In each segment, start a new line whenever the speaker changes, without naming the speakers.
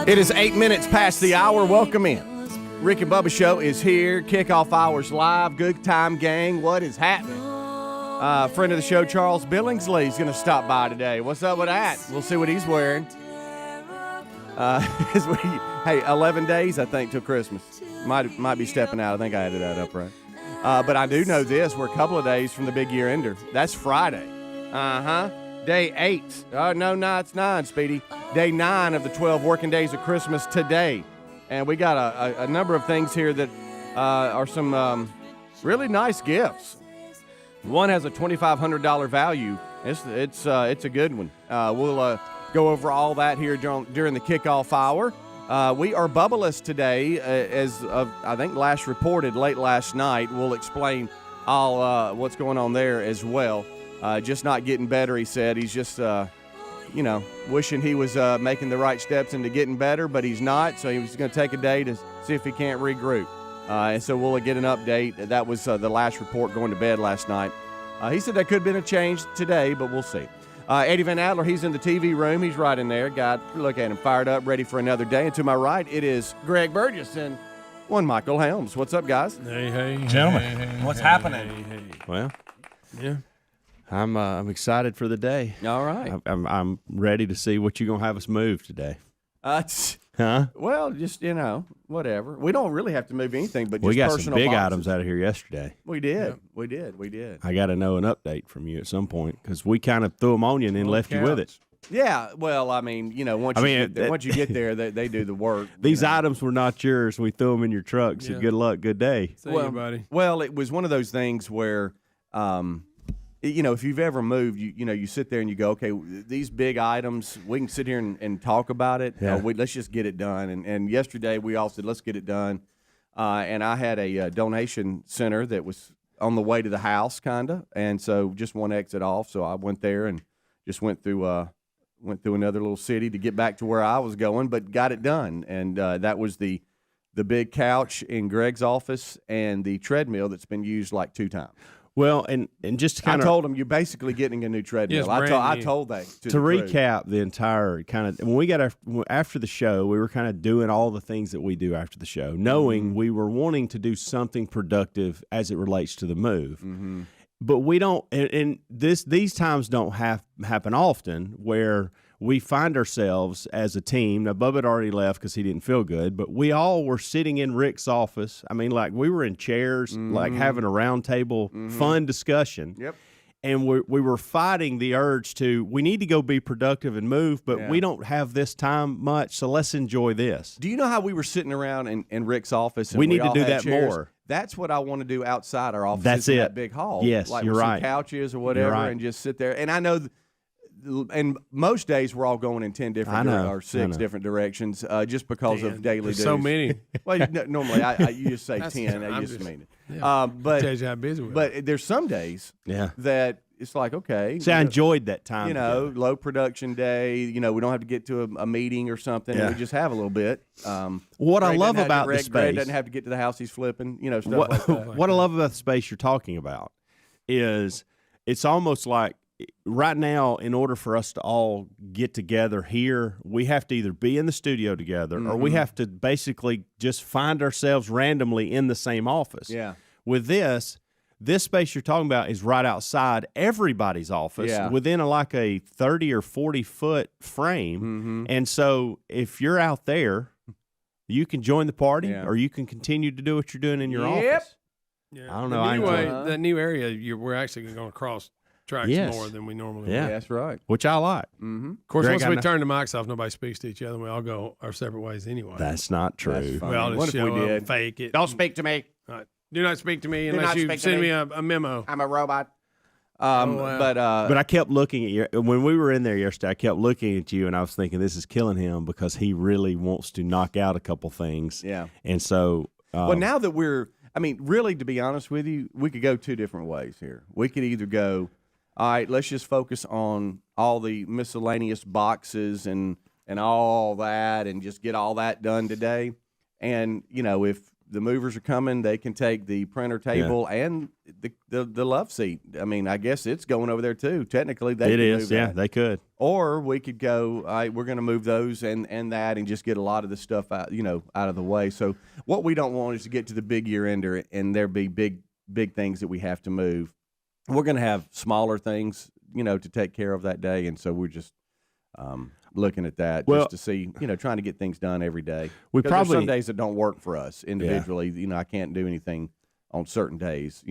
It is 8 minutes past the hour. Welcome in. Rick and Bubba Show is here. Kickoff hours live. Good time, gang. What is happening? Friend of the show, Charles Billingsley, is going to stop by today. What's up with that? We'll see what he's wearing. Hey, 11 days, I think, till Christmas. Might be stepping out. I think I added that up right. But I do know this. We're a couple of days from the big year ender. That's Friday. Day 8. Oh, no, it's 9, Speedy. Day 9 of the 12 working days of Christmas today. And we got a number of things here that are some really nice gifts. One has a $2,500 value. It's a good one. We'll go over all that here during the kickoff hour. We are Bubbaless today, as I think last reported late last night. We'll explain all what's going on there as well. Just not getting better, he said. He's just, wishing he was making the right steps into getting better, but he's not. So he was going to take a day to see if he can't regroup. And so we'll get an update. That was the last report going to bed last night. He said that could have been a change today, but we'll see. Eddie Van Adler, he's in the TV room. He's right in there. God, look at him, fired up, ready for another day. And to my right, it is Greg Burgess and one Michael Helms. What's up, guys?
Hey,
gentlemen.
What's happening?
Hey.
Well,
Yeah.
I'm excited for the day.
All right.
I'm ready to see what you're gonna have us move today. Huh?
Well, just, whatever. We don't really have to move anything, but just
We got
personal
some big
boxes.
items out of here yesterday.
We did.
Yeah.
We did.
I got to know an update from you at some point because we kind of threw them on you and then left you with it.
Yeah. Well, I mean, once you get there, they do the work.
These items were not yours. We threw them in your truck. Said, good luck, good day.
See you, buddy.
Well, it was one of those things where, if you've ever moved, you sit there and you go, okay, these big items, we can sit here and talk about it.
Yeah.
Let's just get it done. And yesterday we all said, let's get it done. And I had a donation center that was on the way to the house, kind of. And so just one exit off. So I went there and just went through another little city to get back to where I was going, but got it done. And that was the big couch in Greg's office and the treadmill that's been used like 2 times.
Well, and just to kind
I
of
told him you're basically getting a new treadmill.
Yes,
I
new.
told that
to
the crew.
recap the entire kind of when we got after the show, we were kind of doing all the things that we do after the show, knowing we were wanting to do something productive as it relates to the move.
Mm-hmm.
But we don't, and these times don't happen often where we find ourselves as a team. Now, Bubba had already left because he didn't feel good, but we all were sitting in Rick's office. I mean, like we were in chairs, like having a round table, fun discussion.
Yep.
And we were fighting the urge we need to go be productive and move, but we don't have this time much, so let's enjoy this.
Do you know how we were sitting around in Rick's office? And
We need to
all
do
had
that
chairs?
more.
That's what I want to do outside our office.
That's
in
it.
That big hall.
Yes,
like
you're
with some
right.
couches or whatever,
right.
and just sit there. And I know. And most days we're all going in 10 different or 6 different directions just because of daily
There's
dues.
so many.
Well, normally you just say 10. I just mean it.
Yeah.
But
Tells you how busy we are.
But there's some days that it's like, okay.
See, I enjoyed that time. together.
Low production day. We don't have to get to a meeting or something.
Yeah.
We just have a little bit.
What I
Greg
love
doesn't have
about
to-
the
Greg
space.
doesn't have to get to the house he's flipping, stuff like that.
What I love about the space you're talking about is it's almost like right now, in order for us to all get together here, we have to either be in the studio together or we have to basically just find ourselves randomly in the same office.
Yeah.
With this space you're talking about is right outside everybody's office within like a 30 or 40 foot frame. And so if you're out there, you can join the party or you can continue to do what you're doing in your office.
Yeah.
I don't know.
Anyway, that new area, we're actually going to cross tracks more than we normally
Yeah.
would.
That's right.
Which I like.
Mm-hmm.
Of course,
Greg,
once we turn the mics off, nobody speaks to each other, and we all go our separate ways anyway.
That's not true.
That's fine.
we all
What
just
if we
show up
did?
and fake it.
Don't speak to me.
All right. Do not speak to me
Do
unless
not
you
speak to
send
me.
me a memo.
I'm a robot.
wow.
But
I kept looking at you when we were in there yesterday. I kept looking at you, and I was thinking, this is killing him because he really wants to knock out a couple things.
Yeah.
And so,
well, now that really, to be honest with you, we could go 2 different ways here. We could either go, all right, let's just focus on all the miscellaneous boxes and all that and just get all that done today. And, if the movers are coming, they can take the printer table and the love seat. I mean, I guess it's going over there too. Technically, they
It
can
is,
move
yeah,
that.
they could.
Or we could go, all right, we're going to move those and that and just get a lot of the stuff out, out of the way. So what we don't want is to get to the big year ender and there be big things that we have to move. We're going to have smaller things, to take care of that day. And so we're just looking at that just to see, trying to get things done every day. There's some days that don't work for us individually. Yeah. I can't do anything on certain days,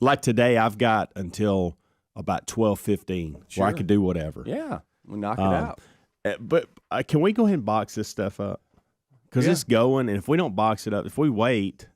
Like today, I've got until about 12:15 where I could do whatever.
Yeah, we'll knock it out.
But can we go ahead and box this stuff up? Because it's going, and if we don't box it up, if we wait,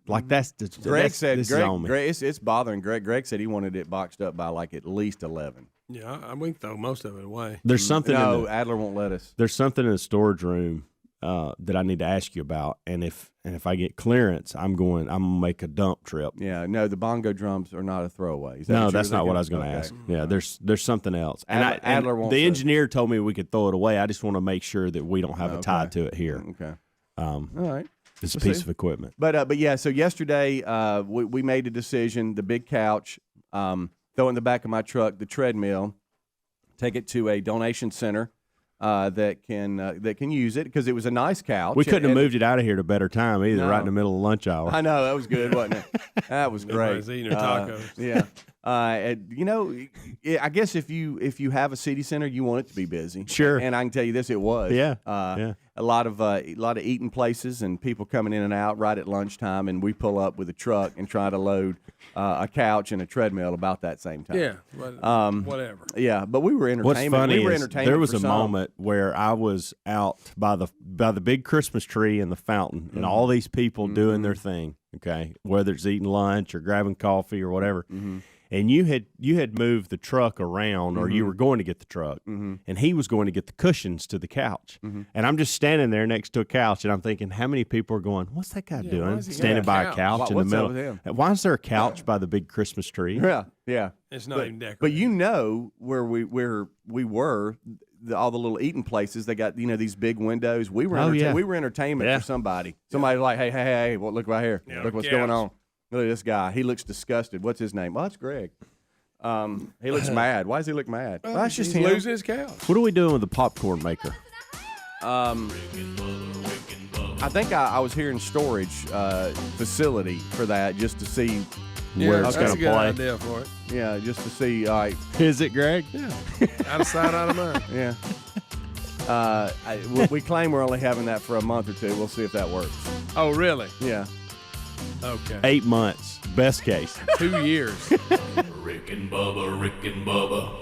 like
Greg said,
Greg,
it's bothering Greg. Greg said he wanted it boxed up by like at least 11.
Yeah, we can throw most of it away.
There's something.
No, Adler won't let us.
There's something in the storage room that I need to ask you about, and if I get clearance, I'm gonna make a dump trip.
Yeah, no, the bongo drums are not a throwaway.
No, that's not what I was going to ask. Yeah, there's something else. And
Adler won't.
The engineer told me we could throw it away. I just want to make sure that we don't have a tie to it here.
Okay. All right.
It's a piece of equipment.
But yeah, so yesterday we made a decision. The big couch, throw in the back of my truck, the treadmill, take it to a donation center that can use it because it was a nice couch.
We couldn't have moved it out of here at a better time either, right in the middle of lunch hour.
I know, that was good, wasn't it? That was great.
Everybody's eating their tacos.
Yeah. I guess if you have a city center, you want it to be busy.
Sure.
And I can tell you this, it was.
Yeah.
A lot of eating places and people coming in and out right at lunchtime, and we pull up with a truck and try to load a couch and a treadmill about that same time.
Yeah, whatever.
Yeah, but we were entertainment.
What's funny
we were
is
entertainment
there was
for
a
some.
moment where I was out by the big Christmas tree and the fountain, and all these people doing their thing. Okay, whether it's eating lunch or grabbing coffee or whatever. And you had moved the truck around, or you were going to get the truck, and he was going to get the cushions to the couch. And I'm just standing there next to a couch, and I'm thinking, how many people are going, what's that guy doing? Standing by a couch in the middle.
What's up with him?
Why is there a couch by the big Christmas tree?
Yeah.
It's not even decorated.
But where we were, all the little eating places, they got these big windows. We were we were entertainment for somebody. Somebody like, hey, well, look right here. Look what's going on. Look at this guy. He looks disgusted. What's his name? Oh, it's Greg. He looks mad. Why does he look mad? Well, that's just him.
Losing his couch.
What are we doing with the popcorn maker?
I think I was here in storage facility for that just to see
where it's
that's
going to
a good
play.
idea for it.
Yeah, just to see. All right.
Is it, Greg?
Yeah. Out of sight, out of mind.
Yeah. We claim we're only having that for a month or two. We'll see if that works.
Oh, really?
Yeah.
Okay.
8 months, best case.
2 years.
Rick and Bubba.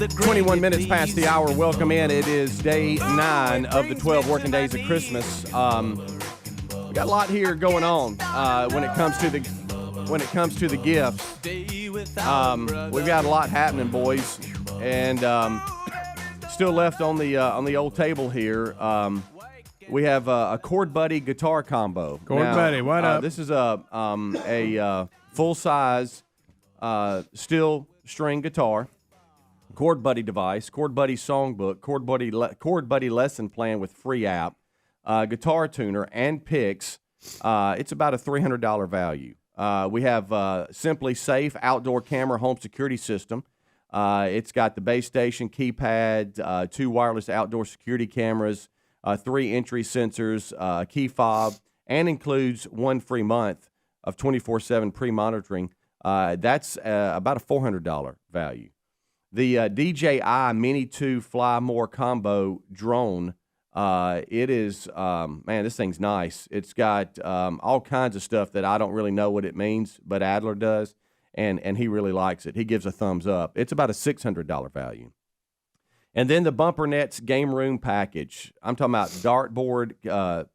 21 minutes past the hour. Welcome in. It is day 9 of the 12 working days of Christmas. We got a lot here going on when it comes to the gifts. We've got a lot happening, boys, and still left on the old table here. We have a Chord Buddy guitar combo.
Chord Buddy, what up?
This is a full-size steel string guitar. Chord Buddy device, Chord Buddy songbook, Chord Buddy lesson plan with free app, guitar tuner, and picks. It's about a $300 value. We have Simply Safe outdoor camera home security system. It's got the base station, keypad, 2 wireless outdoor security cameras, 3 entry sensors, a key fob, and includes 1 free month of 24/7 pre-monitoring. That's about a $400 value. The DJI Mini 2 Fly More Combo drone, it is, man, this thing's nice. It's got all kinds of stuff that I don't really know what it means, but Adler does, and he really likes it. He gives a thumbs up. It's about a $600 value. And then the Bumper Nets Game Room Package. I'm talking about dartboard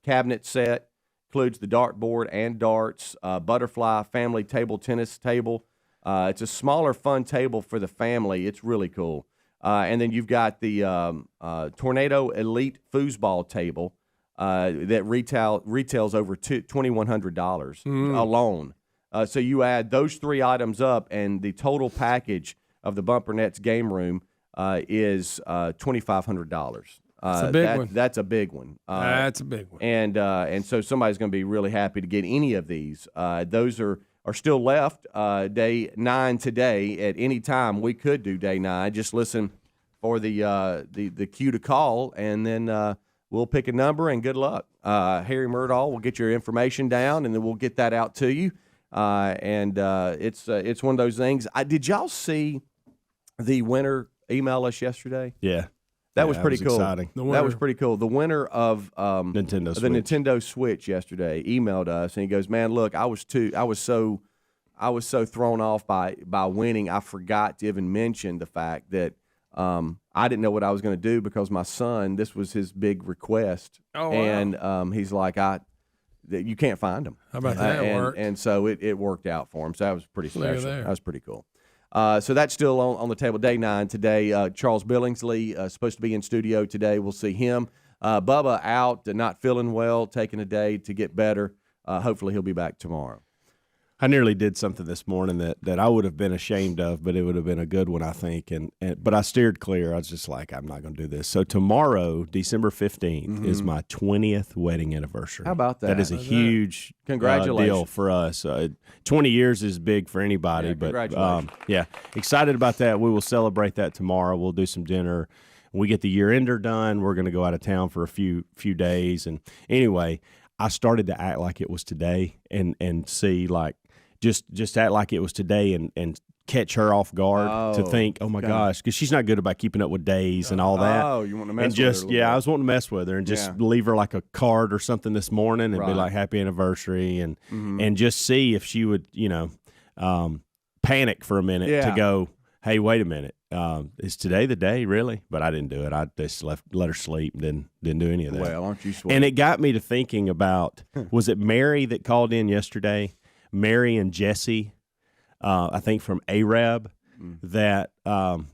cabinet set, includes the dartboard and darts, butterfly family table tennis table. It's a smaller, fun table for the family. It's really cool. And then you've got the Tornado Elite Foosball table that retails over $2,100 alone. So you add those 3 items up, and the total package of the Bumper Nets Game Room is $2,500.
That's a big one.
That's a big one.
That's a big one.
And so somebody's going to be really happy to get any of these. Those are still left. Day 9 today. At any time, we could do day 9. Just listen for the cue to call, and then we'll pick a number, and good luck. Harry Murdahl will get your information down, and then we'll get that out to you. It's one of those things. Did y'all see the winner email us yesterday?
Yeah.
That was pretty cool.
Exciting.
That was pretty cool. The winner of Nintendo Switch yesterday emailed us, and he goes, "Man, look, I was so thrown off by winning, I forgot to even mention the fact that I didn't know what I was going to do because my son, this was his big request, and he's like, you can't find him.
How about that?
And so it worked out for him. So that was pretty special. That was pretty cool. So that's still on the table. Day 9 today. Charles Billingsley supposed to be in studio today. We'll see him. Bubba out, not feeling well, taking a day to get better. Hopefully he'll be back tomorrow.
I nearly did something this morning that I would have been ashamed of, but it would have been a good one, I think. But I steered clear. I was just like, I'm not going to do this. So tomorrow, December 15th, is my 20th wedding anniversary.
How about that?
That is a huge deal for us. 20 years is big for anybody. But
congratulations.
Excited about that. We will celebrate that tomorrow. We'll do some dinner. When we get the year-ender done, we're going to go out of town for a few days. And anyway, I started to act like it was today and see like, just act like it was today and catch her off guard to think, oh my gosh, because she's not good about keeping up with days and all that.
Oh, you want to mess with her?
And I was wanting to mess with her and just leave her like a card or something this morning and be like, happy anniversary, and just see if she would, panic for a minute to go, hey, wait a minute. Is today the day, really? But I didn't do it. I just let her sleep and didn't do any of that.
Well, aren't you sweet?
And it got me to thinking about, was it Mary that called in yesterday? Mary and Jesse, I think from Arab, that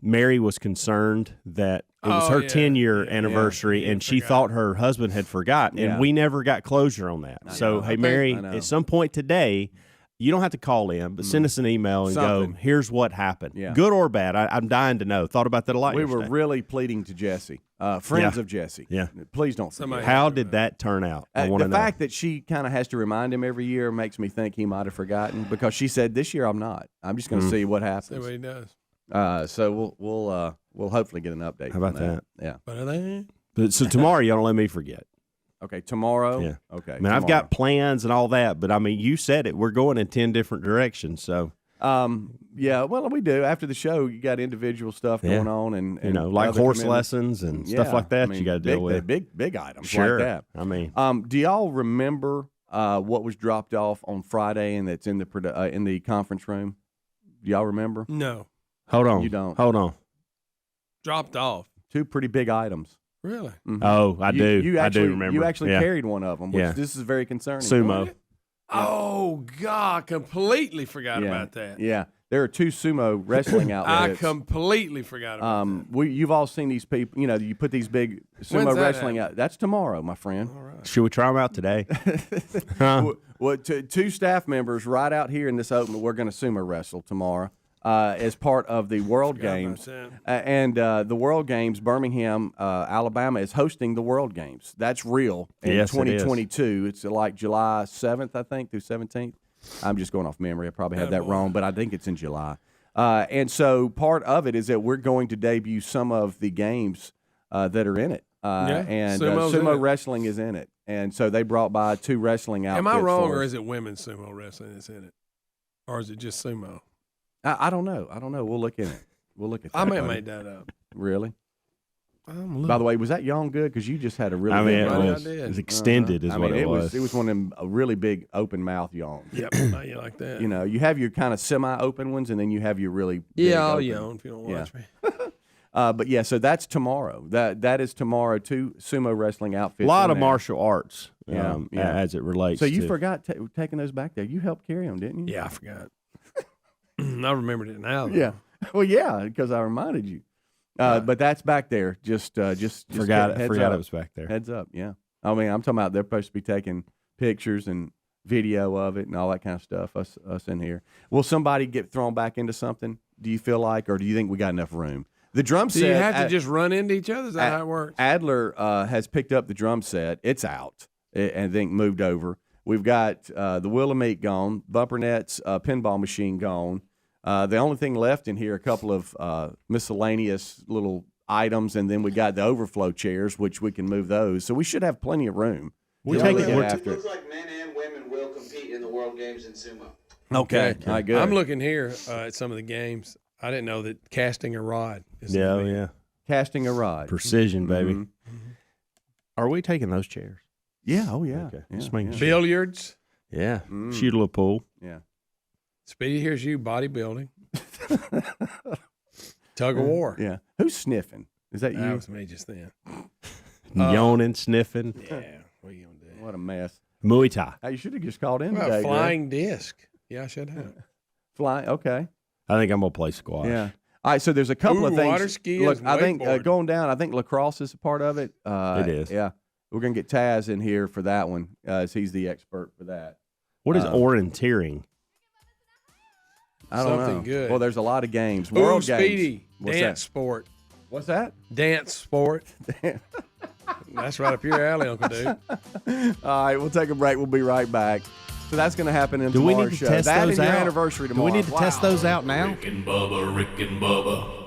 Mary was concerned that it was her 10-year anniversary, and she thought her husband had forgotten, and we never got closure on that. So, hey, Mary, at some point today, you don't have to call in, but send us an email and go, here's what happened. Yeah. Good or bad. I'm dying to know. Thought about that a lot
yesterday. We were really pleading to Jesse, friends of Jesse. Yeah. Please don't forget.
How did that turn out? I want to know.
The fact that she kind of has to remind him every year makes me think he might have forgotten, because she said, this year I'm not. I'm just going to see what happens.
See what he does.
So we'll hopefully get an update.
How about that?
Yeah.
So tomorrow, you don't let me forget.
Okay, tomorrow?
Yeah.
Okay.
I mean, I've got plans and all that, but I mean, you said it. We're going in 10 different directions, so.
Yeah, well, we do. After the show, you got individual stuff going on, and
like horse lessons and stuff like that. You got to deal with
big items like that.
I mean,
do y'all remember what was dropped off on Friday and that's in the conference room? Do y'all remember?
No.
Hold on.
You don't.
Hold on.
dropped off.
Two pretty big items.
Really?
Mhm.
Oh, I do.
You
I
actually,
do remember.
You actually
Yeah.
carried one of them, which
Yeah.
this is very concerning.
Sumo.
Oh God! Completely forgot
Yeah.
about that.
Yeah, there are two sumo wrestling
I
outfits.
completely forgot about that.
You've all seen these people. You know, you put these big sumo
When's that
wrestling
happen?
out. That's tomorrow, my friend.
All right.
Should we try them out today? Huh?
Well, two staff members right out here in this open. We're going to sumo wrestle tomorrow as part of the World
Forgot about
Games.
that.
And the World Games, Birmingham, Alabama is hosting the World Games. That's real in
Yes, it is.
2022. It's like July 7th, I think, through 17th. I'm just going off memory. I probably had that
Attaboy.
wrong, but I think it's in July. And so part of it is that we're going to debut some of the games that are in it. And
sumo's in
sumo
it.
wrestling is in it. And so they brought by two wrestling outfits.
Am I wrong,
for
or
us.
is it women's sumo wrestling that's in it, or is it just sumo?
I don't know. I don't know. We'll look in it. We'll look at that.
I may have
buddy.
made that up.
Really?
I'm
By the way, was that yawn good? Because you just had a really
I mean,
big
it
Everybody
yawn.
was,
I did.
it was extended, is
I
what
mean,
it was.
It was one of them really big open mouth yawns.
Yep, you like that?
You know, you have your kind of semi-open ones, and then you have your really big
Yeah, I'll
open.
yawn if you don't
Yeah.
watch me.
But yeah, so that's tomorrow. That is tomorrow. Two sumo wrestling outfits.
A lot
in
of
there.
martial arts
Yeah, yeah.
as it relates
So you
to.
forgot taking those back there. You helped carry them, didn't you?
Yeah, I forgot. I remembered it now. Though.
Yeah. Well, yeah, because I reminded you. But that's back there. Just
Forgot
heads
it
up.
was back there.
Heads up, yeah. I mean, I'm talking about they're supposed to be taking pictures and video of it and all that kind of stuff. Us in here. Will somebody get thrown back into something? Do you feel like, or do you think we got enough room? The drum set.
Do you have to just run into each other? Is that how it works?
Adler has picked up the drum set. It's out, and I think moved over. We've got the wheel of meat gone, bumper nets, pinball machine gone. The only thing left in here, a couple of miscellaneous little items, and then we got the overflow chairs, which we can move those. So we should have plenty of room.
We're
to really
taking-
get
we're
after
It
it.
looks like men and women will compete in the World Games in sumo.
Okay, all right, good.
I'm looking here at some of the games. I didn't know that casting a rod is
Yeah,
in the
yeah.
Casting a rod.
Precision, baby.
Mhm.
Are we taking those chairs?
Yeah. Oh yeah.
Okay,
Yeah,
just making
yeah.
sure.
billiards.
Yeah.
Mm.
Shoot a little pool.
Yeah.
Speedy, here's you bodybuilding. Tug of war.
Yeah. Who's sniffing? Is that
That
you?
was me just then.
Yawning, sniffing.
Yeah, what are you gonna do?
What a mess.
Muay Thai.
Hey, you should have just called in
Well,
today. Greg.
flying disc. Yeah, I should have.
Flying. Okay.
I think I'm going to play squash.
Yeah. All right. So there's a couple of
Ooh,
things.
water ski
Look,
and
I think
wakeboarding.
going down. I think lacrosse is a part of it.
It is.
Yeah. We're gonna get Taz in here for that one, as he's the expert for that.
What is orienteering?
I don't
Something
know.
good.
Well, there's a lot of games.
Ooh,
World games.
Speedy.
What's
Dance
that?
sport.
What's that?
Dance sport. That's right up your alley, Uncle Dude.
All right. We'll take a break. We'll be right back. So that's going to happen in
Do we
tomorrow's
need to
show.
test
that
those
and your
out?
anniversary
Do
tomorrow.
we need to test
Wow.
those out now?
Rick and Bubba, Rick and Bubba.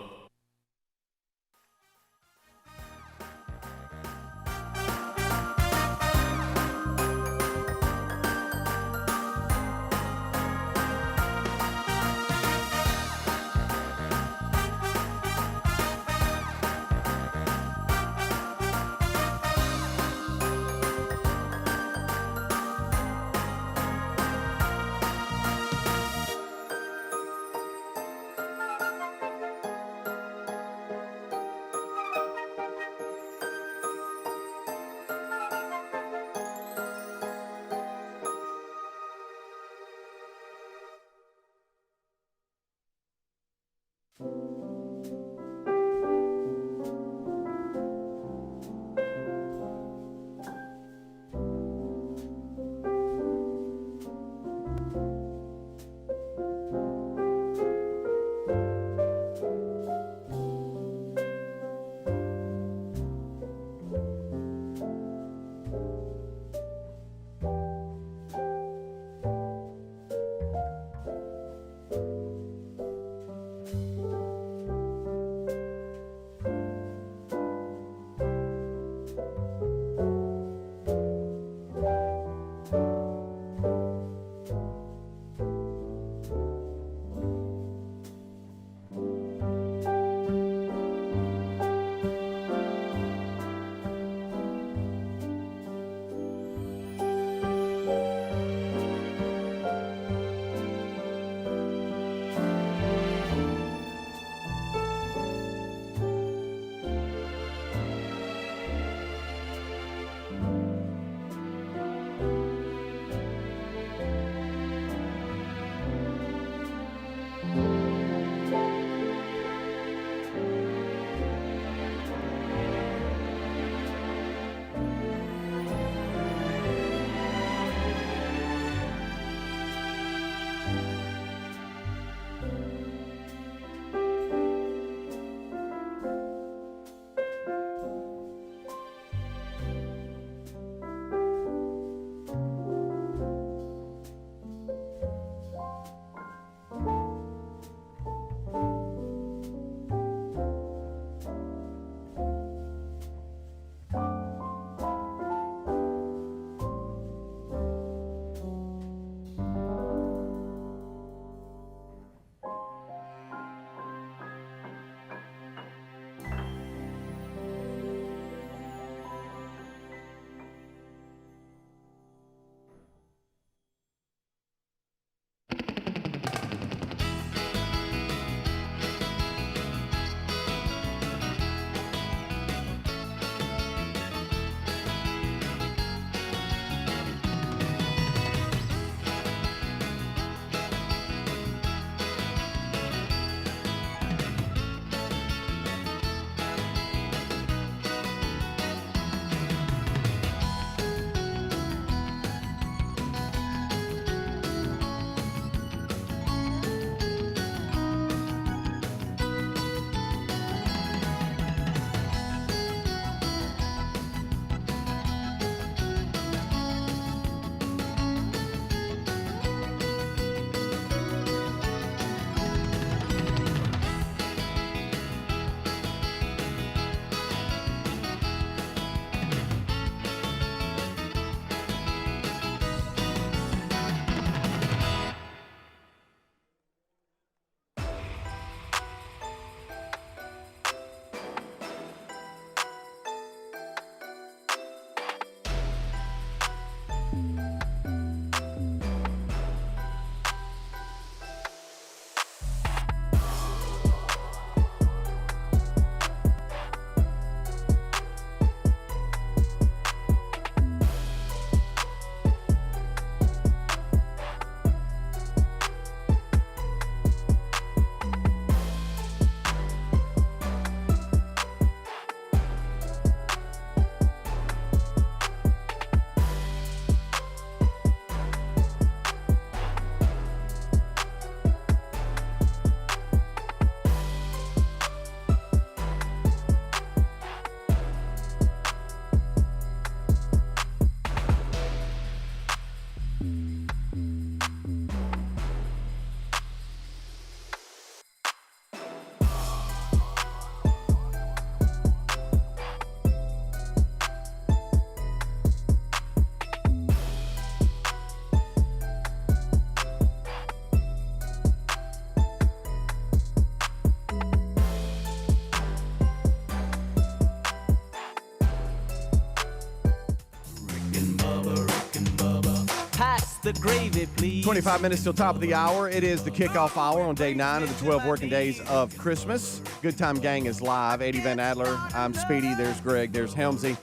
the gravy, please.
25 minutes till top of the hour. It is the kickoff hour on day 9 of the 12 working days of Christmas. Good Time Gang is live. Eddie Van Adler, I'm Speedy, there's Greg, there's Helmsy.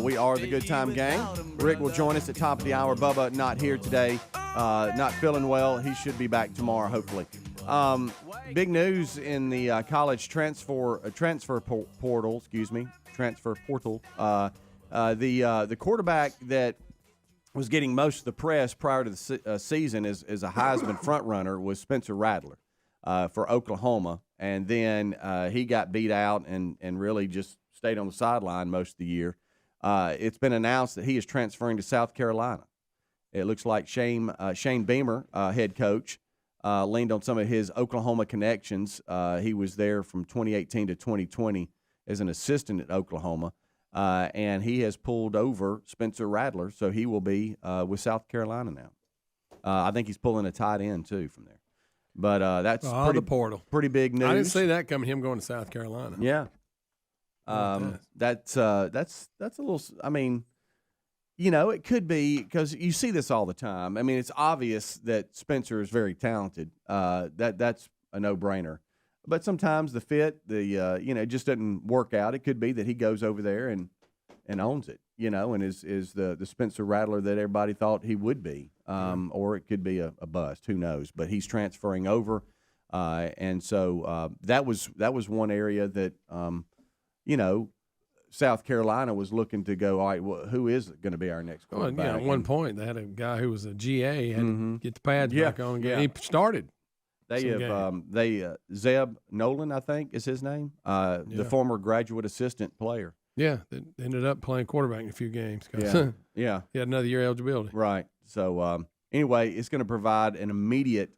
We are the Good Time Gang. Rick will join us at top of the hour. Bubba not here today, not feeling well. He should be back tomorrow, hopefully. Big news in the college transfer portal. The quarterback that was getting most of the press prior to the season as a Heisman frontrunner was Spencer Rattler for Oklahoma, and then he got beat out and really just stayed on the sideline most of the year. It's been announced that he is transferring to South Carolina. It looks like Shane Beamer, head coach, leaned on some of his Oklahoma connections. He was there from 2018 to 2020 as an assistant at Oklahoma. And he has pulled over Spencer Rattler, so he will be with South Carolina now. I think he's pulling a tight end, too, from there. But that's
the portal.
Pretty big news.
I didn't see that coming, him going to South Carolina.
Yeah. That's a little – I mean, you know, it could be – because you see this all the time. I mean, it's obvious that Spencer is very talented. That's a no-brainer. But sometimes the fit, it just doesn't work out. It could be that he goes over there and owns it, and is the Spencer Rattler that everybody thought he would be. Or it could be a bust. Who knows? But he's transferring over, and so that was one area that South Carolina was looking to go. All right, well, who is going to be our next quarterback?
Well, at one point they had a guy who was a GA had to get the pads back on. Yeah. He started.
Zeb Nolan, I think, is his name, the former graduate assistant player.
Yeah, that ended up playing quarterback in a few games.
Yeah.
He had another year eligibility.
Right. So, anyway, it's going to provide an immediate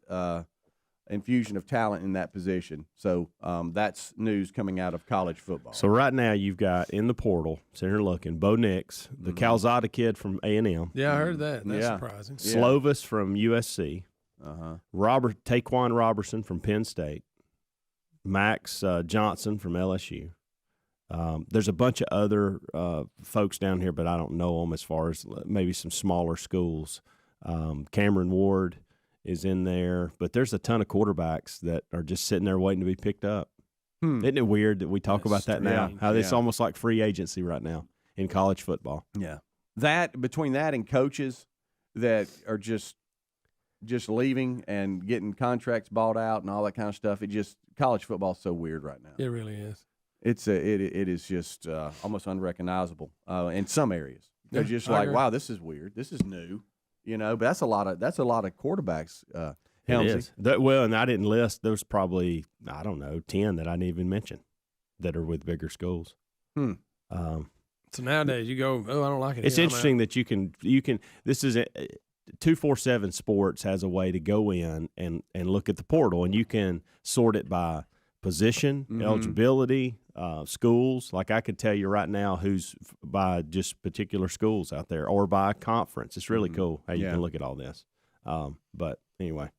infusion of talent in that position. So, that's news coming out of college football.
So, right now, you've got in the portal, sitting here looking, Bo Nix, the Calzada kid from A&M.
Yeah, I heard that. That's surprising.
Slovis from USC. Taquan Robertson from Penn State, Max Johnson from LSU. There's a bunch of other folks down here, but I don't know them as far as maybe some smaller schools. Cameron Ward is in there, but there's a ton of quarterbacks that are just sitting there waiting to be picked up. Isn't it weird that we talk about that now? How it's almost like free agency right now in college football.
Yeah, between that and coaches that are just leaving and getting contracts bought out and all that kind of stuff. College football is so weird right now.
It really is.
It is just almost unrecognizable in some areas. They're just like, wow, this is weird. This is new, But that's a lot of quarterbacks.
It is. And I didn't list. There's probably 10 that I didn't even mention that are with bigger schools.
So nowadays you go, I don't like it.
It's interesting that you can. This is 247 Sports has a way to go in and look at the portal, and you can sort it by position, eligibility, schools. Like I could tell you right now who's by just particular schools out there or by conference. It's really cool how you can look at all this. But anyway,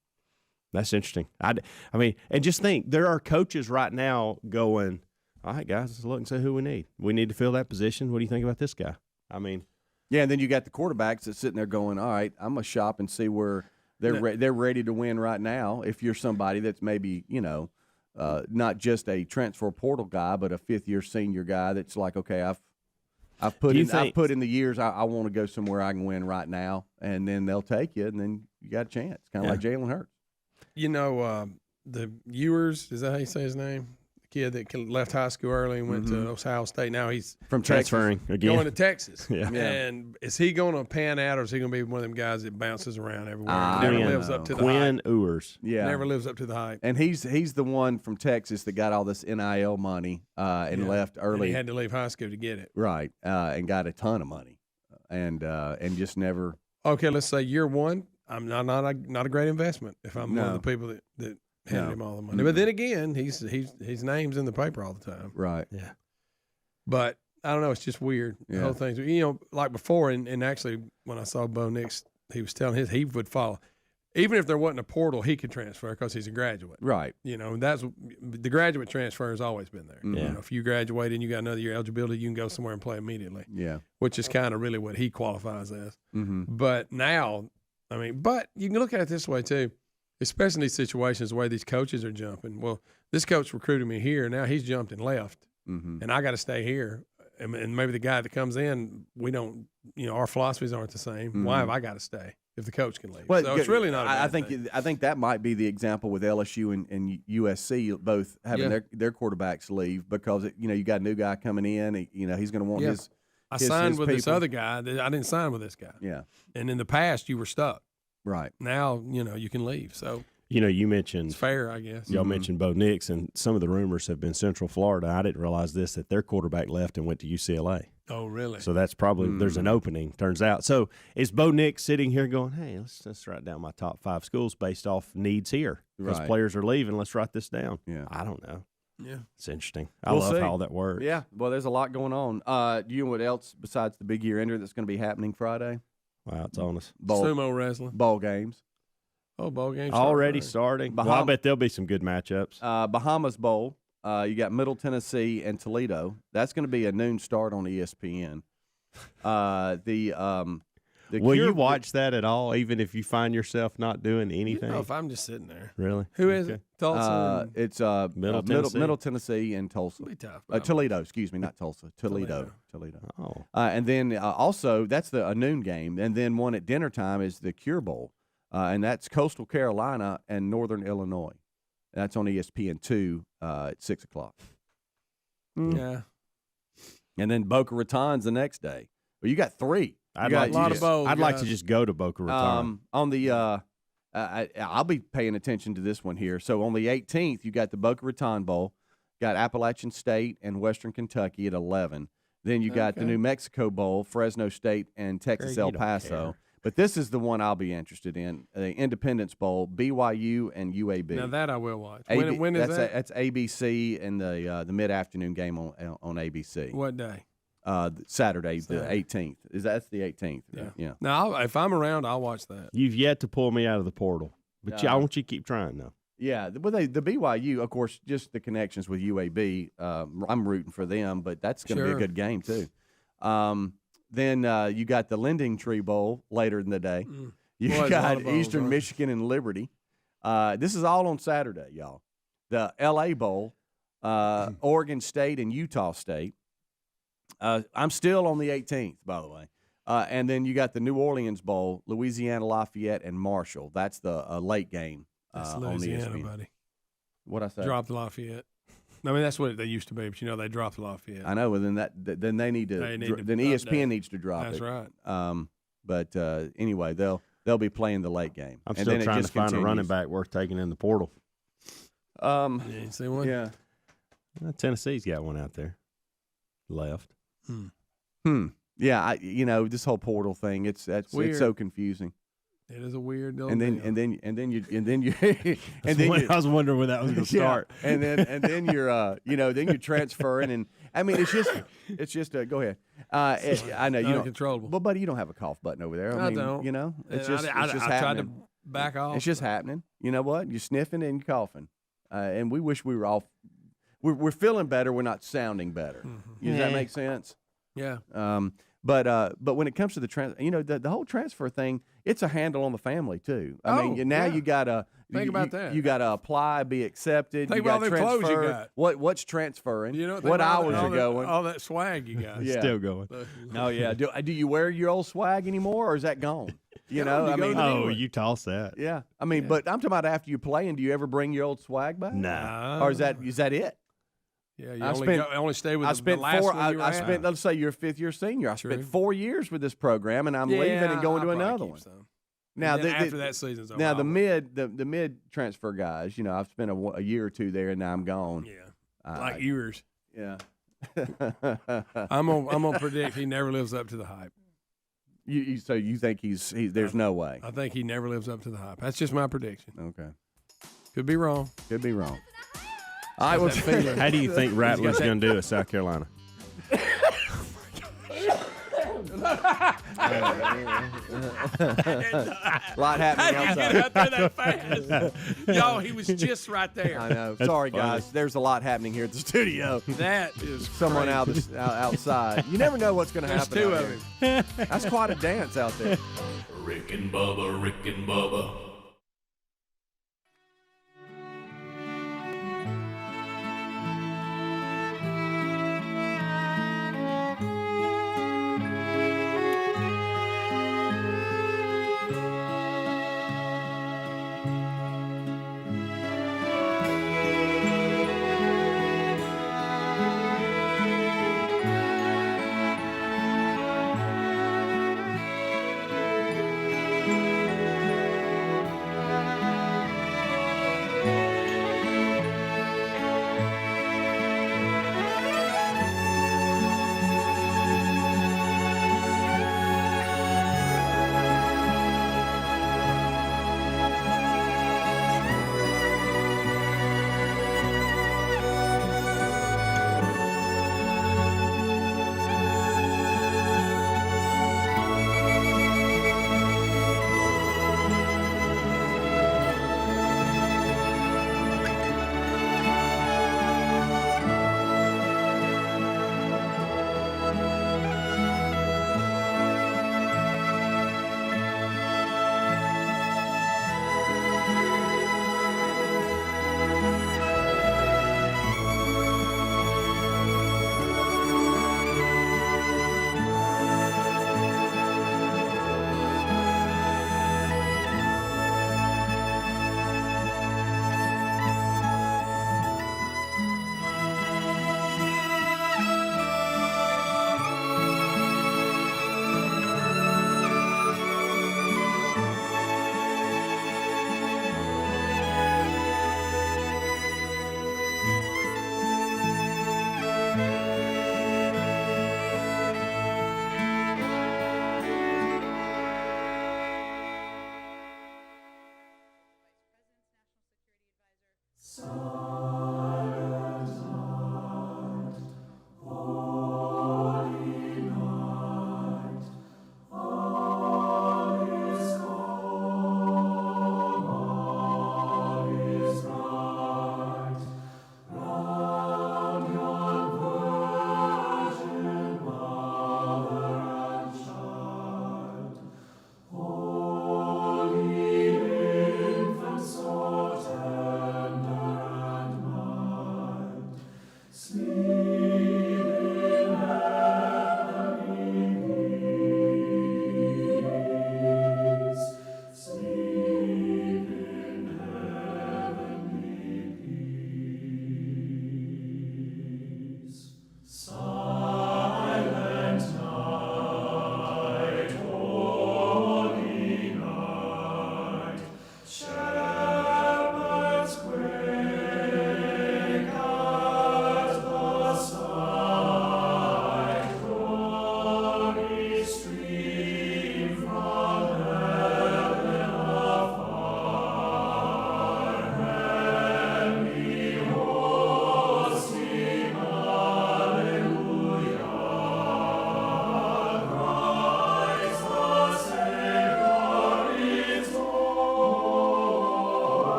that's interesting. I mean, and just think there are coaches right now going, all right, guys, let's look and see who we need. We need to fill that position. What do you think about this guy? I mean,
yeah, and then you got the quarterbacks that's sitting there going, all right, I'm going to shop and see where they're ready to win right now. If you're somebody that's maybe, not just a transfer portal guy, but a fifth-year senior guy that's like, okay, I've put in the years. I want to go somewhere I can win right now, and then they'll take you, and then you got a chance. Kind of like Jalen Hurts.
The Ewers, is that how you say his name? Kid that left high school early and went to Ohio State. Now he's
from transferring again,
going to Texas. And is he going to pan out, or is he going to be one of them guys that bounces around everywhere? Never lives up to the hype.
Ewers,
never lives up to the hype.
And he's the one from Texas that got all this NIL money and left early.
And he had to leave high school to get it,
right? And got a ton of money, and just never.
Okay, let's say year one, I'm not a great investment if I'm one of the people that handed him all the money. But then again, his name's in the paper all the time.
Right.
Yeah. But I don't know. It's just weird. The whole thing's, like before, and actually when I saw Bo Nix, he was telling he would follow. Even if there wasn't a portal, he could transfer because he's a graduate.
Right.
That's the graduate transfer has always been there.
Yeah.
If you graduated and you got another year eligibility, you can go somewhere and play immediately.
Yeah.
Which is kind of really what he qualifies as.
Mm-hmm.
But now I mean, but you can look at it this way too, especially in these situations where these coaches are jumping. Well, this coach recruited me here. Now he's jumped and left, and I got to stay here. And maybe the guy that comes in, we don't, our philosophies aren't the same. Why have I got to stay if the coach can leave?
Well,
so it's really not a bad
I think
thing.
I think that might be the example with LSU and USC both having their quarterbacks leave because you got a new guy coming in. He's going to want his.
I signed
his
with this
people.
other guy. I didn't sign with this guy.
Yeah.
And in the past, you were stuck.
Right.
Now, you can leave. So
you mentioned
it's fair, I guess.
Y'all mentioned Bo Nix, and some of the rumors have been Central Florida. I didn't realize that their quarterback left and went to UCLA.
Oh, really?
So that's probably there's an opening. Turns out. So is Bo Nix sitting here going, "Hey, let's write down my top 5 schools based off needs here because players are leaving. Let's write this down."
Yeah.
I don't know.
Yeah,
it's interesting.
We'll
I love
see.
how that works.
Yeah. Well, there's a lot going on. Do you know what else besides the big year ender that's going to be happening Friday?
Wow, it's on us.
Sumo wrestling.
Ball games.
Oh, ball games
Already starting. Well, I bet there'll be some good matchups.
Bahamas Bowl. You got Middle Tennessee and Toledo. That's going to be a noon start on ESPN.
Will you watch that at all, even if you find yourself not doing anything?
If I'm just sitting there.
Really?
Who is it? Tulsa?
It's Middle Tennessee and Tulsa.
It'll be tough.
Toledo, excuse me, not Tulsa. Toledo.
Oh.
And then also, that's a noon game. And then one at dinner time is the Cure Bowl. And that's Coastal Carolina and Northern Illinois. That's on ESPN2 at 6 o'clock.
Yeah.
And then Boca Raton's the next day. Well, you got 3.
I'd like to just go to Boca Raton.
On the I'll be paying attention to this one here. So on the 18th, you got the Boca Raton Bowl, got Appalachian State and Western Kentucky at 11. Then you got the New Mexico Bowl, Fresno State and Texas El Paso. But this is the one I'll be interested in: the Independence Bowl, BYU and UAB.
Now that I will watch. When is that?
That's ABC and the mid-afternoon game on ABC.
What day?
Saturday, the 18th. That's the 18th. Yeah.
Now, if I'm around, I'll watch that.
You've yet to pull me out of the portal, but I want you to keep trying though.
Yeah, well, the BYU, of course, just the connections with UAB. I'm rooting for them, but that's going to be a good game too. Then you got the Lending Tree Bowl later in the day. You got Eastern Michigan and Liberty. This is all on Saturday, y'all. The LA Bowl, Oregon State and Utah State. I'm still on the 18th, by the way. And then you got the New Orleans Bowl, Louisiana Lafayette and Marshall. That's the late game
That's
on the
Louisiana,
ESPN.
buddy.
What'd I say?
Dropped Lafayette. I mean, that's what they used to be, but they dropped Lafayette.
I know, and then they need to. Then ESPN needs to drop
it. That's right.
But anyway, they'll be playing the late game.
I'm still trying to find a running back worth taking in the portal.
You see one?
Yeah.
Well, Tennessee's got one out there left.
Yeah, this whole portal thing, it's so confusing.
It is a weird deal.
And then you
I was wondering where that was going to start.
Yeah. And then you're then you're transferring, and I mean it's just go ahead. I know you don't
uncontrollable.
Well, buddy, you don't have a cough button over there. I mean,
don't.
It's just
I
happening.
tried to back off.
It's just happening. You know what? You're sniffing and you're coughing, and we wish we were all. We're feeling better. We're not sounding better. Does that make sense?
Yeah.
But when it comes to the whole transfer thing, it's a handle on the family too. I mean, now you gotta
think about that.
You gotta apply, be accepted.
Think
you
about
got
all the clothes you got.
What's transferring?
Think
what
about
hours are going?
All that swag you got.
Yeah.
Still going.
Oh yeah. Do you wear your old swag anymore, or is that gone? You toss that. Yeah. I mean, but I'm talking about after you play, and do you ever bring your old swag back?
Nah.
Or is that it?
Yeah, you only stay with the last one you were at.
Let's say you're a fifth-year senior. I spent 4 years with this program, and I'm leaving and going to another one. Now,
after that season's over.
Now, the mid transfer guys, I've spent a year or two there, and now I'm gone.
Yeah, like yours.
Yeah.
I'm gonna predict he never lives up to the hype.
So you think there's no way?
I think he never lives up to the hype. That's just my prediction.
Okay.
Could be wrong.
All right,
how do you think Rattler's going to do at South Carolina?
A lot happening outside.
Get out there that fast. Y'all, he was just right there.
I know. Sorry, guys. There's a lot happening here at the studio.
That is
someone outside. You never know what's going to happen.
There's two of him.
That's quite a dance out there.
Rick and Bubba, Rick and Bubba.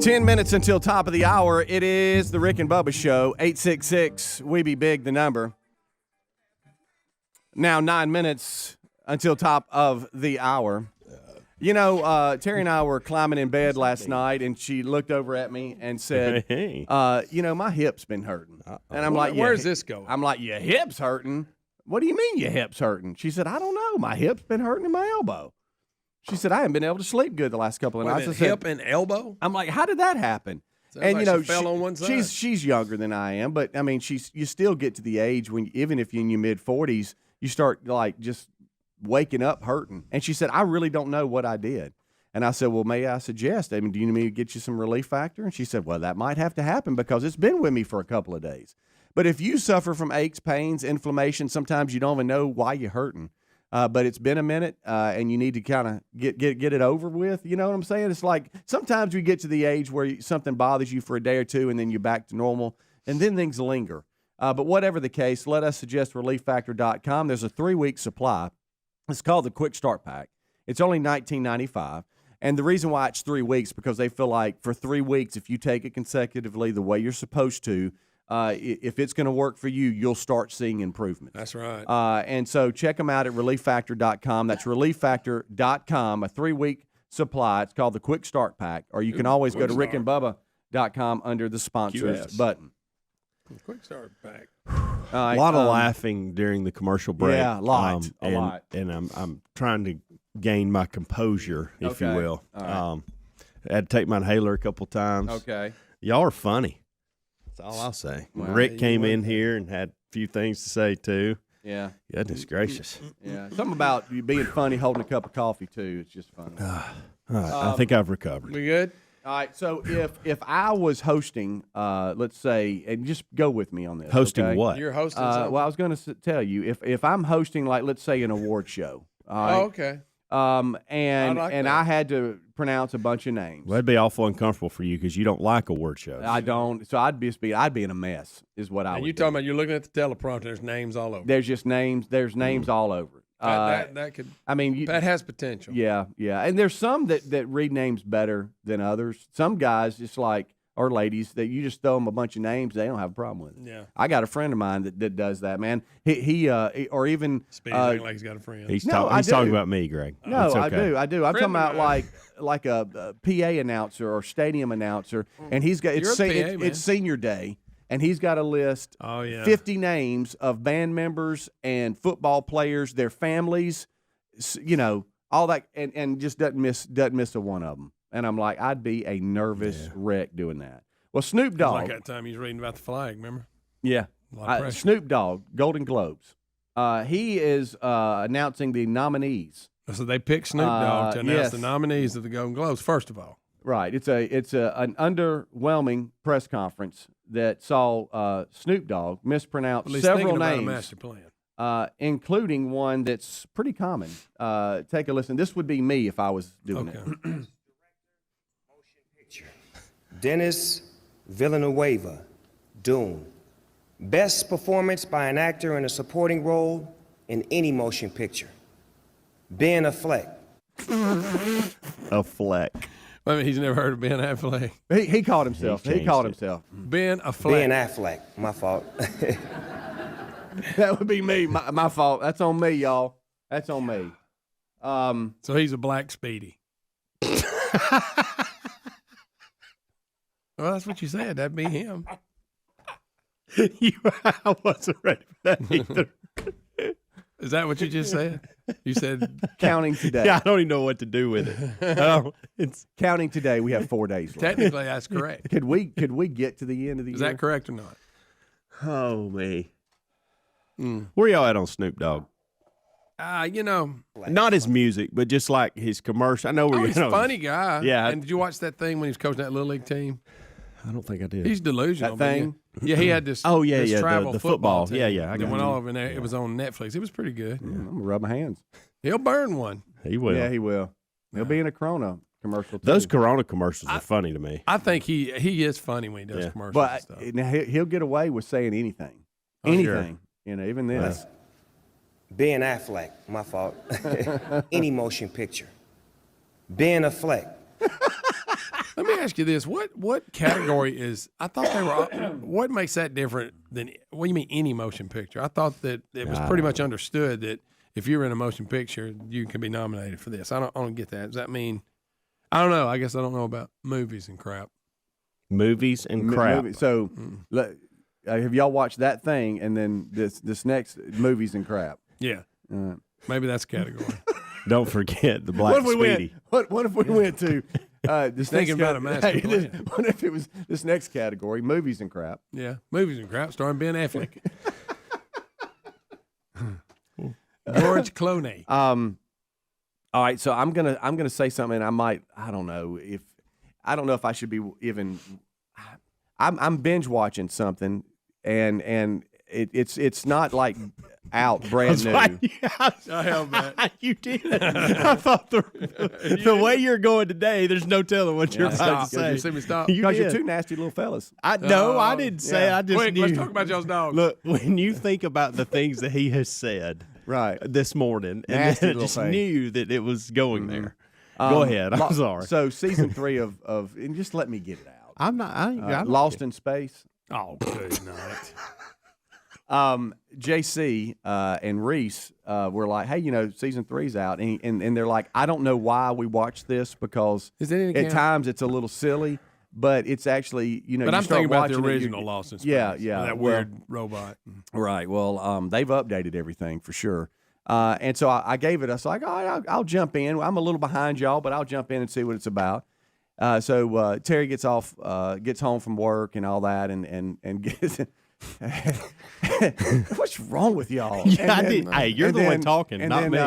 10 minutes until top of the hour. It is the Rick and Bubba Show. 866 We Be Big, the number. Now 9 minutes until top of the hour. You know, Terry and I were climbing in bed last night, and she looked over at me and said,
Hey.
you know, my hip's been hurting. And I'm like,
Where's this going?
I'm like, your hip's hurting? What do you mean your hip's hurting? She said, I don't know. My hip's been hurting in my elbow. She said, I haven't been able to sleep good the last couple of nights. I said,
hip and elbow?
I'm like, how did that happen?
Sounds
And
like
you know,
she fell on one side.
she's younger than I am, but I mean, you still get to the age when even if you're in your mid 40s, you start like just waking up hurting. And she said, I really don't know what I did. And I said, well, may I suggest? I mean, do you need me to get you some Relief Factor? And she said, well, that might have to happen because it's been with me for a couple of days. But if you suffer from aches, pains, inflammation, sometimes you don't even know why you're hurting. But it's been a minute, and you need to kind of get it over with. You know what I'm saying? It's like sometimes we get to the age where something bothers you for a day or two, and then you're back to normal, and then things linger. But whatever the case, let us suggest ReliefFactor.com. There's a 3-week supply. It's called the Quick Start Pack. It's only $19.95. And the reason why it's 3 weeks, because they feel like for 3 weeks, if you take it consecutively the way you're supposed to, if it's going to work for you, you'll start seeing improvement.
That's right.
And so check them out at ReliefFactor.com. That's ReliefFactor.com, a 3-week supply. It's called the Quick Start Pack. Or you can always go to RickandBubba.com under the sponsors button.
Quick Start Pack.
A lot of laughing during the commercial break.
Yeah, a lot.
And I'm trying to gain my composure, if you
Okay.
will.
All right.
I had to take my inhaler a couple times.
Okay.
Y'all are funny. That's all I'll say.
Well,
Rick came in here and had a few things to say, too.
Yeah.
Goodness gracious.
Yeah. Something about you being funny holding a cup of coffee, too. It's just funny.
All right, I think I've recovered.
We good?
All right, so if I was hosting, let's say, and just go with me on this.
Hosting
okay?
what?
You're hosting something?
Well, I was going to tell you, if I'm hosting, like, let's say, an award show. All right?
Oh, okay.
And
I like
and
that.
I had to pronounce a bunch of names.
Well, that'd be awful uncomfortable for you because you don't like award shows.
I don't. So I'd be in a mess, is what I
And
would
you
do.
talking about you're looking at the teleprompter, there's names all over.
There's just names. There's names all over.
That could
I mean,
that has potential.
Yeah, yeah. And there's some that read names better than others. Some guys just like, or ladies, that you just throw them a bunch of names, they don't have a problem with it.
Yeah.
I got a friend of mine that does that, man. He or even
Speedy's acting like he's got a friend.
He's,
No, I
he's talking
do.
about me, Greg.
no,
It's
I
okay.
do. I'm
Friend
talking
of
about
mine.
like a PA announcer or stadium announcer, and he's got
You're a PA, man.
it's senior day, and he's got a list,
Oh, yeah.
50 names of band members and football players, their families, you know, all that, and just doesn't miss a one of them. And I'm like, I'd be a nervous wreck doing that. Well, Snoop Dogg,
Like that time he's reading about the flag, remember?
yeah,
A lot of pressure.
Snoop Dogg, Golden Globes. He is announcing the nominees.
So they picked Snoop Dogg to announce
yes.
the nominees of the Golden Globes, first of all.
Right. It's an underwhelming press conference that saw Snoop Dogg mispronounce
At least
several
thinking about a
names,
master plan.
including one that's pretty common. Take a listen. This would be me if I was doing
Okay.
it.
Dennis Villanueva, Dune. Best performance by an actor in a supporting role in any motion picture. Ben Affleck.
A fleck.
I mean, he's never heard of Ben Affleck.
He called himself.
He
He called
changed it.
himself.
Ben Affleck.
Ben Affleck. My fault.
That would be me. My fault. That's on me, y'all. That's on me.
So he's a black Speedy. Well, that's what you said. That'd be him.
I wasn't ready for that either.
Is that what you just said? You said
Counting today.
Yeah, I don't even know what to do with it. It's
Counting today. We have 4 days left.
technically that's correct.
Could we get to the end of the
Is
year?
that correct or not?
oh me. Where y'all at on Snoop Dogg?
You know,
Not his music, but just like his commercial. I know where
he's
you
a
know.
funny guy.
Yeah.
And did you watch that thing when he was coaching that Little League team?
I don't think I did.
He's delusional.
That
but
thing?
Yeah, he had this.
Oh, yeah,
this
yeah,
travel
the
football.
football. Yeah,
team
yeah, I
that
got
went
you.
all over in there. It was on Netflix. It was pretty good.
I'm gonna rub my hands.
He'll burn one.
He will.
Yeah, he will. He'll be in a Corona commercial. Too.
Those Corona commercials are funny to me.
I think he is funny when he does
Yeah.
commercials and
But
stuff.
now he'll get away with saying anything.
Oh, sure.
Anything. You know, even this.
Ben Affleck. My fault. Any motion picture. Ben Affleck.
Let me ask you this: what category is? I thought they were. What makes that different than? What do you mean any motion picture? I thought that it was pretty much understood that if you're in a motion picture, you can be nominated for this. I don't get that. Does that mean? I don't know. I guess I don't know about movies and crap.
Movies and crap.
So, have y'all watched that thing and then this next movies and crap?
Yeah, maybe that's a category.
Don't forget the Black Speedy.
What if we went to this
Thinking
next
about a master plan.
What if it was this next category, movies and crap?
Yeah, movies and crap, starring Ben Affleck, George Clooney.
All right, so I'm gonna say something. I don't know if I should be even. I'm binge watching something, and it's not like out brand new.
I held that.
You did. I thought the way you're going today, there's no telling what you're about to say.
You see me stop?
Because you're two nasty little fellas.
I didn't say.
Yeah.
I just
Quick,
knew.
let's talk about y'all's dogs.
Look, when you think about the things that he has said
Right.
this morning, and
Nasty
I
little
just
thing.
knew that it was going there. Go ahead. I'm sorry.
So season 3 of and just let me get it out.
I'm not. I
Lost in Space.
Oh, good night.
JC and Reese were like, hey, season 3's out. And they're like, I don't know why we watched this because
Is it
at times it's a little silly, but it's actually,
But
you
I'm
start
thinking about the
watching it,
original Lost in Space.
Yeah.
That
well,
weird robot.
Right. Well, they've updated everything for sure. And so I gave it, I was like, all right, I'll jump in. I'm a little behind y'all, but I'll jump in and see what it's about. So Terry gets home from work and all that and gets what's wrong with y'all?
Yeah, I did. Hey, you're the one talking, not me.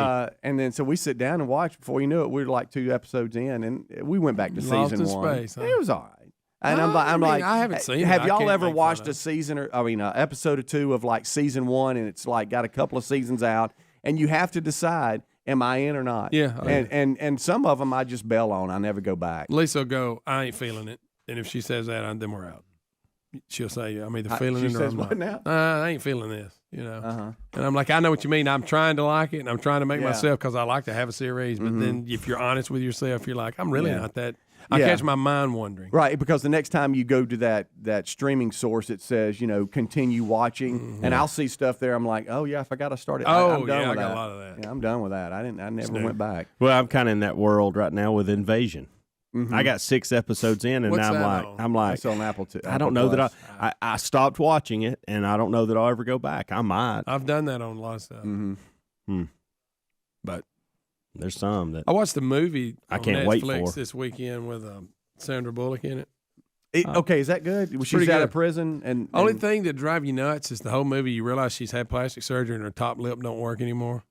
And then so we sit down and watch. Before you knew it, we were like 2 episodes in, and we went back to
Lost
season
in
1.
Space, huh?
It was all right. And I'm
I mean,
like,
I haven't seen it.
Have
I
y'all
can't
ever
make fun
watched
of
a
it.
season episode or 2 of like season 1, and it's like got a couple of seasons out, and you have to decide, am I in or not?
Yeah.
And some of them I just bail on. I never go back.
Lisa will go, I ain't feeling it. And if she says that, then we're out. She'll say, I'm either feeling
she
it or
says
I'm
what
not.
now?
I ain't feeling this,
Uh-huh.
And I'm like, I know what you mean. I'm trying to like it, and I'm trying to make
Yeah.
myself because I like to have a series. But then if you're honest with yourself, you're like, I'm really
Yeah.
not that. I
Yeah.
catch my mind wandering.
Right, because the next time you go to that streaming source, it says, continue watching, and I'll see stuff there. I'm like, oh yeah, I forgot I started. I'm done
yeah,
with
I got
that.
a lot of that.
Yeah, I'm done with that. I never went back.
Well, I'm kind of in that world right now with Invasion. I got 6 episodes in, and
What's
I'm
that
like,
on?
I'm like,
It's on Apple too.
I don't know that I stopped watching it, and I don't know that I'll ever go back. I might.
I've done that on a lot of stuff. But
There's some that
I watched the movie
I
on
can't
Netflix
wait for.
this weekend with Sandra Bullock in it.
Okay, is that good? She's
pretty
out
good.
of prison, and
Only thing that drive you nuts is the whole movie. You realize she's had plastic surgery and her top lip don't work anymore.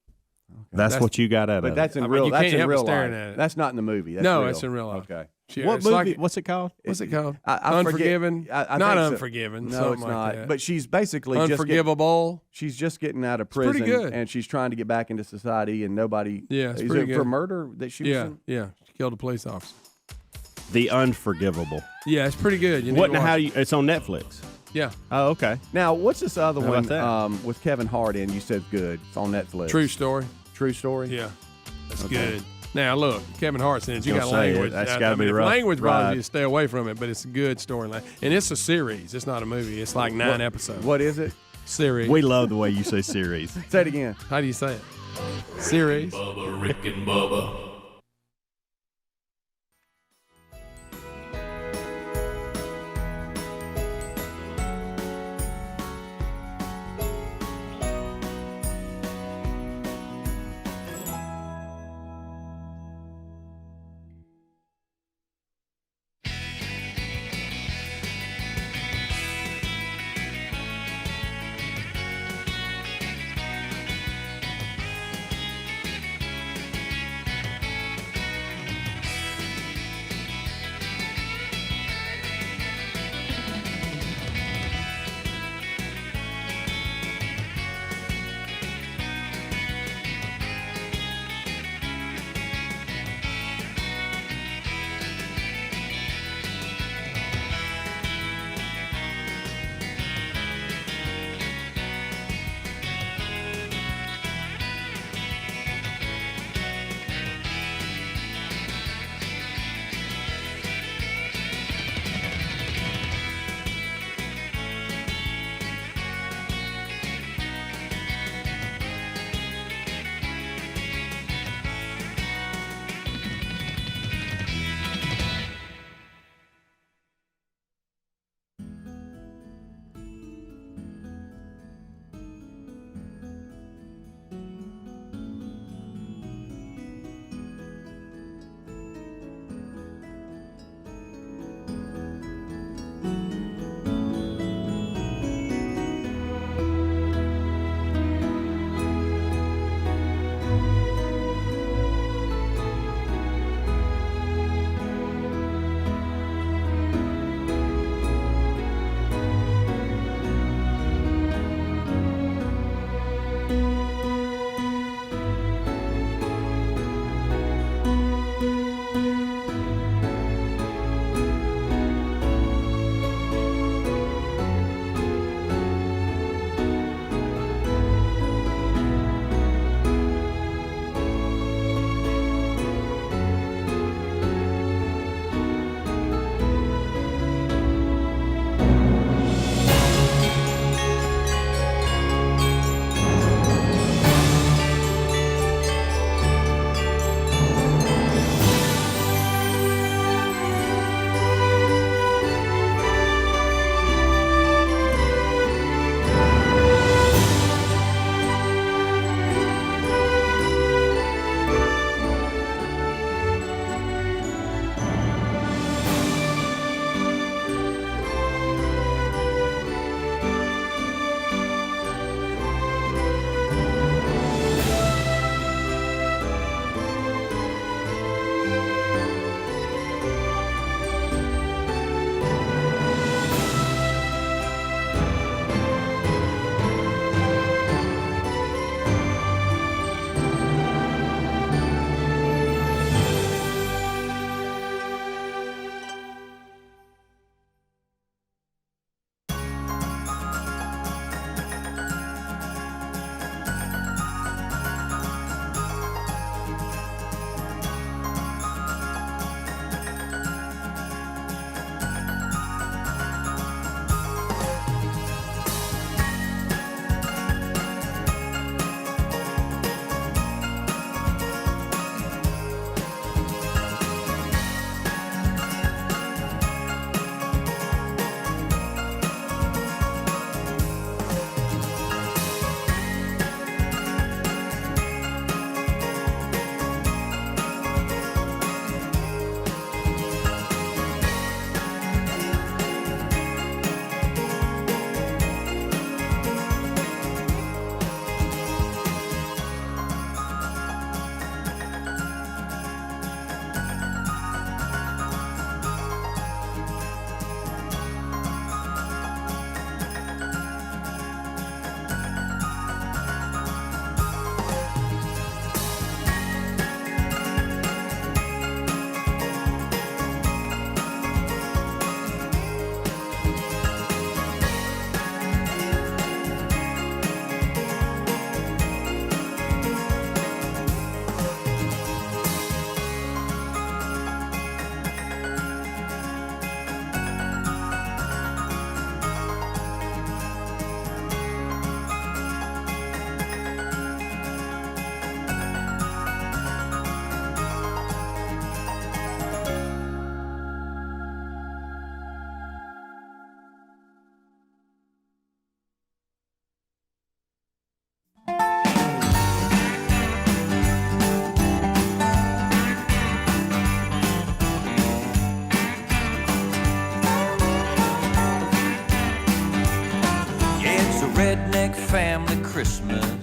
that's what you got out
but
of
that's
it.
in
I mean,
real.
you
That's
can't
in
help but
real
staring
life.
at it.
That's not in the movie. That's
No,
real.
it's in real life.
Okay.
What
It's
movie?
like-
What's it called?
What's it called?
I forget-
Unforgiven.
I
Not
think so.
Unforgiven.
No,
something
it's
like
not.
that.
But she's basically
Unforgivable.
she's just getting out of
pretty
prison,
good.
and she's trying to get back into society, and nobody.
Yeah, it's
is
pretty
it for
good.
murder that she was
Yeah,
in?
yeah. She killed a police officer.
The Unforgivable.
Yeah, it's pretty good. You need
What?
to
Now,
watch
how
it.
you? It's on Netflix.
Yeah,
Oh, okay.
Now, what's this other
How
one
about that?
with Kevin Hart in? You said good. It's on Netflix.
true story.
True story.
Yeah, that's good. Now look, Kevin Hart's in it. You
Gonna
got
say it.
language.
That's gotta be
if
rough.
language bothers
Right.
you, stay away from it. But it's a good storyline, and it's a series. It's not a movie. It's like 9 episodes.
What is it?
Series?
We love the way you say series.
Say it again.
How do you say it? Series.
Bubba, Rick and Bubba.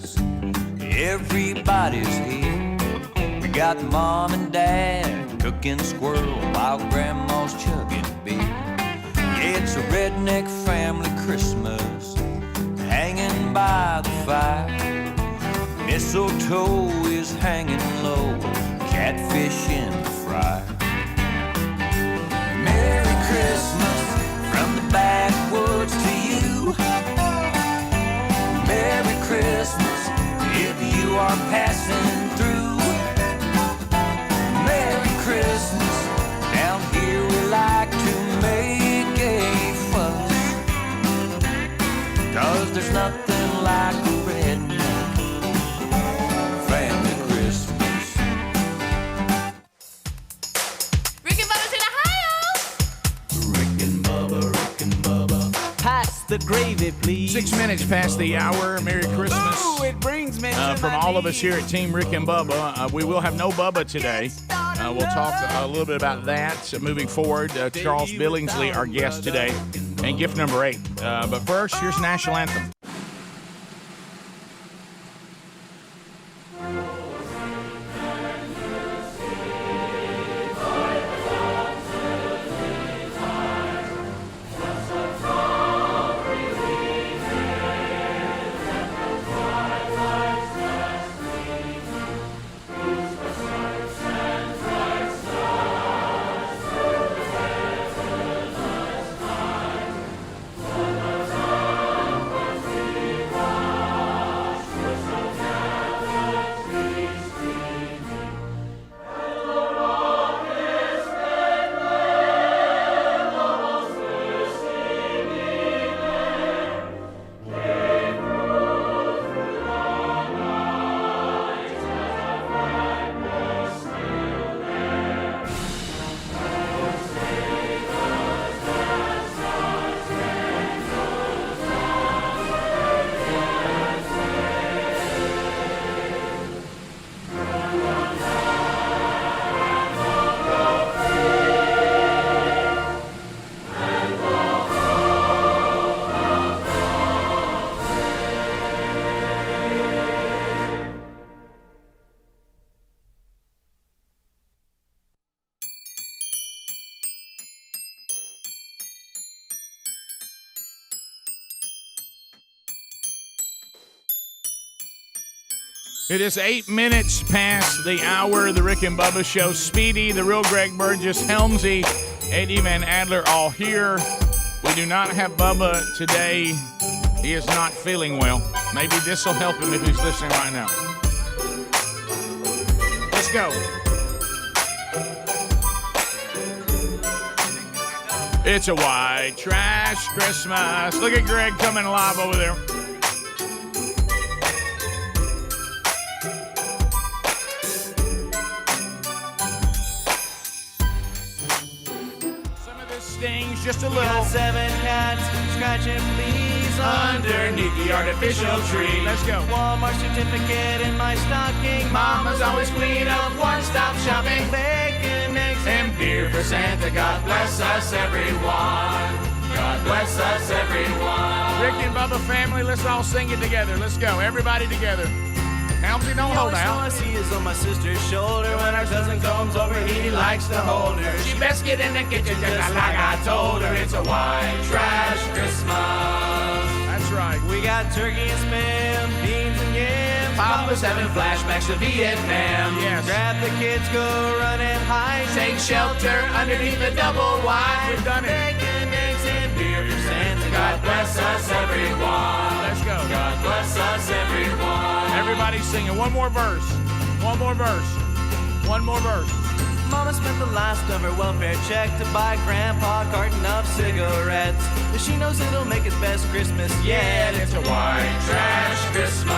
Christmas, everybody's here. We got Mom and Dad cooking squirrel while Grandma's chugging beer. Yeah, it's a redneck family Christmas, hanging by the fire. Mistletoe is hanging low, catfish in the fryer. Merry Christmas from the backwoods to you. Merry Christmas if you are passing through. Merry Christmas, down here we like to make a fuss, 'cause there's nothing like a redneck family Christmas.
Rick and Bubba's in Ohio!
Rick and Bubba.
Pass the gravy, please.
6 minutes past the hour. Merry Christmas.
Ooh, it brings me to
From
my
all of us
knees.
here at Team Rick and Bubba. We will have no Bubba today. We'll talk a little bit about that moving forward. Charles Billingsley, our guest today, and gift number 8. But first, here's National Anthem. It is 8 minutes past the hour of the Rick and Bubba Show. Speedy, the real Greg Burgess, Helmsy, Eddie Van Adler, all here. We do not have Bubba today. He is not feeling well. Maybe this will help him if he's listening right now. Let's go. It's a white trash Christmas. Look at Greg coming alive over there. Stings just a little.
Got 7 cats scratching fleas
Underneath the artificial tree. Let's go.
Walmart certificate in my stocking.
Mama's always queen of one-stop shopping.
Bacon, eggs,
And beer for Santa. God bless us, everyone. God bless us, everyone. Rick and Bubba family, let's all sing it together. Let's go. Everybody together. Helmsy, don't hold
All I
out.
see is on my sister's shoulder. When our cousin comes over, he likes to hold her.
She best get in the kitchen just like I told her. It's a white trash Christmas. That's right.
We got turkey and spam, beans and yams.
Papa's having flashbacks to Vietnam. Yes.
Grab the kids, go run and hide.
Take shelter underneath the double wide. We've done it.
Bacon, eggs, and beer for Santa.
God bless us, everyone. Let's go.
God bless us, everyone.
Everybody's singing. One more verse. One more verse. One more verse.
Mama spent the last of her welfare check to buy Grandpa a carton of cigarettes. But she knows it'll make his best Christmas yet.
It's a white trash Christmas.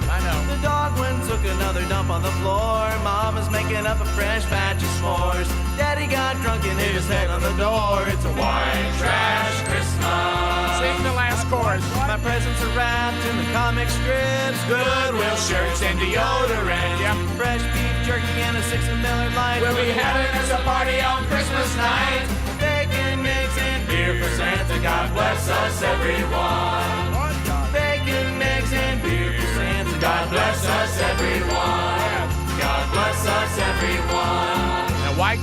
I know.
The dog went and took another dump on the floor. Mama's making up a fresh batch of s'mores. Daddy got drunk and hit his head on the door. It's a white trash Christmas.
Sing the last chorus.
My presents are wrapped in the comic strips.
Goodwill shirts and deodorant. Yep.
Fresh beef jerky and a 6 of Miller Lite.
We'll be having us a party on Christmas night.
Bacon, eggs, and
Beer for Santa. God bless us, everyone.
bacon, eggs, and beer.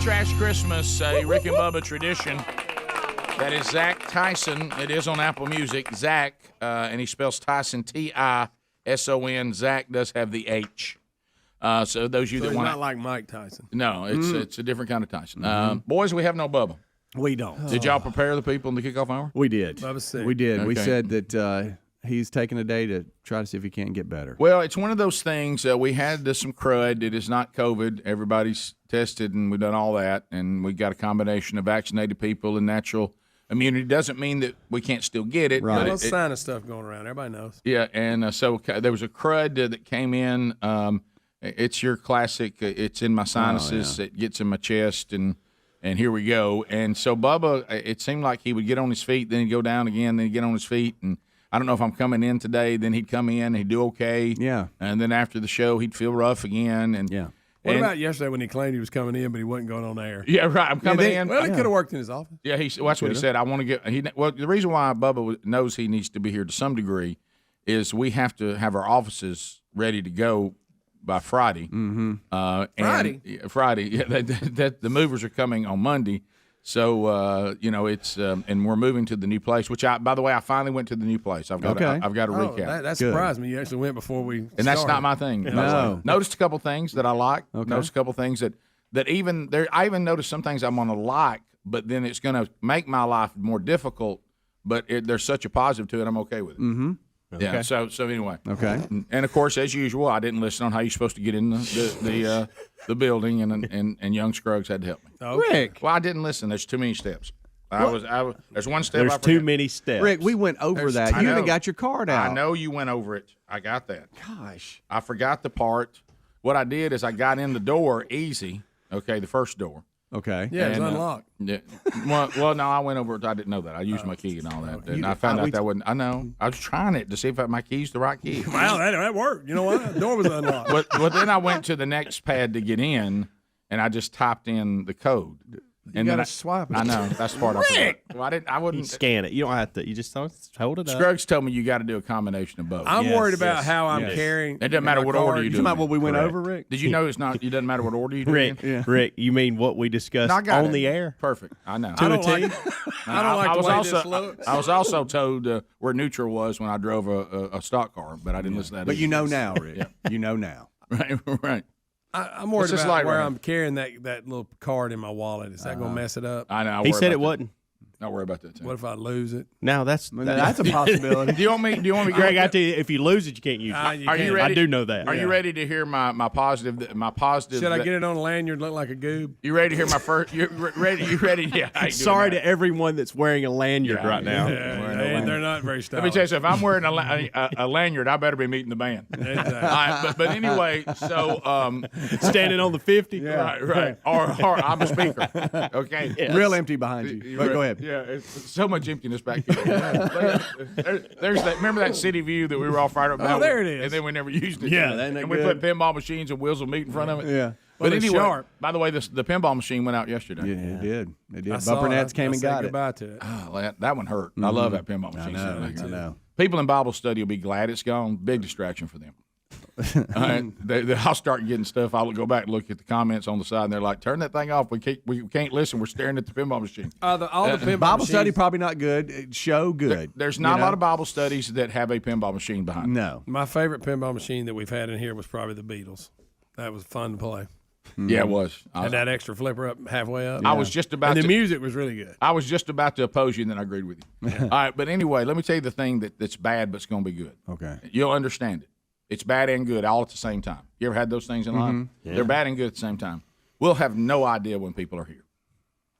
Trash Christmas, a Rick and Bubba tradition. That is Zach Tyson. It is on Apple Music. Zach, and he spells Tyson Tyson. Zach does have the H. So those of you that want
not like Mike Tyson.
No, it's a different kind of Tyson. Boys, we have no Bubba.
We don't.
Did y'all prepare the people in the kickoff hour?
We did.
Bubba's sick.
We did. We
Okay.
said that he's taking a day to try to see if he can get better.
Well, it's one of those things. We had some crud. It is not COVID. Everybody's tested, and we've done all that, and we got a combination of vaccinated people and natural immunity. Doesn't mean that we can't still get it.
Right.
But
There's sinus stuff going around. Everybody knows.
Yeah, and so there was a crud that came in. It's your classic. It's in my sinuses. It gets in my chest, and here we go. And so Bubba, it seemed like he would get on his feet, then he'd go down again, then he'd get on his feet, and I don't know if I'm coming in today. Then he'd come in, he'd do okay.
Yeah.
And then after the show, he'd feel rough again. And
Yeah.
What
and-
about yesterday when he claimed he was coming in, but he wasn't going on air?
Yeah, right. I'm coming in.
Well, he could have worked in his office.
Yeah, well, that's what he said. I want to get. Well, the reason why Bubba knows he needs to be here to some degree is we have to have our offices ready to go by Friday. Mm-hmm. Friday. Yeah, that the movers are coming on Monday. So it's and we're moving to the new place. Which by the way, I finally went to the new place. I've got
Okay.
I've got a recap.
That surprised me. You actually went before we
And that's not my thing.
No.
Noticed a couple things that I like.
Okay.
Noticed a couple things that even there. I even noticed some things I'm going to like, but then it's going to make my life more difficult. But there's such a positive to it. I'm okay with it. Mm-hmm. Yeah. So anyway.
Okay.
And of course, as usual, I didn't listen on how you're supposed to get in the building, and young Scruggs had to help me.
Rick.
Well, I didn't listen. There's too many steps. There's one step.
There's
I
too
forgot.
many steps.
Rick, we went over that.
I
You
know.
even got your card out.
I know you went over it. I got that.
Gosh.
I forgot the part. What I did is I got in the door easy. Okay, the first door.
Okay.
Yeah, it's
And,
unlocked.
Yeah. Well, no, I went over it. I didn't know that. I used my key and all that. And I found out that wasn't. I know. I was trying it to see if my key's the right key.
Wow, that worked. You know what? The door was unlocked.
But then I went to the next pad to get in, and I just typed in the code.
You
And then
gotta swipe it.
I know that's the part I forgot. Well, I didn't. I
You
wouldn't.
scan it. You don't have to. You just hold it up.
Scruggs told me you got to do a combination of both.
I'm
Yes,
worried about
yes,
how I'm
yes.
carrying.
It doesn't matter
my
what order
card.
you do.
You about what we went
Correct.
over, Rick?
Did you know it's not? It doesn't matter what order you do.
Rick,
it in?
Rick, you mean what we discussed
No, I got
on
it.
the air?
Perfect. I know.
I don't like. I don't like
was
the way
also,
this looks.
I was also told where neutral was when I drove a stock car, but I didn't listen to that.
But
either.
you know now, Rick. You know now.
Right, right.
I'm worried
What's this
about
like
where
right
I'm carrying that little card in my wallet. Is that going to mess it up?
I know.
He said it wasn't.
Don't worry about that. Tim.
What if I lose it?
No, that's
That's a possibility.
Do you want me? Do you want me?
Greg, I tell you, if you lose it, you can't use it.
Are you
can't.
ready?
I do know that.
Are you ready to hear my positive? My positive.
Should I get it on a lanyard? Look like a goob?
You ready to hear my first? You ready? You ready? Yeah. I ain't doing
Sorry
that.
to everyone that's wearing a lanyard
Yeah,
right now.
They're not very stylish.
Let me tell you something. If I'm wearing a lanyard, I better be meeting the band.
Exactly.
All right, but anyway, so
Standing on the 50.
right, or I'm a speaker. Okay.
Real empty behind you. But go ahead.
Yeah, it's so much emptiness back here. There's that. Remember that city view that we were all fired up about?
there it is.
And then we never used it.
Yeah, that ain't
and we
good.
put pinball machines and wheels of meat in front of it.
Yeah.
But
Well, it's
anyway,
sharp.
by the way, the pinball machine went out yesterday.
Yeah, it did. It did.
I saw
Bumper
it.
nets came
I
and
said
got it.
goodbye to it.
Oh, that one hurt. I love that pinball machine.
I know.
People in Bible study will be glad it's gone. Big distraction for them. All right, I'll start getting stuff. I'll go back and look at the comments on the side, and they're like, "Turn that thing off. We can't listen. We're staring at the pinball machine."
All the pinball
Bible study
machines-
probably not good. Show good.
There's not
You
a lot
know?
of Bible studies that have a pinball machine behind. it.
No.
My favorite pinball machine that we've had in here was probably the Beatles. That was fun to play.
Yeah, it was.
Had that extra flipper up halfway up.
I was just about
and the
to.
music was really good.
I was just about to oppose you, and then I agreed with you. All right, but anyway, let me tell you the thing that's bad, but it's going to be good.
Okay.
You'll understand it. It's bad and good all at the same time. You ever had those things in life? They're bad and good at the same time. We'll have no idea when people are here.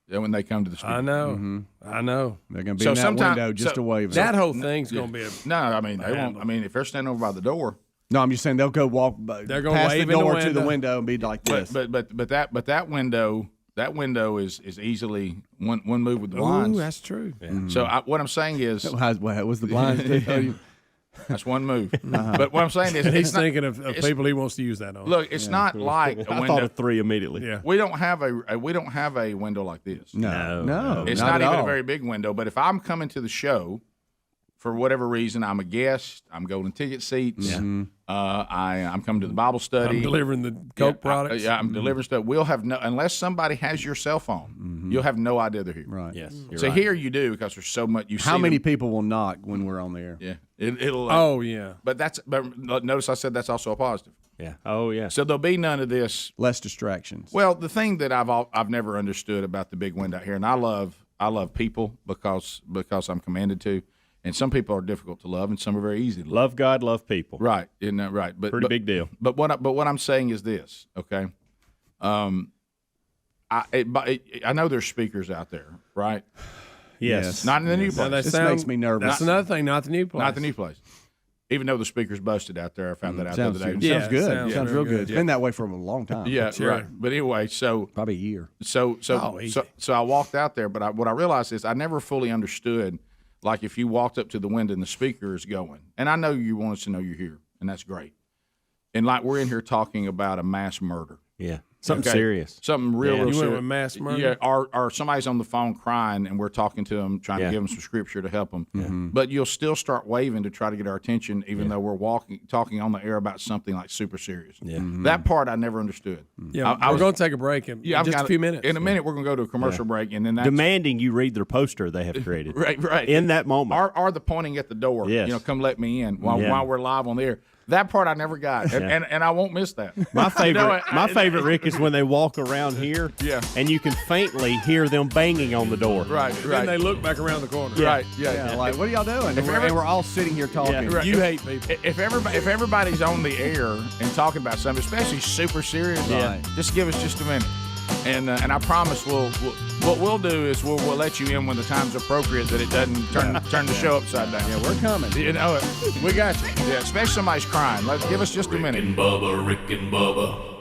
When they come to the studio.
I know. I know.
They're going to be
So
in that
sometime-
window just
so-
a wave.
That whole thing's going to be a.
No, I mean they won't. I mean, if they're standing over by the door,
No, I'm just saying they'll go walk
They're gonna
past
wave
the
in the
door to the
window.
window and be like this.
but that window is easily one move with the
Ooh,
blinds.
that's true.
So what I'm saying is
What was the blinds? do?
that's one move. But what I'm saying is
He's
it's not-
thinking of
it's-
people he wants to use that on.
Look, it's not like a
I thought
window.
of 3 immediately.
Yeah.
We don't have a window like this.
No.
It's
not
not
at
even
all.
a very big window. But if I'm coming to the show, for whatever reason, I'm a guest. I'm golden ticket seats. I'm coming to the Bible study.
I'm delivering the Coke products.
I'm delivering stuff. We'll have unless somebody has your cell phone, you'll have no idea they're here.
Right.
Yes.
So here you do because there's so much. You
How
see
many
them.
people will knock when we're on the air?
Yeah. It'll.
Oh yeah.
But notice I said that's also a positive.
Yeah. Oh, yeah.
So there'll be none of this.
Less distractions.
Well, the thing that I've never understood about the big wind out here, and I love people because I'm commanded to, and some people are difficult to love, and some are very easy to love.
Love God, love people.
Right, isn't that right? But
Pretty big deal.
But what I'm saying is this, okay? I know there's speakers out there, right?
Yes.
Not in the new
Now
place.
This makes me nervous.
That's another thing. Not the new place.
Not the new place. Even though the speaker's busted out there, I found that out
Sounds
the other
good.
day.
Sounds good.
sounds
Sounds
very
real good.
good.
It's been that way for a long time.
Yeah,
Sure.
right. But anyway, so
Probably a year.
So
easy.
I walked out there, but what I realized is I never fully understood, like if you walked up to the window and the speaker is going, and I know you want us to know you're here, and that's great. And like we're in here talking about a mass murder.
Yeah. Something
Okay?
serious.
Something real
You went
serious.
with mass murder?
Yeah, or somebody's on the phone crying, and we're talking to them, trying to give them some scripture to help them. But you'll still start waving to try to get our attention, even though we're talking on the air about something like super serious.
Yeah.
That part I never understood.
Yeah,
I
we're
was-
going to take a break in
I've
just
got
a few minutes.
In a minute, we're going to go to a commercial break, and then that's
Demanding you read their poster they have created.
right.
In that moment.
Or the pointing at the door.
Yes.
Come let me in while
Yeah.
we're live on the air. That part I never got, and I won't miss that.
My favorite,
No,
my favorite, Rick, is when they walk around here,
Yeah.
and you can faintly hear them banging on the door.
Right,
Then
right,
they look back around the corner.
right, yeah.
Yeah, like, what are y'all doing? And we're all sitting here talking.
Right.
You hate people.
If everybody's on the air and talking about something, especially super serious,
Yeah.
just give us just a minute, and I promise what we'll do is we'll let you in when the time's appropriate, that it doesn't turn the show upside down.
Yeah, we're coming.
You know it. We got you. Yeah, especially somebody's crying. Give us just a minute.
Rick and Bubba.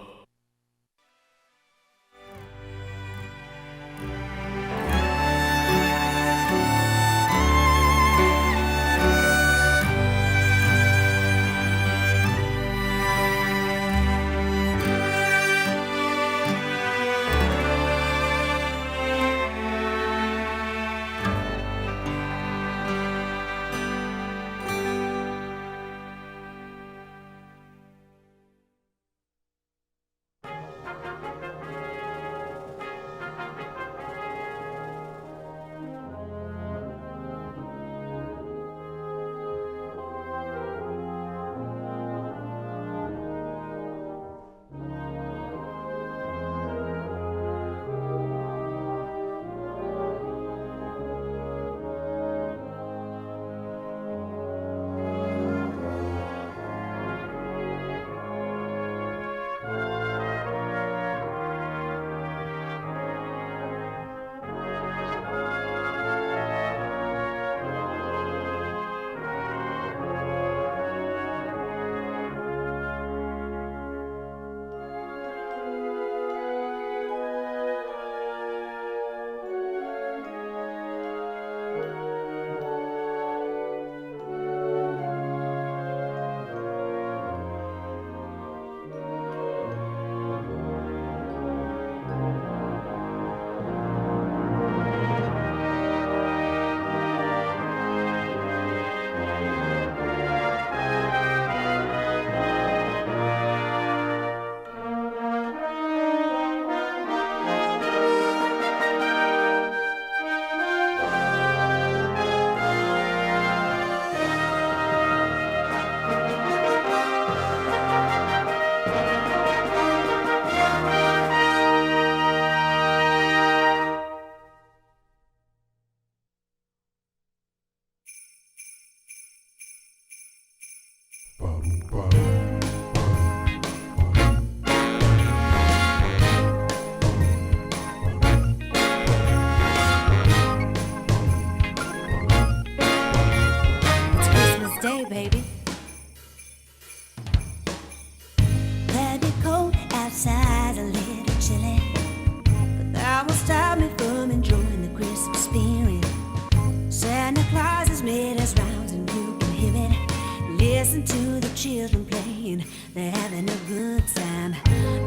It's Christmas Day, baby. Let it cold outside, a little chilly, but that won't stop me from enjoying the Christmas spirit. Santa Claus has made his rounds and you can hear it. Listen to the children playing, they're having a good time.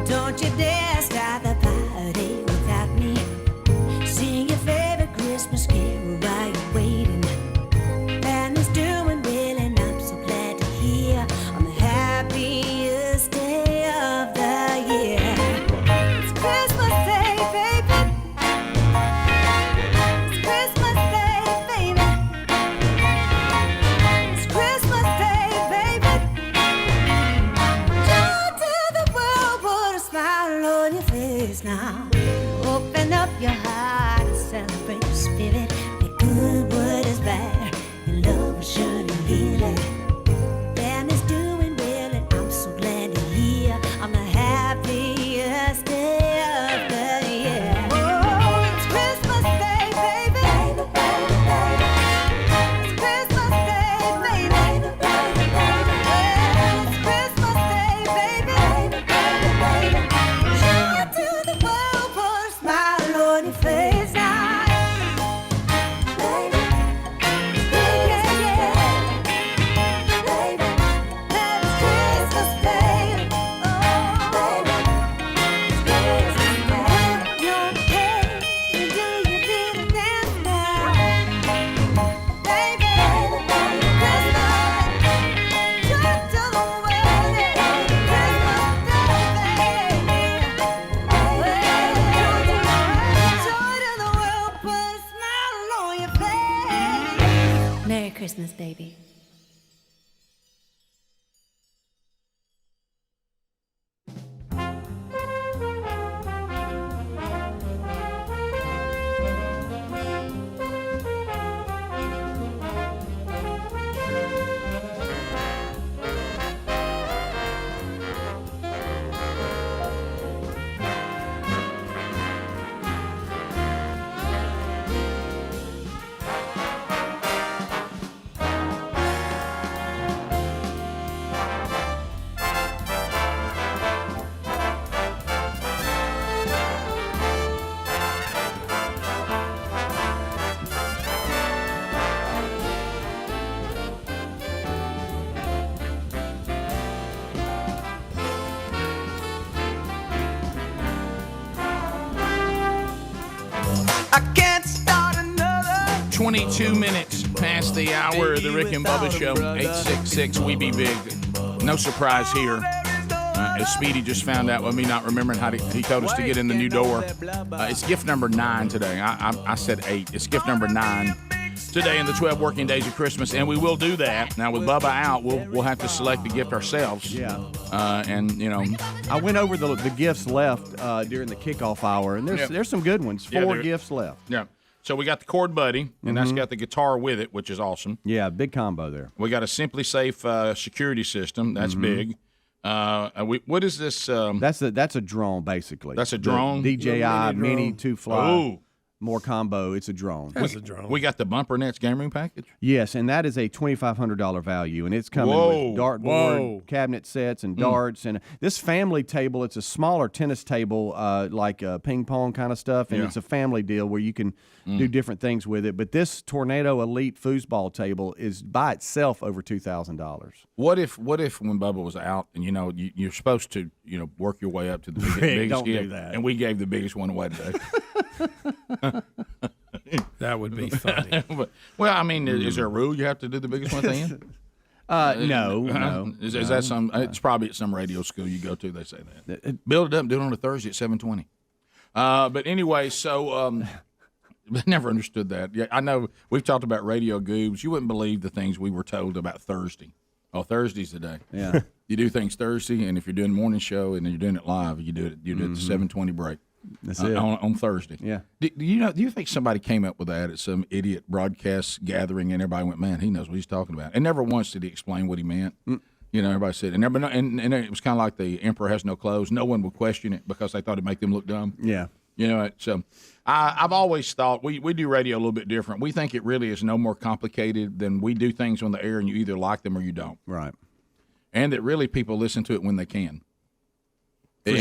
Don't you dare start the party without me. Sing your favorite Christmas carol while you're waiting. And this now. Open up your heart and celebrate the spirit. The good word is bad, and love will surely heal it. Family's doing well, and I'm so glad to hear. I'm the happiest day of the year. Oh, it's Christmas Day, baby. Baby, baby, baby. It's Christmas Day, baby. Baby, baby, baby. It's Christmas Day, baby. Baby, baby, baby. Shout to the world, put a smile on your face now. Baby, yeah, yeah. Baby, it's Christmas Day. Oh, baby, it's Christmas Day. Your head, you do your little dance now. Baby, Christmas, joy to the world, yeah. Christmas Day, joy to the world, put a smile on your face. Merry Christmas, baby.
I can't start another.
22 minutes past the hour of the Rick and Bubba Show. 866 We Be Big. No surprise here. As Speedy just found out with me not remembering how he told us to get in the new door. It's gift number 9 today. I said 8. It's gift number 9 today in the 12 working days of Christmas, and we will do that. Now with Bubba out, we'll have to select the gift ourselves.
Yeah.
And you know,
I went over the gifts left during the kickoff hour, and there's some good ones. 4 gifts left.
Yeah. So we got the Cord Buddy, and that's got the guitar with it, which is awesome.
Yeah, big combo there.
We got a Simply Safe security system. That's big. What is this?
That's a drone, basically.
That's a drone?
The DJI Mini 2 Fly.
Ooh.
More combo. It's a drone.
That's a drone.
We got the Bumper Nets game room package.
Yes, and that is a $2,500 value, and it's coming with dartboard, cabinet sets, and darts, and this family table. It's a smaller tennis table, like ping pong kind of stuff, and it's a family deal where you can do different things with it. But this Tornado Elite foosball table is by itself over $2,000.
What if when Bubba was out, and you're supposed to work your way up to the biggest
don't
gift,
do that.
and we gave the biggest one away today.
That would be funny.
Well, I mean, is there a rule you have to do the biggest one at the end?
No.
Is that some? It's probably at some radio school you go to. They say that. Build it up, do it on a Thursday at 7:20. But anyway, so I never understood that. Yeah, I know we've talked about radio goobs. You wouldn't believe the things we were told about Thursday. Oh, Thursday's the day.
Yeah.
You do things Thursday, and if you're doing morning show and then you're doing it live, you do it. You do it at the 7:20 break.
That's it.
On Thursday.
Yeah.
Do you think somebody came up with that at some idiot broadcast gathering and everybody went, man, he knows what he's talking about? And never once did he explain what he meant. Everybody said, and it was kind of like the emperor has no clothes. No one would question it because they thought it'd make them look dumb.
Yeah.
So I've always thought we do radio a little bit different. We think it really is no more complicated than we do things on the air and you either like them or you don't.
Right.
And that really people listen to it when they can.
For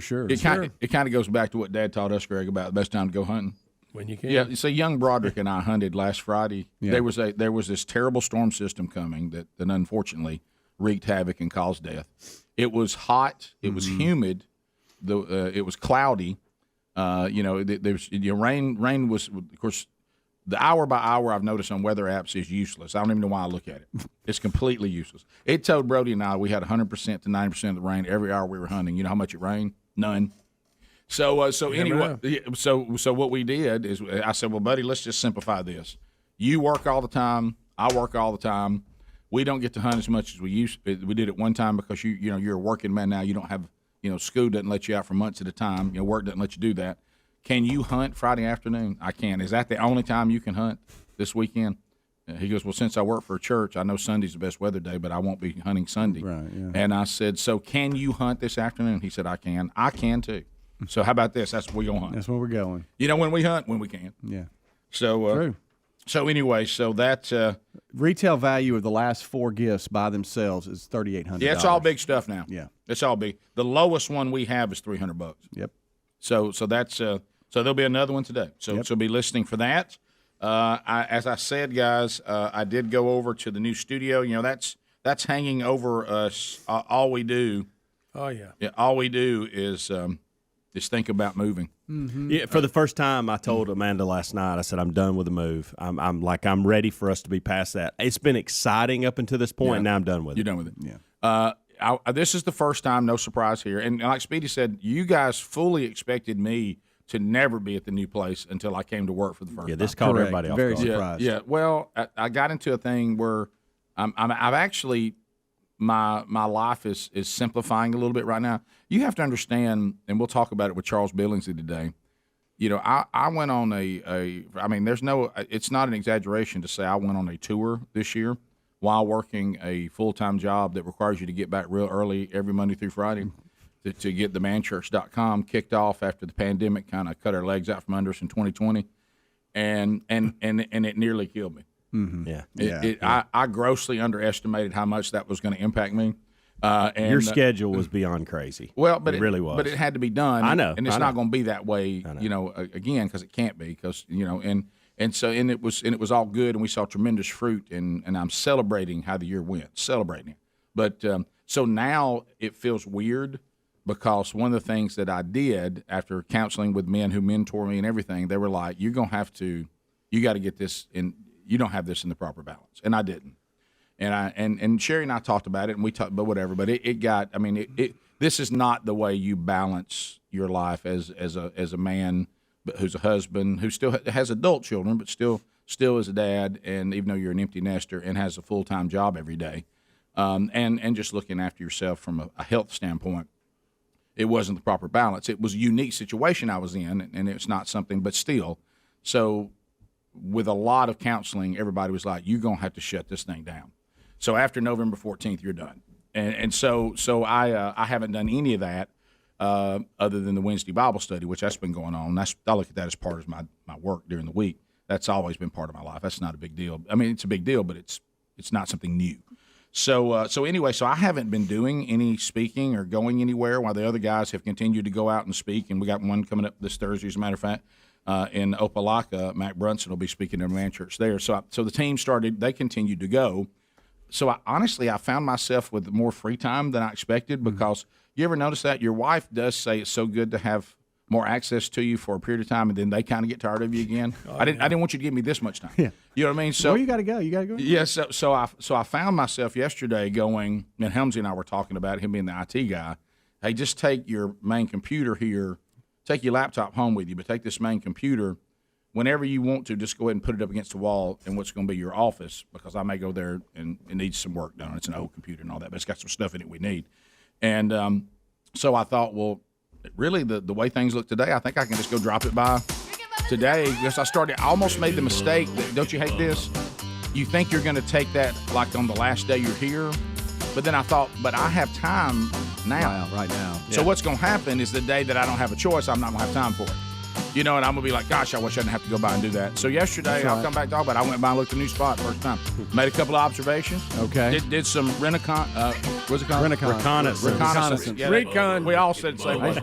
sure.
It kind of goes back to what Dad taught us, Greg, about the best time to go hunting.
When you can.
Yeah, so young Broderick and I hunted last Friday.
Yeah.
There was this terrible storm system coming that unfortunately wreaked havoc and caused death. It was hot. It was humid. It was cloudy. Rain was, of course, the hour by hour I've noticed on weather apps is useless. I don't even know why I look at it. It's completely useless. It told Brody and I we had 100% to 90% of the rain every hour we were hunting. You know how much it rained? None. So anyway, so what we did is I said, well, buddy, let's just simplify this. You work all the time. I work all the time. We don't get to hunt as much as we used. We did it one time because you're a working man now. You don't have school doesn't let you out for months at a time. Work doesn't let you do that. Can you hunt Friday afternoon? I can. Is that the only time you can hunt this weekend? He goes, well, since I work for a church, I know Sunday's the best weather day, but I won't be hunting Sunday.
Right, yeah.
And I said, so can you hunt this afternoon? He said, I can. I can too. So how about this? That's where we're going to hunt.
That's where we're going.
When we hunt, when we can.
Yeah.
So,
True.
So anyway, so that
retail value of the last 4 gifts by themselves is $3,800.
Yeah, it's all big stuff now.
Yeah.
It's all big. The lowest one we have is $300.
Yep.
So that's so there'll be another one today. So be listening for that. As I said, guys, I did go over to the new studio. That's hanging over us. All we do.
Oh yeah.
Yeah. All we do is think about moving.
Mm-hmm. Yeah. For the first time, I told Amanda last night. I said I'm done with the move. I'm ready for us to be past that. It's been exciting up until this point. And now I'm done with it.
You're done with it.
Yeah.
This is the first time. No surprise here. And like Speedy said, you guys fully expected me to never be at the new place until I came to work for the first time.
Yeah, this caught everybody off
Very
guard.
surprised.
Yeah. Well, I got into a thing where I've actually my life is simplifying a little bit right now. You have to understand, and we'll talk about it with Charles Billingsley today. I went on it's not an exaggeration to say I went on a tour this year while working a full-time job that requires you to get back real early every Monday through Friday. To get themanchurch.com kicked off after the pandemic kind of cut our legs out from under us in 2020, and it nearly killed me.
Mm-hmm.
I grossly underestimated how much that was going to impact me. And
your schedule was beyond crazy.
Well, but
it really was.
But it had to be done.
I know,
and it's
I
not
know.
going to be that way. Again, because it can't be. Because and it was all good, and we saw tremendous fruit, and I'm celebrating how the year went, celebrating it. But so now it feels weird. Because one of the things that I did after counseling with men who mentor me and everything, they were like, you got to get this in, you don't have this in the proper balance. And I didn't. And Sherry and I talked about it, and we talked, but whatever. But this is not the way you balance your life as a man who's a husband, who still has adult children, but still is a dad, and even though you're an empty nester and has a full-time job every day, and just looking after yourself from a health standpoint. It wasn't the proper balance. It was a unique situation I was in, and it's not something, but still. So with a lot of counseling, everybody was like, you're going to have to shut this thing down. So after November 14th, you're done. And so I haven't done any of that other than the Wednesday Bible study, which that's been going on. I look at that as part of my work during the week. That's always been part of my life. That's not a big deal. I mean, it's a big deal, but it's not something new. So anyway, I haven't been doing any speaking or going anywhere while the other guys have continued to go out and speak. And we got one coming up this Thursday, as a matter of fact, in Opelika. Mac Brunson will be speaking at a man church there. So the team they continued to go. So I found myself with more free time than I expected because you ever notice that your wife does say it's so good to have more access to you for a period of time, and then they kind of get tired of you again. I didn't want you to give me this much time. Yeah. You know what I mean? So
well, you got to go.
Yeah. So I found myself yesterday going, and Helmsy and I were talking about him being the IT guy. Hey, just take your main computer here, take your laptop home with you, but take this main computer. Whenever you want to, just go ahead and put it up against the wall in what's going to be your office, because I may go there and it needs some work done. It's an old computer and all that, but it's got some stuff in it we need. And so I thought, well, really, the way things look today, I think I can just go drop it by today. Because I almost made the mistake that, don't you hate this? You think you're going to take that like on the last day you're here, but then I thought, but I have time now.
Right now.
So what's going to happen is the day that I don't have a choice, I'm not going to have time for it. And I'm going to be like, gosh, I wish I didn't have to go by and do that. So yesterday, I'll come back to talk about it. I went by and looked at a new spot first time. Made a couple of observations.
Okay.
Did some what's it called?
Reconnaissance.
Yeah,
Recon.
We all said the same word.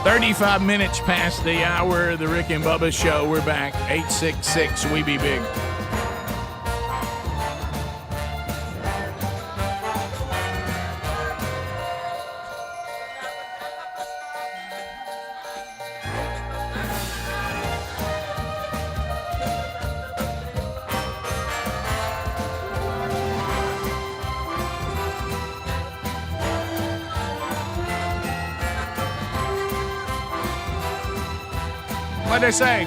35 minutes past the hour of the Rick and Bubba Show. We're back. 866 We Be Big. What'd they say?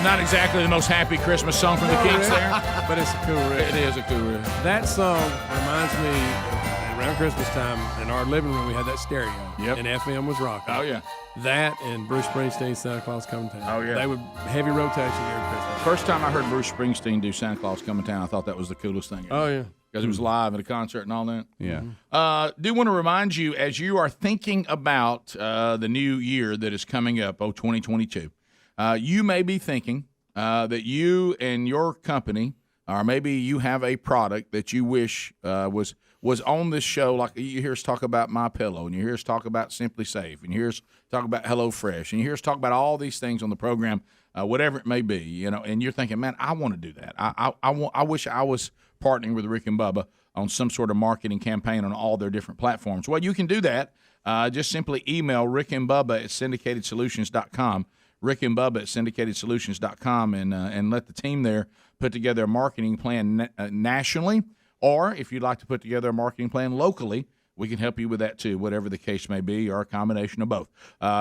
Not exactly the most happy Christmas song from the Kinks there.
But it's a cool riff.
It is a cool riff.
That song reminds me, around Christmas time, in our living room, we had that stereo.
Yep.
And FM was rocking.
Oh, yeah.
That and Bruce Springsteen's Santa Claus Coming to Town.
Oh, yeah.
They would heavy rotation during Christmas.
First time I heard Bruce Springsteen do Santa Claus Coming to Town, I thought that was the coolest thing ever.
Oh, yeah.
Because it was live at a concert and all that.
Yeah.
Do want to remind you, as you are thinking about the new year that is coming up, 2022, you may be thinking that you and your company, or maybe you have a product that you wish was on this show. Like you hear us talk about My Pillow, and you hear us talk about Simply Safe, and you hear us talk about HelloFresh, and you hear us talk about all these things on the program, whatever it may be, you know. And you're thinking, man, I want to do that. I wish I was partnering with Rick and Bubba on some sort of marketing campaign on all their different platforms. Well, you can do that. Just simply email Rick and Bubba at syndicatedsolutions.com. Rick and Bubba at syndicatedsolutions.com, and let the team there put together a marketing plan nationally, or if you'd like to put together a marketing plan locally, we can help you with that too, whatever the case may be, or a combination of both.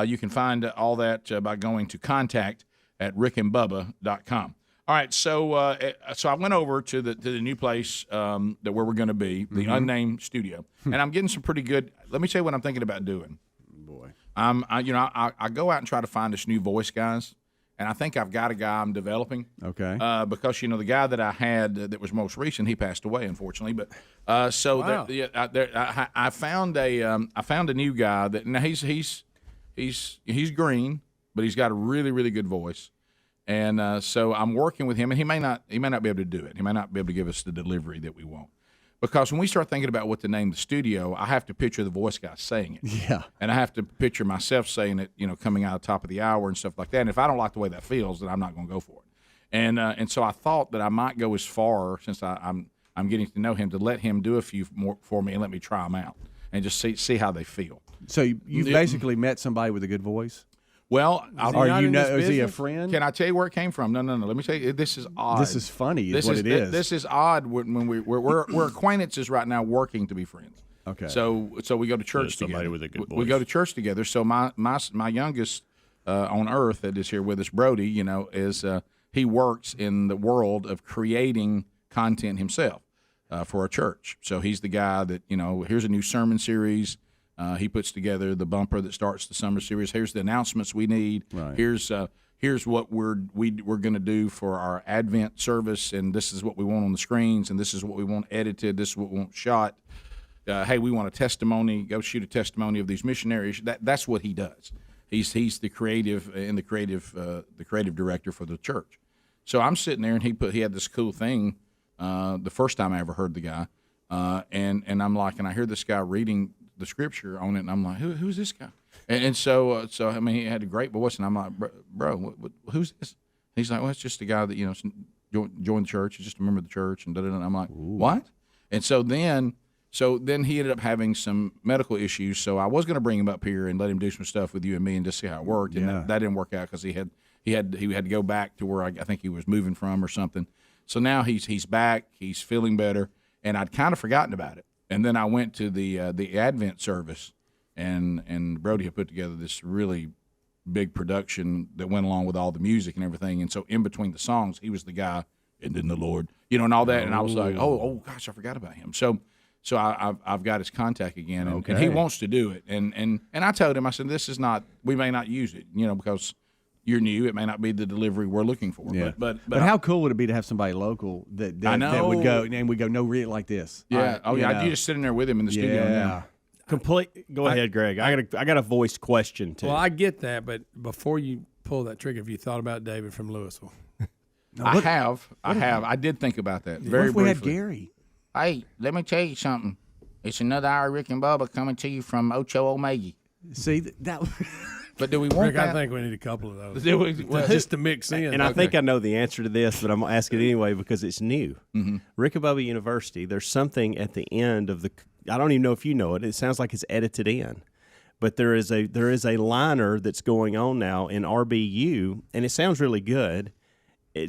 You can find all that by going to contact at rickandbubba.com. All right, so I went over to the new place where we're going to be, the unnamed studio, and I'm getting some pretty good. Let me tell you what I'm thinking about doing.
Boy.
I go out and try to find us new voice guys, and I think I've got a guy I'm developing.
Okay.
Because the guy that I had that was most recent, he passed away, unfortunately. But
Wow.
I found a new guy that now he's green, but he's got a really, really good voice. And so I'm working with him, and he may not be able to do it. He may not be able to give us the delivery that we want. Because when we start thinking about what to name the studio, I have to picture the voice guy saying it.
Yeah.
And I have to picture myself saying it, coming out of the top of the hour and stuff like that. And if I don't like the way that feels, then I'm not going to go for it. And so I thought that I might go as far, since I'm getting to know him, to let him do a few more for me and let me try them out and just see how they feel.
So you basically met somebody with a good voice?
Well,
is he a friend?
Can I tell you where it came from? No. Let me tell you. This is odd.
This is funny. This is.
This is odd when we're acquaintances right now, working to be friends.
Okay.
So we go to church together.
Somebody with a good voice.
We go to church together. So my youngest on earth that is here with us, Brody, is he works in the world of creating content himself for a church. So he's the guy that here's a new sermon series. He puts together the bumper that starts the summer series. Here's the announcements we need.
Right.
Here's what we're going to do for our Advent service, and this is what we want on the screens, and this is what we want edited. This is what we want shot. Hey, we want a testimony. Go shoot a testimony of these missionaries. That's what he does. He's the creative and the creative director for the church. So I'm sitting there, and he had this cool thing. The first time I ever heard the guy, and I'm like, and I hear this guy reading the scripture on it, and I'm like, who's this guy? And so I mean, he had a great voice, and I'm like, bro, who's this? He's like, well, it's just a guy that joined the church. He's just a member of the church, and I'm like, what? And so then he ended up having some medical issues. So I was going to bring him up here and let him do some stuff with you and me and just see how it worked. And that didn't work out because he had to go back to where I think he was moving from or something. So now he's back. He's feeling better, and I'd kind of forgotten about it. And then I went to the Advent service, and Brody had put together this really big production that went along with all the music and everything. And so in between the songs, he was the guy, and then the Lord, and all that. And I was like, oh gosh, I forgot about him. So So I've got his contact again, and he wants to do it. And I told him, I said, this is not, we may not use it, because you're new. It may not be the delivery we're looking for.
Yeah.
But
how cool would it be to have somebody local that would go and we go, no, read it like this.
Yeah. You just sitting there with him in the studio now.
Go ahead, Greg. I got a voice question too.
Well, I get that, but before you pull that trigger, have you thought about David from Louisville?
I have. I did think about that. Very
what if
briefly.
we had Gary?
Hey, let me tell you something. It's another hour of Rick and Bubba coming to you from Ocho Omega.
See that.
But do we want
Rick,
that?
I think we need a couple of those.
Well,
just to mix in.
And I think I know the answer to this, but I'm going to ask it anyway because it's new. Mm-hmm. Rick and Bubba University, there's something at the end of I don't even know if you know it. It sounds like it's edited in. But there is a liner that's going on now in RBU, and it sounds really good.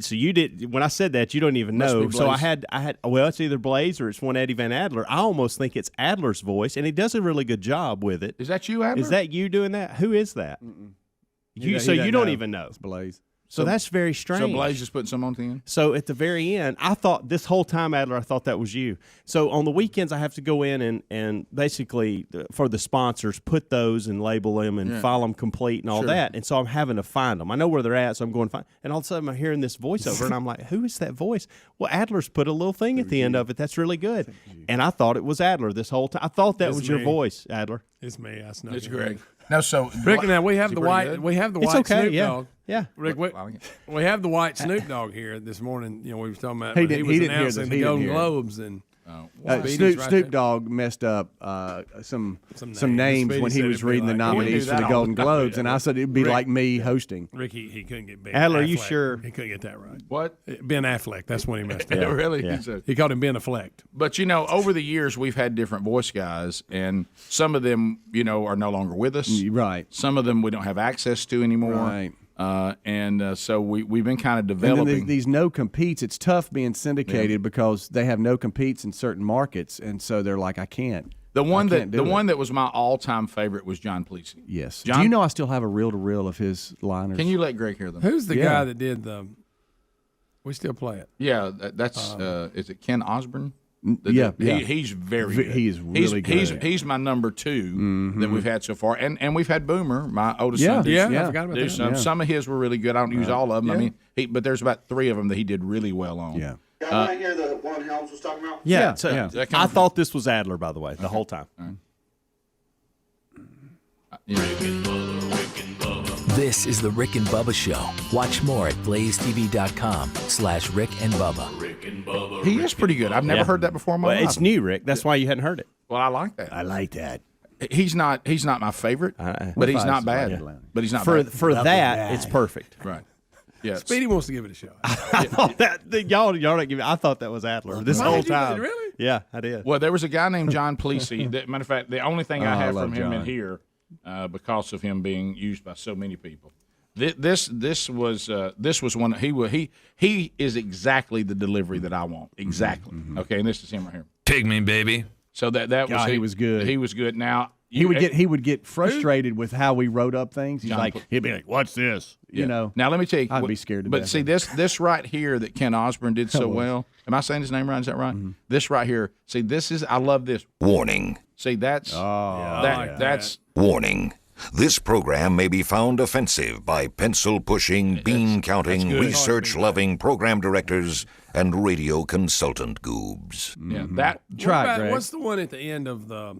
So you did when I said that you don't even know. So I had well, it's either Blaze or it's one Eddie Van Adler. I almost think it's Adler's voice, and he does a really good job with it.
Is that you, Adler?
Is that you doing that? Who is that? You don't even know.
It's Blaze.
So that's very strange.
So Blaze just putting some on the end?
So at the very end, I thought this whole time, Adler, I thought that was you. So on the weekends, I have to go in and basically, for the sponsors, put those and label them and file them complete and all that. And so I'm having to find them. I know where they're at, so I'm going to find. And all of a sudden, I'm hearing this voiceover, and I'm like, who is that voice? Well, Adler's put a little thing at the end of it. That's really good. And I thought it was Adler this whole time. I thought that was your voice, Adler.
It's me. I snuck
It's
it.
Greg. No, so
Rick, now we have the white. We have the white Snoop Dogg.
Yeah.
Rick, we have the white Snoop Dogg here this morning. We were talking about
He
he was
didn't hear
announcing
this.
the
He didn't
Golden
hear it.
Globes and
Snoop Dogg messed up some names when he was reading the nominees for the Golden Globes, and I said it'd be like me hosting.
Rick, he couldn't get Ben
Adler,
Affleck.
are you sure?
He couldn't get that right.
What?
Ben Affleck. That's when he messed up.
Really?
Yeah.
He called him Ben Affleck.
But, over the years, we've had different voice guys, and some of them, are no longer with us.
Right.
Some of them we don't have access to anymore.
Right.
So we've been kind of
And
developing.
then these no competes, it's tough being syndicated because they have no competes in certain markets, and so they're like, I can't.
The one that was my all-time favorite was John Plesey.
Yes.
John,
Do you know I still have a reel-to-reel of his liners?
Can you let Greg hear them?
Who's the guy that did the? We still play it.
Yeah, that's is it Ken Osborne? He's very good.
He is really good.
He's my number 2 that we've had so far, and we've had Boomer, my oldest son.
I forgot about that.
Some of his were really good. I don't use all of them.
Yeah.
I mean, but there's about 3 of them that he did really well on.
Yeah.
Y'all want to hear the one Helms was talking about?
Yeah. I thought this was Adler, by the way, the whole time.
This is the Rick and Bubba Show. Watch more at blazetv.com/Rick and Bubba.
Rick and Bubba.
He is pretty good. I've never heard that before in my life.
It's new, Rick. That's why you hadn't heard it.
Well, I like that.
I like that.
He's not my favorite, but he's not bad. But he's not
For
bad.
that, it's perfect.
Right. Yeah.
Speedy wants to give it a shot.
I thought that y'all don't give. I thought that was Adler this whole time.
Really?
Yeah, I did.
Well, there was a guy named John Plesey. Matter of fact, the only thing I have
love
from him in
John.
here, because of him being used by so many people. This was one. He is exactly the delivery that I want. Exactly. Okay, and this is him right here.
Take me, baby.
So that was
he was good.
He was good. Now
He would get frustrated with how we wrote up things. He'd be like, "What's this?" You know.
Now let me tell you,
I'd be scared to
But
death.
see this right here that Ken Osborne did so well. Am I saying his name right? Is that right? This right here. See, this is I love this.
Warning.
See, that's that's
Warning. This program may be found offensive by pencil-pushing, bean-counting, research-loving program directors and radio consultant goobs.
yeah that.
Greg.
What's the one at the end of the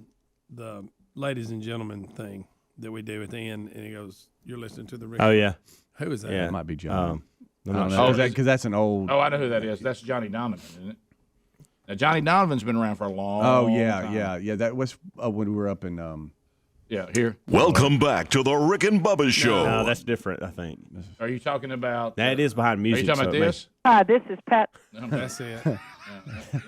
ladies and gentlemen thing that we do at the end? And he goes, "You're listening to the Rick."
Oh yeah.
Who is that?
Yeah.
It might be John.
I'm
I
not
don't
sure.
know. Because that's an old.
Oh, I know who that is. That's Johnny Donovan, isn't it? Now Johnny Donovan's been around for a long. time.
yeah. That was when we were up in.
Yeah, here.
Welcome back to the Rick and Bubba Show.
No, that's different. I think
Are you talking about?
that is behind
Are
music.
you talking about
so it may-
this?
Hi, this is Pat.
That's it.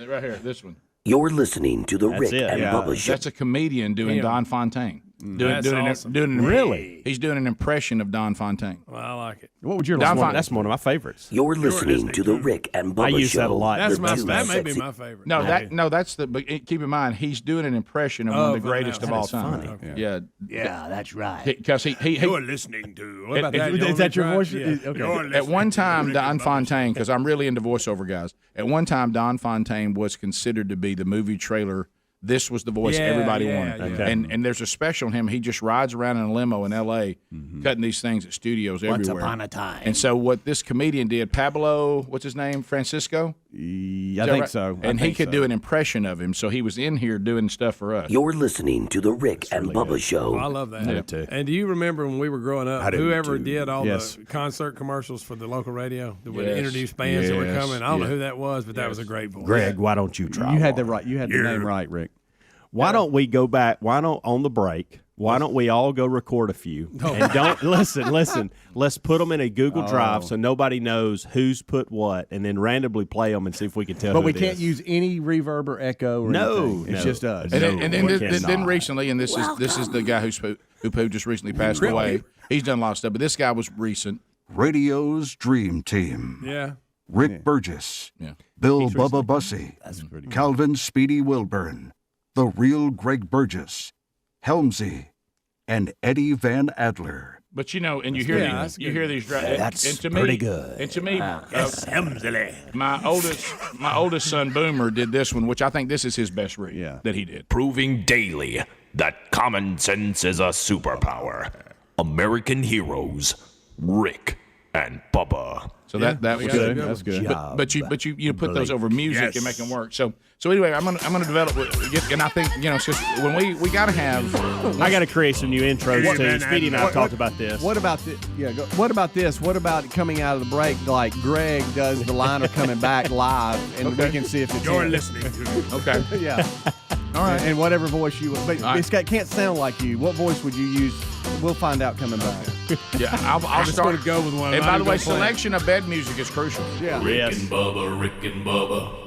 Right here, this one.
You're listening to the
That's
Rick
it,
and
yeah.
Bubba Show.
That's a comedian doing
Yeah.
Don Fontaine.
That's awesome.
Really?
He's doing an impression of Don Fontaine.
Well, I like it.
What would your
Don
last
Fon-
That's one of my favorites.
You're listening to the Rick and Bubba
I use
Show.
that a lot.
That's
The
my.
two
That may be
sexy-
my favorite.
No, that's the. But keep in mind, he's doing an impression of one of the greatest of all time.
Okay.
Yeah,
Yeah, that's right.
because he
You're listening to. What about
Is-
that?
is
You want
that
me to
your
try?
voice?
Yeah.
Okay.
You're
at
listening
one
to
time
Rick
Don
and Bubba
Fontaine, because I'm really into voiceover guys. At one time, Don Fontaine was considered to be the movie trailer this was the voice everybody wanted.
Okay.
And there's a special on him. He just rides around in a limo in L.A. Cutting these things at studios everywhere.
Once upon a time.
And so what this comedian did, Pablo, what's his name, Francisco?
I think so.
And he could do an impression of him, so he was in here doing stuff for us.
You're listening to the Rick and Bubba Show.
Oh, I love that. And do you remember when we were growing up, whoever did all the concert commercials for the local radio that would introduce bands that were coming? I don't know who that was, but that was a great voice.
Greg, why don't you try?
You had the name right, Rick.
Why don't we go back? Why don't on the break? Why don't we all go record a few? And don't listen. Let's put them in a Google Drive so nobody knows who's put what, and then randomly play them and see if we can tell.
But
who
we
it
can't
is.
use any reverb or echo. Or anything. It's just us.
And then recently, and this is the guy who just recently passed away. He's done a lot of stuff, but this guy was recent.
Radio's Dream Team.
Yeah.
Rick Burgess. Yeah. Bill Bubba Bussey. Calvin Speedy Wilburn. The Real Greg Burgess. Helmsy. And Eddie Van Adler.
But you hear these.
That's pretty good.
And to me, my oldest son Boomer did this one, which I think this is his best read that he did.
Proving daily that common sense is a superpower. American heroes, Rick and Bubba.
So that was good.
That's good.
But you put those over music and make them work. So anyway, I'm gonna develop, and I think it's just when we gotta have.
I gotta create some new intros too. Speedy and I have talked about this.
What about this? What about this? What about coming out of the break like Greg does the line or coming back live, and we can see if it's
You're listening to me.
Okay.
Yeah. All right. And whatever voice you, but can't sound like you. What voice would you use? We'll find out coming back.
Yeah, I'll
just
start
to go with one.
And by the way, selection of bed music is crucial.
Yeah.
Rick and Bubba.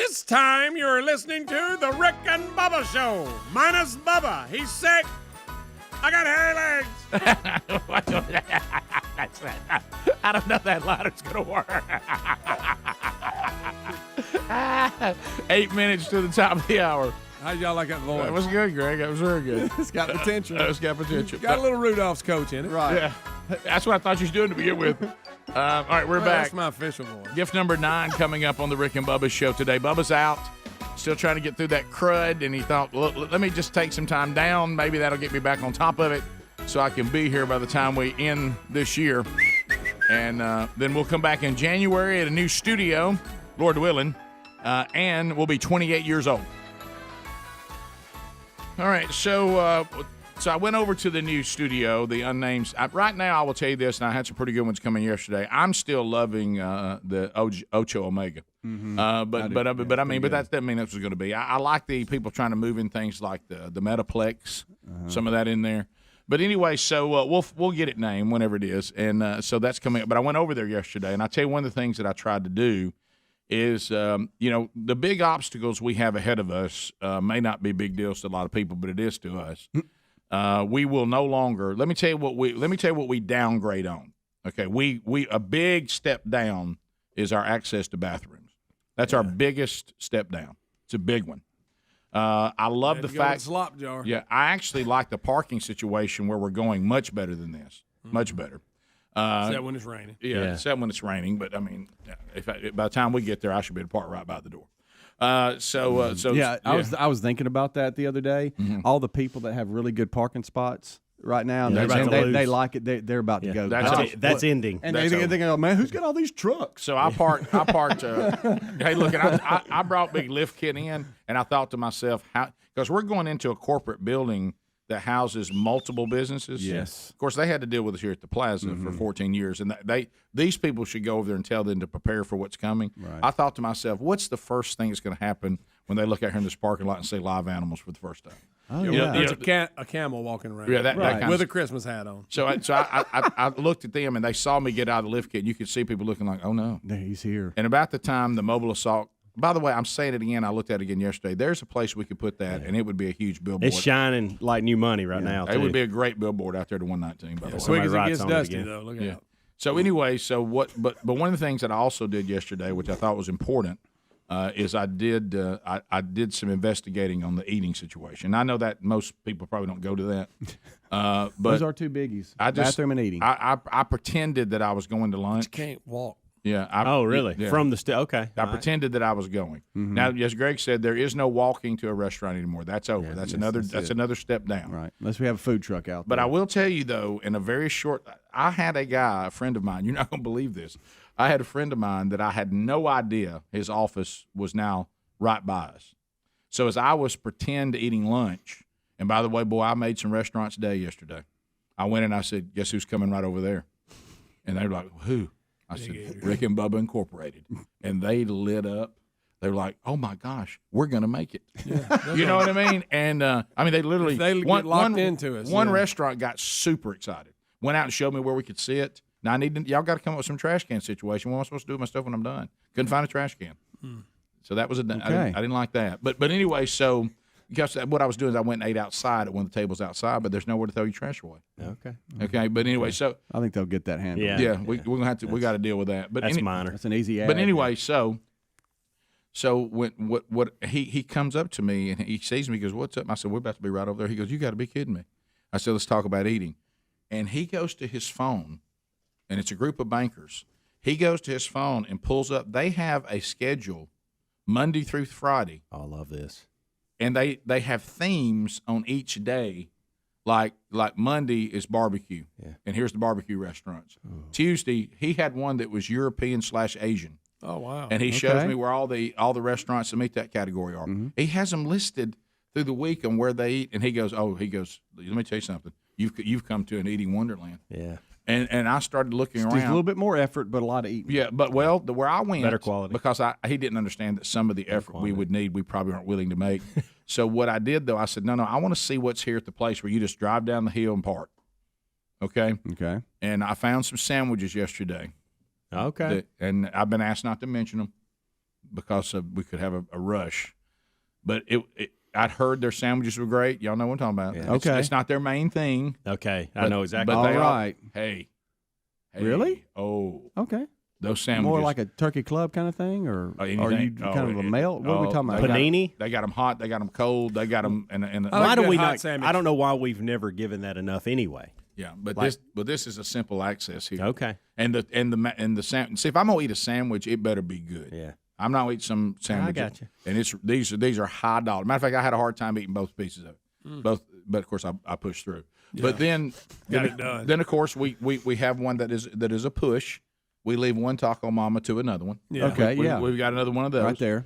this time you're listening to the Rick and Bubba Show. Minus Bubba. He's sick. I got hairy legs.
I don't know if that ladder's going to work. 8 minutes to the top of the hour.
How y'all like that voice?
That was good, Greg. That was very good.
It's got potential.
It's got potential.
Got a little Rudolph's coach in it.
Right.
Yeah. That's what I thought you was doing to begin with. All right, we're back.
That's my official voice.
Gift number 9 coming up on the Rick and Bubba Show today. Bubba's out, still trying to get through that crud, and he thought, look, let me just take some time down. Maybe that'll get me back on top of it so I can be here by the time we end this year. And then we'll come back in January at a new studio, Lord willing, and we'll be 28 years old. All right, so I went over to the new studio, the unnamed. Right now, I will tell you this, and I had some pretty good ones coming yesterday. I'm still loving the Ocho Omega, but that doesn't mean that's what it's going to be. I like the people trying to move in things like the Metaplex, some of that in there. But anyway, so we'll get it named whenever it is, and so that's coming up. But I went over there yesterday, and I tell you one of the things that I tried to do is, the big obstacles we have ahead of us may not be big deals to a lot of people, but it is to us. We will no longer. Let me tell you what we downgrade on. Okay, we a big step down is our access to bathrooms. That's our biggest step down. It's a big one. I love the fact.
Slop jar.
Yeah, I actually like the parking situation where we're going much better than this. Much better.
Except when it's raining.
Yeah, except when it's raining. But I mean, by the time we get there, I should be able to park right by the door. I
was thinking about that the other day.
Mm-hmm.
All the people that have really good parking spots right now,
Yeah,
they like it. They're about to go.
That's ending.
And they go, man, who's got all these trucks?
So I parked. Hey, look, and I brought big lift kit in, and I thought to myself, because we're going into a corporate building that houses multiple businesses.
Yes.
Of course, they had to deal with us here at the Plaza for 14 years, and these people should go over there and tell them to prepare for what's coming.
Right.
I thought to myself, what's the first thing that's going to happen when they look out here in this parking lot and see live animals for the first time?
Oh,
There's a camel walking around.
Yeah, that kind
with
of
a Christmas hat on.
So I looked at them, and they saw me get out of the lift kit. And you could see people looking like, oh, no.
He's here.
And about the time the mobile assault, by the way, I'm saying it again. I looked at it again yesterday. There's a place we could put that, and it would be a huge billboard.
It's shining like new money right now, too.
It would be a great billboard out there to 119, by the way.
Quick as it gets
on
dusty,
again.
though. Look out.
So anyway, but one of the things that I also did yesterday, which I thought was important, is I did some investigating on the eating situation. I know that most people probably don't go to that. But
those are two biggies: bathroom and eating.
I pretended that I was going to lunch.
You can't walk.
Yeah.
Really?
Yeah.
From the okay.
I pretended that I was going.
Mm-hmm.
Now, as Greg said, there is no walking to a restaurant anymore. That's over. That's another step down.
Right. Unless we have a food truck out there.
But I will tell you though, in a very short, I had a friend of mine. You're not going to believe this. I had a friend of mine that I had no idea his office was now right by us. So as I was pretend eating lunch, and by the way, boy, I made some restaurants day yesterday. I went and I said, "Guess who's coming right over there?" And they were like, "Who?" I said, Rick and Bubba Incorporated. And they lit up. They were like, oh, my gosh, we're going to make it. Yeah, you know what I mean? And, they literally
they get locked into us.
One restaurant got super excited, went out and showed me where we could sit. Now, y'all got to come up with some trash can situation. What am I supposed to do with my stuff when I'm done? Couldn't find a trash can. So that was I didn't like that. But anyway, so because what I was doing is I went and ate outside at one of the tables outside, but there's nowhere to throw your trash away. Okay. But anyway, so
I think they'll get that handled.
Yeah, we're gonna have to. We got to deal with that. But
that's minor.
That's an easy ad.
But anyway, so when what he comes up to me and he sees me, he goes, "What's up?" I said, "We're about to be right over there." He goes, "You got to be kidding me." I said, "Let's talk about eating." And he goes to his phone, and it's a group of bankers. He goes to his phone and pulls up. They have a schedule Monday through Friday.
I love this.
And they have themes on each day, like Monday is barbecue, and here's the barbecue restaurants. Oh. Tuesday, he had one that was European/Asian.
Oh wow!
And he shows me where all the restaurants that meet that category are. Mm-hmm. He has them listed through the week on where they eat, and he goes, let me tell you something. You've come to an eating wonderland.
Yeah.
And I started looking around.
Just a little bit more effort, but a lot of eating.
Yeah, but where I went,
better quality,
because he didn't understand that some of the effort we would need, we probably aren't willing to make. So what I did though, I said, no, I want to see what's here at the place where you just drive down the hill and park. Okay. And I found some sandwiches yesterday.
Okay.
And I've been asked not to mention them, because we could have a rush. But I'd heard their sandwiches were great. Y'all know what I'm talking about.
Yeah.
It's not their main thing.
Okay, I know exactly.
But
All
they
right.
Hey.
Really?
Oh.
Okay.
Those sandwiches.
More like a turkey club kind of thing, or are you kind of a male? What are we talking about?
Panini?
They got them hot. They got them cold. They got them.
Why do we not? I don't know why we've never given that enough anyway.
Yeah, but
Like-
this is a simple access here.
Okay.
And the see, if I'm gonna eat a sandwich, it better be good.
Yeah.
I'm not eating some sandwich.
I got you.
And these are high dollar. Matter of fact, I had a hard time eating both pieces of it. Both, but of course I pushed through.
Yeah.
But then
Got it done.
Then of course we have one that is a push. We leave one taco mama to another one.
Yeah.
Okay, yeah.
We've got another one of those
Right there.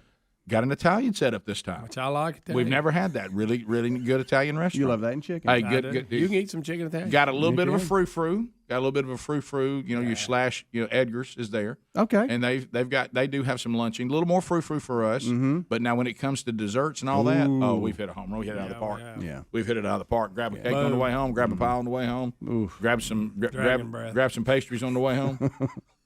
Got an Italian setup this time.
Which I like.
We've never had that really good Italian restaurant.
You love that in chicken.
Hey,
I
good.
do. You can eat some chicken Italian.
Got a little
You
bit of a
can.
frou-frou. Got a little bit of a frou-frou. You know, you slash. You know, Edgar's is there.
Okay.
And they do have some lunching. A little more frou-frou for us. But now when it comes to desserts and all that, we've hit a home run. We hit it out of the park.
Yeah.
We've hit it out of the park. Grab a cake on the way home. Grab a pie on the way home.
Oof.
Grab some
Dragon breath.
grab some pastries on the way home.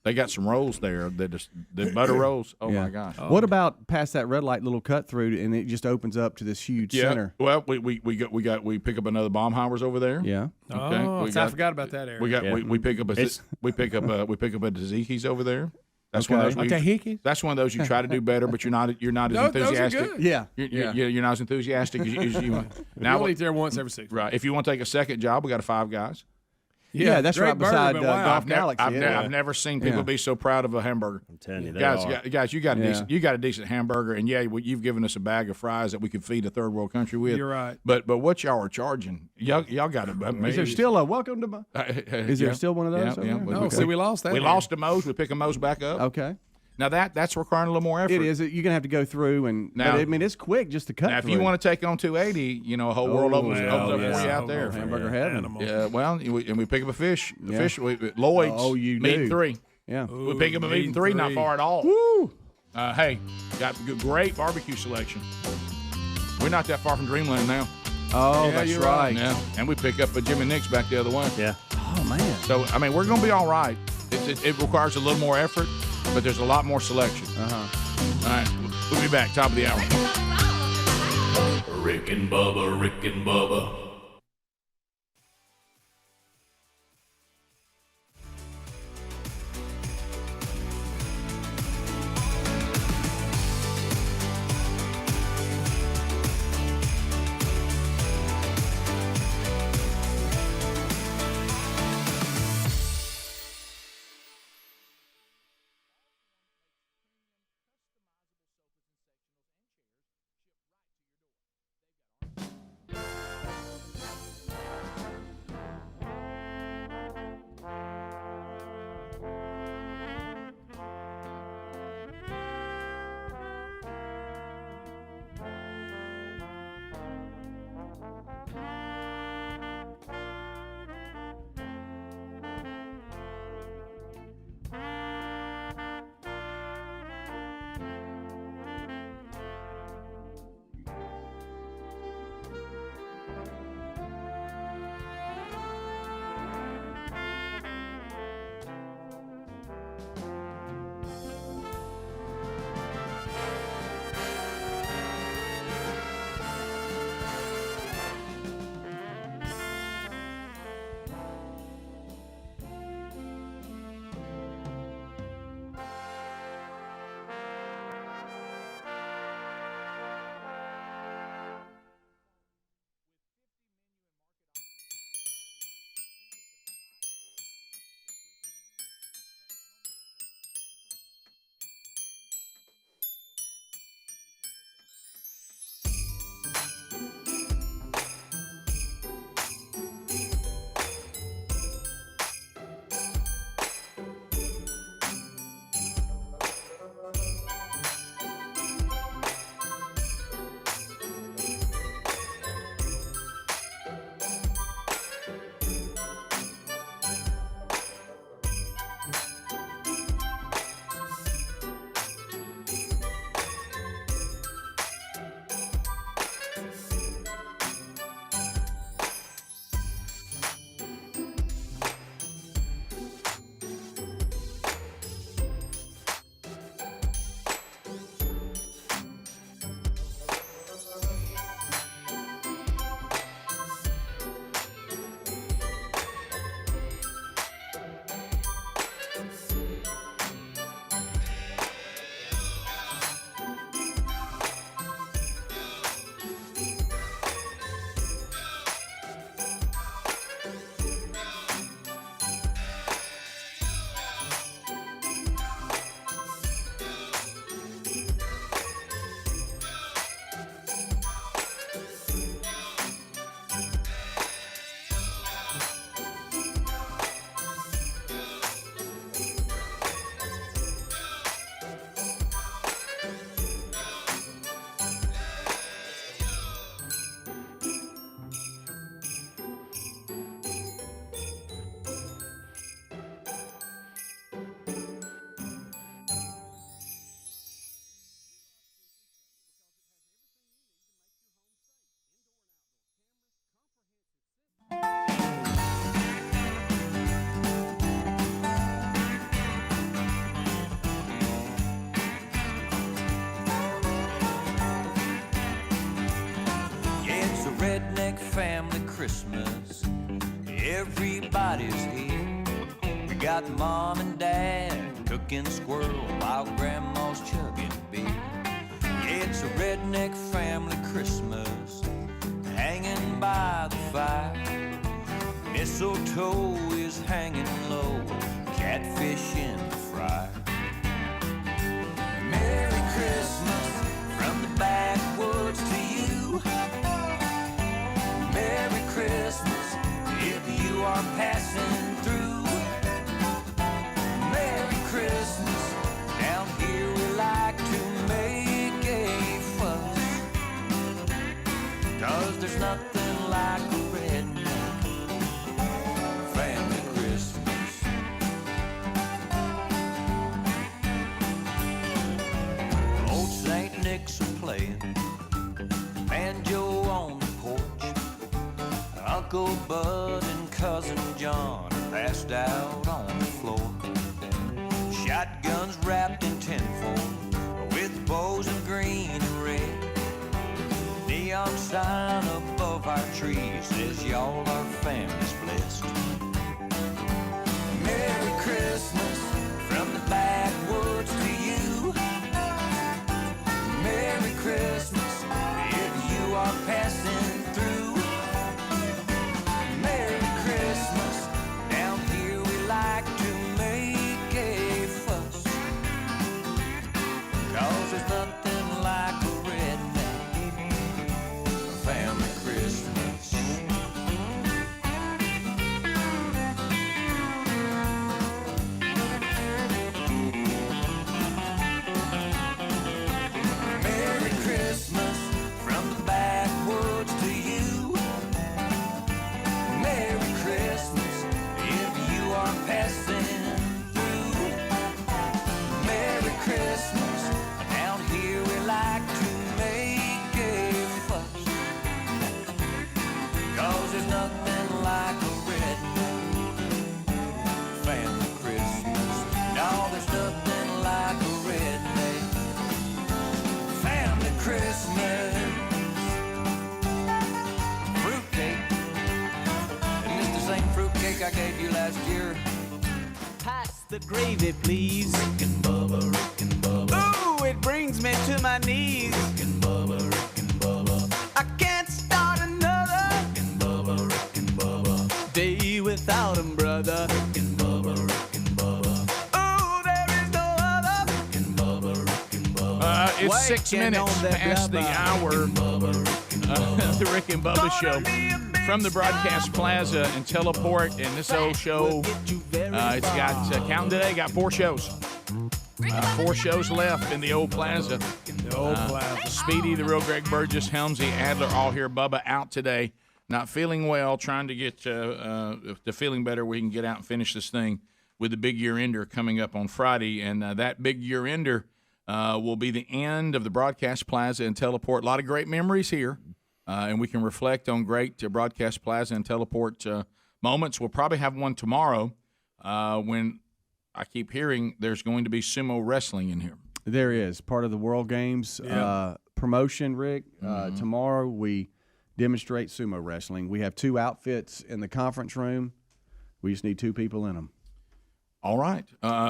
They got some rolls there. The butter rolls. Oh
Yeah.
my gosh.
What about past that red light little cut through, and it just opens up to this huge center?
Well, we pick up another Baumhauer's over there.
Yeah.
Okay.
Oh, I forgot about that area.
We pick up a Tzatziki's over there. That's one of those.
Tahikis?
That's one of those you try to do better, but you're not as
Those are
enthusiastic.
good.
Yeah.
You're not as enthusiastic as you.
Now
Now,
we'll eat there once every 6 months.
right? If you want to take a second job, we got a Five Guys.
Yeah, that's
great
right
burger,
beside
but wow.
Golf Galaxy.
I've never seen people
Yeah.
be so proud of a hamburger.
I'm telling you, they
Guys,
are.
guys, you got a
Yeah.
decent, you got a decent hamburger, and you've given us a bag of fries that we could feed a third world country with.
You're right.
But what y'all are charging, y'all got to.
Is there still a welcome to my? Is there still one of those? over there?
No, see, we lost that.
We
area.
lost the Moe's. We pick a Moe's back up.
Okay.
Now that's requiring a little more effort.
It is. You're gonna have to go through and.
Now-
but I mean, it's quick just to cut.
Now, if
through.
you want to take on 280, a whole world opens up for you out there.
hamburger heaven.
Animal.
Yeah, well, and we pick up a fish. The
Yeah.
fish, Lloyd's.
Oh, you
meat
do.
and 3.
Yeah.
We pick up a meat and 3, not far at all.
Woo.
Hey, got great barbecue selection. We're not that far from Dreamland now.
Oh,
Yeah,
that's
you're
right.
right.
Yeah, and we pick up a Jimmy Nick's back the other way.
Yeah.
Oh man.
So I mean, we're going to be all right. It requires a little more effort, but there's a lot more selection. All right, we'll be back top of the hour.
Rick and Bubba, Rick and Bubba.
Christmas. Everybody's here. We got Mom and Dad cooking squirrel while Grandma's chugging beer. Yeah, it's a redneck family Christmas, hanging by the fire. Mistletoe is hanging low, catfish in the fryer. Merry Christmas from the backwoods to you. Merry Christmas if you are passing through. Merry Christmas, down here we like to make a fuss, 'cause there's nothing like a redneck family Christmas. Old St. Nick's a playing banjo on the porch. Uncle Bud and Cousin John are passed out on the floor. Shotguns wrapped in tinfoil with bows of green and red. Neon sign above our tree says y'all are families blessed. Merry Christmas from the backwoods to you. Merry Christmas if you are passing through. Merry Christmas, down here we like to make a fuss, 'cause there's nothing like a redneck family Christmas. Merry Christmas from the backwoods to you. Merry Christmas if you are passing through. Merry Christmas, down here we like to make a fuss, 'cause there's nothing like a redneck family Christmas. No, there's nothing like a redneck family Christmas. Fruitcake. Isn't this the same fruitcake I gave you last year?
Pass the gravy, please. Rick and Bubba, Rick and Bubba. Ooh, it brings me to my knees. Rick and Bubba, Rick and Bubba. I can't start another. Rick and Bubba, Rick and Bubba. Day without 'em, brother. Rick and Bubba, Rick and Bubba. Ooh, there is no other. Rick and Bubba, Rick and Bubba.
It's 6 minutes past the hour. The Rick and Bubba Show from the Broadcast Plaza and Teleport. And this old show, it's got, counting today, got 4 shows. 4 shows left in the old Plaza.
The old Plaza.
Speedy, the real Greg Burgess, Helmsy, Adler, all here. Bubba out today. Not feeling well, trying to get to feeling better. We can get out and finish this thing with the big year ender coming up on Friday. And that big year ender will be the end of the Broadcast Plaza and Teleport. A lot of great memories here. And we can reflect on great Broadcast Plaza and Teleport moments. We'll probably have one tomorrow when I keep hearing there's going to be sumo wrestling in here.
There is. Part of the World Games promotion, Rick. Tomorrow we demonstrate sumo wrestling. We have 2 outfits in the conference room. We just need 2 people in them.
All right.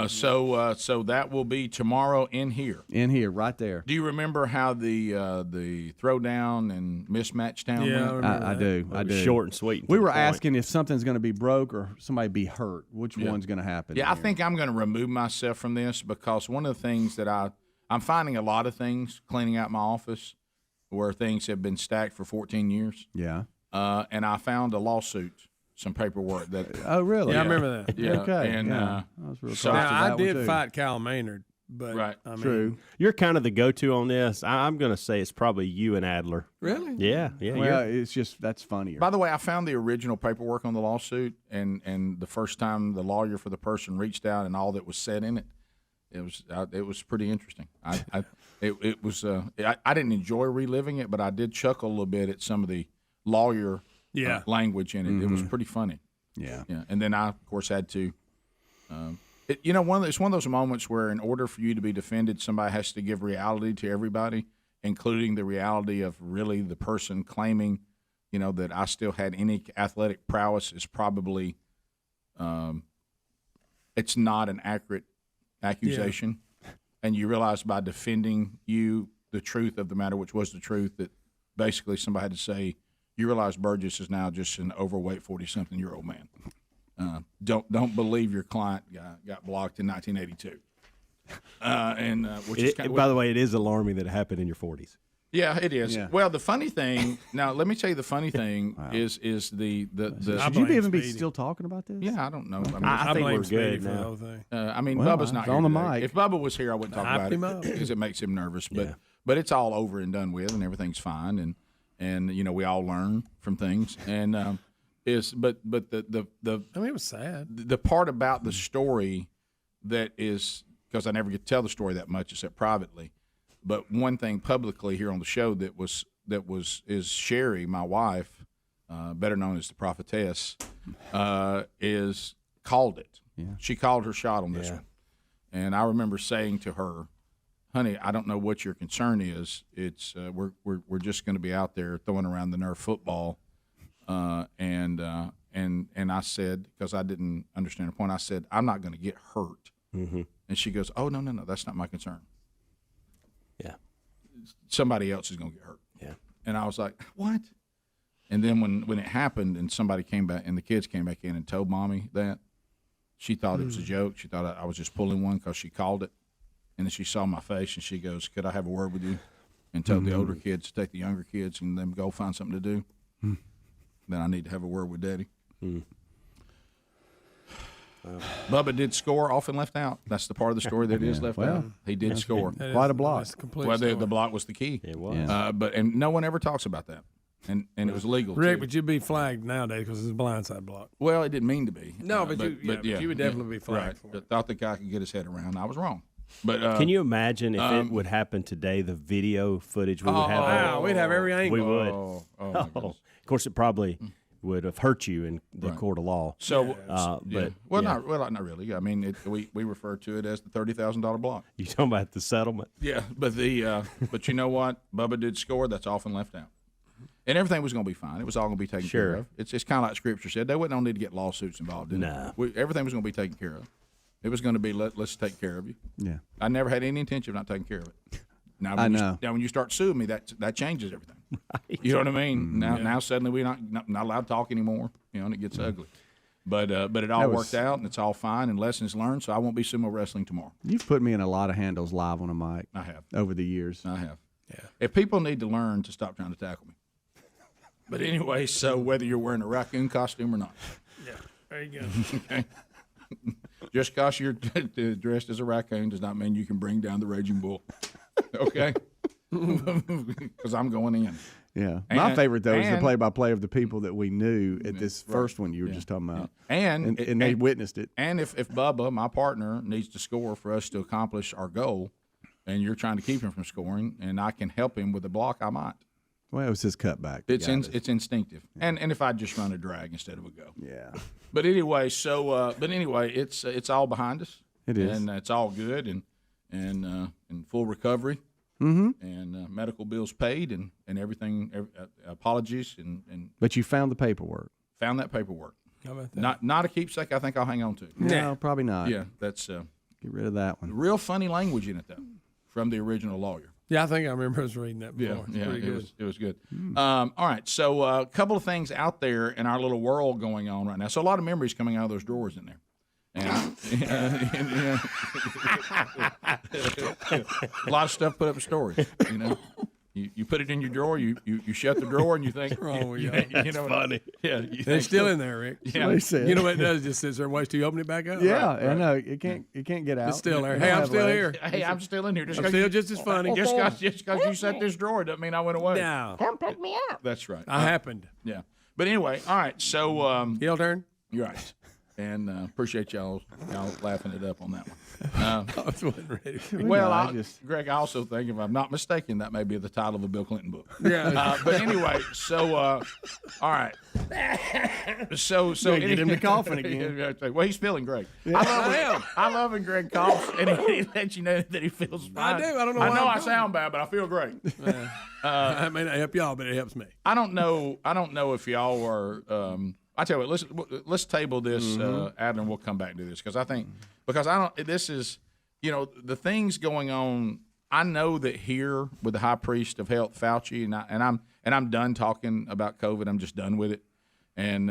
So that will be tomorrow in here.
In here, right there.
Do you remember how the throwdown and mismatch town went?
I do.
Short and sweet.
We were asking if something's going to be broke or somebody be hurt. Which one's going to happen?
Yeah, I think I'm going to remove myself from this because one of the things that I'm finding a lot of things cleaning out my office where things have been stacked for 14 years.
Yeah.
And I found a lawsuit. Some paperwork that.
Oh, really?
Yeah, I remember that.
Yeah.
Okay.
And
I was real
so
now, I did fight Cal Maynard, but
right.
I mean,
True.
You're kind of the go-to on this. I'm going to say it's probably you and Adler.
Really?
Yeah.
Well, it's just that's funnier.
By the way, I found the original paperwork on the lawsuit, and the first time the lawyer for the person reached out and all that was said in it, it was pretty interesting. I didn't enjoy reliving it, but I did chuckle a little bit at some of the lawyer language in it. It was pretty funny.
Yeah.
And then I, of course, had to. It's one of those moments where, in order for you to be defended, somebody has to give reality to everybody, including the reality of really the person claiming that I still had any athletic prowess is probably, it's not an accurate accusation. Yeah. And you realize by defending the truth of the matter, which was the truth, that basically somebody had to say, you realize Burgess is now just an overweight 40-something-year-old man. Don't believe your client got blocked in 1982.
By the way, it is alarming that it happened in your 40s.
Yeah, it is.
Yeah.
Well, the funny thing now, let me tell you the funny thing is the
should you even be still talking about this?
Yeah, I don't know.
I think we're good
for the
now.
whole thing.
Bubba's not here
on the
today.
mic.
If Bubba was here, I wouldn't talk
Hype him
about
up.
it because it makes him nervous. But it's all over and done with, and everything's fine, and we all learn from things. And but the
I mean, it was sad.
The part about the story that is, because I never get to tell the story that much except privately. But one thing publicly here on the show is Sherry, my wife, better known as the prophetess, is called it. Yeah. She called her shot on this one, and I remember saying to her, "Honey, I don't know what your concern is. It's we're just going to be out there throwing around the Nerf football," and I said, because I didn't understand her point, I said, "I'm not going to get hurt," and she goes, "Oh no, that's not my concern."
Yeah.
Somebody else is going to get hurt.
Yeah.
And I was like, what? And then when it happened and somebody came back and the kids came back in and told Mommy that, she thought it was a joke. She thought I was just pulling one because she called it. And then she saw my face and she goes, could I have a word with you? And told the older kids to take the younger kids and then go find something to do. Then I need to have a word with Daddy. Bubba did score, often left out. That's the part of the story that is left out. He did score.
Quite a block.
Well, the block was the key.
It was.
And no one ever talks about that. And it was legal.
Rick,
too.
but you'd be flagged nowadays because it's a blindside block.
Well, it didn't mean to be.
No, but you would definitely be flagged for it.
But thought the guy could get his head around. I was wrong. But
can you imagine if it would happen today? The video footage we would have.
Wow, we'd have every angle.
We would.
Of
course, it probably would have hurt you in the court of law.
So,
but
not really. I mean, we refer to it as the $30,000 block.
You talking about the settlement?
Yeah, but but you know what? Bubba did score. That's often left out. And everything was going to be fine. It was all going to be taken care of. It's kind of like Scripture said. They wouldn't need to get lawsuits involved in it. Everything was going to be taken care of. It was going to be, let's take care of you.
Yeah.
I never had any intention of not taking care of it. Now, when you start suing me, that changes everything. Right. You know what I mean? Now suddenly we're not allowed to talk anymore, and it gets ugly. But it all worked out, and it's all fine, and lessons learned, so I won't be sumo wrestling tomorrow.
You've put me in a lot of handles live on a mic.
I have.
Over the years.
I have. Yeah. If people need to learn to stop trying to tackle me. But anyway, so whether you're wearing a raccoon costume or not.
Yeah, there you go.
Okay. Just because you're dressed as a raccoon does not mean you can bring down the raging bull. Okay? Because I'm going in.
Yeah. My favorite, though, is the play-by-play of the people that we knew at this first one you were just talking about.
And
they witnessed it.
And if Bubba, my partner, needs to score for us to accomplish our goal, and you're trying to keep him from scoring, and I can help him with a block, I might.
Well, it was his cutback.
It's instinctive, and if I just run a drag instead of a go.
Yeah.
But anyway, it's all behind us.
It is,
and it's all good, and in full recovery, and medical bills paid, and everything. Apologies, and.
But you found the paperwork.
Found that paperwork.
How about that?
Not a keepsake. I think I'll hang on to.
No, probably not.
Yeah, that's. Get
rid of that one.
Real funny language in it though, from the original lawyer.
Yeah, I think I remember us reading that before.
Yeah, it was good. All right, so a couple of things out there in our little world going on right now. So a lot of memories coming out of those drawers in there. And, a lot of stuff put up in storage, You put it in your drawer, you shut the drawer, and you think,
That's
funny. Yeah,
it's still in there, Rick.
Yeah.
You know what it does? It just sits there and waits till you open it back up.
Yeah, I know. It can't get out.
It's still there. Hey, I'm still here.
Hey, I'm still in here.
I'm still just as funny.
Just because you set this drawer doesn't mean I went away.
No.
Come pick me up.
That's right.
I happened.
Yeah. But anyway, all right. So
heel turn.
You're right. And appreciate y'all laughing it up on that one.
I wasn't ready.
Greg, I also think, if I'm not mistaken, that may be the title of a Bill Clinton book.
Yeah.
But anyway, so all right. So
get him to coughing again.
Well, he's feeling great.
Yeah.
I love when Greg coughs and he lets you know that he feels fine.
I do. I don't know.
I
why
know
I'm
I sound bad, but I feel great.
That may not help y'all, but it helps me.
I don't know if y'all are. I tell you what. Let's table this, Adler, and we'll come back to this because I don't. This is, the things going on. I know that here with the high priest of health, Fauci, and I'm done talking about COVID. I'm just done with it. And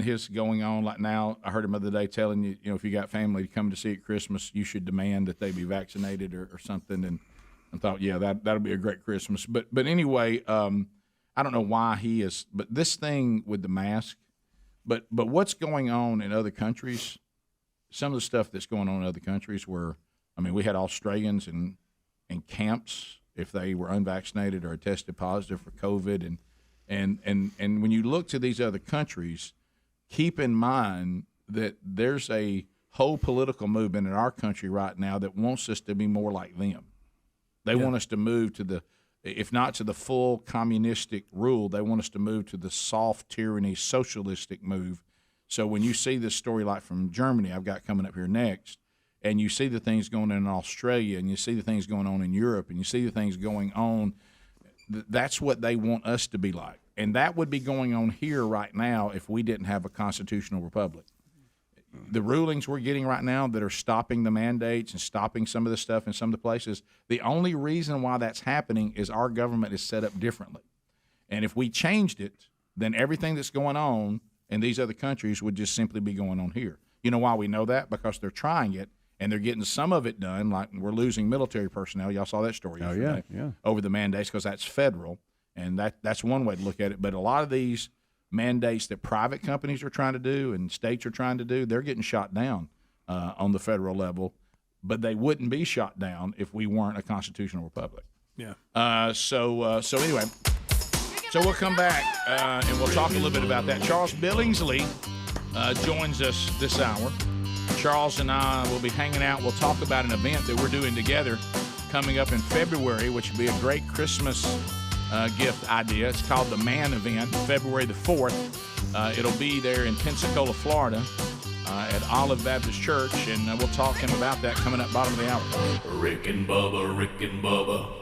his going on like now. I heard him the other day telling you, if you got family to come to see at Christmas, you should demand that they be vaccinated or something. And thought, yeah, that'll be a great Christmas. But anyway. I don't know why he is, but this thing with the mask, but what's going on in other countries, some of the stuff that's going on in other countries where, we had Australians in camps if they were unvaccinated or tested positive for COVID. And when you look to these other countries, keep in mind that there's a whole political movement in our country right now that wants us to be more like them. They want us to move to if not to the full communistic rule, they want us to move to the soft tyranny, socialistic move. So when you see this story like from Germany, I've got coming up here next, and you see the things going on in Australia, and you see the things going on in Europe, and you see the things going on, that's what they want us to be like. And that would be going on here right now if we didn't have a constitutional republic. The rulings we're getting right now that are stopping the mandates and stopping some of the stuff in some of the places, the only reason why that's happening is our government is set up differently. And if we changed it, then everything that's going on in these other countries would just simply be going on here. You know why we know that? Because they're trying it, and they're getting some of it done, like we're losing military personnel. Y'all saw that story yesterday over the mandates because that's federal, and that's one way to look at it. But a lot of these mandates that private companies are trying to do and states are trying to do, they're getting shot down on the federal level, but they wouldn't be shot down if we weren't a constitutional republic.
Yeah.
So anyway, so we'll come back and we'll talk a little bit about that. Charles Billingsley joins us this hour. Charles and I will be hanging out. We'll talk about an event that we're doing together coming up in February, which will be a great Christmas gift idea. It's called the Man Event, February the 4th. It'll be there in Pensacola, Florida, at Olive Baptist Church, and we'll talk to him about that coming up bottom of the hour.
Rick and Bubba, Rick and Bubba.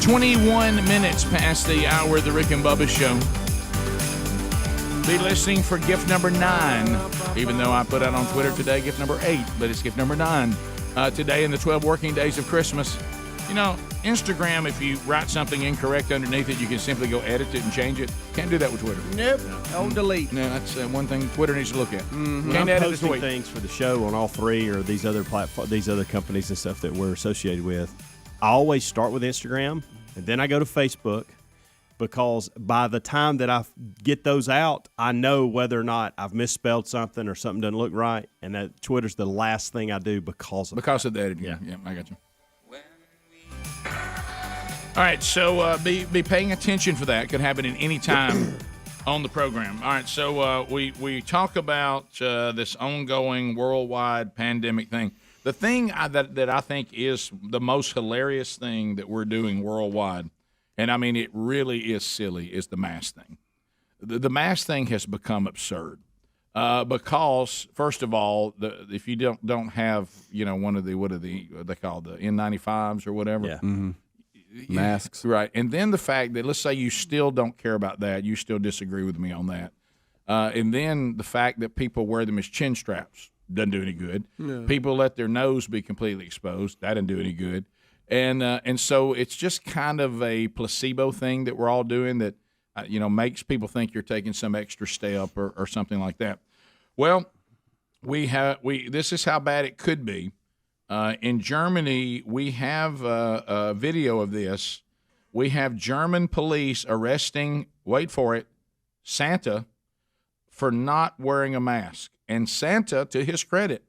21 minutes past the hour of the Rick and Bubba Show. Be listening for gift number 9, even though I put out on Twitter today gift number 8, but it's gift number 9 today in the 12 working days of Christmas. You know, Instagram, if you write something incorrect underneath it, you can simply go edit it and change it. Can't do that with Twitter.
Nope. Oh, delete.
No, that's one thing Twitter needs to look at.
When
Can't
I'm
edit a
posting
tweet.
things for the show on all three or these other these other companies and stuff that we're associated with, I always start with Instagram and then I go to Facebook, because by the time that I get those out, I know whether or not I've misspelled something or something doesn't look right, and that Twitter's the last thing I do because of
the editing. Yeah, I got you. All right, so be paying attention for that. It could happen at any time on the program. All right, so we talk about this ongoing worldwide pandemic thing. The thing that I think is the most hilarious thing that we're doing worldwide, and I mean it really is silly, is the mask thing. The mask thing has become absurd because, first of all, if you don't have one of the what they call the N95s or whatever.
Yeah.
Mm-hmm. Masks.
Right. And then the fact that, let's say you still don't care about that, you still disagree with me on that. And then the fact that people wear them as chin straps doesn't do any good.
No.
People let their nose be completely exposed. That doesn't do any good. And so it's just kind of a placebo thing that we're all doing that, makes people think you're taking some extra step or something like that. Well, this is how bad it could be. In Germany, we have a video of this. We have German police arresting, wait for it, Santa for not wearing a mask. And Santa, to his credit,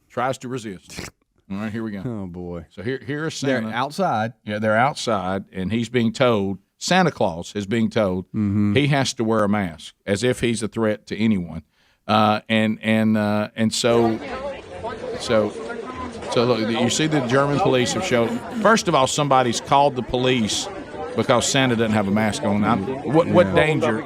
tries to resist. All right, here we go.
Oh, boy.
So here is Santa.
They're outside.
Yeah, they're outside, and he's being told, Santa Claus is being told, he has to wear a mask, as if he's a threat to anyone. And so look, you see the German police have shown. First of all, somebody's called the police because Santa doesn't have a mask on. What danger?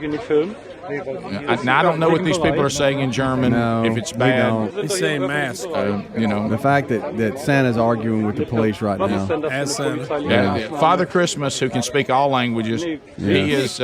Now, I don't know what these people are saying in German.
No,
if it's bad,
He's saying mask.
The fact that Santa's arguing with the police right now.
As Santa.
Yeah. Father Christmas, who can speak all languages, he is.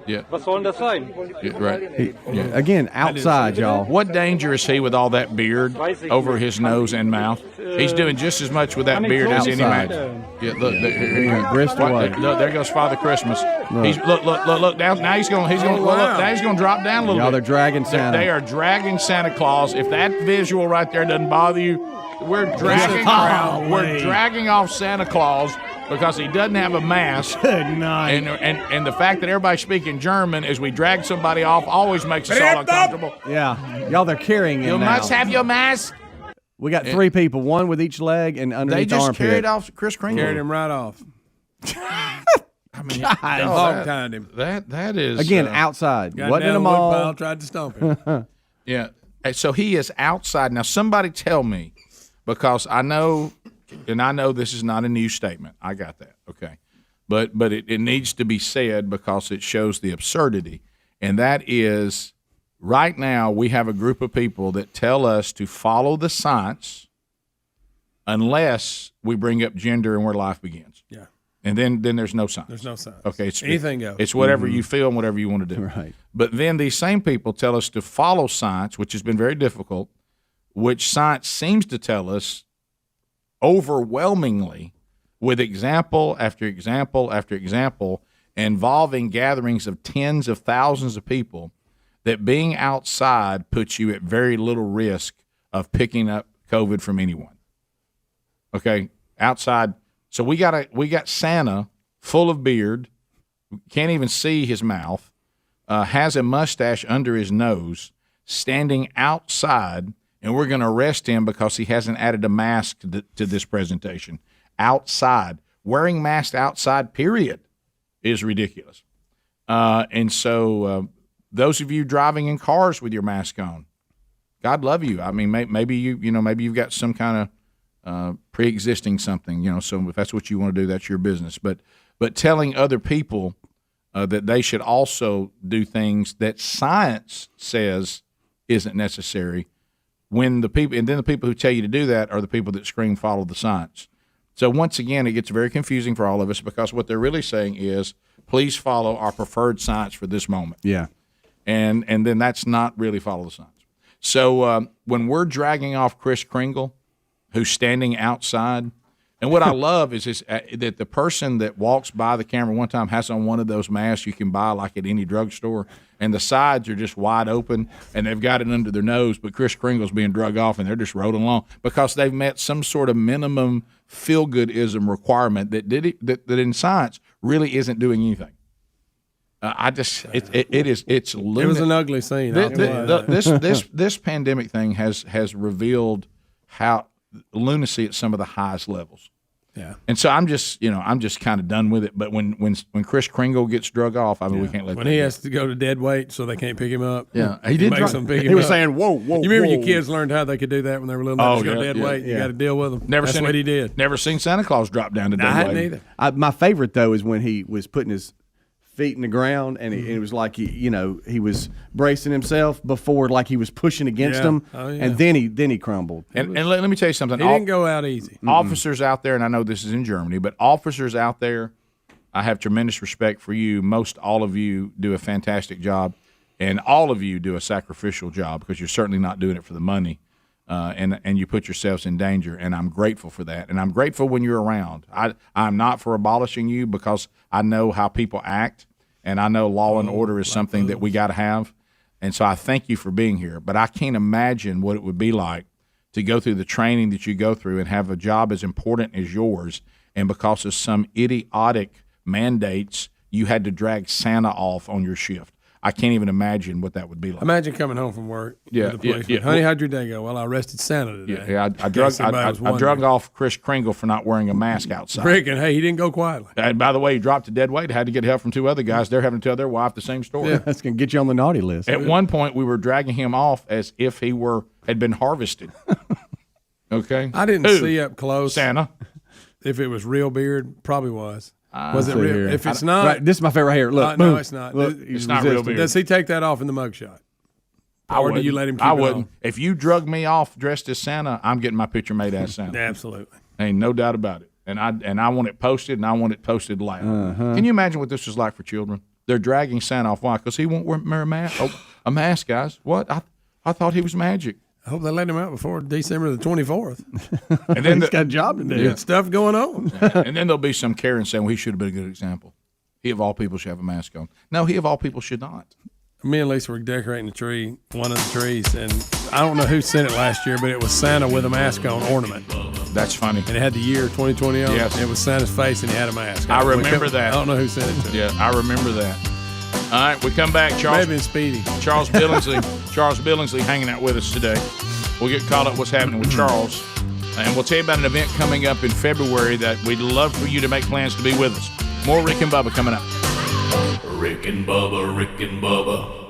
Yeah. Right.
Again, outside, y'all.
What danger is he with all that beard over his nose and mouth? He's doing just as much with that beard as any man. Yeah, look, there goes Father Christmas. Look down. Now he's going. Now he's going to drop down a little bit.
Y'all, they're dragging Santa.
They are dragging Santa Claus. If that visual right there doesn't bother you, we're dragging off Santa Claus because he doesn't have a mask.
Good night.
And the fact that everybody's speaking German as we drag somebody off always makes us all uncomfortable.
Yeah. Y'all, they're carrying him
You
now.
must have your mask.
We got 3 people, one with each leg and underneath the armpit.
They just carried off Chris Kringle.
Carried him right off.
I mean,
Hog-tied him.
That is
Again, outside.
Got
Wasn't in a
down
mall.
woodpile, tried to stomp him.
Yeah. So he is outside. Now, somebody tell me, because I know this is not a new statement. I got that. Okay. But it needs to be said because it shows the absurdity. And that is, right now we have a group of people that tell us to follow the science unless we bring up gender and where life begins.
Yeah.
And then there's no science.
There's no science.
Okay.
Anything goes.
It's whatever you feel and whatever you want to do.
Right.
But then these same people tell us to follow science, which has been very difficult, which science seems to tell us overwhelmingly with example after example after example involving gatherings of tens of thousands of people that being outside puts you at very little risk of picking up COVID from anyone. Okay, outside. So we got Santa full of beard, can't even see his mouth, has a mustache under his nose, standing outside, and we're going to arrest him because he hasn't added a mask to this presentation. Outside. Wearing masks outside, period, is ridiculous. And so those of you driving in cars with your mask on, God love you. I mean, maybe you've got some kind of pre-existing something, so if that's what you want to do, that's your business. But telling other people that they should also do things that science says isn't necessary, when the people who tell you to do that are the people that scream follow the science. So once again, it gets very confusing for all of us because what they're really saying is, please follow our preferred science for this moment.
Yeah.
And then that's not really follow the science. So when we're dragging off Kris Kringle, who's standing outside, and what I love is that the person that walks by the camera one time has on one of those masks you can buy like at any drugstore, and the sides are just wide open, and they've got it under their nose, but Kris Kringle's being drug off, and they're just rolling along because they've met some sort of minimum feel-goodism requirement that in science really isn't doing anything. It's lunatic.
It was an ugly scene.
This pandemic thing has revealed how lunacy at some of the highest levels.
Yeah.
And so I'm just kind of done with it. But when Kris Kringle gets drug off, I mean, we can't let
when he has to go to dead weight so they can't pick him up.
Yeah, he did.
He was saying, "Whoa, whoa."
You remember
whoa.
your kids learned how they could do that when they were little? Just go dead weight. You got to deal with them. That's what he did.
Never seen Santa Claus drop down to dead
I
weight.
hadn't either.
My favorite though is when he was putting his feet in the ground, and it was like he was bracing himself before, like he was pushing against him, and then he crumbled.
And let me tell you something.
He didn't go out easy.
Officers out there, and I know this is in Germany, but officers out there, I have tremendous respect for you. Most all of you do a fantastic job, and all of you do a sacrificial job because you're certainly not doing it for the money. And you put yourselves in danger, and I'm grateful for that. And I'm grateful when you're around. I'm not for abolishing you because I know how people act, and I know law and order is something that we got to have. And so I thank you for being here. But I can't imagine what it would be like to go through the training that you go through and have a job as important as yours, and because of some idiotic mandates, you had to drag Santa off on your shift. I can't even imagine what that would be like.
Imagine coming home from work.
Yeah,
yeah. Honey, how'd your day go? Well, I arrested Santa today.
Yeah, I drug off Kris Kringle for not wearing a mask outside.
Rick, and hey, he didn't go quietly.
And by the way, he dropped to dead weight. Had to get help from two other guys. They're having to tell their wife the same story.
Yeah, that's going to get you on the naughty list.
At one point, we were dragging him off as if he had been harvested. Okay?
I didn't see up close.
Santa.
If it was real beard, probably was. Was it real? If it's not,
right, this is my favorite hair. Look,
no, it's not.
Look,
it's not real beard.
Does he take that off in the mugshot? Or do you let him keep
I
it
wouldn't.
on?
If you drug me off dressed as Santa, I'm getting my picture made as Santa.
Absolutely.
Ain't no doubt about it. And I want it posted, and I want it posted loud. Can you imagine what this was like for children? They're dragging Santa off. Why? Because he won't wear a mask. A mask, guys. What? I thought he was magic.
I hope they let him out before December the 24th.
And then
he's got a job to do.
Good stuff going on.
And then there'll be some Karen saying, well, he should have been a good example. He of all people should have a mask on. No, he of all people should not.
Me and Lisa were decorating the tree, one of the trees, and I don't know who sent it last year, but it was Santa with a mask on ornament.
That's funny.
And it had the year 2020 on it.
Yes.
It was Santa's face, and he had a mask on.
I remember that.
I don't know who sent it to.
Yeah, I remember that. All right, we come back. Charles,
Maybe it's Speedy.
Charles Billingsley hanging out with us today. We'll get caught up what's happening with Charles. And we'll tell you about an event coming up in February that we'd love for you to make plans to be with us. More Rick and Bubba coming up.
Rick and Bubba, Rick and Bubba.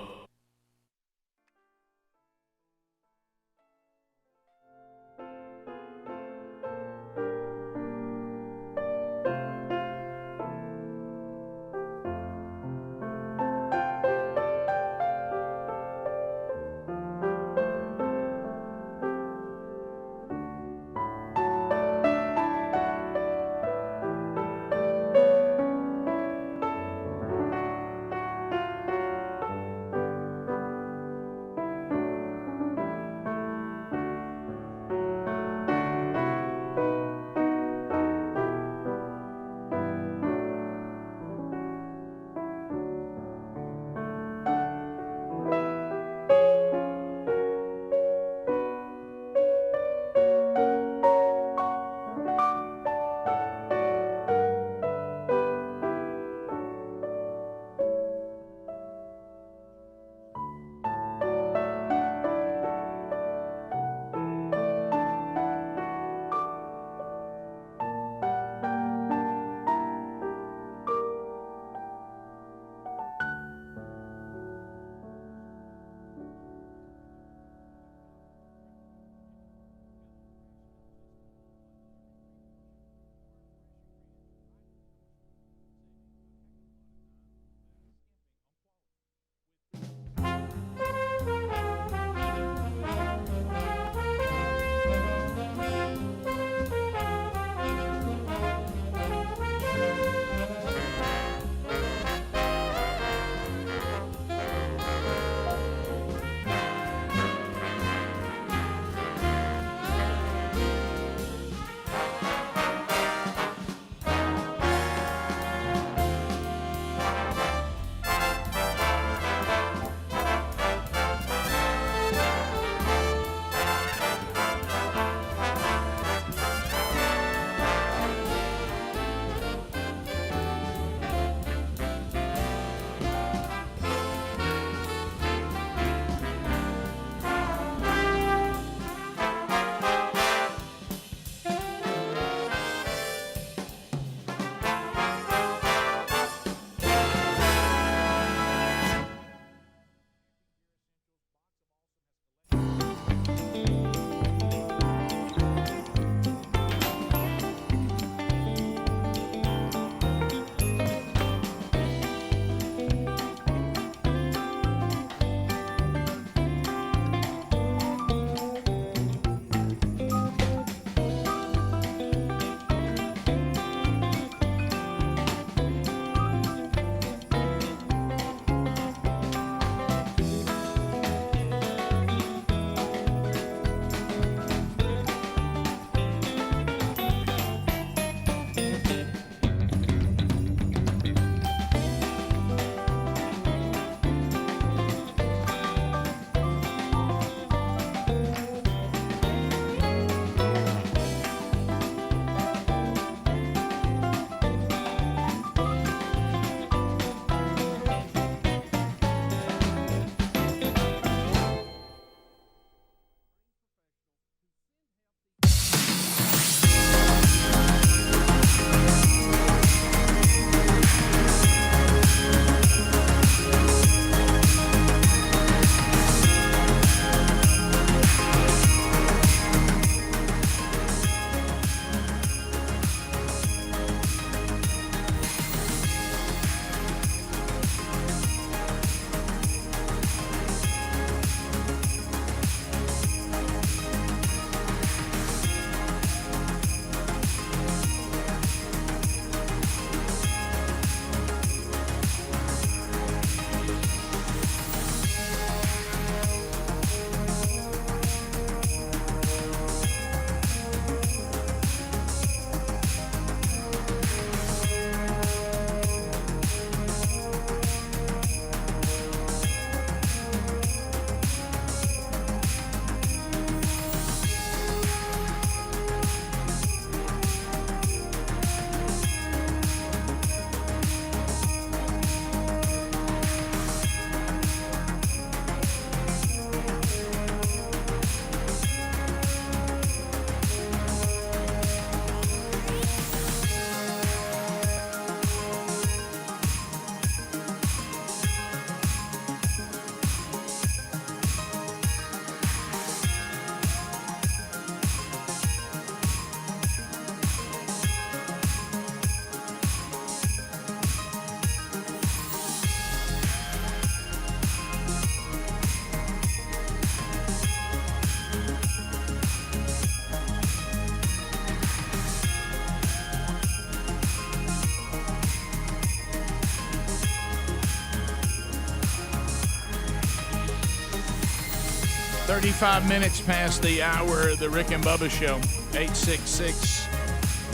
35 minutes past the hour of the Rick and Bubba Show. 866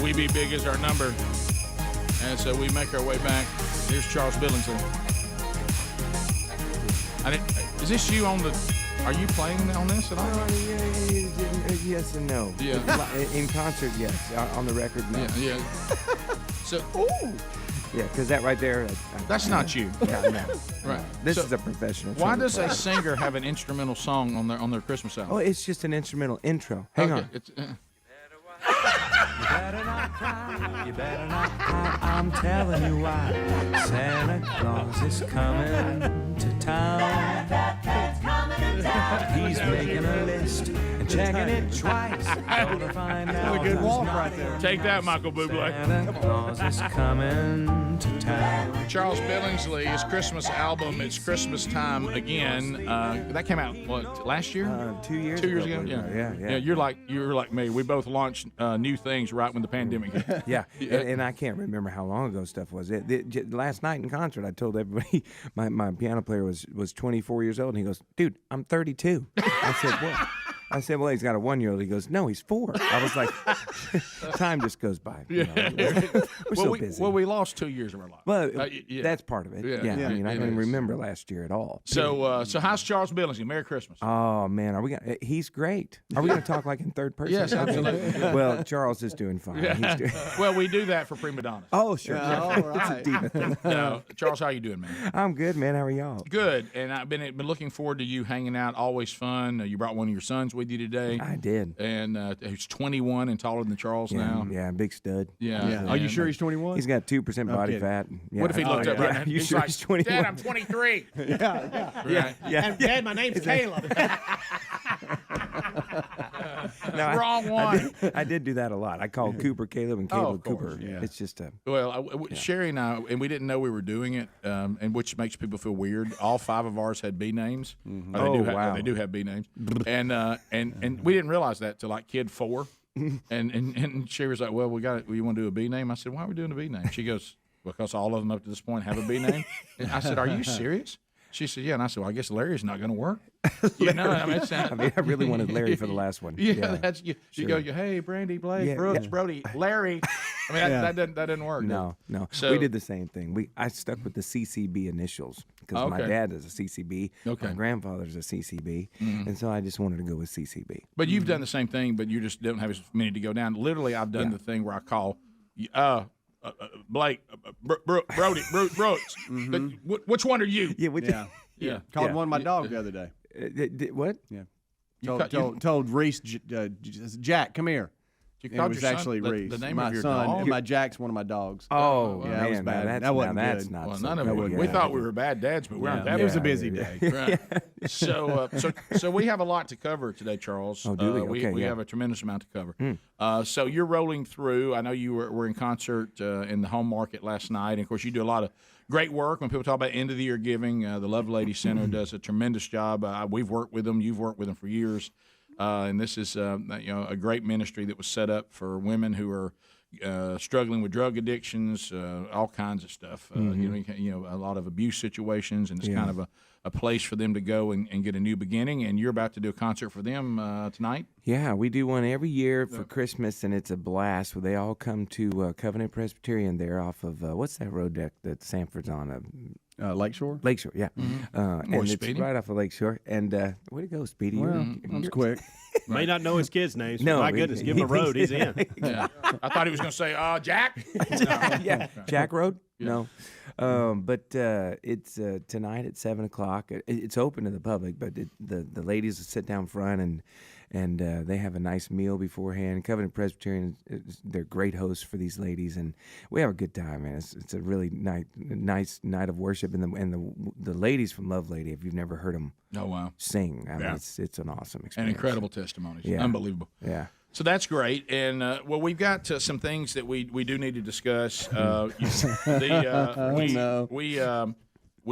We Be Big is our number. And so we make our way back. Here's Charles Billingsley. Is this you on the... Are you playing on this at all?
Yes and no.
Yeah.
In concert, yes. On the record, no.
Yeah. So,
yeah, because that right there.
That's not you.
Yeah, no.
Right.
This is a professional.
Why
trumpet
does
player.
a singer have an instrumental song on their Christmas album?
Oh, it's just an instrumental intro. Hang on.
You better not cry, you better not cry, I'm telling you why. Santa Claus is coming to town. He's making a list and checking it twice. Gonna find out
a good
who's
walk
not
right there. Take that, Michael Bublé.
Santa Claus is coming to town.
Charles Billingsley, his Christmas album, It's Christmas Time Again. That came out, what, last year?
2 years
2 years
ago.
ago?
Yeah.
You're like me. We both launched new things right when the pandemic hit.
Yeah, and I can't remember how long ago stuff was. Last night in concert, I told everybody my piano player was 24 years old, and he goes, "Dude, I'm 32." I said, "What?" I said, "Well, he's got a 1-year-old." He goes, "No, he's 4." I was like, "Time just goes by." You know? We're so busy.
Well, we lost 2 years of our life.
Well, that's part of it.
Yeah.
I mean, I didn't remember last year at all.
So how's Charles Billingsley? Merry Christmas.
Oh man, he's great. Are we going to talk like in third person?
Yes, absolutely.
Well, Charles is doing fine.
Yeah. Well, we do that for prima donnas.
Oh, sure.
All
It's a diva thing.
Charles, how you doing, man?
I'm good, man. How are y'all?
Good, and I've been looking forward to you hanging out. Always fun. You brought one of your sons with you today.
I did.
And he's 21 and taller than Charles now.
Yeah, big stud.
Yeah.
Are you sure he's 21?
He's got 2% body fat. Yeah.
What if he looked up right now?
You
He's
sure
like,
he's 21?
Dad, I'm 23.
Yeah.
And Dad, my name's Caleb.
No,
Wrong one.
I did do that a lot. I called Cooper Caleb and Caleb
of course,
Cooper.
yeah.
It's just a.
Well, Sherry and I, and we didn't know we were doing it, and which makes people feel weird. All 5 of ours had B names.
Mm-hmm.
They do have B names, and we didn't realize that till like kid 4. And Sherry was like, "Well, you want to do a B name?" I said, "Why are we doing a B name?" She goes, "Because all of them up to this point have a B name." And I said, "Are you serious?" She said, "Yeah." And I said, "Well, I guess Larry's not going to work." You know, I mean,
I really wanted Larry for the last one.
Yeah, that's you. You go, hey, Brandy, Blake, Brooks, Brody, Larry. I mean, that didn't work.
No.
So,
we did the same thing. I stuck with the CCB initials because my dad is a CCB.
Okay.
My grandfather's a CCB, and so I just wanted to go with CCB.
But you've done the same thing, but you just don't have as many to go down. Literally, I've done the thing where I call Blake, Brody, Brooks. Which one are you?
Yeah,
Called one of my dog the other day.
What?
Yeah. Told Reese, Jack, come here.
You
And
called
it was
your son
actually
the
Reese.
name
my
of your
son.
dog?
My Jack's one of my dogs.
Oh,
yeah,
man,
that was bad. That wasn't
that's
good.
not
Well,
so
none of
good.
it. We thought we were bad dads, but we aren't that
It was a
bad.
busy day.
Right. So we have a lot to cover today, Charles.
Oh, do we? Okay,
we have a tremendous amount to cover. So you're rolling through. I know you were in concert in the home market last night. And, of course, you do a lot of great work. When people talk about end of the year giving, the Love Lady Center does a tremendous job. We've worked with them. You've worked with them for years. And this is a great ministry that was set up for women who are struggling with drug addictions, all kinds of stuff. A lot of abuse situations, and it's kind of a place for them to go and get a new beginning. And you're about to do a concert for them tonight.
Yeah, we do one every year for Christmas, and it's a blast. They all come to Covenant Presbyterian there off of what's that road deck that Sanford's on?
Lakeshore?
Lakeshore, yeah. And it's
Speedy.
right off of Lakeshore. And way to go, Speedy.
Well, that was quick.
May not know his kids' names.
No,
My goodness, give him a road. He's in.
Yeah. I thought he was going to say, Jack.
Yeah, Jack Road? No. But it's tonight at 7 o'clock. It's open to the public, but the ladies will sit down front and they have a nice meal beforehand. Covenant Presbyterian, they're great hosts for these ladies, and we have a good time, man. It's a really nice night of worship, and the ladies from Love Lady, if you've never heard them sing, I mean, it's an awesome experience.
And incredible testimonies.
Yeah.
Unbelievable.
Yeah.
So that's great, and we've got some things that we do need to discuss. We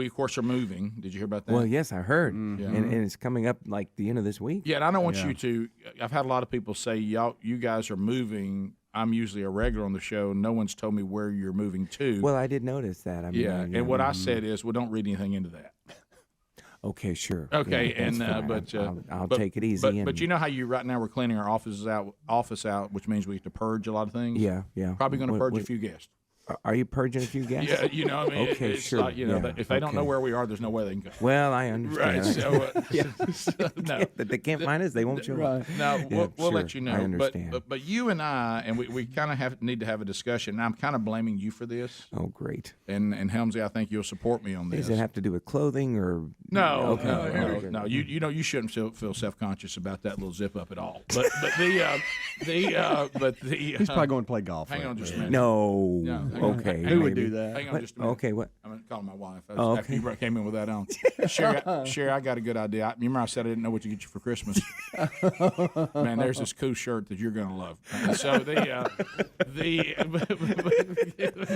of course are moving. Did you hear about that?
Well, yes, I heard,
Yeah.
and it's coming up like the end of this week.
Yeah, and I don't want you to. I've had a lot of people say, you guys are moving. I'm usually a regular on the show. No one's told me where you're moving to.
Well, I did notice that. I mean,
and what I said is, well, don't read anything into that.
Okay, sure.
Okay,
Yeah,
and
that's fine. I'll take it easy.
But you know how right now we're cleaning our office out, which means we have to purge a lot of things.
Yeah.
Probably going to purge a few guests.
Are you purging a few guests?
Yeah, you know, I mean,
okay,
it's
sure.
like, if they don't know where we are, there's no way they can go.
Well, I understand.
Right. So, no.
If they can't find us, they won't show up.
No, we'll let you know.
I understand.
But you and I, we kind of need to have a discussion. And I'm kind of blaming you for this.
Oh, great.
And Helmsy, I think you'll support me on this.
Does it have to do with clothing or?
No, no. You shouldn't feel self-conscious about that little zip up at all. But
he's probably going to play golf.
Hang on just a minute.
No.
Okay. Who would do that?
Hang on just a minute.
Okay, what?
I'm going to call my wife. After you came in with that on. Sherry, I got a good idea. Remember I said I didn't know what to get you for Christmas? Man, there's this cool shirt that you're going to love. So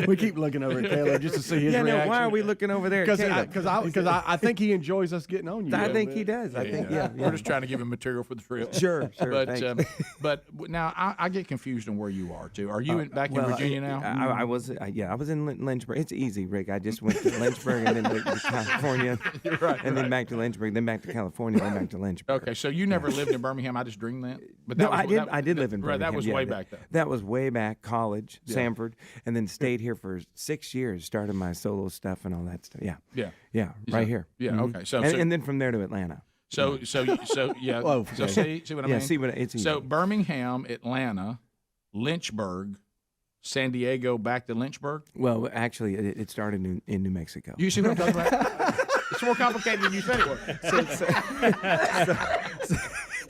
we keep looking over at Caleb just to see his reaction.
Why are we looking over there?
Because I think he enjoys us getting on you.
I think he does. I think
we're just trying to give him material for the trip.
Sure.
But now I get confused on where you are too. Are you back in Virginia now?
I was in Lynchburg. It's easy, Rick. I just went to Lynchburg and then to California, and then back to Lynchburg, then back to California, then back to Lynchburg.
Okay, so you never lived in Birmingham. I just dreamed that. But
no, I did live in Birmingham.
Right, that was way back then.
That was way back, college, Samford, and then stayed here for 6 years. Started my solo stuff and all that stuff. Yeah, right here.
Yeah, okay. So
and then from there to Atlanta.
So yeah.
Oh,
so see what I mean?
Yeah, see what it's easy.
So Birmingham, Atlanta, Lynchburg, San Diego, back to Lynchburg.
Well, actually, it started in New Mexico.
You see what I'm talking about? It's more complicated than you said it was.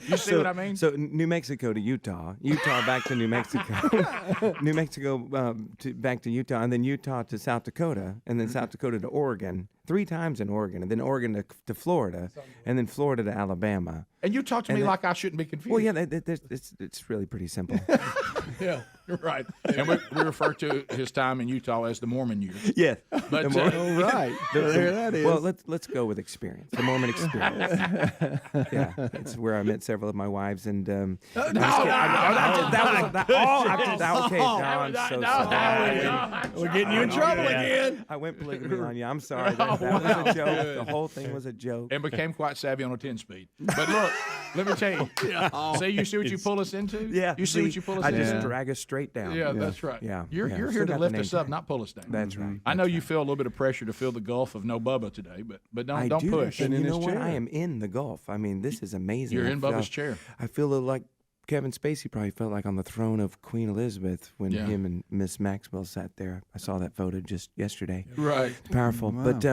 You see what I mean?
So New Mexico to Utah, Utah back to New Mexico, New Mexico back to Utah, and then Utah to South Dakota, and then South Dakota to Oregon, 3 times in Oregon, and then Oregon to Florida, and then Florida to Alabama.
And you talk to me like I shouldn't be confused.
Well, yeah, it's really pretty simple.
Yeah, you're right. And we refer to his time in Utah as the Mormon years.
Yeah,
but
right. There that is.
Well, let's go with experience, the Mormon experience. Yeah, it's where I met several of my wives, and I'm so sorry.
We're getting you in trouble again.
I went polygamy on you. I'm sorry. That was a joke. The whole thing was a joke.
And became quite savvy on a 10-speed. But look, let me tell you. See, you see what you pull us into?
Yeah.
You see what you pull us into?
I just drag us straight down.
Yeah, that's right.
Yeah.
You're here to lift us up, not pull us down.
That's right.
I know you feel a little bit of pressure to fill the gulf of no Bubba today, but don't push.
And you know what? I am in the Gulf. I mean, this is amazing.
You're in Bubba's chair.
I feel a little like Kevin Spacey probably felt like on the throne of Queen Elizabeth when him and Miss Maxwell sat there. I saw that photo just yesterday.
Right.
It's powerful.
Wow.
But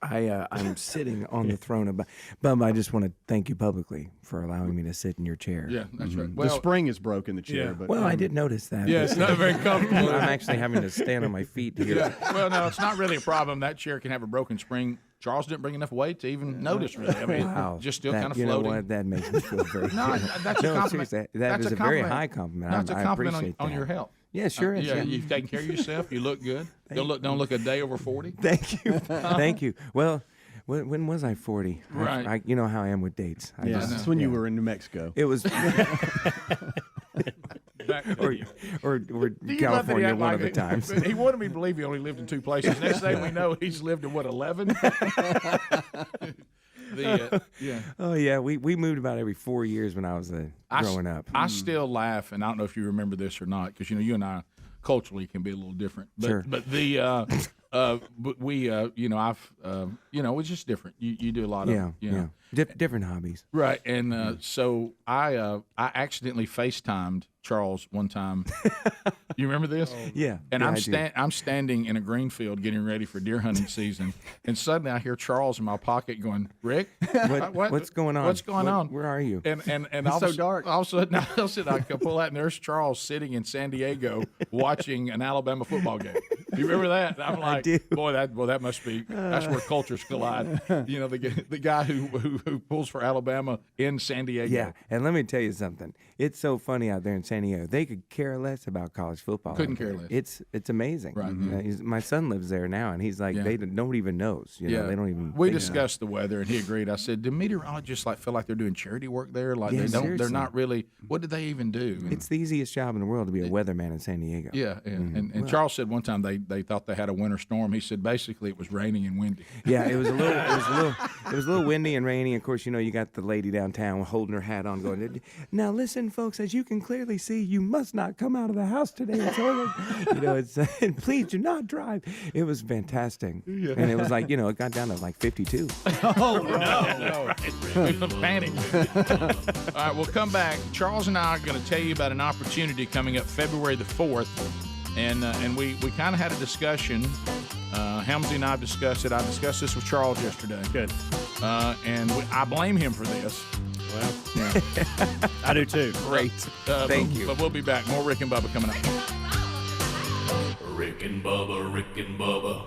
I'm sitting on the throne of Bubba. I just want to thank you publicly for allowing me to sit in your chair.
Yeah, that's right.
Well, the spring is broken, the chair. But
I did notice that.
Yeah, it's not very comfortable.
I'm actually having to stand on my feet here.
Yeah. Well, no, it's not really a problem. That chair can have a broken spring. Charles didn't bring enough weight to even notice, really. I mean, just still kind of floating.
You know what? That makes me feel very
No, that's a compliment.
Seriously, that is a very high compliment.
That's a compliment
I appreciate
on your health.
Yeah, sure is.
Yeah, you've taken care of yourself. You look good. Don't look a day over 40.
Thank you. Thank you. Well, when was I 40?
Right.
You know how I am with dates.
That's when you were in New Mexico.
It was. or California one of the times.
He wanted me to believe he only lived in 2 places. Next thing we know, he's lived in, 11?
Oh, yeah. We moved about every 4 years when I was growing up.
I still laugh, and I don't know if you remember this or not, because, you and I culturally can be a little different. But,
sure.
But but we, it's just different. You do a lot of,
different hobbies.
Right. And so I accidentally FaceTimed Charles one time. You remember this?
Yeah.
And I'm standing in a green field getting ready for deer hunting season, and suddenly I hear Charles in my pocket going, "Rick,
what's going on?
What's going on?
Where are you?"
And
it's so dark.
All of a sudden I can pull out, and there's Charles sitting in San Diego watching an Alabama football game. You remember that? And I'm like, boy, that must be that's where cultures collide. The guy who pulls for Alabama in San Diego.
Yeah, and let me tell you something. It's so funny out there in San Diego. They could care less about college football.
Couldn't care less.
It's amazing.
Right.
My son lives there now, and he's like, nobody even knows. They don't even.
We discussed the weather, and he agreed. I said, do meteorologists feel like they're doing charity work there? Like they're not really. What did they even do?
It's the easiest job in the world to be a weatherman in San Diego.
Yeah, yeah. And Charles said one time they they thought they had a winter storm. He said basically it was raining and windy.
Yeah, it was a little windy and rainy. Of course, you got the lady downtown holding her hat on, going, "Now listen, folks, as you can clearly see, you must not come out of the house today. It's and please do not drive." It was fantastic, and it was like it got down to like 52.
Oh no!
Panic. All right, we'll come back. Charles and I are going to tell you about an opportunity coming up February the 4th, and we kind of had a discussion. Helmsy and I have discussed it. I discussed this with Charles yesterday.
Good.
And I blame him for this.
Well, yeah. I do too.
Great. Thank you.
But we'll be back. More Rick and Bubba coming up.
Rick and Bubba, Rick and Bubba.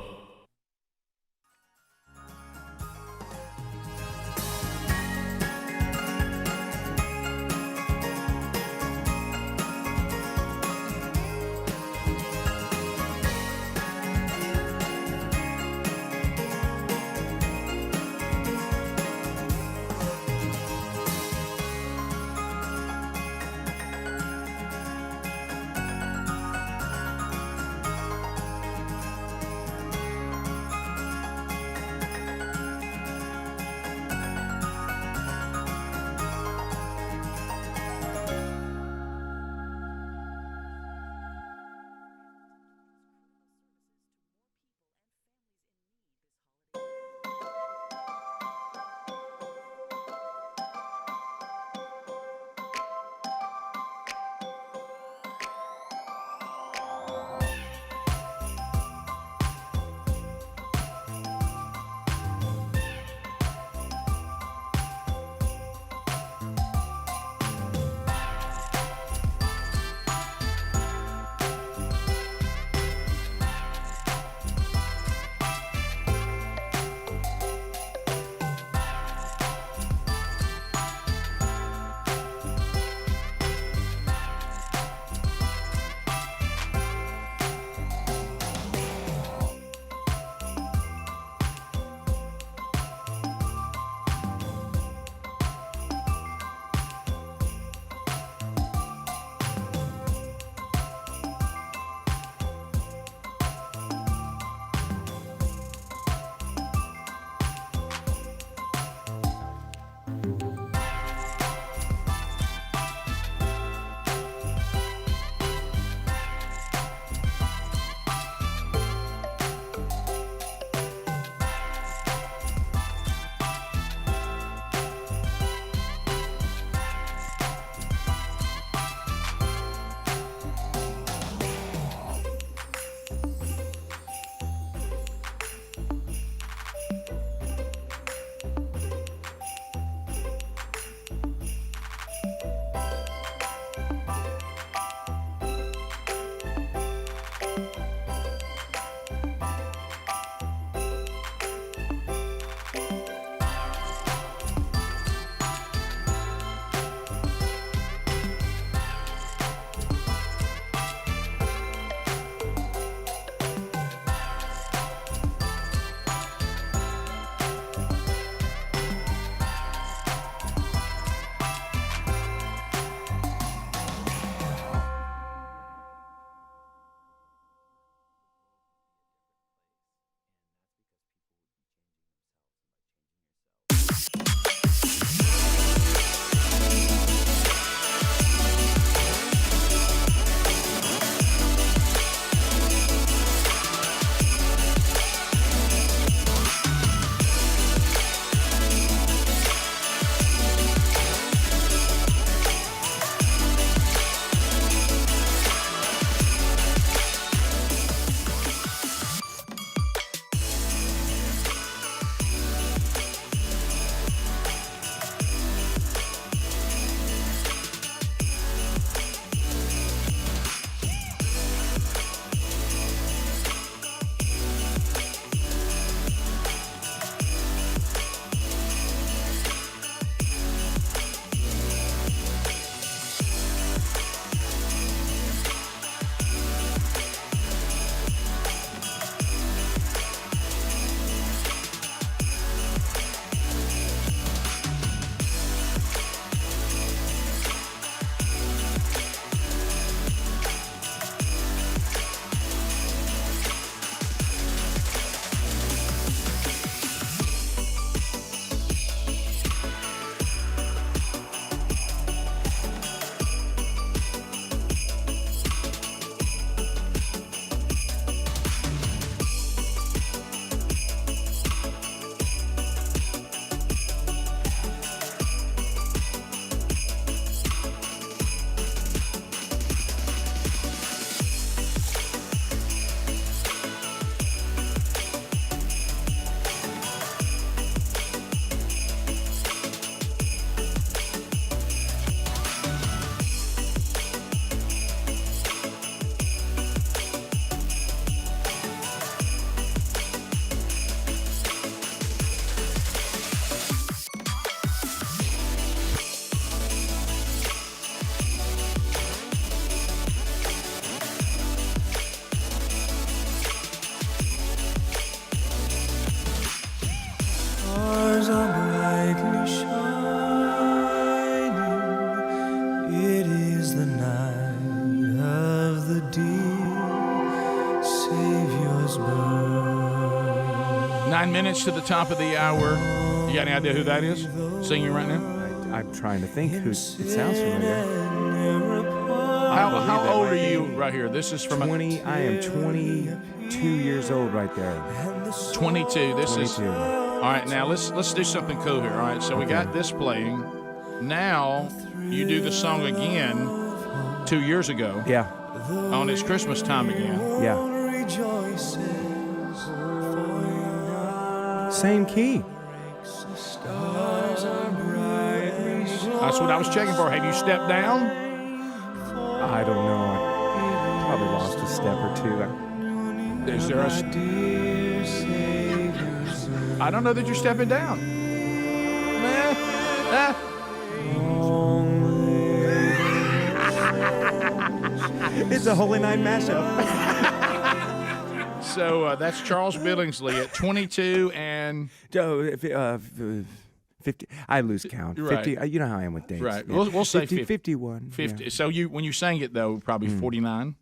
minutes to the top of the hour. You got any idea who that is singing right now?
I'm trying to think who. It sounds familiar.
How old are you right here? This is from
20. I am 22 years old right there.
22. This
22.
is all right. Now let's do something cool here. All right. So we got this playing. Now you do the song again 2 years ago.
Yeah.
On It's Christmas Time again.
Yeah. Same key.
That's what I was checking for. Have you stepped down?
I don't know. I probably lost a step or two.
Is there I don't know that you're stepping down.
It's a Holy Night mashup.
So that's Charles Billingsley at 22 and
50. I lose count.
Right.
50. You know how I am with dates.
right.
Yeah.
We'll say 50.
51.
50.
Yeah.
So when you sang it though, probably 49,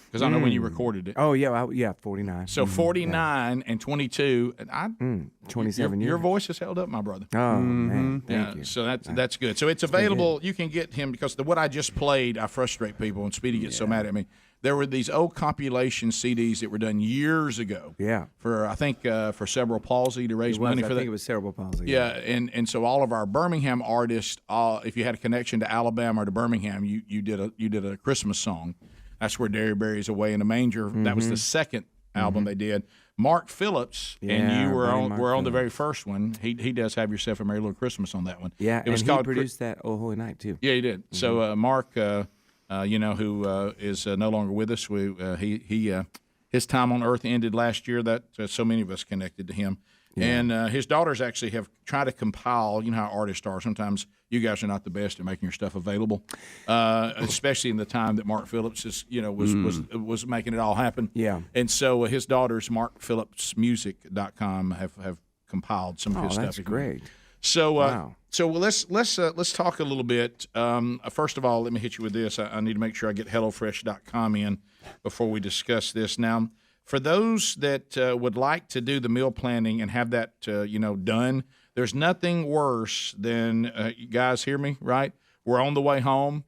because I know when you recorded it.
Oh yeah, 49.
So 49 and 22, and
27 years.
Your voice has held up, my brother.
Oh man, thank you.
So that's good. So it's available. You can get him because what I just played, I frustrate people, and Speedy gets so mad at me. There were these old compilation CDs that were done years ago.
Yeah.
For I think for cerebral palsy to raise money for that.
I think it was cerebral palsy.
Yeah, and so all of our Birmingham artists, if you had a connection to Alabama or to Birmingham, you did a Christmas song. That's where Derry Berry's Away in a Manger. That was the second album they did. Mark Phillips and you were on the very first one. He does Have Yourself a Merry Little Christmas on that one.
Yeah,
it was
and
called
he produced that Oh Holy Night too.
Yeah, he did. So Mark, who is no longer with us, his time on Earth ended last year. That so many of us connected to him. Yeah. And his daughters actually have tried to compile. You know how artists are. Sometimes you guys are not the best at making your stuff available, especially in the time that Mark Phillips was making it all happen.
Yeah.
And so his daughters, MarkPhillipsMusic.com, have compiled some of his stuff.
That's great.
So,
wow.
So let's talk a little bit. First of all, let me hit you with this. I need to make sure I get HelloFresh.com in before we discuss this. Now, for those that would like to do the meal planning and have that done, there's nothing worse than you guys hear me, right? We're on the way home.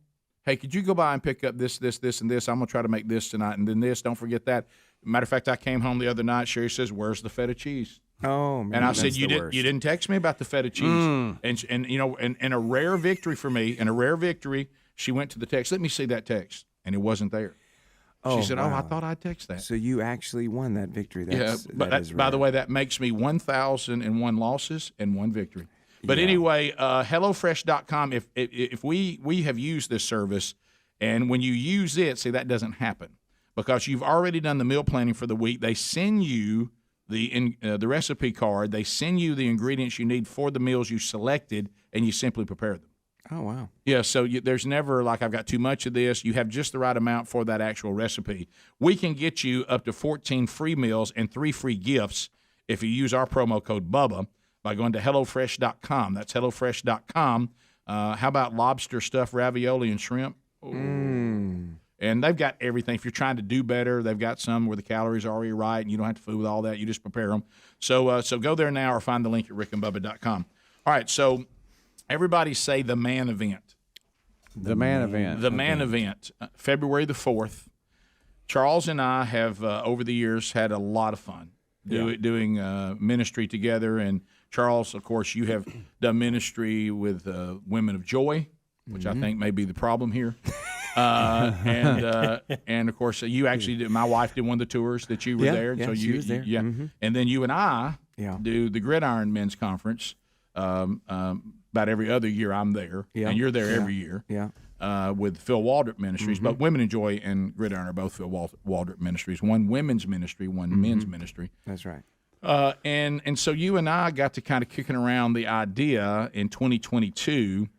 Hey, could you go by and pick up this, and this? I'm gonna try to make this tonight, and then this. Don't forget that. Matter of fact, I came home the other night. Sherry says, "Where's the feta cheese?"
Oh man!
And I said, "You didn't text me about the feta cheese." And a rare victory for me, and a rare victory, she went to the text. Let me see that text, and it wasn't there. She said,
wow.
I thought I'd text that.
So you actually won that victory.
By the way, that makes me 1,001 losses and 1 victory. But anyway, HelloFresh.com, if we have used this service, and when you use it, see, that doesn't happen because you've already done the meal planning for the week. They send you the recipe card. They send you the ingredients you need for the meals you selected, and you simply prepare them.
Oh, wow.
Yeah, so there's never like I've got too much of this. You have just the right amount for that actual recipe. We can get you up to 14 free meals and 3 free gifts if you use our promo code BUBBA by going to HelloFresh.com. That's HelloFresh.com. How about lobster stuffed ravioli and shrimp? And they've got everything. If you're trying to do better, they've got some where the calories are already right and you don't have to fool with all that. You just prepare them. So go there now or find the link at rickandbubba.com. All right, so everybody say the man event.
The man event.
The man event, February the 4th. Charles and I have, over the years, had a lot of fun doing ministry together. And Charles, of course, you have done ministry with Women of Joy, which I think may be the problem here. And of course, you actually did. My wife did one of the tours that you were there.
Yeah,
so
she was there.
And then you and I do the Gridiron Men's Conference. About every other year I'm there, and you're there every year. With Phil Waldrop Ministries, but Women Enjoy and Gridiron are both Phil Waldrop Ministries. One women's ministry, one men's ministry.
That's right.
And so you and I got to kind of kicking around the idea in 2022.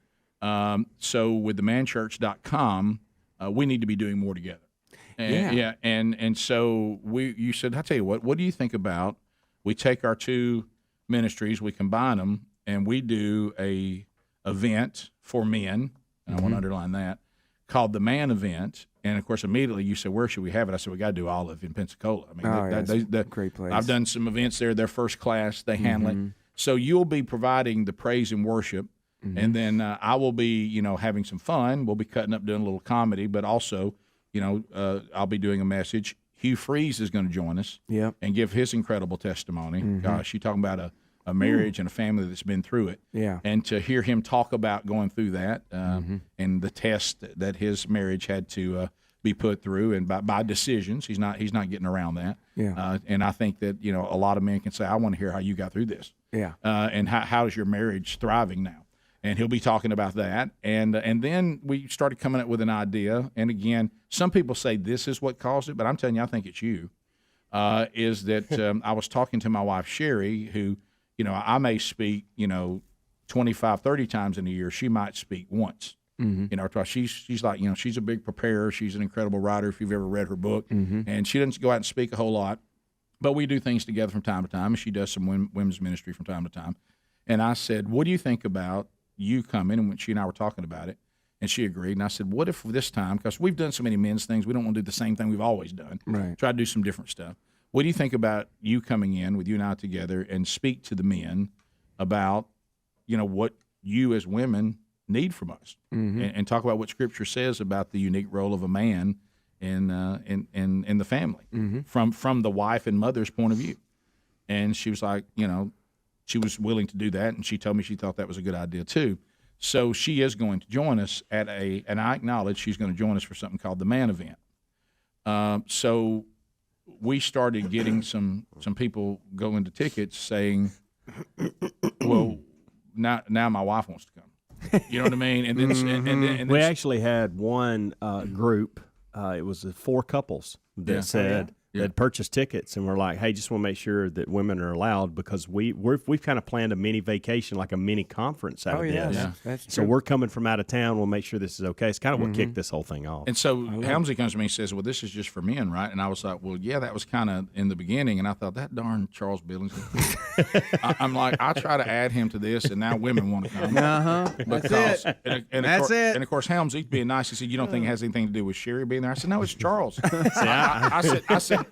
So with themanchurch.com, we need to be doing more together. And so you said, I'll tell you what do you think about we take our 2 ministries, we combine them, and we do a event for men, and I want to underline that, called the Man Event. And of course, immediately you said, "Where should we have it?" I said, "We got to do Olive in Pensacola." I mean,
great place.
I've done some events there. They're first class. They handle it. So you'll be providing the praise and worship, and then I will be, having some fun. We'll be cutting up, doing a little comedy, but also, I'll be doing a message. Hugh Freeze is going to join us, and give his incredible testimony. Gosh, you talking about a marriage and a family that's been through it.
Yeah.
And to hear him talk about going through that and the test that his marriage had to be put through, and by decisions, he's not getting around that.
Yeah.
And I think that a lot of men can say, "I want to hear how you got through this."
Yeah.
And how is your marriage thriving now? And he'll be talking about that. And then we started coming up with an idea. And again, some people say this is what caused it, but I'm telling you, I think it's you. Is that I was talking to my wife Sherry, who, I may speak, 25, 30 times in a year. She might speak once. Twice. She's like, she's a big preparer. She's an incredible writer. If you've ever read her book, and she doesn't go out and speak a whole lot, but we do things together from time to time. And she does some women's ministry from time to time. And I said, "What do you think about you coming?" And when she and I were talking about it, and she agreed. And I said, "What if this time, because we've done so many men's things, we don't want to do the same thing we've always done.
Right.
Try to do some different stuff. What do you think about you coming in with you and I together and speak to the men about, what you as women need from us, and talk about what Scripture says about the unique role of a man in the family from the wife and mother's point of view?" And she was like, she was willing to do that, and she told me she thought that was a good idea too. So she is going to join us and I acknowledge she's going to join us for something called the Man Event. So we started getting some people going to tickets saying, "Well, now my wife wants to come." You know what I mean? And then, and
we actually had one group. It was 4 couples that said that purchased tickets, and we're like, "Hey, just want to make sure that women are allowed," because we've kind of planned a mini vacation, like a mini conference out of this.
Yeah, that's
so
true.
we're coming from out of town. We'll make sure this is okay. It's kind of what kicked this whole thing off.
And so Helmsley comes to me and says, "Well, this is just for men, right?" And I was like, "Well, yeah, that was kind of in the beginning." And I thought, that darn Charles Billings. I'm like, I try to add him to this, and now women want to come.
That's it. That's it.
And of course, Helmsley being nice, he said, "You don't think it has anything to do with Sherry being there?" I said, "No, it's Charles."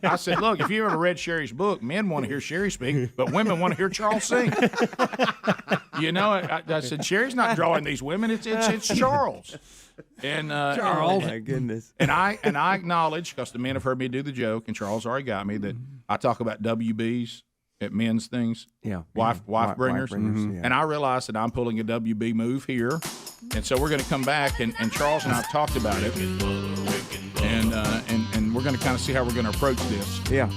I said, "Look, if you ever read Sherry's book, men want to hear Sherry speak, but women want to hear Charles sing." I said, "Sherry's not drawing these women; it's Charles." And
Charles, my goodness.
And I acknowledge, because the men have heard me do the joke, and Charles already got me, that I talk about WBs at men's things, wife bringers, and I realized that I'm pulling a WB move here, and so we're going to come back, and Charles and I have talked about it, and we're going to kind of see how we're going to approach this.
Yeah.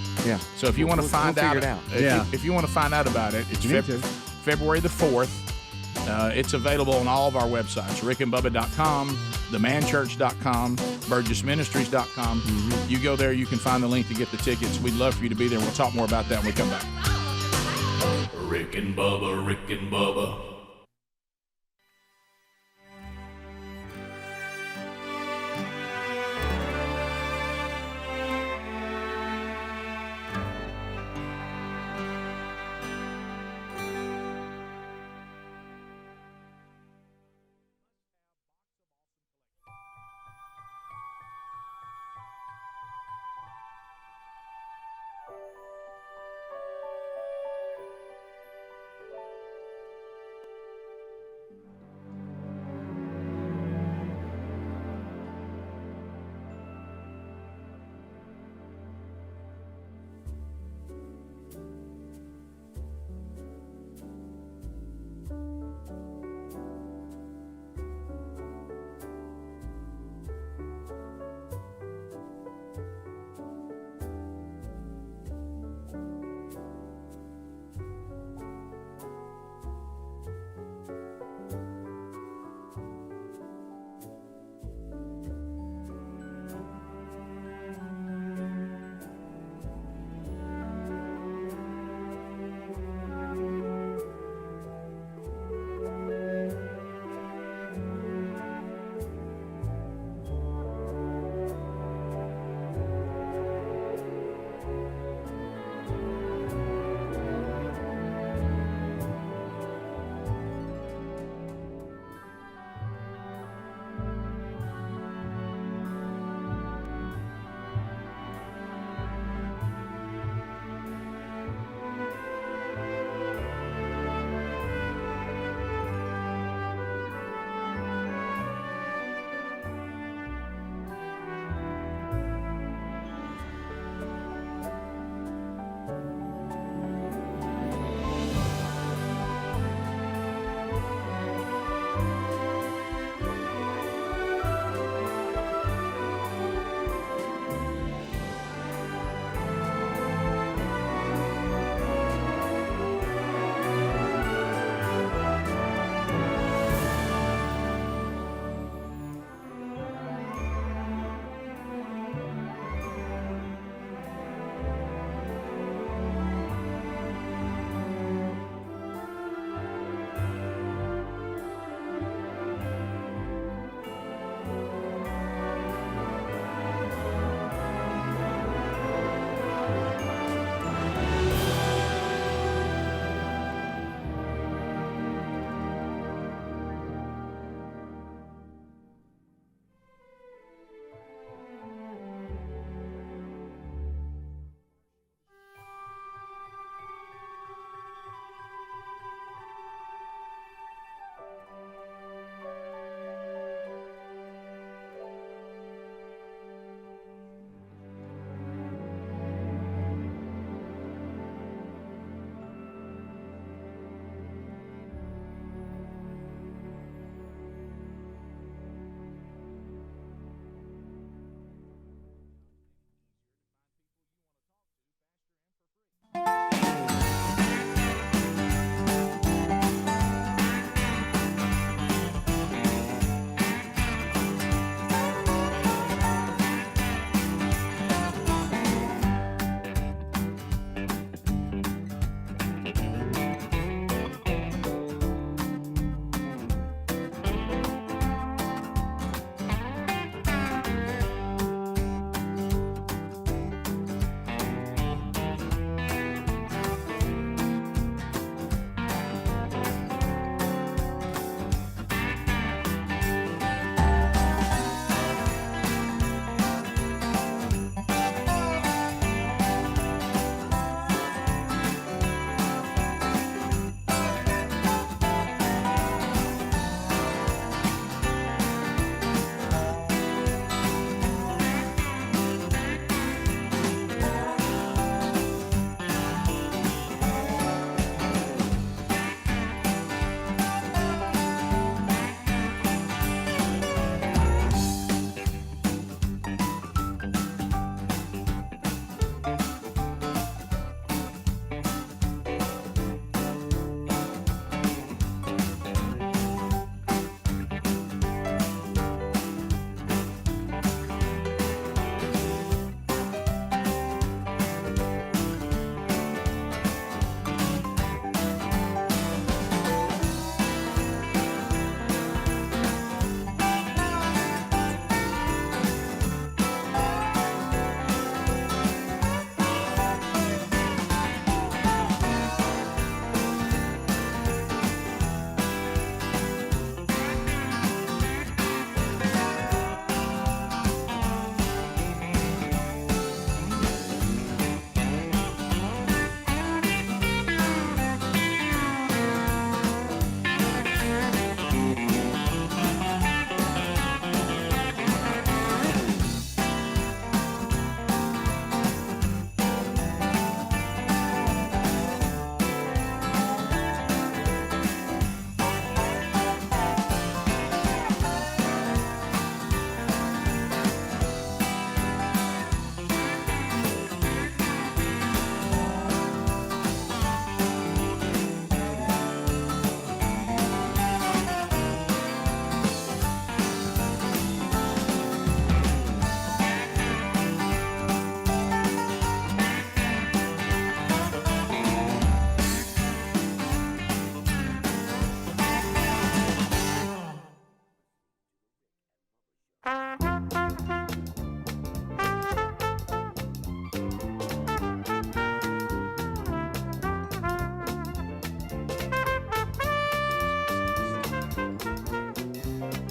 So if you want to find out, if you want to find out about it, it's February the 4th. It's available on all of our websites: rickandbubba.com, themanchurch.com, burgessministries.com. You go there, you can find the link to get the tickets. We'd love for you to be there. We'll talk more about that when we come back.
Rick and Bubba, Rick and Bubba.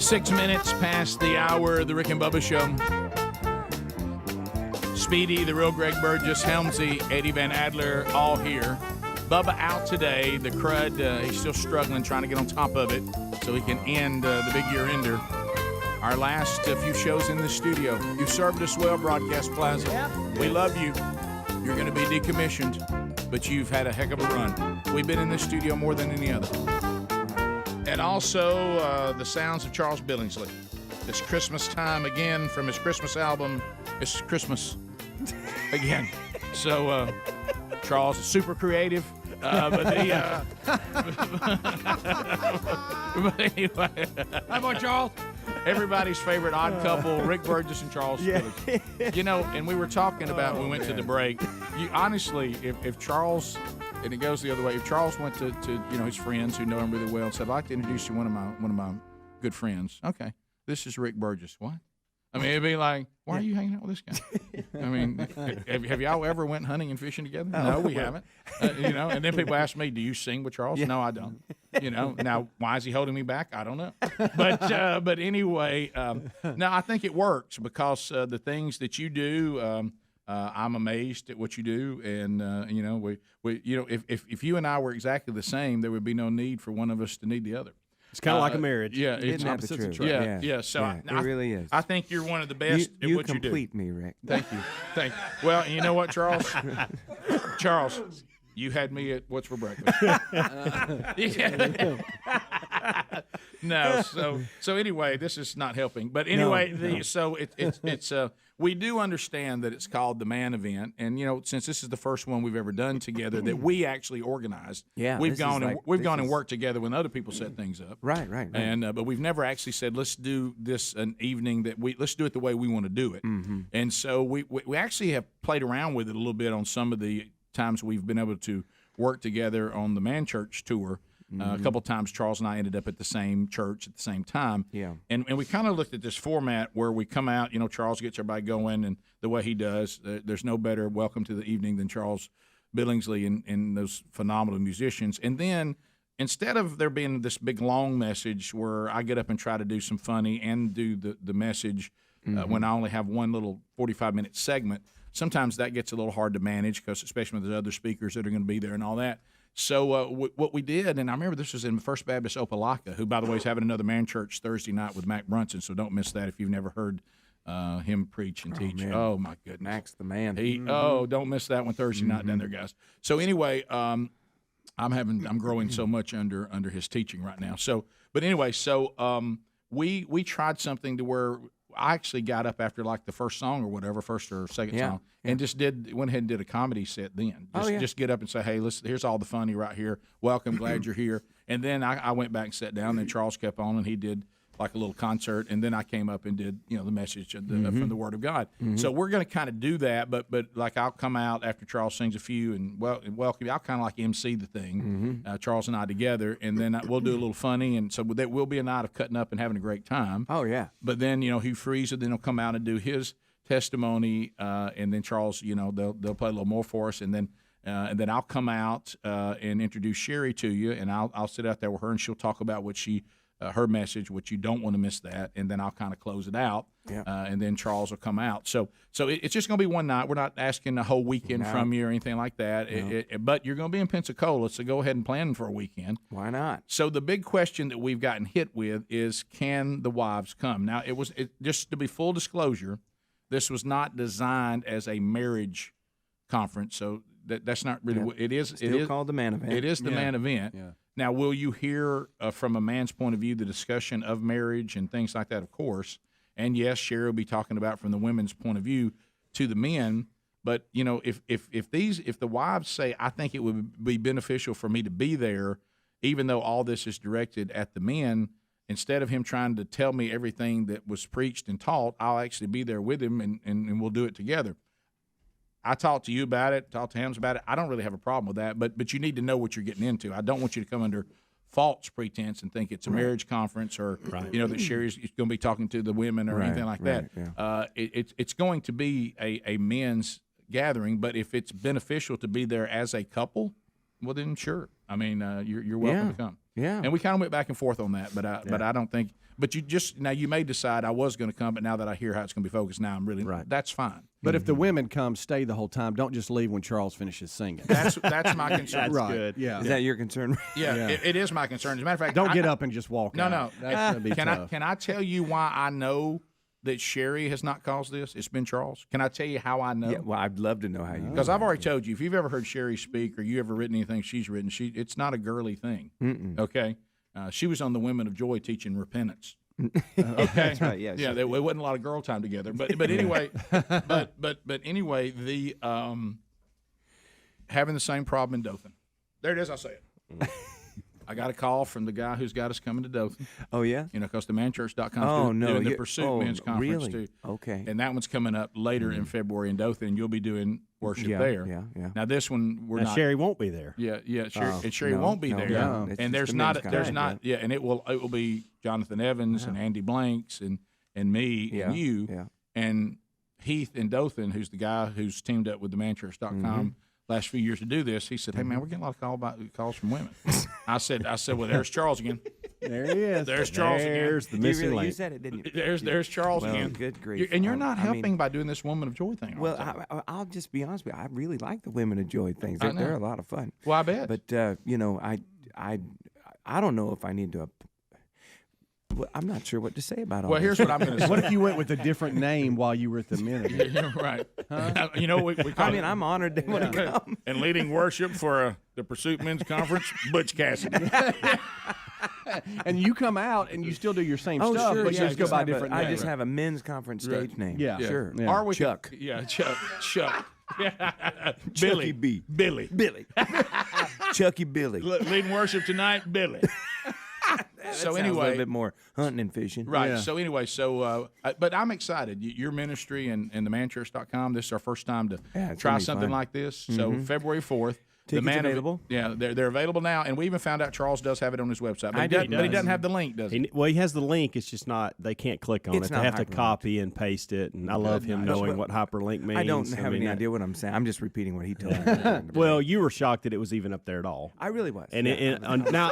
6 minutes past the hour of the Rick and Bubba Show. Speedy, the real Greg Burgess, Helmsy, Eddie Van Adler, all here. Bubba out today. The crud, he's still struggling, trying to get on top of it so he can end the big year ender. Our last few shows in the studio. You've served us well, Broadcast Plaza.
Yep.
We love you. You're going to be decommissioned, but you've had a heck of a run. We've been in this studio more than any other. And also the sounds of Charles Billingsley. It's Christmas time again from his Christmas album. It's Christmas again. So Charles is super creative. But anyway.
Hi, boy, Charles.
Everybody's favorite odd couple, Rick Burgess and Charles Billingsley. You know, and we were talking about when we went to the break. Honestly, if Charles, and it goes the other way, if Charles went to his friends who know him really well and said, "I'd like to introduce you to one of my good friends." Okay, this is Rick Burgess. What? I mean, it'd be like, why are you hanging out with this guy? I mean, have y'all ever went hunting and fishing together? No, we haven't. And then people ask me, do you sing with Charles? No, I don't. Now, why is he holding me back? I don't know. But anyway, no, I think it works because the things that you do, I'm amazed at what you do. And, if you and I were exactly the same, there would be no need for one of us to need the other.
It's kind of like a marriage.
Yeah,
it's opposites attract.
Yeah. So
it really is.
I think you're one of the best at what you do.
You complete me, Rick.
Thank you. Well, you know what, Charles? Charles, you had me at what's for breakfast. No. So anyway, this is not helping. But anyway, so it's we do understand that it's called the Man Event, and since this is the first one we've ever done together that we actually organized.
Yeah,
we've gone and worked together when other people set things up.
Right.
And but we've never actually said let's do this an evening let's do it the way we want to do it.
Mm-hmm.
And so we actually have played around with it a little bit on some of the times we've been able to work together on the Man Church tour. A couple of times Charles and I ended up at the same church at the same time.
Yeah.
And we kind of looked at this format where we come out, Charles gets everybody going, and the way he does, there's no better welcome to the evening than Charles Billingsley and those phenomenal musicians. And then instead of there being this big long message where I get up and try to do some funny and do the message when I only have one little 45-minute segment, sometimes that gets a little hard to manage because especially with the other speakers that are going to be there and all that. So what we did, and I remember this was in First Baptist Opelika, who, by the way, is having another Man Church Thursday night with Mac Brunson, so don't miss that if you've never heard him preach and teach.
Man.
Oh, my goodness.
Mac's the man.
Don't miss that one Thursday night down there, guys. So anyway, I'm growing so much under his teaching right now. So, but anyway, we tried something to where I actually got up after like the first song or whatever, first or second song, and just went ahead and did a comedy set then. Just get up and say, hey, listen, here's all the funny right here. Welcome, glad you're here. And then I went back and sat down, and Charles kept on, and he did like a little concert, and then I came up and did the message of from the Word of God. So we're going to kind of do that, but like I'll come out after Charles sings a few and welcome. I'll kind of like MC the thing, Charles and I together, and then we'll do a little funny, and so that will be a night of cutting up and having a great time.
Oh yeah.
But then Hugh Freezer, then he'll come out and do his testimony, and then Charles, they'll play a little more for us, and then I'll come out and introduce Sherry to you, and I'll sit out there with her, and she'll talk about what her message, which you don't want to miss that, and then I'll kind of close it out, and then Charles will come out. So it's just going to be one night. We're not asking the whole weekend from you or anything like that, but you're going to be in Pensacola, so go ahead and plan for a weekend.
Why not?
So the big question that we've gotten hit with is, can the wives come? Now, just to be full disclosure, this was not designed as a marriage conference, so that's not really what it is.
Still called the Man Event.
It is the Man Event.
Yeah.
Now, will you hear from a man's point of view the discussion of marriage and things like that? Of course. And yes, Sherry will be talking about from the women's point of view to the men. But if the wives say, I think it would be beneficial for me to be there, even though all this is directed at the men, instead of him trying to tell me everything that was preached and taught, I'll actually be there with him and we'll do it together. I talked to you about it, talked to him about it. I don't really have a problem with that, but you need to know what you're getting into. I don't want you to come under false pretense and think it's a marriage conference or that Sherry's going to be talking to the women or anything like that. Yeah. It's going to be a men's gathering, but if it's beneficial to be there as a couple, well then sure. I mean, you're welcome to come.
Yeah.
And we kind of went back and forth on that, but I don't think. But you may decide I was going to come, but now that I hear how it's going to be focused, now I'm really right. That's fine.
But if the women come, stay the whole time. Don't just leave when Charles finishes singing.
That's my concern.
That's good. Yeah.
Is that your concern?
Yeah, it is my concern. As a matter of fact,
don't get up and just walk out.
No.
That's gonna be tough.
Can I tell you why I know that Sherry has not caused this? It's been Charles. Can I tell you how I know?
Yeah, well, I'd love to know how you.
Because I've already told you, if you've ever heard Sherry speak or you ever written anything she's written, it's not a girly thing. Okay, she was on the Women of Joy teaching repentance. Okay,
that's right. Yeah,
there wasn't a lot of girl time together, but anyway, but anyway, the having the same problem in Dothan. There it is. I'll say it. I got a call from the guy who's got us coming to Dothan.
Oh, yeah?
Because the manchurch.com is doing the Pursuit Men's Conference,
really?
too.
Okay.
And that one's coming up later in February in Dothan, and you'll be doing worship there.
Yeah.
Now, this one, we're not.
Sherry won't be there.
Yeah, Sherry won't be there.
No.
And there's not, and it will be Jonathan Evans and Andy Blanks and me and you and Heath in Dothan, who's the guy who's teamed up with the manchurch.com last few years to do this. He said, "Hey man, we're getting a lot of calls from women." I said, "Well, there's Charles again.
There he is.
There's Charles again.
There's the missing link.
You said it, didn't you?
There's Charles again.
Good grief!
And you're not helping by doing this Woman of Joy thing.
Well, I'll just be honest with you. I really like the Women of Joy things. They're a lot of fun.
Well, I bet.
But I don't know if I need to. I'm not sure what to say about all
Well, here's what I'm going to say.
What if you went with a different name while you were at the minute?
Yeah, right. Huh? You know, we call it,
I'm honored they want to come.
And leading worship for the Pursuit Men's Conference, Butch Cassidy.
And you come out and you still do your same stuff,
sure,
but you just go by a different name.
I just have a men's conference stage name.
Yeah.
Sure.
Yeah.
Or we
Chuck.
Chuck.
Billy B.
Billy.
Chucky Billy.
Leading worship tonight, Billy. So anyway,
a little bit more hunting and fishing.
Right.
Yeah.
So anyway, but I'm excited. Your ministry and the manchurch.com, this is our first time to try something like this. So February 4th.
Tickets available?
Yeah, they're available now, and we even found out Charles does have it on his website. But he doesn't have the link, does he?
Well, he has the link. It's just not. They can't click on it. They have to copy and paste it. And I love him knowing what hyperlink means.
I don't have any idea what I'm saying. I'm just repeating what he told me.
Well, you were shocked that it was even up there at all.
I really was.
And now,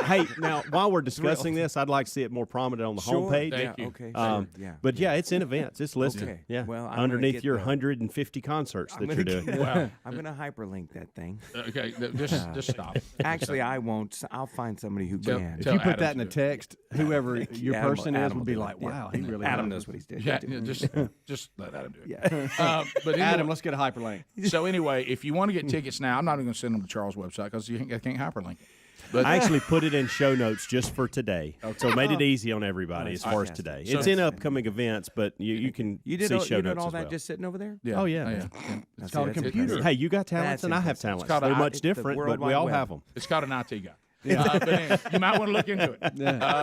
while we're discussing this, I'd like to see it more prominent on the homepage.
Thank you.
Okay.
Yeah. But yeah, it's in events. It's listed.
Okay.
Yeah.
Well, I'm
underneath your 150 concerts that you're doing.
Wow.
I'm going to hyperlink that thing.
Okay, just stop.
Actually, I won't. I'll find somebody who can.
If you put that in a text, whoever your person is will be like, "Wow, he really."
Adam knows what he's doing.
Yeah, just let Adam do it.
Yeah.
But anyway,
Adam, let's get a hyperlink.
So anyway, if you want to get tickets now, I'm not even going to send them to Charles' website because I can't hyperlink it. But
I actually put it in show notes just for today, so it made it easy on everybody as far as today. It's in upcoming events, but you can see show notes
You did all
as
that
well.
just sitting over there?
Yeah.
Oh yeah.
It's called a computer.
Hey, you got talents and I have talents. They're much different, but we all have them.
It's called an IT guy. But anyway, you might want to look into it.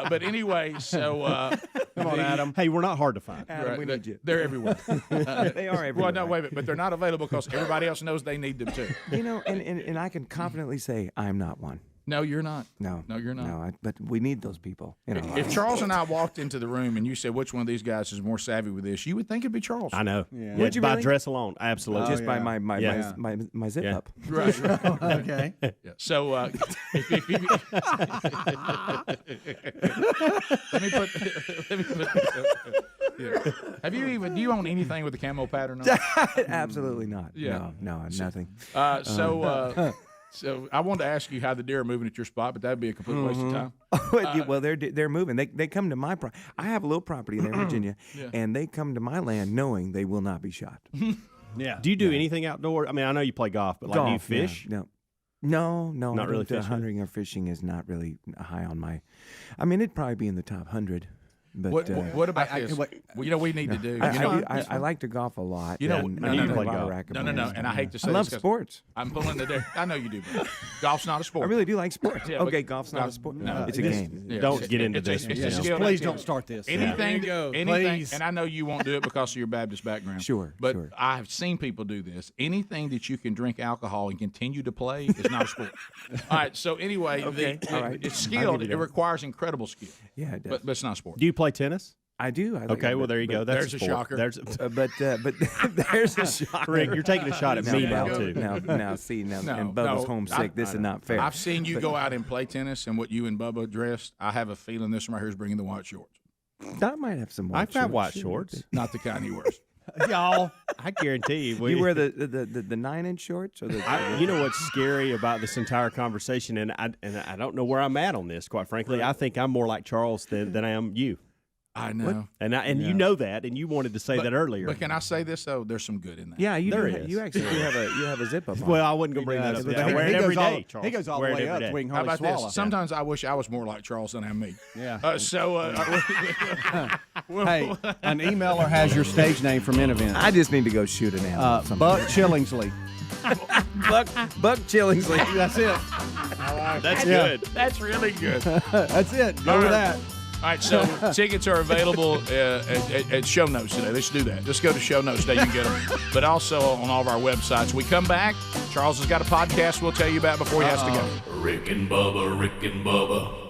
But anyway, so
come on, Adam.
Hey, we're not hard to find.
Adam, we need you.
They're everywhere.
They are everywhere.
Well, no, wait a minute, but they're not available because everybody else knows they need them too.
And I can confidently say I'm not one.
No, you're not.
No,
you're not.
No, but we need those people.
If Charles and I walked into the room and you said which one of these guys is more savvy with this, you would think it'd be Charles.
I know.
Yeah.
Would you by dress alone? Absolutely.
Just by my zip up.
Right.
Okay.
Yeah. So let me put. Have you even? Do you own anything with a camo pattern on?
Absolutely not.
Yeah.
No, nothing.
So I wanted to ask you how the deer are moving at your spot, but that'd be a complete waste of time.
Well, they're moving. They come to my property. I have a little property there in Virginia, and they come to my land knowing they will not be shot.
Yeah. Do you do anything outdoor? I mean, I know you play golf, but do you fish?
No.
Not really fishing.
Hunting or fishing is not really high on my. I mean, it'd probably be in the top 100. But
what about this? We need to do.
I like to golf a lot.
No.
And
I hate to say
I love
this 'cause
sports.
I'm pulling the dare. I know you do, but golf's not a sport.
I really do like sports.
Yeah,
okay, golf's not a sport.
No,
it's a game.
Yeah,
don't get into this.
Please don't start this.
Anything,
Please.
and I know you won't do it because of your Baptist background.
Sure,
but I have seen people do this. Anything that you can drink alcohol and continue to play is not a sport. All right. So anyway,
all right.
it's skilled. It requires incredible skill.
Yeah, it does.
But it's not a sport.
Do you play tennis?
I do.
Okay, well there you go. That's
there's a
sport.
shocker.
There's
but there's a shocker.
Rick, you're taking a shot at me now too.
Now, and Bubba's homesick. This is not fair.
I've seen you go out and play tennis, and what you and Bubba dressed. I have a feeling this one right here is bringing the white shorts.
That might have some white
I've
shorts.
got white shorts.
Not the kind he wears.
Y'all, I guarantee you.
You wear the 9-inch shorts, or
you know what's scary about this entire conversation, and I don't know where I'm at on this. Quite frankly, I think I'm more like Charles than I am you.
I know,
and you know that, and you wanted to say that earlier.
But can I say this though? There's some good in that.
Yeah, you
there
do.
is.
You actually have a zip up.
Well, I wasn't going to bring that up. I wear it every day, Charles.
He goes all the way up so we can
How
hardly
about
swallow.
this? Sometimes I wish I was more like Charles than I am me.
Yeah. Hey, an emailer has your stage name from Innovent.
I just need to go shoot an animal.
Buck Chillingsley.
Buck Chillingsley.
That's it.
That's good.
That's really good.
That's it. Go with that.
All right, so tickets are available at show notes today. Let's do that. Just go to show notes today. You can get them. But also on all of our websites. We come back. Charles has got a podcast we'll tell you about before he has to go.
Rick and Bubba, Rick and Bubba.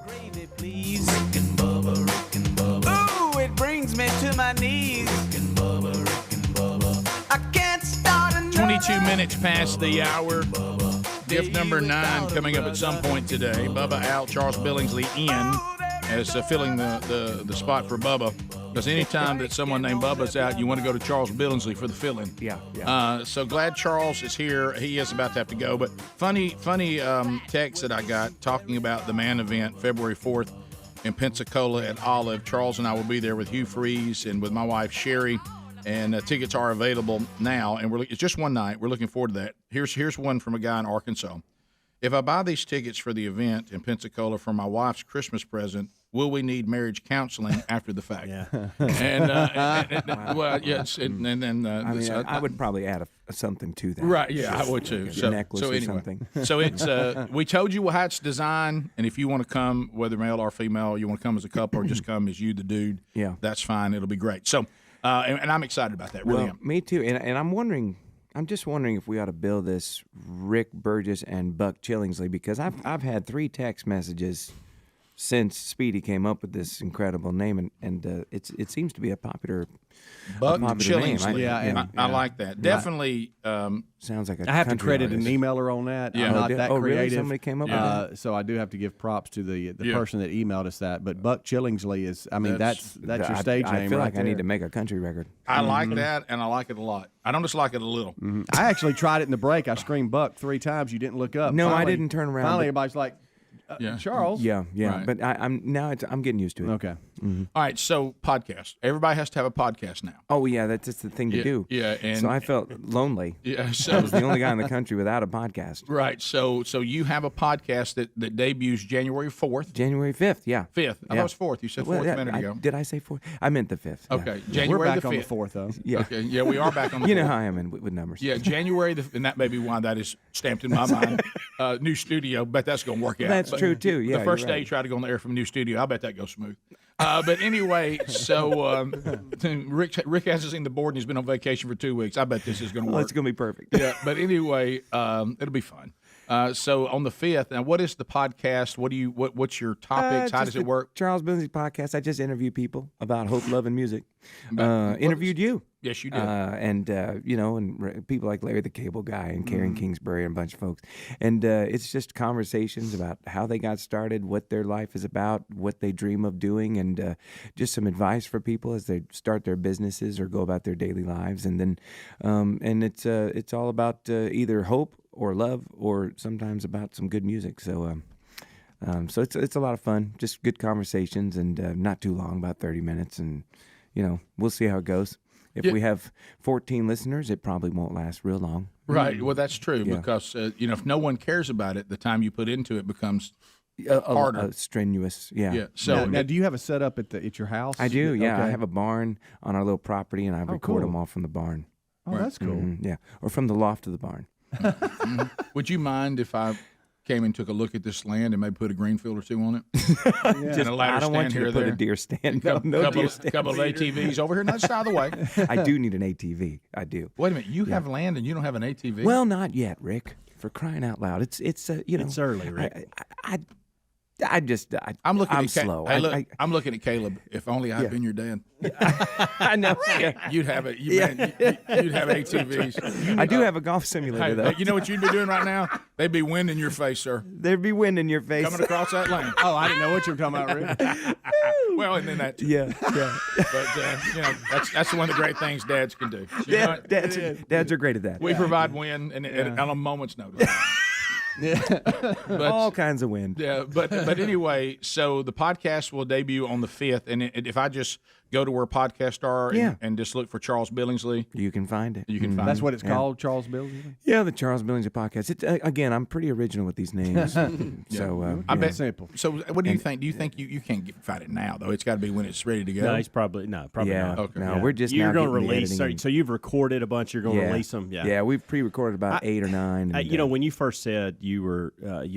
Gravy, please. Rick and Bubba, Rick and Bubba. Ooh, it brings me to my knees. Rick and Bubba, Rick and Bubba. I can't start another.
22 minutes past the hour. Gift number 9 coming up at some point today. Bubba out, Charles Billingsley in as filling the spot for Bubba. Because anytime that someone named Bubba's out, you want to go to Charles Billingsley for the fill-in.
Yeah.
So glad Charles is here. He is about to have to go. But funny text that I got talking about the Man event February 4th in Pensacola at Olive. Charles and I will be there with Hugh Freeze and with my wife Sherry. And tickets are available now. And it's just one night. We're looking forward to that. Here's one from a guy in Arkansas. If I buy these tickets for the event in Pensacola for my wife's Christmas present, will we need marriage counseling after the fact?
Yeah.
Well, yes, and then
I would probably add something to that.
Right? Yeah, I would too.
Like a
So
necklace or
anyway,
something.
so it's we told you how it's designed, and if you want to come, whether male or female, you want to come as a couple or just come as you, the dude.
Yeah.
That's fine. It'll be great. So, and I'm excited about that. Really
Well,
am.
me too. And I'm just wondering if we ought to bill this Rick Burgess and Buck Chillingsley, because I've had 3 text messages since Speedy came up with this incredible name, and it seems to be a popular
Buck
popular name.
Chillingsley. I like that. Definitely
sounds like a
I have to
country
credit
artist.
an emailer on that.
Yeah.
I'm not that
really?
creative.
Somebody came up with that?
So I do have to give props to the
Yeah.
person that emailed us that. But Buck Chillingsley is, I mean, that's your stage
I
name
feel
right
like
there.
I need to make a country record.
I like that, and I like it a lot. I don't just like it a little.
I actually tried it in the break. I screamed Buck 3 times. You didn't look up.
No, I
Finally-
didn't turn around,
Finally,
but-
everybody's like,
Yeah.
Charles.
Yeah.
Right.
But I'm getting used to it.
Okay.
All right, so podcast. Everybody has to have a podcast now.
Oh yeah, that's just the thing to do.
Yeah, and
so I felt lonely.
Yeah,
I
so
was the only guy in the country without a podcast.
right. So you have a podcast that debuts January 4th.
January 5th, yeah.
5th. I thought it was 4th. You said 4th a minute ago.
Did I say 4th? I meant the 5th. yeah.
Okay,
We're
January
back
the
on
5th.
the 4th, though.
Yeah.
Okay, yeah, we are back on the 4th.
You know how I am with numbers.
Yeah, January, and that may be why that is stamped in my mind. New studio, bet that's going to work out.
That's
But
true, too. Yeah,
the first
you're
day
right.
you try to go on the air from a new studio, I bet that goes smooth. But anyway, so Rick hasn't seen the board and he's been on vacation for 2 weeks. I bet this is going to
Oh,
work.
it's going to be perfect.
Yeah, but anyway, it'll be fun. So on the 5th, now what is the podcast? What's your topics? How
Just
does it
the
work?
Charles Billingsley podcast. I just interview people about hope, love, and music. Interviewed you.
Yes, you did.
And people like Larry the Cable Guy and Karen Kingsbury and a bunch of folks. And it's just conversations about how they got started, what their life is about, what they dream of doing, and just some advice for people as they start their businesses or go about their daily lives. And then, and it's all about either hope or love, or sometimes about some good music. So, so it's a lot of fun. Just good conversations, and not too long, about 30 minutes, and we'll see how it goes. If we have 14 listeners, it probably won't last real long.
Right. Well, that's true
Yeah.
because if no one cares about it, the time you put into it becomes harder.
Strenuous. Yeah.
Yeah. So
Now, do you have a setup at your house?
I do. Yeah. I
Okay.
have a barn on our little property, and I record them
cool.
all from the barn.
Oh, that's cool.
Yeah, or from the loft of the barn.
would you mind if I came and took a look at this land and maybe put a green field or 2 on it? And a ladder
I don't want
stand
you
here
to
or
put a
there?
deer stand. No,
Couple,
no deer stand.
couple of ATVs over here, not just out of the way.
I do need an ATV. I do.
Wait a minute, you have land and you don't have an ATV?
Well, not yet, Rick. For crying out loud, it's
It's early, Rick.
I'm looking
I'm
at
slow.
Hey, look, I'm looking at Caleb. If only I'd
Yeah.
been your dad.
I know. Yeah.
You'd have it. You'd have ATVs.
I do have a golf simulator,
Hey,
though.
you know what you'd be doing right now? They'd be wind in your face, sir.
There'd be wind in your face.
Coming across that lane.
Oh, I didn't know what you were talking about, Rick.
Well, and then that. Too.
Yeah.
But that's one of the great things dads can do.
Dads are great at that.
We provide wind and on a moment's notice. But,
all kinds of wind.
Yeah, but anyway, so the podcast will debut on the 5th, and if I just go to where podcasts are and just look for Charles Billingsley,
you can find it.
You can find
That's
it.
what it's called, Charles Billingsley?
Yeah, the Charles Billingsley podcast. It's, again, I'm pretty original with these names. So
I bet
simple.
So what do you think? Do you think you can't find it now though? It's got to be when it's ready to go.
No, he's probably
yeah.
not.
Okay.
No, we're just
you're
now
going to
getting the
release.
editing.
So you've recorded a bunch. You're going to release them.
Yeah, we've pre-recorded about 8 or 9. And,
you know, when you first said you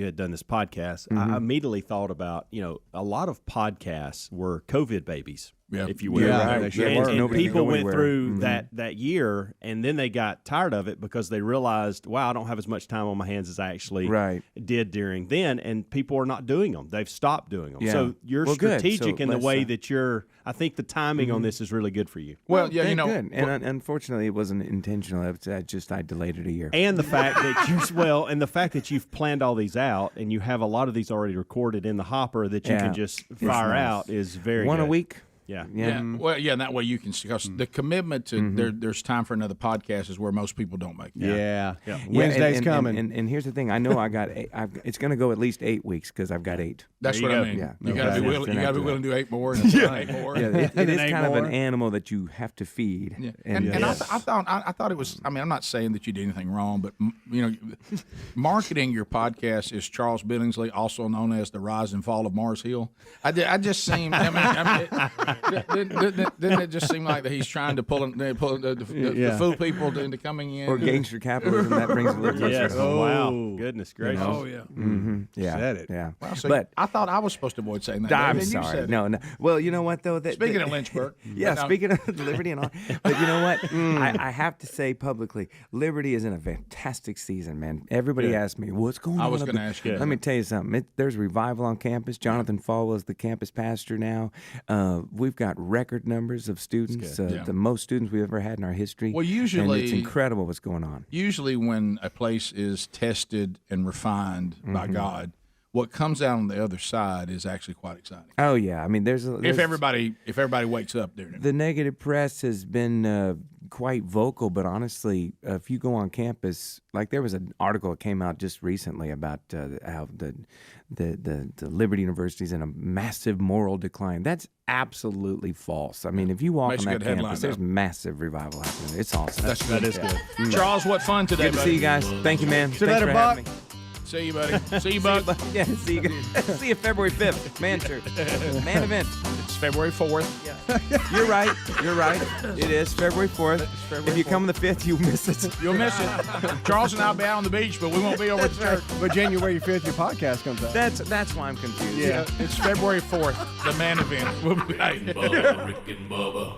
had done this podcast, I immediately thought about a lot of podcasts were COVID babies.
Yeah.
If you will.
Yeah, right.
And people went
anywhere.
through that year, and then they got tired of it because they realized, wow, I don't have as much time on my hands as I actually did during then, and people are not doing them. They've stopped doing them.
Yeah.
So you're
Well, good.
strategic
So
in the
let's,
way that you're. I think the timing on this is really good for you.
Well, yeah,
good. And unfortunately, it wasn't intentional. I delayed it a year.
And the fact that and the fact that you've planned all these out, and you have a lot of these already recorded in the hopper that you can just fire out is very
one
good.
a week.
Yeah.
Well, yeah, and that way you can, because the commitment to there's time for another podcast is where most people don't make it.
Yeah. Wednesday's coming.
And here's the thing. I know I got it's going to go at least 8 weeks because I've got 8.
That's what I mean.
Yeah.
You got to be willing. You got to be willing to do 8 more and 8 more.
Yeah, it is kind of an animal that you have to feed.
Yeah. And I thought it was. I mean, I'm not saying that you did anything wrong, but marketing your podcast is Charles Billingsley, also known as the Rise and Fall of Mars Hill. I just seem. Didn't it just seem like that he's trying to pull the fool people into coming in?
Or gangster capitalism, that brings a little closer.
Yes.
Oh,
wow. Goodness gracious.
Oh, yeah.
Mm-hmm. Yeah.
Said it.
Yeah.
Well, so
but
I thought I was supposed to avoid saying that.
I'm
Then you
sorry.
said
No. Well, you know what, though?
Speaking of Lynchburg.
Yeah, speaking of Liberty and all. But you know what? I have to say publicly, Liberty is in a fantastic season, man. Everybody asks me, what's going on?
I was going to ask you.
Let me tell you something. There's revival on campus. Jonathan Falwell is the campus pastor now. We've got record numbers of students, the most students we've ever had in our history.
Well, usually
and it's incredible what's going on.
Usually, when a place is tested and refined by God, what comes out on the other side is actually quite exciting.
Oh yeah, I mean, there's
if everybody wakes up during it.
The negative press has been quite vocal, but honestly, if you go on campus, like there was an article that came out just recently about how the Liberty University is in a massive moral decline. That's absolutely false. I mean, if you walk on that campus, there's massive revival happening. It's awesome.
That is good. Charles, what fun today,
Good to
buddy.
see you guys. Thank you, man.
See you later, Buck.
See you, buddy. See you, Buck.
Yeah, see you. See you February 5th. Man church. Man event.
It's February 4th.
Yeah. You're right. It is February 4th. If you come on the 5th, you'll miss it.
You'll miss it. Charles and I'll be out on the beach, but we won't be over at the church.
But January 5th, your podcast comes out.
That's why I'm confused.
Yeah. It's February 4th, the man event. We'll be back.
Bubba, Rick and Bubba.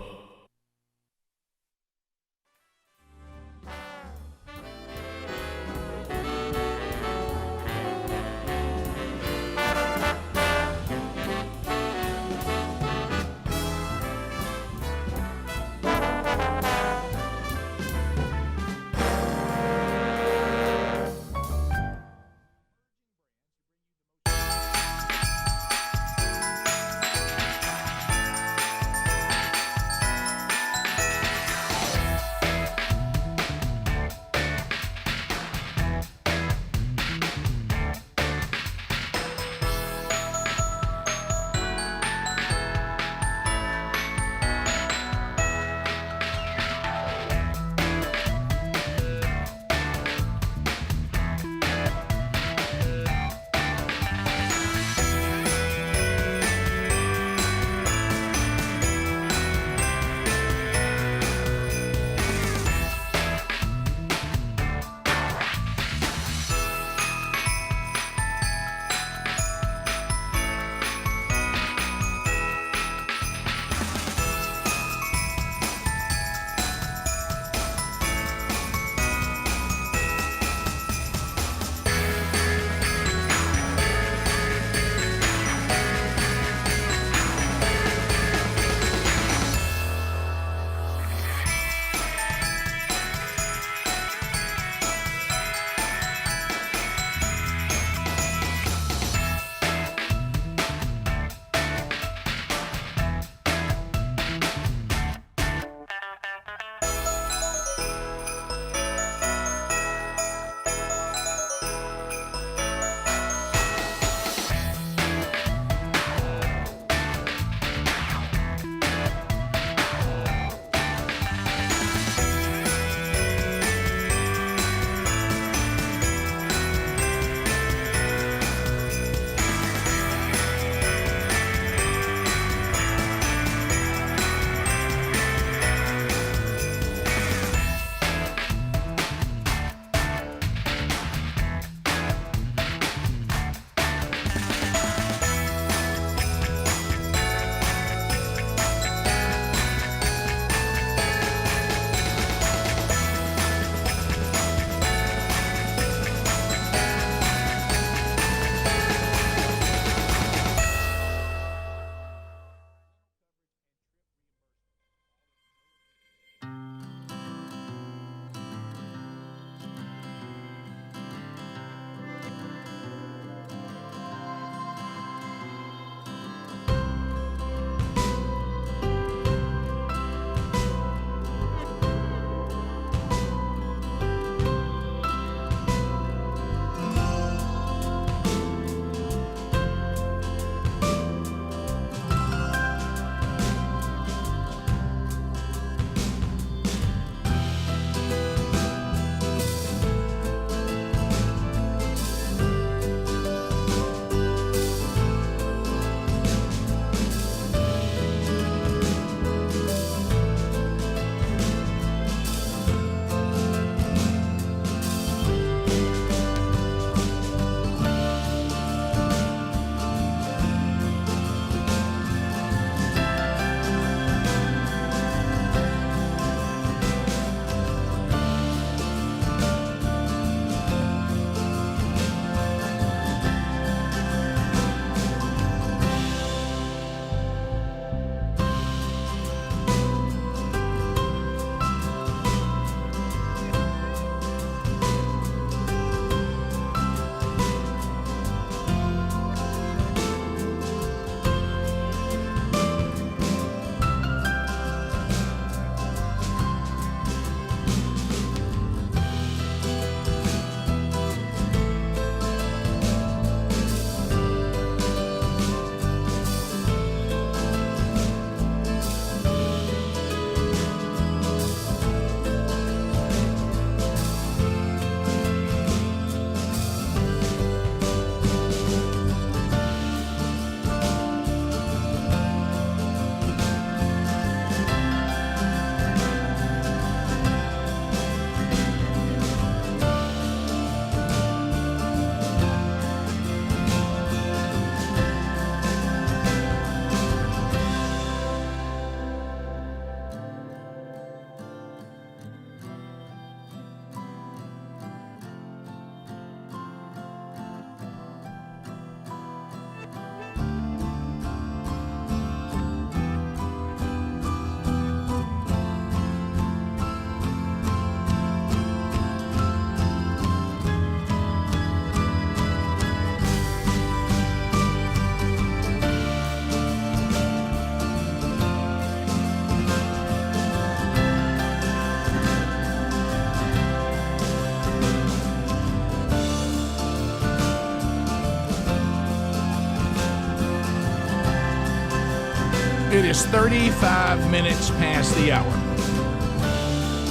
is 35 minutes past the hour.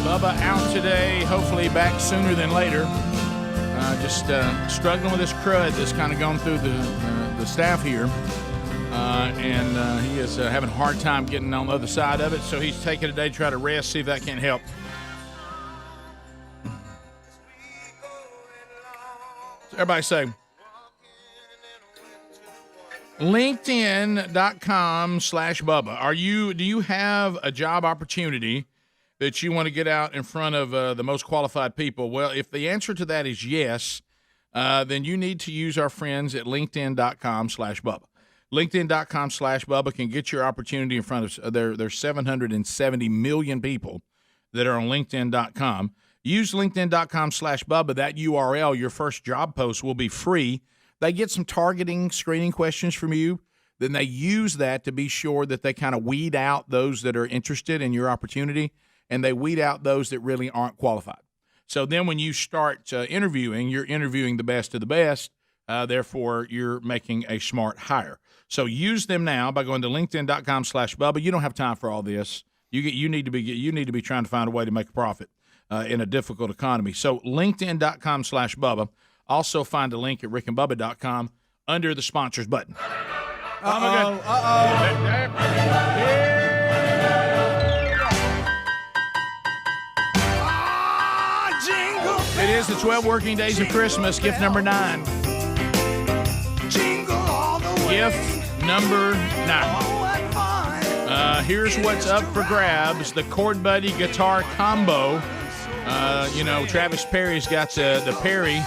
Bubba out today, hopefully back sooner than later. Just struggling with this crud that's kind of gone through the staff here. And he is having a hard time getting on the other side of it, so he's taking a day to try to rest, see if that can't help. So everybody say, LinkedIn.com/Bubba. Do you have a job opportunity that you want to get out in front of the most qualified people? Well, if the answer to that is yes, then you need to use our friends at LinkedIn.com/Bubba. LinkedIn.com/Bubba can get your opportunity in front of there's 770 million people that are on LinkedIn.com. Use LinkedIn.com/Bubba. That URL, your first job post will be free. They get some targeting screening questions from you. Then they use that to be sure that they kind of weed out those that are interested in your opportunity, and they weed out those that really aren't qualified. So then when you start interviewing, you're interviewing the best of the best. Therefore, you're making a smart hire. So use them now by going to LinkedIn.com/Bubba. You don't have time for all this. You need to be trying to find a way to make a profit in a difficult economy. So LinkedIn.com/Bubba. Also find a link at rickandbubba.com under the sponsors button. It is the 12 working days of Christmas. Gift number 9. Gift number 9. Here's what's up for grabs. The Chord Buddy guitar combo. Travis Perry's got the Perry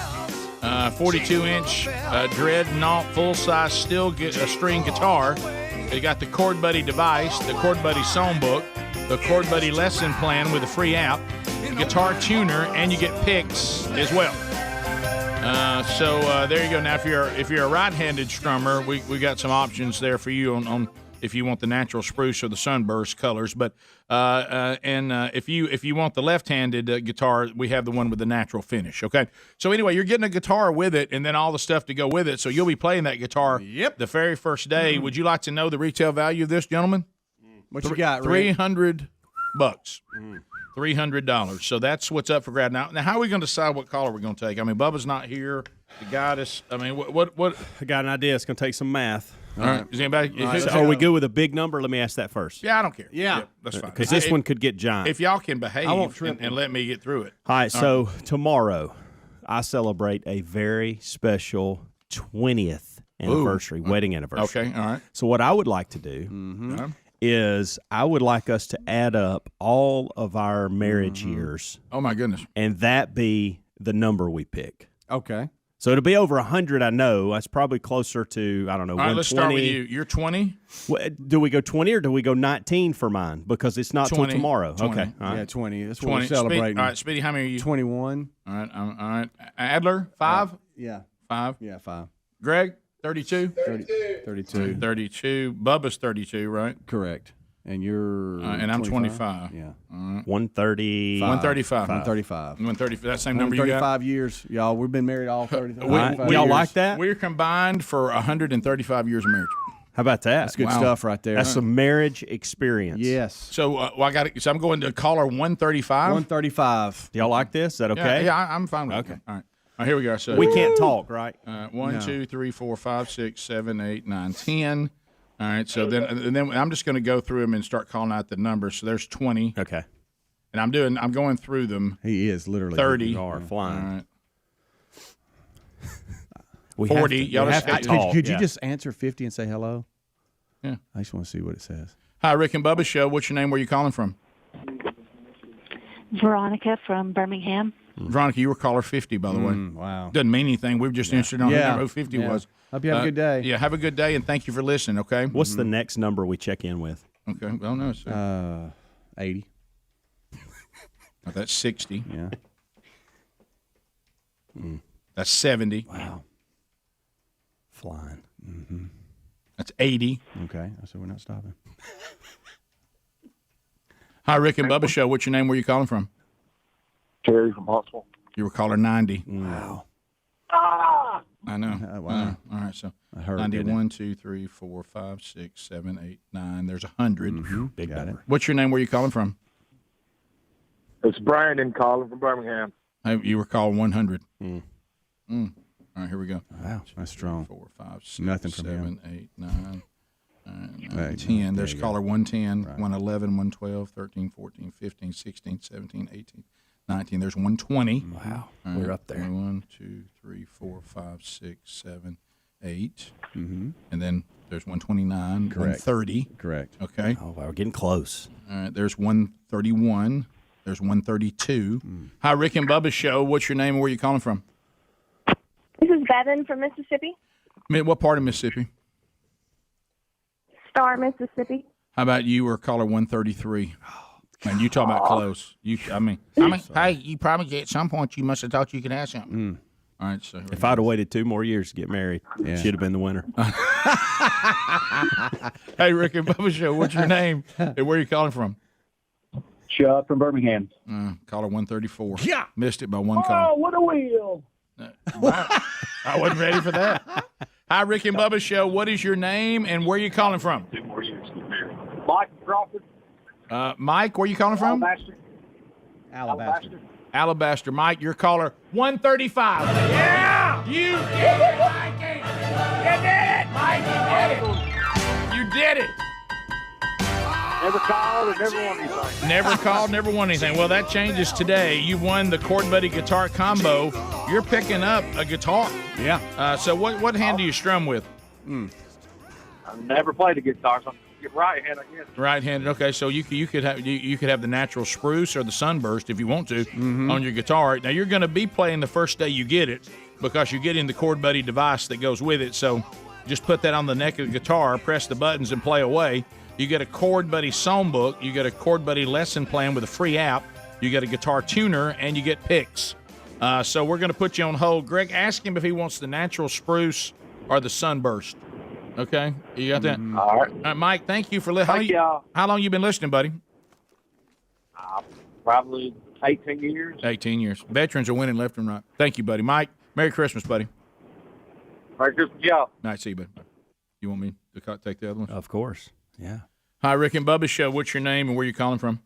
42-inch Dreadnought full-size steel string guitar. They got the Chord Buddy device, the Chord Buddy songbook, the Chord Buddy lesson plan with a free app, the guitar tuner, and you get picks as well. So there you go. Now, if you're a right-handed strummer, we got some options there for you on if you want the natural spruce or the sunburst colors. But if you want the left-handed guitar, we have the one with the natural finish. Okay. So anyway, you're getting a guitar with it, and then all the stuff to go with it. So you'll be playing that guitar. Yep. The very first day. Would you like to know the retail value of this, gentlemen?
What you got, Rick?
$300. $300. So that's what's up for grab. Now, how are we going to decide what caller we're going to take? I mean, Bubba's not here to guide us. I mean, what?
I got an idea. It's going to take some math.
All right. Is anybody?
So are we good with a big number? Let me ask that first.
Yeah, I don't care.
Yeah,
that's fine.
Because this one could get giant.
If y'all can behave and let me get through it.
All right. So tomorrow, I celebrate a very special 20th anniversary, wedding anniversary.
Okay. All right.
So what I would like to do is I would like us to add up all of our marriage years.
Oh my goodness!
And that be the number we pick.
Okay.
So it'll be over 100, I know. That's probably closer to, I don't know, 120.
All right, let's start with you. You're 20?
Do we go 20 or do we go 19 for mine? Because it's not till tomorrow.
20.
Okay. All right.
Yeah, 20. That's what we're celebrating.
All right, Speedy, how many are you?
21.
All right. Adler, 5?
Yeah.
5?
Yeah, 5.
Greg, 32?
32.
32. Bubba's 32, right?
Correct. And you're
and I'm 25.
Yeah.
130.
135.
135.
135. That same number you got?
135 years, y'all. We've been married all 35
Y'all
years.
like that?
We're combined for 135 years of marriage.
How about that?
That's good stuff right there.
That's some marriage experience.
Yes.
So So I'm going to caller 135.
135.
Do y'all like this? Is that okay?
Yeah, I'm fine with it. All right. All right, here we go. So
we can't talk, right?
1, 2, 3, 4, 5, 6, 7, 8, 9, 10. All right, so then I'm just going to go through them and start calling out the numbers. So there's 20.
Okay.
And I'm going through them.
He is literally
30.
You are flying.
All right.
40.
Y'all just
could you just answer 50 and say hello?
Yeah.
I just want to see what it says.
Hi, Rick and Bubba Show. What's your name? Where are you calling from?
Veronica from Birmingham.
Veronica, you were caller 50, by the way.
Wow.
Doesn't mean anything. We were just interested on who 50 was.
Hope you have a good day.
Yeah, have a good day, and thank you for listening, okay?
What's the next number we check in with?
Okay, well, no, it's
80.
That's 60.
Yeah.
That's 70.
Wow. Flying.
Mm-hmm.
That's 80.
Okay, so we're not stopping.
Hi, Rick and Bubba Show. What's your name? Where are you calling from?
Terry from Huntsville.
You were caller 90.
Wow.
I know.
Wow.
All right, so
I heard
91, 2, 3, 4, 5, 6, 7, 8, 9. There's 100.
Big number.
What's your name? Where are you calling from?
It's Brandon calling from Birmingham.
Hey, you were called 100. All right, here we go.
Wow, that's strong.
4, 5, 6,
Nothing from
7,
him.
8, 9, 9,
Right,
10. There's
there you
caller
go.
110,
Right.
111, 112, 13, 14, 15, 16, 17, 18, 19. There's 120.
Wow,
All
we're
right,
up there.
1, 2, 3, 4, 5, 6, 7, 8.
Mm-hmm.
And then there's 129,
Correct.
130.
Correct.
Okay.
Oh, wow, we're getting close.
All right, there's 131. There's 132. Hi, Rick and Bubba Show. What's your name and where you calling from?
This is Bevan from Mississippi.
What part of Mississippi?
Star, Mississippi.
How about you or caller 133? Man, you talk about close. I mean, hey, you probably at some point you must have thought you could have something. All right, so
If I'd have waited 2 more years to get married, she'd have been the winner.
Hey, Rick and Bubba Show. What's your name and where are you calling from?
Chuck from Birmingham.
Caller 134.
Yeah.
Missed it by one call.
Oh, what a wheel!
I wasn't ready for that. Hi, Rick and Bubba Show. What is your name and where are you calling from?
Mike Crawford.
Mike, where are you calling from?
Alabaster.
Alabaster. Mike, your caller 135. Yeah! You did it, Mikey! You did it, Mike! You did it! You did it!
Never called and never won anything.
Never called, never won anything. Well, that changes today. You won the Chord Buddy guitar combo. You're picking up a guitar.
Yeah.
So what hand do you strum with?
I've never played a guitar, so I'm get right-handed, I guess.
Right-handed. Okay, so you could have the natural spruce or the sunburst if you want to on your guitar. Now you're going to be playing the first day you get it because you're getting the Chord Buddy device that goes with it. So just put that on the neck of the guitar, press the buttons, and play away. You get a Chord Buddy songbook. You get a Chord Buddy lesson plan with a free app. You get a guitar tuner, and you get picks. So we're going to put you on hold. Greg, ask him if he wants the natural spruce or the sunburst. Okay, you got that?
All right.
Mike, thank you for listening.
Thank y'all.
How long you been listening, buddy?
Probably 18 years.
18 years. Veterans are winning left and right. Thank you, buddy. Mike, Merry Christmas, buddy.
Merry Christmas, y'all.
Nice to see you, buddy. You want me to take the other one?
Of course. Yeah.
Hi, Rick and Bubba Show. What's your name and where you calling from?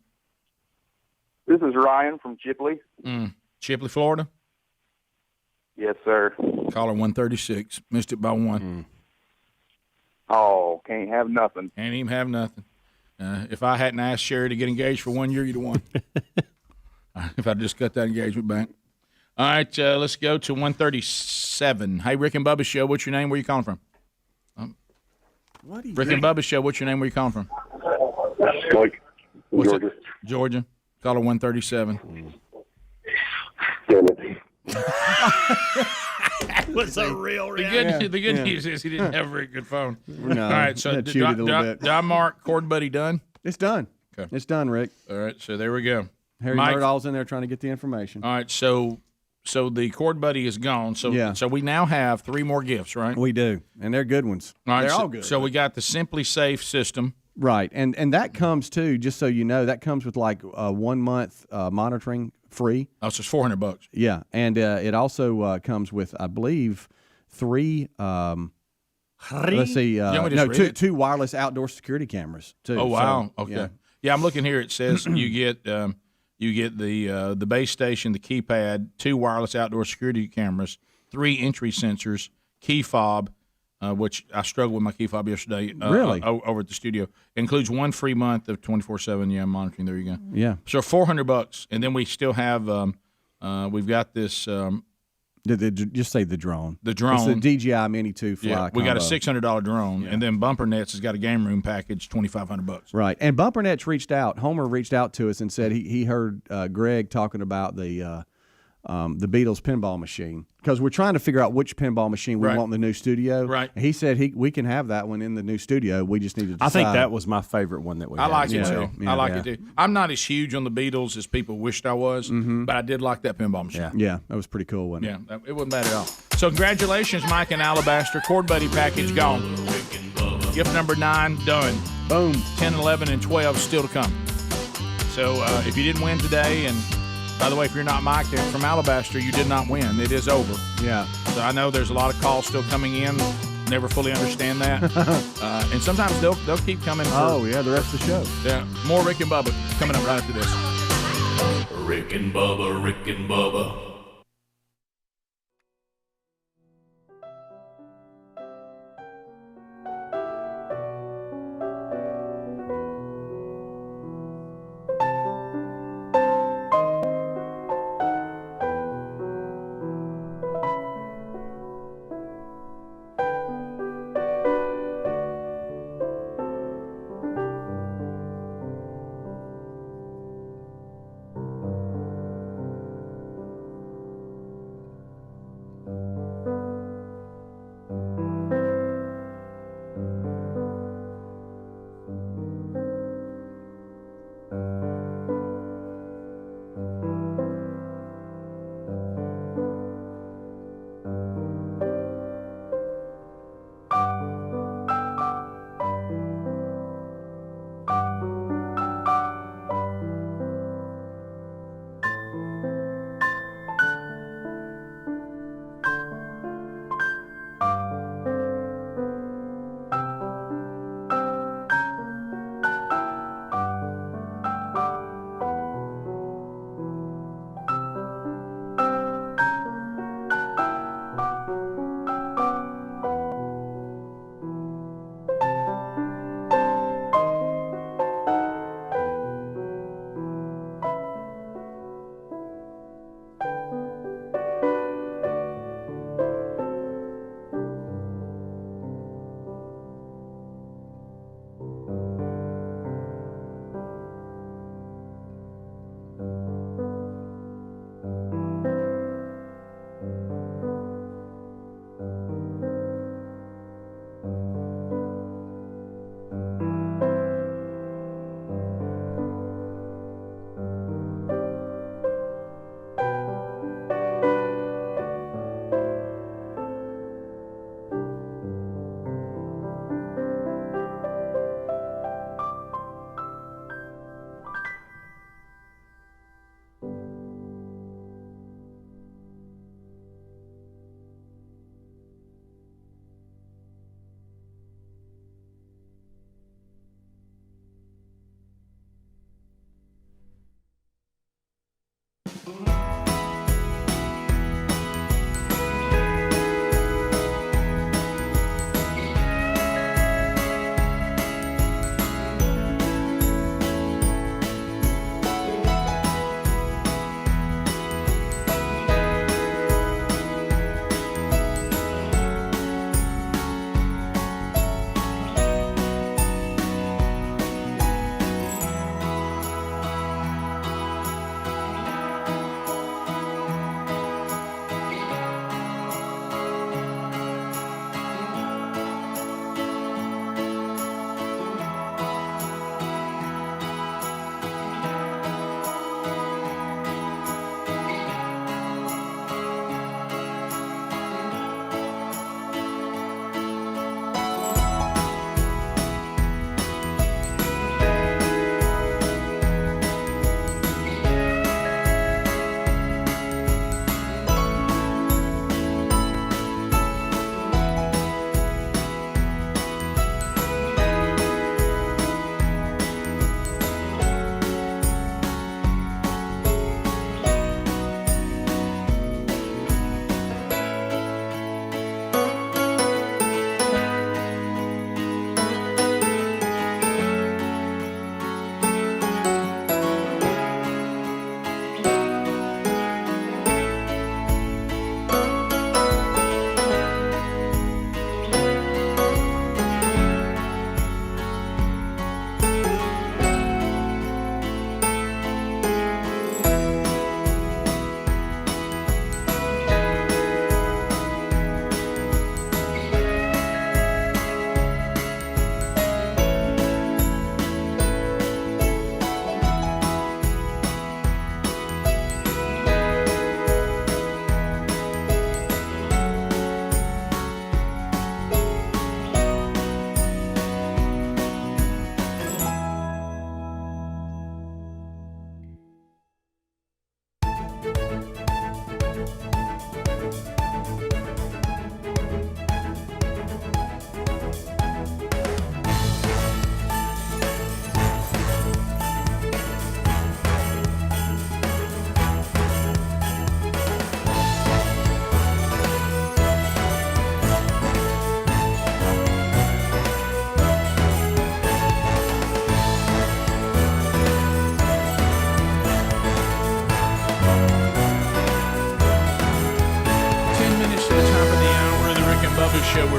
This is Ryan from Chipley.
Chipley, Florida?
Yes, sir.
Caller 136. Missed it by one.
Oh, can't have nothing.
Can't even have nothing. If I hadn't asked Sherry to get engaged for 1 year, you'd have won. If I just cut that engagement back. All right, let's go to 137. Hey, Rick and Bubba Show. What's your name? Where you calling from? Rick and Bubba Show. What's your name? Where you calling from?
Blake.
Georgia. Georgia. Caller 137.
What's a real
The good news is he didn't have a very good phone.
No,
all right, so
that chewed it a little bit.
did I mark Chord Buddy done?
It's done.
Okay.
It's done, Rick.
All right, so there we go.
Harry
Mike-
Murdahl's in there trying to get the information.
All right, so the Chord Buddy is gone. So
Yeah.
so we now have 3 more gifts, right?
We do, and they're good ones.
All right,
they're
so,
all good.
So we got the Simply Safe system.
Right, and that comes too. Just so you know, that comes with like 1 month monitoring free.
Oh, so it's $400.
Yeah, and it also comes with, I believe, 3. Let's see.
You want me to just read it?
2 wireless outdoor security cameras too.
Oh wow!
So,
Okay. Yeah, I'm looking here. It says you get the base station, the keypad, 2 wireless outdoor security cameras, 3 entry sensors, key fob, which I struggled with my key fob yesterday.
Really?
Over at the studio. Includes 1 free month of 24/7 monitoring. There you go.
Yeah.
So $400, and then we still have we've got this.
Just say the drone.
The drone.
It's the DJI Mini 2 fly.
Yeah, we got a
combo.
$600 drone, and then Bumper Nets has got a game room package, $2,500.
Right, and Bumper Nets reached out. Homer reached out to us and said he heard Greg talking about the Beatles pinball machine because we're trying to figure out which pinball machine we
Right.
want in the new studio.
Right.
And he said we can have that one in the new studio. We just need to decide.
I think that was my favorite one that we
I
had.
like it
Yeah.
too.
Yeah,
I like
yeah.
it too. I'm not as huge on the Beatles as people wished I was, but I did like that pinball machine.
Yeah, that was pretty cool, wasn't it?
Yeah, it wasn't bad at all. So congratulations, Mike and Alabaster. Chord Buddy package gone. Gift number 9 done.
Boom.
10, 11, and 12 still to come. So if you didn't win today and By the way, if you're not Mike from Alabaster, you did not win. It is over.
Yeah.
So I know there's a lot of calls still coming in. Never fully understand that. And sometimes they'll keep coming.
The rest of the show.
Yeah. More Rick and Bubba coming up right after this.
Rick and Bubba, Rick and Bubba.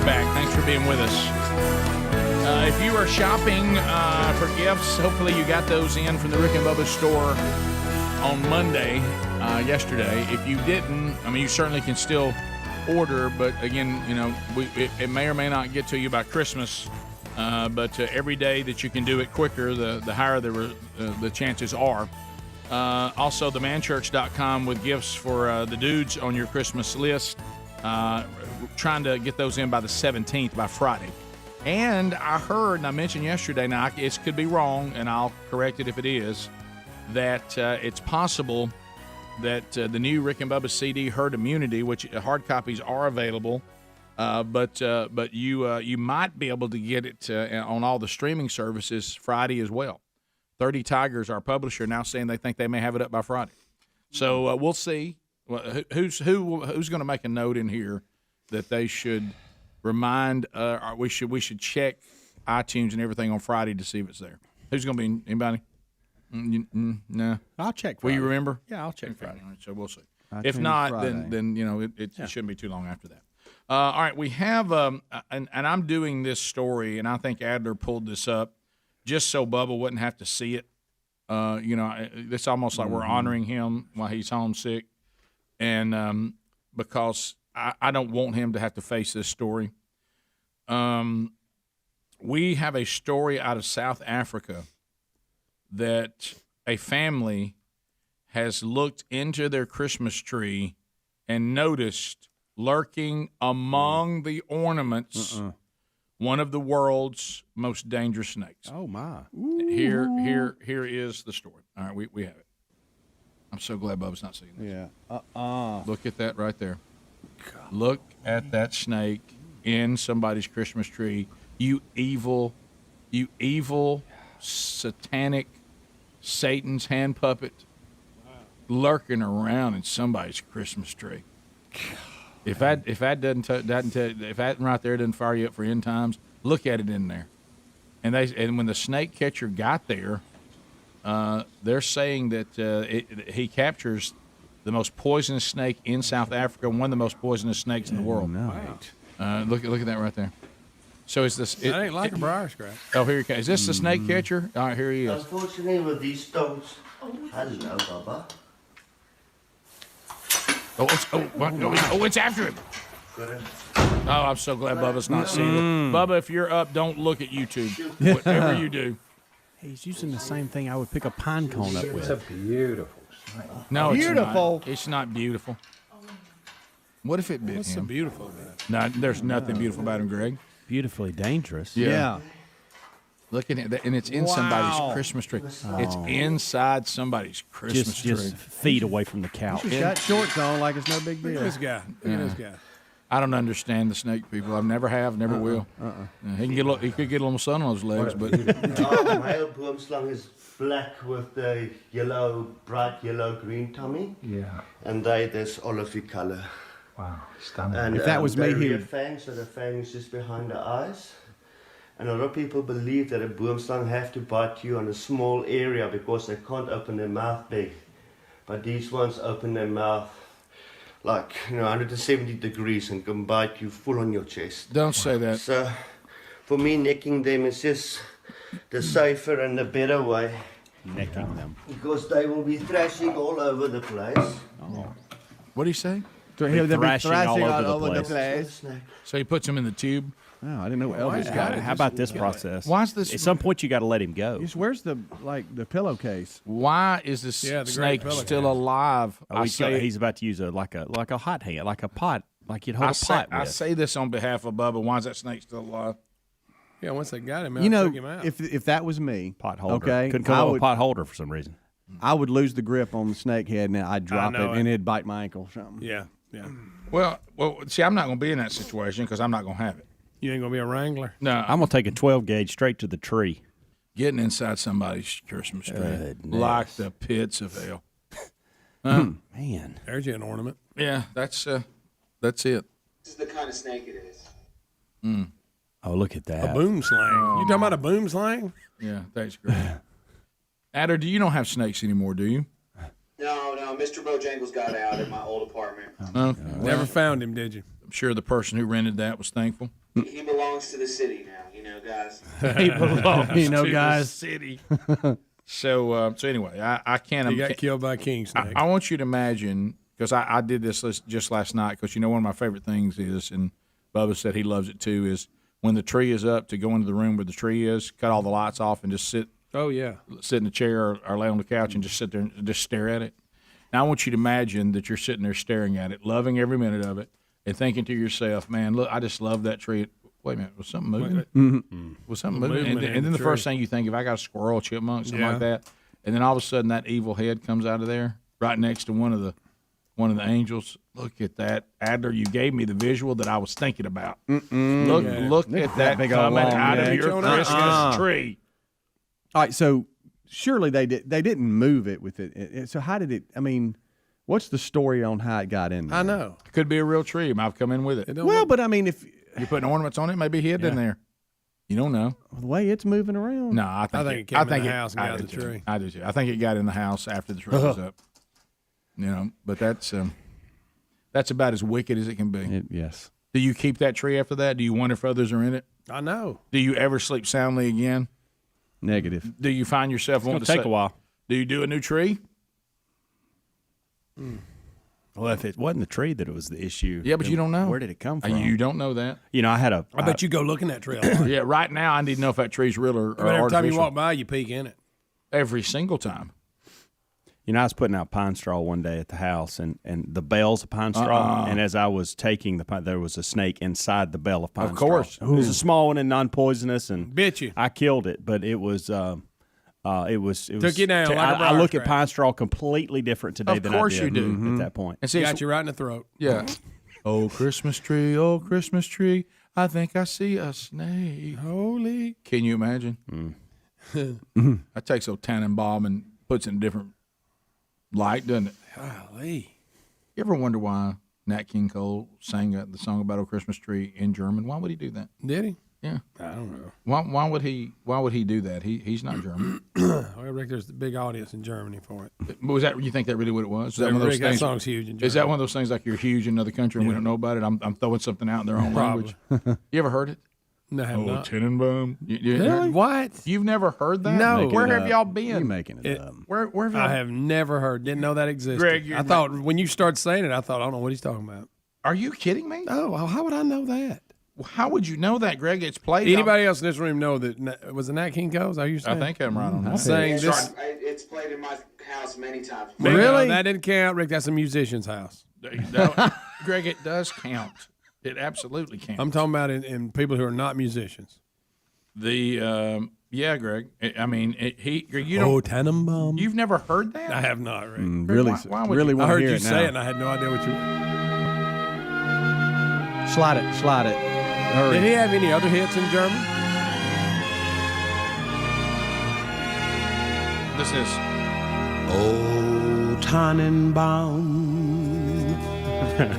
back. Thanks for being with us. If you are shopping for gifts, hopefully you got those in from the Rick and Bubba store on Monday, yesterday. If you didn't, I mean, you certainly can still order, but again, you know, it may or may not get to you by Christmas. But every day that you can do it quicker, the higher the chances are. Also, themanchurch.com with gifts for the dudes on your Christmas list. Trying to get those in by the 17th, by Friday. And I heard, and I mentioned yesterday, now it could be wrong, and I'll correct it if it is, that it's possible that the new Rick and Bubba CD, Herd Immunity, which hard copies are available, but you might be able to get it on all the streaming services Friday as well. 30 Tigers, our publisher, now saying they think they may have it up by Friday. So we'll see. Who's going to make a note in here that they should remind? We should check iTunes and everything on Friday to see if it's there. Who's going to be? Anybody? No.
I'll check
Will
Friday.
you remember?
Yeah, I'll check Friday.
All right, so we'll see. If not, then you know it shouldn't be too long after that. All right, we have and I'm doing this story, and I think Adler pulled this up just so Bubba wouldn't have to see it. You know, it's almost like we're honoring him while he's homesick, and because I don't want him to have to face this story. We have a story out of South Africa that a family has looked into their Christmas tree and noticed lurking among the ornaments one of the world's most dangerous snakes.
Oh my!
Here is the story. All right, we have it. I'm so glad Bubba's not seeing this.
Yeah.
Look at that right there. Look at that snake in somebody's Christmas tree. You evil, satanic Satan's hand puppet lurking around in somebody's Christmas tree. If that right there doesn't fire you up for end times, look at it in there. And when the snake catcher got there, they're saying that he captures the most poisonous snake in South Africa, one of the most poisonous snakes in the world. Look at that right there. So is this?
That ain't like a briar scratch.
Oh, here he comes. Is this the snake catcher? All right, here he is.
Unfortunately, with these dogs. Hello, Bubba.
It's after him. Oh, I'm so glad Bubba's not seeing it. Bubba, if you're up, don't look at YouTube. Whatever you do.
He's using the same thing I would pick a pine cone up with.
It's a beautiful snake.
No,
beautiful.
It's not beautiful. What if it bit
What's
him?
so beautiful about it?
No, there's nothing beautiful about him, Greg.
Beautifully dangerous.
Yeah.
Look at it, and it's in somebody's Christmas tree. It's inside somebody's Christmas tree.
Just feet away from the couch.
He's got shorts on like it's no big deal.
Look at this guy. Look at this guy.
I don't understand the snake people. I never have, never will. He could get a little sun on his legs, but
Our male boomslang is black with the yellow, bright yellow-green tummy.
Yeah.
And this olivey color.
Wow, stunning.
And
If that was me,
the
he
rear
would-
fangs, so the fangs just behind the eyes. And a lot of people believe that a boomslang have to bite you on a small area because they can't open their mouth big. But these ones open their mouth like 170 degrees and can bite you full on your chest.
Don't say that.
So for me, necking them is just the safer and the better way.
Necking them.
Because they will be thrashing all over the place.
what do you say?
He'll be
thrashing all over the
place.
So he puts him in the tube.
Oh, I didn't know Elvis got it.
How about this process?
Why is this?
At some point, you got to let him go.
Where's the pillowcase?
Why is this
the
snake
great
still alive?
Oh, he's about to use like a hot hand, like a pot, like you'd hold a pot with.
I say this on behalf of Bubba. Why is that snake still alive?
Yeah, once they got him out, took him out.
if that was me,
Pot holder.
okay,
Couldn't come up with a pot holder for some reason.
I would lose the grip on the snake head and I'd drop it and it'd bite my ankle or something.
Yeah.
Well, see, I'm not going to be in that situation because I'm not going to have it.
You ain't gonna be a wrangler.
No,
I'm gonna take a 12 gauge straight to the tree.
Getting inside somebody's Christmas tree, like the pits of hell.
Man,
there's you an ornament.
Yeah, that's it.
This is the kind of snake it is.
Oh, look at that.
A boom slang. You talking about a boom slang?
Yeah, thanks, Greg. Adder, do you don't have snakes anymore, do you?
No, Mr. Bojangles got out at my old apartment.
Okay.
Never found him, did you?
I'm sure the person who rented that was thankful.
He belongs to the city now, guys.
He belongs
You know,
to
guys.
the city. So anyway, I can't.
He got killed by a king snake.
I want you to imagine, because I did this just last night, because one of my favorite things is, and Bubba said he loves it too, is when the tree is up, to go into the room where the tree is, cut all the lights off, and just sit.
Oh yeah.
Sit in a chair or lay on the couch and just sit there and just stare at it. Now I want you to imagine that you're sitting there staring at it, loving every minute of it, and thinking to yourself, "Man, look, I just love that tree." Wait a minute, was something moving?
Mm-hmm.
Was something moving? And then the first thing you think, if I got a squirrel, chipmunk, something
Yeah.
like that, and then all of a sudden that evil head comes out of there, right next to one of the angels. Look at that, Adler! You gave me the visual that I was thinking about. Look at that
big old
coming
long
out of
neck.
your Christmas tree.
All right, so surely they didn't move it with it. So how did it? I mean, what's the story on how it got in there?
I know.
It could be a real tree. It might have come in with it.
Well, but I mean, if
you're putting ornaments on it, maybe hid in there. You don't know.
The way it's moving around.
No, I think
it came in the house and got in the tree.
I do too. I think it got in the house after the tree was up. But that's about as wicked as it can be.
Yes.
Do you keep that tree after that? Do you wonder if others are in it?
I know.
Do you ever sleep soundly again?
Negative.
Do you find yourself wanting to
take a while.
Do you do a new tree?
Well, if it wasn't the tree that it was the issue.
Yeah, but you don't know.
Where did it come from?
You don't know that.
I had
I bet you go looking at tree. A lot.
Yeah, right now I need to know if that tree's real or
But every time you
artificial.
walk by, you peek in it.
Every single time.
I was putting out pine straw one day at the house, and the bells of pine straw, and as I was taking the pine, there was a snake inside the bell of pine straw.
Of course.
It was a small one and non-poisonous, and
Bit you.
I killed it, but it was
Took you down like a
I
briar
look
strap.
at pine straw completely different today
Of
than I
course
did
you do.
at that point.
And see,
Got you right in the throat.
Yeah. Oh, Christmas tree, I think I see a snake.
Holy.
Can you imagine? That takes a Tannenbaum and puts it in a different light, doesn't it?
Golly.
You ever wonder why Nat King Cole sang the song about "Oh Christmas Tree" in German? Why would he do that?
Did he?
Yeah.
I don't know.
Why would he do that? He's not German.
I reckon there's a big audience in Germany for it.
Was that, you think that really what it was? Is that
Yeah,
one of those
Rick, that
things?
song's huge in
Is that
Germany.
one of those things like you're huge in another country and we don't know about it? I'm throwing something out in their own language. You ever heard it?
No, I have not.
Tannenbaum.
Really? What?
You've never heard that?
No.
Where
Making it
have
up.
y'all been?
You're making it up.
Where have y'all?
I have never heard. Didn't know that existed.
Greg, you're
I thought when you started saying it, I thought I don't know what he's talking about.
Are you kidding me?
Oh, well, how would I know that?
How would you know that, Greg? It's played.
Anybody else in this room know that was the Nat King Cole's? Are you saying?
I think I'm right on that.
Saying this.
It's played in my house many times.
Really? That didn't count, Rick. That's a musician's house.
Greg, it does count. It absolutely counts.
I'm talking about in people who are not musicians.
Yeah, Greg. I mean, you don't.
Oh, Tannenbaum.
You've never heard that?
I have not, Rick.
Really,
why would
really
you?
want
I
to
heard
hear
you
it
say
now.
it, and I had no idea what you.
Slide it. Hurry.
Did he have any other hits in German?
This is.
Oh, Tannenbaum,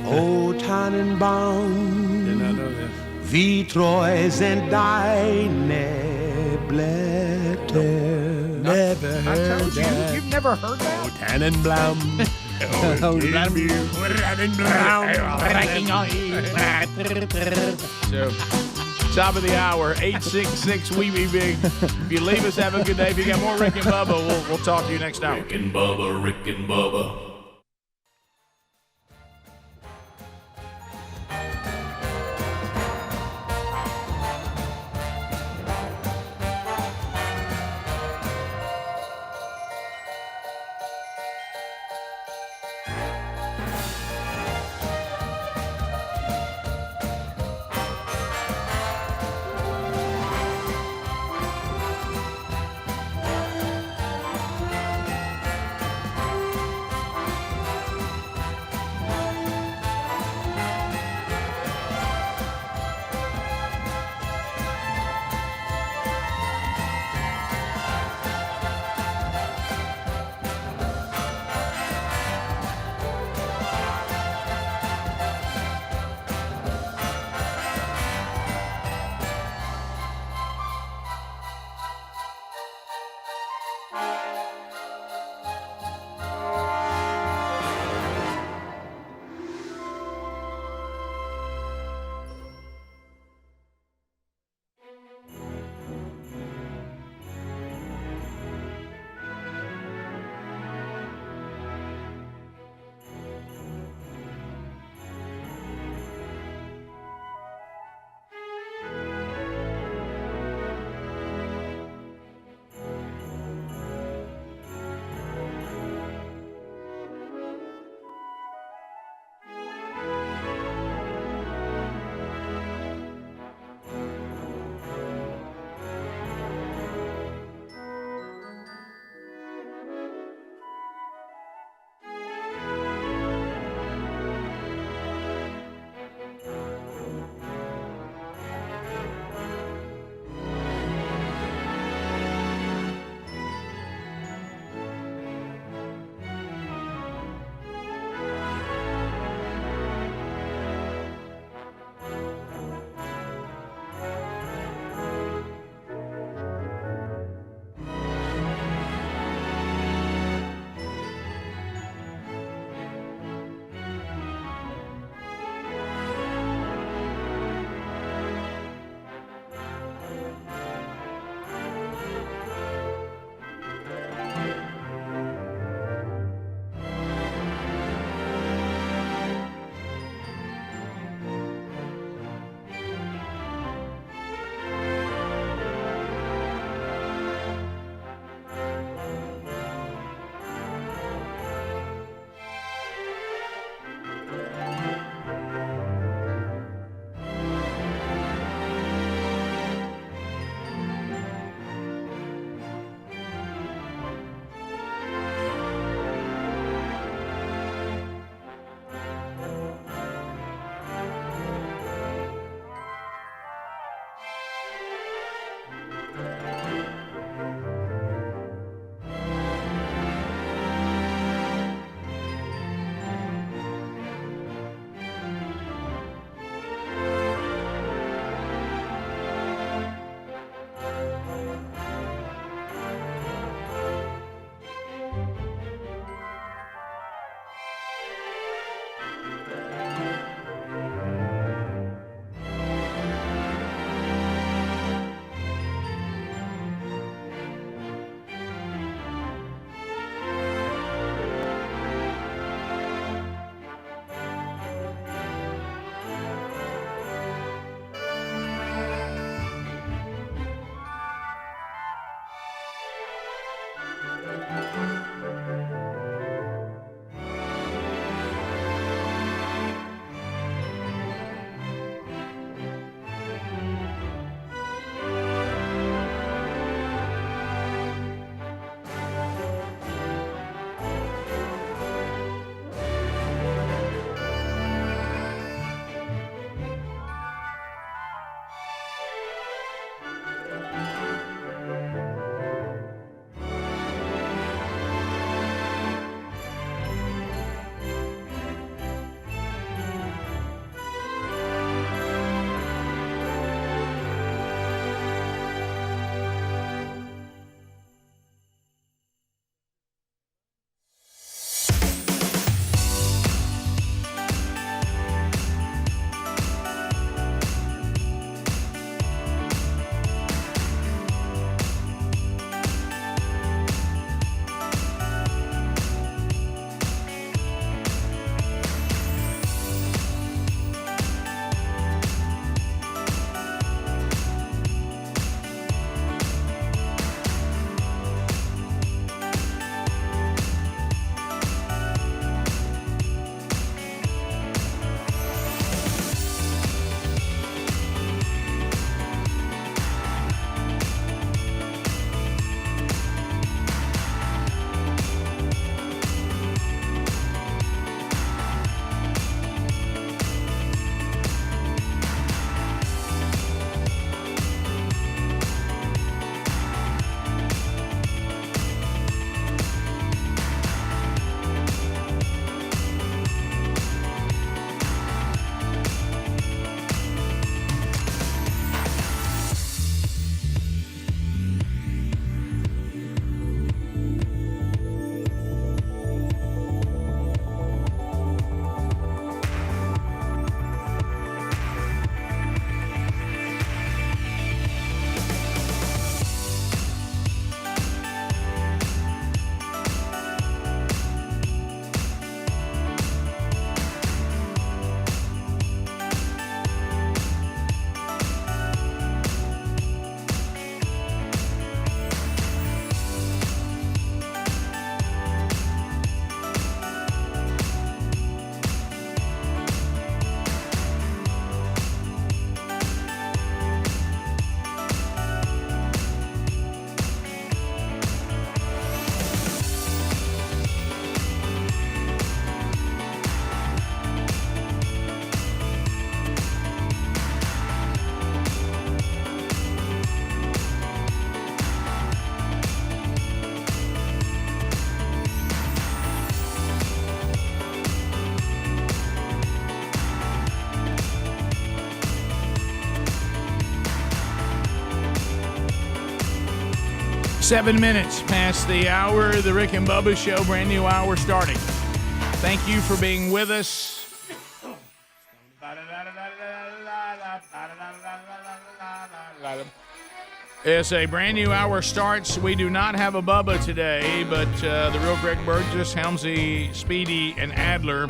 oh, Tannenbaum,
Did not know this.
wie treu sind deine Blätter. Never
I
heard
told you.
that.
You've never heard that?
Tannenbaum.
So, top of the hour, 866 We Be Big. If you leave us, have a good day. If you got more Rick and Bubba, we'll talk to you next hour.
Rick and Bubba.
7 minutes past the hour. The Rick and Bubba Show, brand new hour starting. Thank you for being with us. As a brand new hour starts, we do not have a Bubba today, but the real Greg Burgess, Helmsy, Speedy, and Adler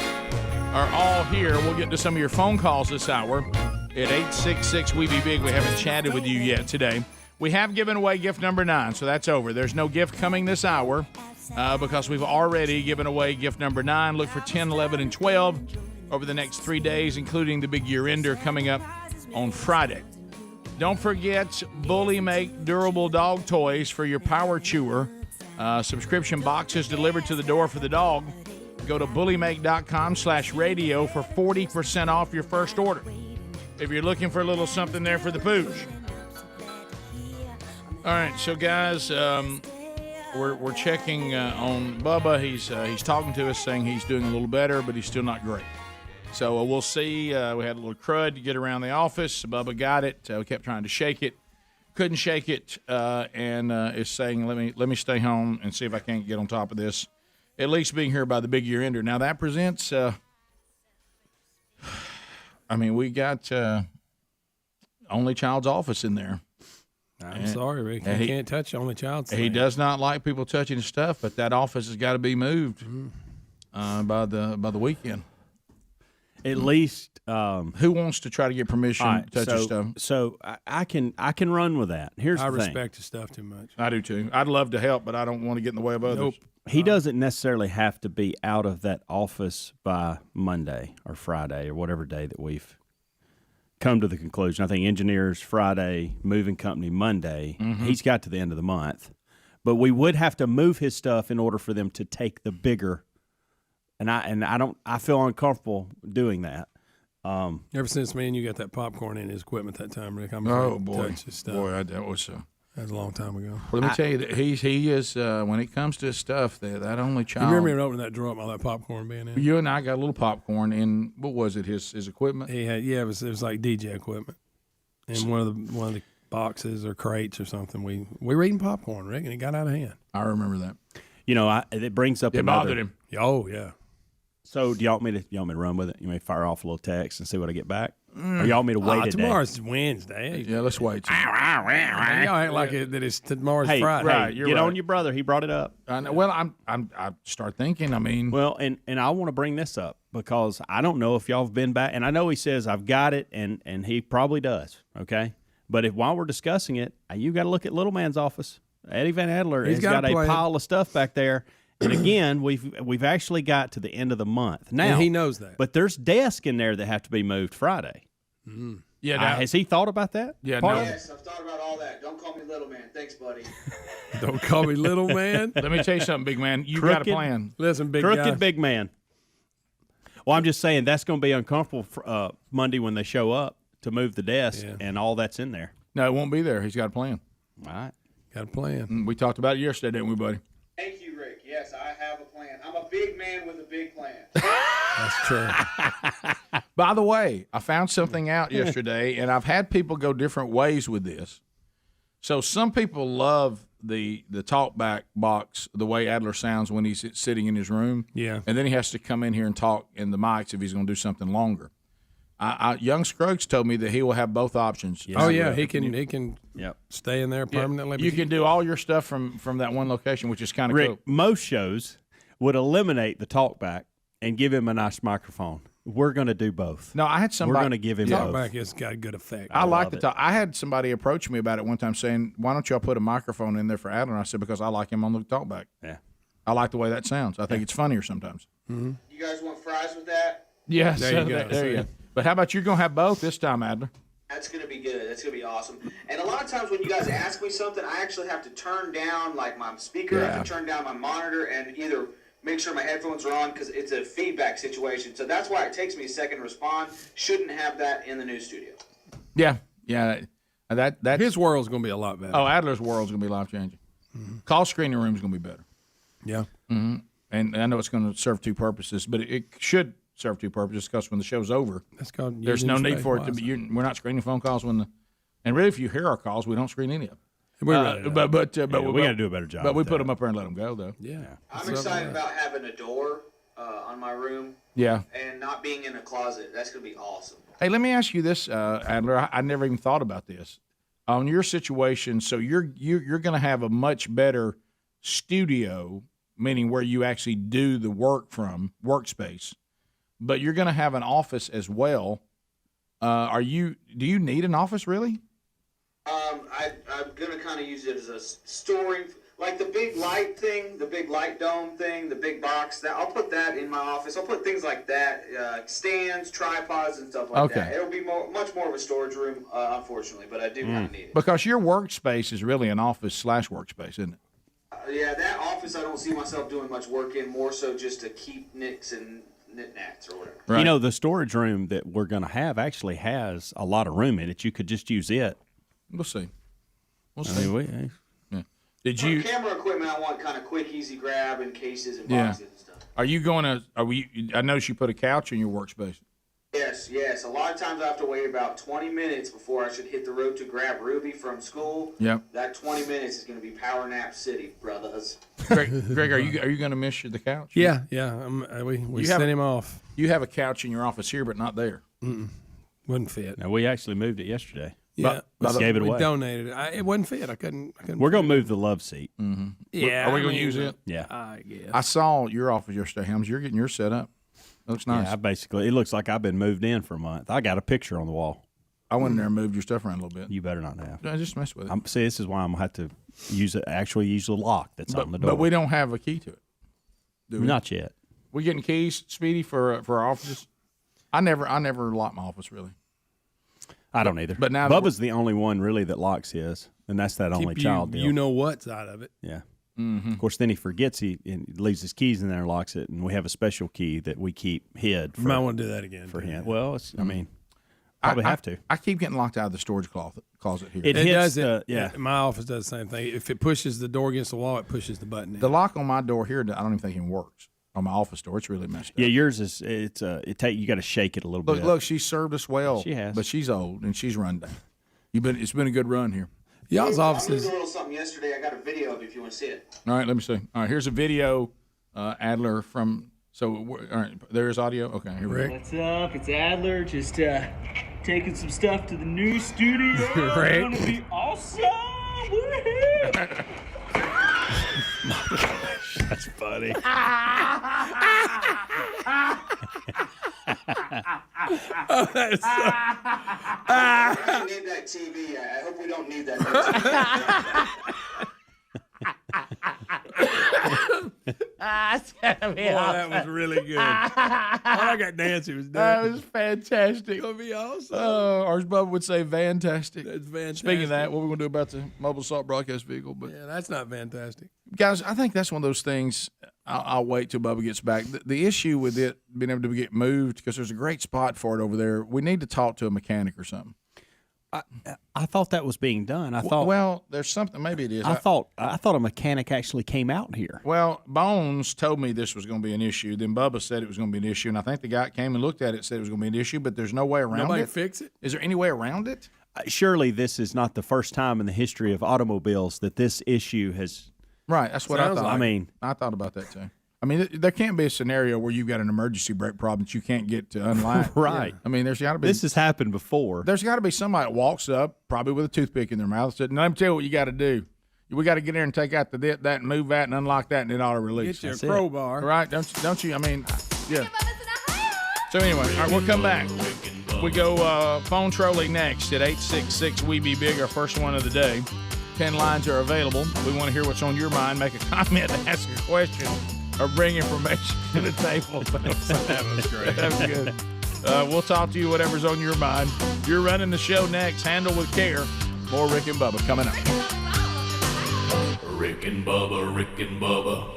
are all here. We'll get to some of your phone calls this hour at 866-WE-BE-BIG. We haven't chatted with you yet today. We have given away gift number 9, so that's over. There's no gift coming this hour because we've already given away gift number 9. Look for 10, 11, and 12 over the next 3 days, including the big year-ender coming up on Friday. Don't forget, Bully make durable dog toys for your power chewer. Subscription boxes delivered to the door for the dog. Go to bullymake.com/radio for 40% off your first order. If you're looking for a little something there for the pooch. All right, so guys, we're checking on Bubba. He's talking to us, saying he's doing a little better, but he's still not great. So we'll see. We had a little crud to get around the office. Bubba got it. We kept trying to shake it, couldn't shake it, and is saying, "Let me stay home and see if I can't get on top of this." At least being here by the big year ender. Now that presents. We got only child's office in there.
I'm sorry, Rick. You can't touch only child's.
He does not like people touching his stuff, but that office has got to be moved by the weekend.
At least,
who wants to try to get permission to touch your stuff?
So I can run with that. Here's the thing.
I respect his stuff too much.
I do too. I'd love to help, but I don't want to get in the way of others.
Nope.
He doesn't necessarily have to be out of that office by Monday or Friday or whatever day that we've come to the conclusion. I think engineers Friday, moving company Monday.
Mm-hmm.
He's got to the end of the month, but we would have to move his stuff in order for them to take the bigger. And I feel uncomfortable doing that.
Ever since me and you got that popcorn in his equipment that time, Rick, I'm
oh
afraid to
boy,
touch his stuff.
boy, that was
a long time ago.
Well, let me tell you that he is when it comes to his stuff, that only child.
You remember him opening that drawer up, all that popcorn being in?
You and I got a little popcorn in. What was it? His equipment.
He had it was like DJ equipment, in one of the boxes or crates or something. We were eating popcorn, Rick, and it got out of hand.
I remember that.
It brings up
it bothered him.
Oh yeah.
So do y'all want me to run with it? You may fire off a little text and see what I get back, or y'all want me to wait a day?
Tomorrow's Wednesday.
Yeah, let's wait.
Y'all act like that it's tomorrow's Friday.
Right, get on your brother. He brought it up.
I know. Well, I start thinking.
Well, and I want to bring this up because I don't know if y'all have been back, and I know he says I've got it, and he probably does. Okay, but while we're discussing it, you got to look at Little Man's office. Eddie Van Adler has got a pile of stuff back there. And again, we've actually got to the end of the month now.
And he knows that.
But there's desks in there that have to be moved Friday.
Mm.
Yeah,
has he thought about that?
Yeah,
Yes, I've thought about all that. Don't call me little man. Thanks, buddy.
Don't call me little man.
Let me tell you something, big man. You got a plan.
Listen, big
Crooked
guy.
big man. Well, I'm just saying that's going to be uncomfortable for, Monday when they show up to move the desk and all that's in there.
No, it won't be there. He's got a plan.
All right.
Got a plan.
We talked about it yesterday, didn't we, buddy?
Thank you, Rick. Yes, I have a plan. I'm a big man with a big plan.
That's true.
By the way, I found something out yesterday, and I've had people go different ways with this. So some people love the talkback box, the way Adler sounds when he's sitting in his room.
Yeah.
And then he has to come in here and talk in the mics if he's going to do something longer. Young Scruggs told me that he will have both options.
Oh yeah, he can stay in there permanently.
You can do all your stuff from that one location, which is kind of
Rick,
cool.
most shows would eliminate the talkback and give him a nice microphone. We're going to do both.
No, I had somebody.
We're going to give him both.
Talkback has got a good effect.
I like the talk. I had somebody approach me about it one time saying, "Why don't y'all put a microphone in there for Adler?" And I said, "Because I like him on the talkback.
Yeah,
I like the way that sounds. I think it's funnier sometimes."
Mm-hmm.
You guys want fries with that?
Yes,
there you go.
There you go. But how about you're going to have both this time, Adler?
That's going to be good. That's going to be awesome. And a lot of times when you guys ask me something, I actually have to turn down like my speaker. I have to turn down my monitor and either make sure my headphones are on because it's a feedback situation. So that's why it takes me a second to respond. Shouldn't have that in the new studio.
Yeah. That
his world's going to be a lot better.
Oh, Adler's world's going to be life changing. Mm-hmm. Call screening room's going to be better.
Yeah.
Mm-hmm. And I know it's going to serve two purposes, but it should serve two purposes because when the show's over, there's no need for it to be. We're not screening phone calls and really, if you hear our calls, we don't screen any of them.
We
we got
to do a better job.
But we
with
put
that.
them up there and let them go, though.
Yeah.
I'm excited about having a door on my room.
Yeah.
And not being in a closet. That's going to be awesome.
Hey, let me ask you this, Adler. I never even thought about this. On your situation, so you're going to have a much better studio, meaning where you actually do the work from, workspace, but you're going to have an office as well. Do you need an office, really?
I'm going to kind of use it as a storing, like the big light thing, the big light dome thing, the big box. I'll put that in my office. I'll put things like that, stands, tripods, and stuff like that. It'll be much more of a storage room, unfortunately, but I do kind of need it.
Because your workspace is really an office / workspace, isn't it?
Yeah, that office I don't see myself doing much work in, more so just to keep nicks and knickknacks or whatever.
Right. You know, the storage room that we're going to have actually has a lot of room in it. You could just use it.
We'll see.
We'll see.
Did
For
you?
camera equipment, I want kind of quick, easy grab and cases and boxes and stuff.
Are you going to? I noticed you put a couch in your workspace.
Yes. A lot of times I have to wait about 20 minutes before I should hit the road to grab Ruby from school.
Yep.
That 20 minutes is going to be Power Nap City, brothers.
Greg, are you going to miss the couch?
Yeah. We sent him off.
You have a couch in your office here, but not there.
Wouldn't fit.
No, we actually moved it yesterday.
Yeah,
gave it away.
We donated it. It wouldn't fit. I couldn't.
We're going to move the love seat.
Mm-hmm.
Yeah.
Are we going to use it?
Yeah.
I guess.
I saw your office yesterday, Helms. You're getting yours set up. It looks nice.
Yeah, it looks like I've been moved in for a month. I got a picture on the wall.
I went in there and moved your stuff around a little bit.
You better not have.
I just mess with it.
See, this is why I'm going to have to use the lock that's on the door.
But we don't have a key to it. Do we?
Not yet.
We getting keys, Speedy, for our offices? I never lock my office, really.
I don't either.
But now
Bubba's the only one really that locks his, and that's that only child deal.
You know what's out of it.
Yeah.
Mm-hmm.
Of course, then he forgets and leaves his keys in there and locks it, and we have a special key that we keep hid.
You might want to do that again
for him. Well, probably have to.
I keep getting locked out of the storage closet here.
It does it. Yeah. My office does the same thing. If it pushes the door against the wall, it pushes the button in.
The lock on my door here, I don't even think it works. On my office door, it's really messed up.
Yeah, yours is. You got to shake it a little bit.
Look, she served us well.
She has,
but she's old and she's run down. It's been a good run here.
Y'all's offices.
I moved a little something yesterday. I got a video of it if you want to see it.
All right, let me see. All right, here's a video, Adler from. So, all right, there's audio. Okay, here we go.
What's up? It's Adler. Just taking some stuff to the new studio.
Rick.
It's gonna be awesome. Woo-hoo!
That's funny.
That's
I need that TV. I hope we don't need that.
That's gonna be
awesome. That was really good. All I got Nancy was done.
That was fantastic.
It's gonna be awesome.
Ours Bubba would say fantastic.
That's fantastic.
Speaking of that, what are we gonna do about the mobile assault broadcast vehicle? But
yeah, that's not fantastic.
Guys, I think that's one of those things. I'll wait till Bubba gets back. The issue with it being able to get moved, because there's a great spot for it over there, we need to talk to a mechanic or something.
I thought that was being done.
Well, there's something. Maybe it is.
I thought a mechanic actually came out here.
Well, Bones told me this was going to be an issue. Then Bubba said it was going to be an issue, and I think the guy came and looked at it and said it was going to be an issue. But there's no way around it.
Nobody fix it.
Is there any way around it?
Surely this is not the first time in the history of automobiles that this issue has.
Right. That's what I thought.
Like.
I thought about that too. I mean, there can't be a scenario where you've got an emergency brake problem that you can't get to unlock.
Right.
I mean, there's got to be.
This has happened before.
There's got to be somebody that walks up, probably with a toothpick in their mouth, and said, "Now let me tell you what you got to do. We got to get in there and take out that, and move that, and unlock that, and it auto release."
Get your crowbar.
Right? Don't you? I mean, yeah. So anyway, all right, we'll come back. We go phone trolling next at 866-WE-BE-BIG, our first one of the day. 10 lines are available. We want to hear what's on your mind. Make a comment, ask a question, or bring information to the table.
That was great.
That was good. We'll talk to you, whatever's on your mind. You're running the show next. Handle with care. More Rick and Bubba coming up.
Rick and Bubba, Rick and Bubba.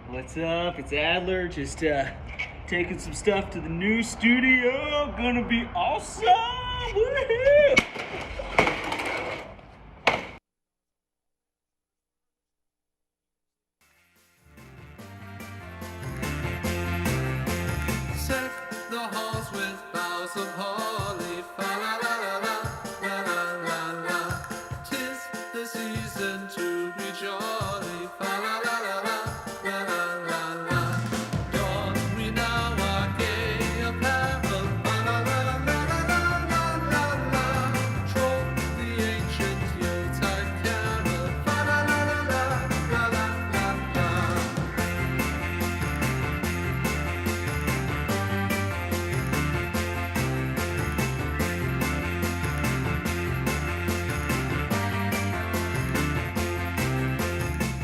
What's up? It's Adler. Just taking some stuff to the new studio. Gonna be awesome. Woo-hoo!
your halls with boughs of holly. Fa la la la la la la la la. 'Tis the season to be jolly. Fa la la la la la la la la. Don we now our gay apparel. Fa la la la la la la la la. Troll the ancient Yuletide carol. Fa la la la la la la la la.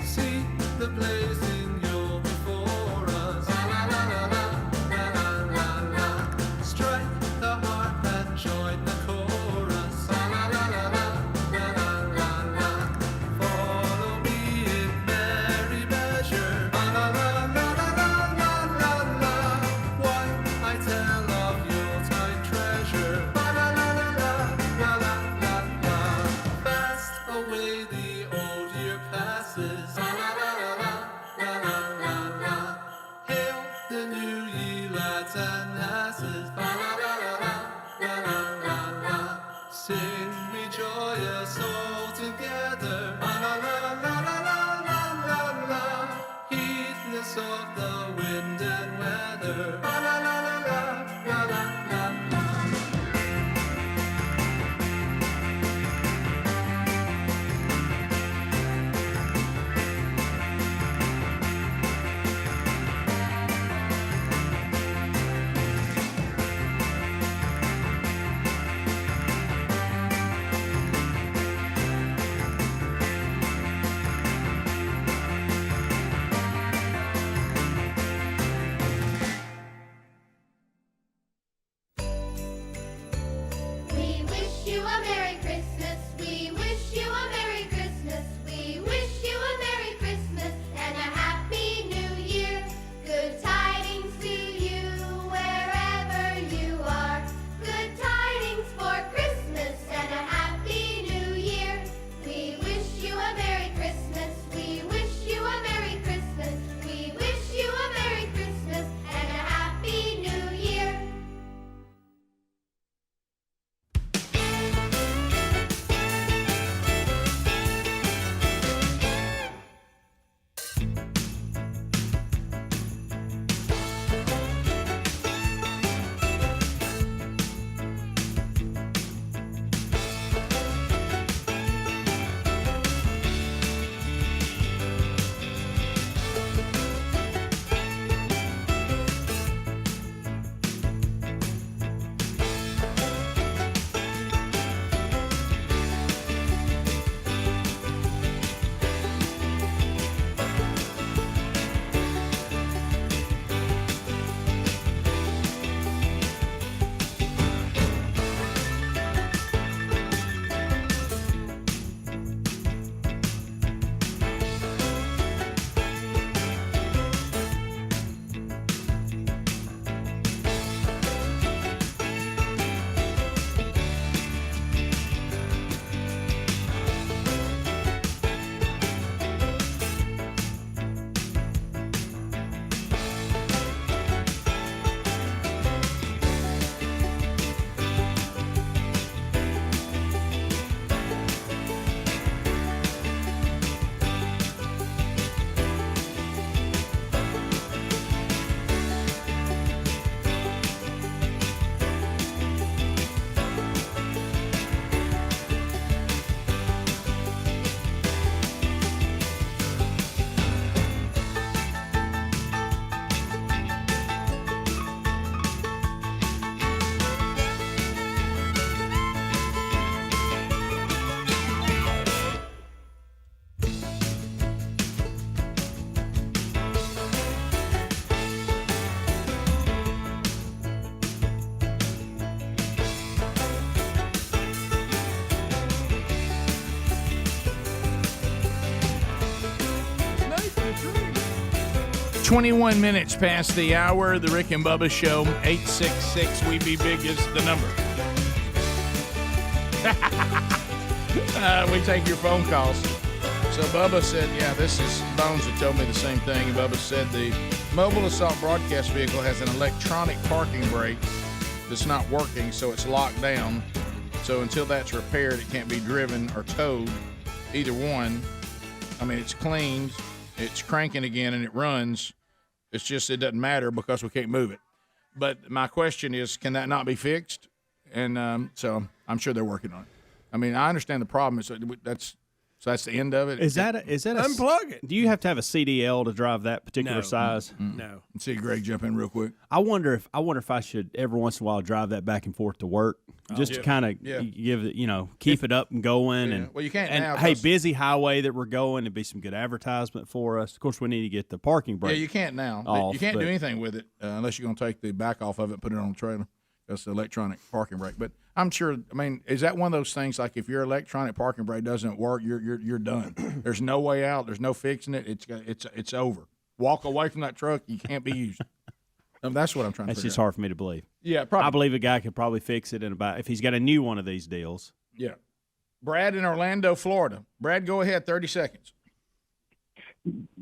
See the blazing Yule before us. La la la la la la la la. Strike the harp and join the chorus. La la la la la la la la. Follow me in merry measure. La la la la la la la la. Why I tell of Yuletide treasure. La la la la la la la la la. Fast away the old year passes. La la la la la la la la. Hail the new ye lads and lasses. La la la la la la la la. Sing we joyous all together. La la la la la la la la la. Heedless of the wind and weather. La la la la la la la la la.
We wish you a Merry Christmas. We wish you a Merry Christmas. We wish you a Merry Christmas and a Happy New Year. Good tidings to you wherever you are. Good tidings for Christmas and a Happy New Year. We wish you a Merry Christmas. We wish you a Merry Christmas. We wish you a Merry Christmas and a Happy New Year.
It's 21 minutes past the hour. The Rick and Bubba Show. 866 We Be Big is the number. We take your phone calls. So Bubba said, yeah, this is Bones that told me the same thing. And Bubba said the mobile assault broadcast vehicle has an electronic parking brake that's not working, so it's locked down. So until that's repaired, it can't be driven or towed, either one. I mean, it's cleaned, it's cranking again, and it runs. It's just it doesn't matter because we can't move it. But my question is, can that not be fixed? And so I'm sure they're working on it. I mean, I understand the problem. So that's the end of it.
Is that a
unplug it?
Do you have to have a CDL to drive that particular size?
No.
Let's see Greg jump in real quick.
I wonder if I should every once in a while drive that back and forth to work, just to kind of give it, keep it up and going. And
well, you can't
and
now.
Hey, busy highway that we're going, it'd be some good advertisement for us. Of course, we need to get the parking brake.
Yeah, you can't now. You can't do anything with it unless you're going to take the back off of it and put it on the trailer. That's the electronic parking brake. But I'm sure. I mean, is that one of those things like if your electronic parking brake doesn't work, you're done. There's no way out. There's no fixing it. It's over. Walk away from that truck. You can't be used. That's what I'm trying to.
That's
figure
just
out.
hard for me to believe.
Yeah, probably.
I believe a guy could probably fix it in about if he's got a new one of these deals.
Yeah. Brad in Orlando, Florida. Brad, go ahead. 30 seconds.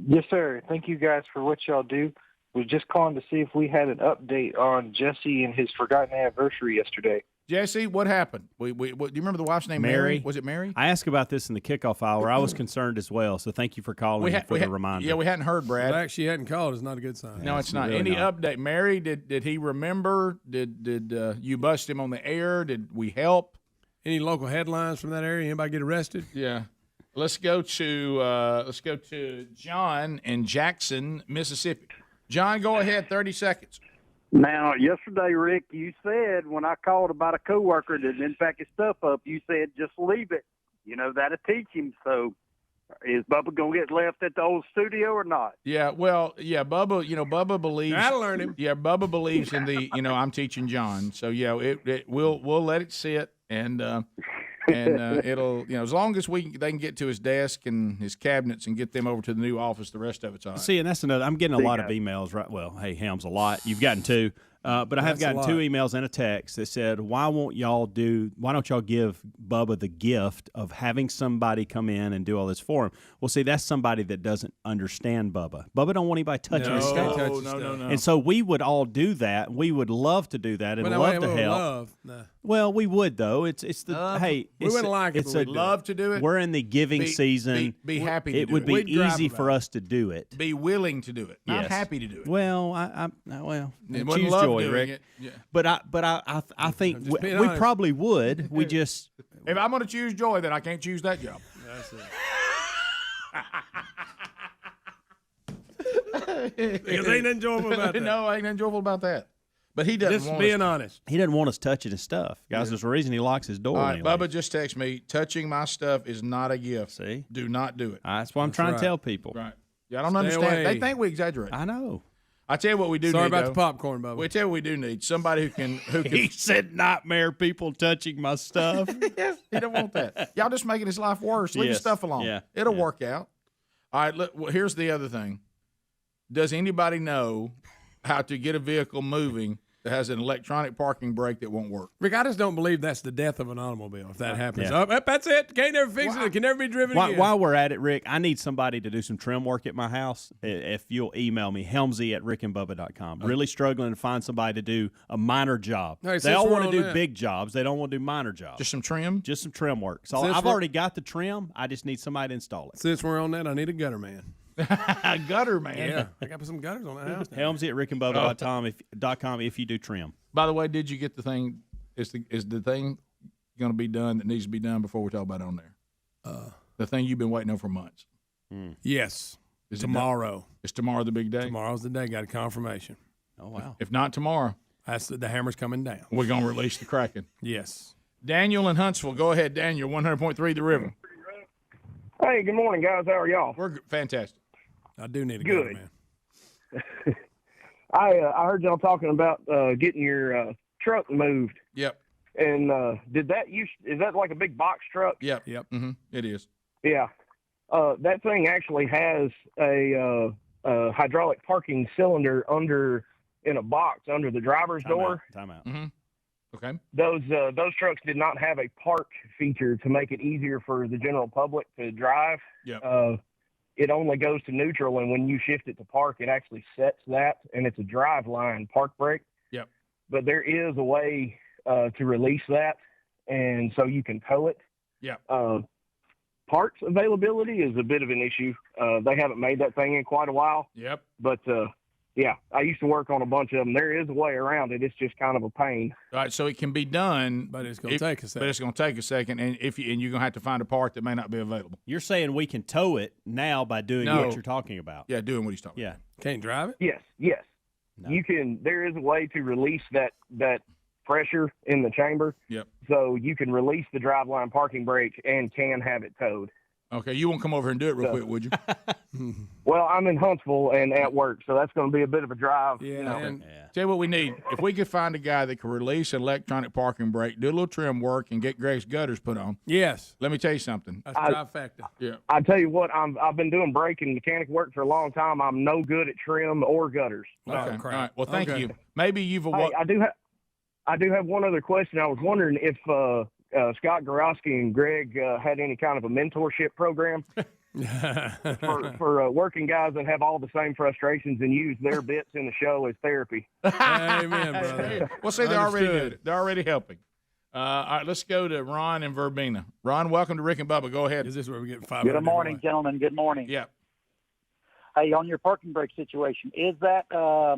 Yes, sir. Thank you guys for what y'all do. Was just calling to see if we had an update on Jesse and his forgotten anniversary yesterday.
Jesse, what happened? Do you remember the wife's name? Mary? Was it Mary?
I asked about this in the kickoff hour. I was concerned as well, so thank you for calling for the reminder.
Yeah, we hadn't heard Brad.
The fact she hadn't called is not a good sign.
No, it's not.
really
Any
not.
update? Mary, did he remember? Did you bust him on the air? Did we help?
Any local headlines from that area? Anybody get arrested?
Yeah. Let's go to John in Jackson, Mississippi. John, go ahead. 30 seconds.
Now, yesterday, Rick, you said when I called about a coworker that didn't pack his stuff up, you said just leave it. That'll teach him. So, is Bubba gonna get left at the old studio or not?
Yeah, well, yeah, Bubba. Bubba believes.
That'll learn him.
Yeah, Bubba believes in the. I'm teaching John. So yeah, we'll let it sit and it'll as long as they can get to his desk and his cabinets and get them over to the new office, the rest of it's all right.
See, and that's another. I'm getting a lot of emails. Right? Well, hey, Helms, a lot. You've gotten two, but I have gotten two emails and a text that said, "Why don't y'all give Bubba the gift of having somebody come in and do all this for him?" Well, see, that's somebody that doesn't understand Bubba. Bubba don't want anybody touching his stuff.
No.
And so we would all do that. We would love to do that and love to help. Well, we would though. It's the hey.
We wouldn't like it.
It's we'd love to do it.
We're in the giving season.
Be happy. To
it
do
would
it.
be
We'd drive
easy
about
for us to do it.
Be willing to do it. Not
Yes.
happy to do it.
Well,
Wouldn't
choose
love
joy,
doing
Rick.
it. Yeah.
But I think we
honest.
probably would. We just
If I'm going to choose joy, then I can't choose that job.
That's it. Because ain't enjoyable about that.
No, ain't enjoyable about that. But he doesn't
Just
want
being
us.
honest.
he doesn't want us touching his stuff, guys. There's a reason he locks his door.
All right,
anyway.
Bubba just text me. Touching my stuff is not a gift.
See,
do not do it.
That's what I'm trying to tell people.
Right. Yeah, I don't
Stay
understand.
away.
They think we exaggerate.
I know.
I tell you what we do.
Sorry
need,
about
though.
the popcorn, Bubba.
We tell you what we do need somebody who can.
He said nightmare people touching my stuff.
Yes, he don't want that. Y'all just making his life worse. Leave his
Yes.
stuff alone.
Yeah.
It'll work out. All right. Look, well, here's the other thing. Does anybody know how to get a vehicle moving that has an electronic parking brake that won't work?
Rick, I just don't believe that's the death of an automobile if that happens.
Yeah.
Oh, that's it. Can't never fix it. It can never be driven again.
While we're at it, Rick, I need somebody to do some trim work at my house. If you'll email me, helmsy@rickandbubba.com. Really struggling to find somebody to do a minor job.
Hey,
They all
since we're
want to
on
do
that-
big jobs. They don't want to do minor jobs.
Just some trim?
Just some trim work. So
Since
I've
we're-
already got the trim. I just need somebody to install it.
Since we're on that, I need a gutter man.
A gutter man.
Yeah, I got to put some gutters on that house. now.
helmsy@rickandbubba.com if you do trim.
By the way, did you get the thing? Is the thing going to be done that needs to be done before we talk about it on there? The thing you've been waiting on for months.
Yes.
Is it
tomorrow.
done? Is tomorrow the big day?
Tomorrow's the day. Got a confirmation.
Oh, wow.
If not tomorrow,
That's the hammer's coming down.
we're going to release the Kraken.
Yes.
Daniel in Huntsville. Go ahead, Daniel. 100.3 The River.
Hey, good morning, guys. How are y'all?
We're fantastic.
I do need a
Good.
gutter man.
I heard y'all talking about getting your truck moved,
Yep.
and is that like a big box truck?
Yep. Mm-hmm. It is.
Yeah. That thing actually has a hydraulic parking cylinder in a box under the driver's door.
Time out.
Mm-hmm. Okay.
Those trucks did not have a park feature to make it easier for the general public to drive.
Yep.
It only goes to neutral, and when you shift it to park, it actually sets that, and it's a drive line park brake.
Yep.
But there is a way to release that, and so you can tow it.
Yep.
Parts availability is a bit of an issue. They haven't made that thing in quite a while.
Yep.
But yeah, I used to work on a bunch of them. There is a way around it. It's just kind of a pain.
All right, so it can be done,
but it's going to take a second.
But it's going to take a second, and you're going to have to find a part that may not be available.
You're saying we can tow it now by doing what you're talking about?
Yeah, doing what he's talking.
Yeah.
Can't drive it?
Yes.
No.
You can. There is a way to release that pressure in the chamber.
Yep.
So you can release the driveline parking brake and can have it towed.
Okay, you won't come over here and do it real quick, would you?
Well, I'm in Huntsville and at work, so that's going to be a bit of a drive.
Tell you what we need. If we could find a guy that can release an electronic parking brake, do a little trim work, and get Greg's gutters put on.
Yes.
Let me tell you something.
That's trifecta.
Yeah.
I tell you what, I've been doing brake and mechanic work for a long time. I'm no good at trim or gutters.
Okay. All right. Well, thank you. Maybe you've.
Hey, I do have one other question. I was wondering if Scott Gorowski and Greg had any kind of a mentorship program for working guys that have all the same frustrations and use their bits in the show as therapy.
Amen, brother.
Well, see, they're already doing it. They're already helping. All right, let's go to Ron in Verbena. Ron, welcome to Rick and Bubba. Go ahead.
Is this where we get 5?
Good morning, gentlemen. Good morning.
Yeah.
Hey, on your parking brake situation, is that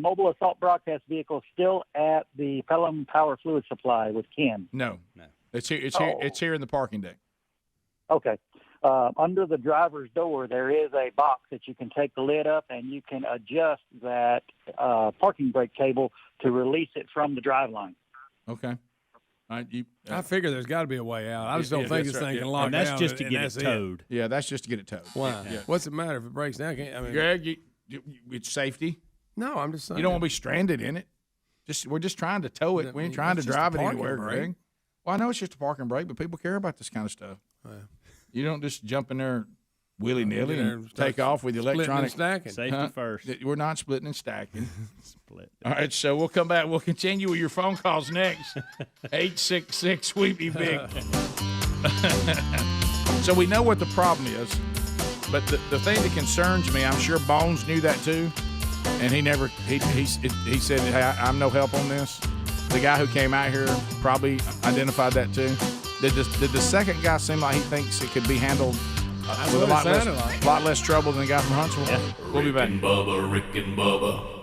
mobile assault broadcast vehicle still at the Pelham Power Fluid Supply with Ken?
No. It's here. It's here in the parking deck.
Okay. Under the driver's door, there is a box that you can take the lid up, and you can adjust that parking brake cable to release it from the drive line.
Okay. All right,
I figure there's got to be a way out. I just don't think this thing can lock
and that's
down.
just to
and
get it
that's
towed.
Yeah, that's just to get it towed.
Why?
Yeah.
What's it matter if it breaks down?
Greg, it's safety.
No, I'm just saying.
You don't want to be stranded in it. We're just trying to tow it. We ain't trying to drive it anywhere, Greg. Well, I know it's just a parking brake, but people care about this kind of stuff. You don't just jump in there willy-nilly and take off with the electronic.
Safety first.
We're not splitting and stacking. Split. All right, so we'll come back. We'll continue with your phone calls next. 866 We Be Big. So we know what the problem is, but the thing that concerns me, I'm sure Bones knew that too, and he said, hey, I'm no help on this. The guy who came out here probably identified that too. Did the second guy seem like he thinks it could be handled with a lot less trouble than the guy from Huntsville?
Yeah.
We'll be back.
Rick and Bubba.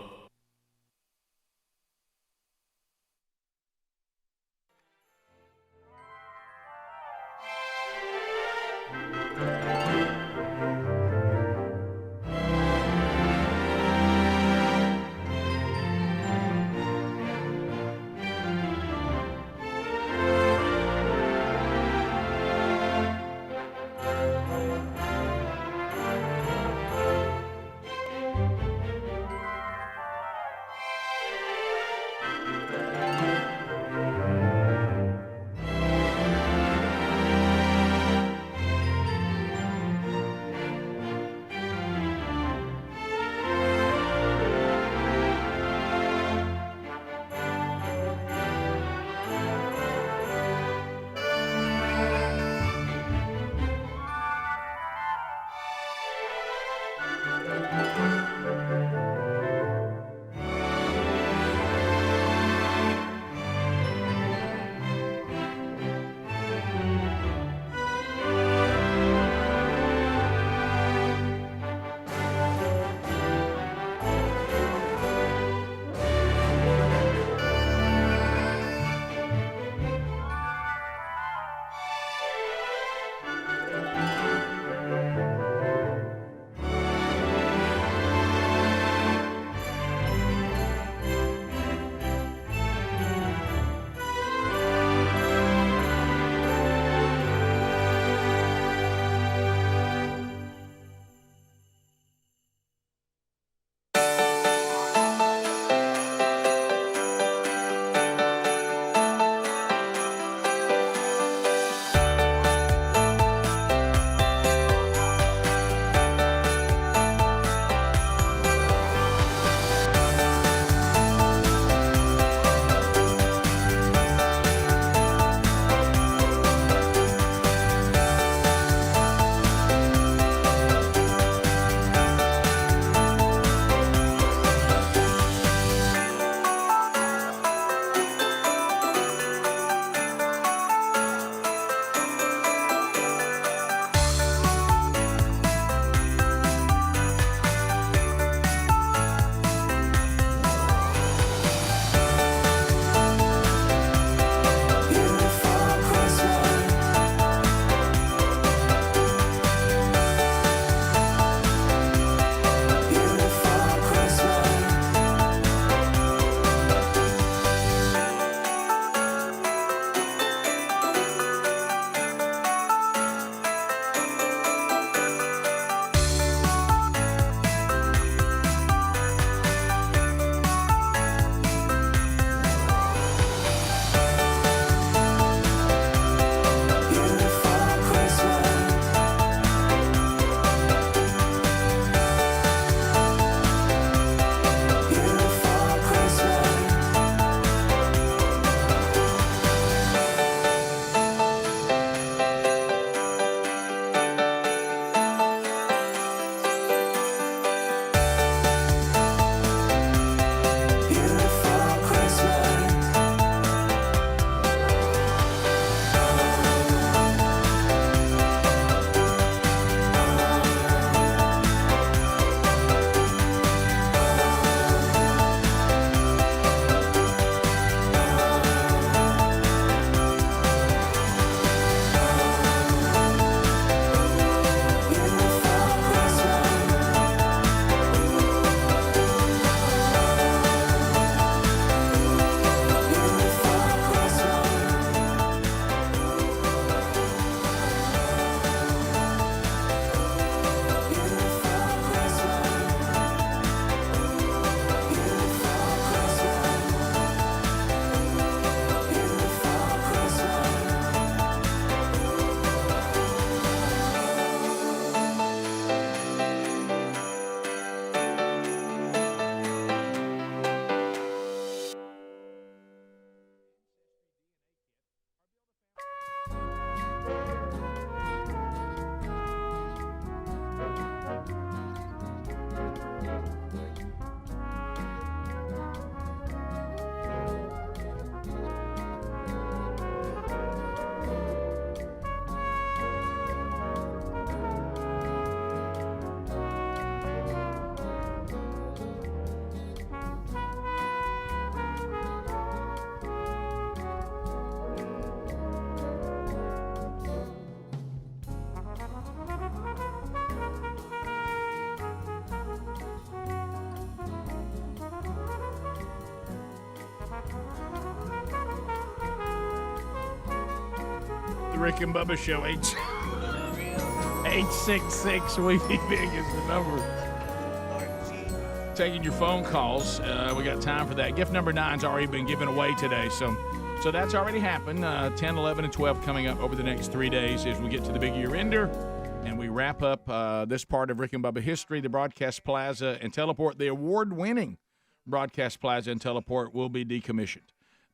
The Rick and Bubba Show. 866 We Be Big is the number. Taking your phone calls. We got time for that. Gift number 9's already been given away today, so that's already happened. 10, 11, and 12 coming up over the next 3 days as we get to the big year ender. And we wrap up this part of Rick and Bubba history. The Broadcast Plaza and Teleport, the award-winning Broadcast Plaza and Teleport, will be decommissioned.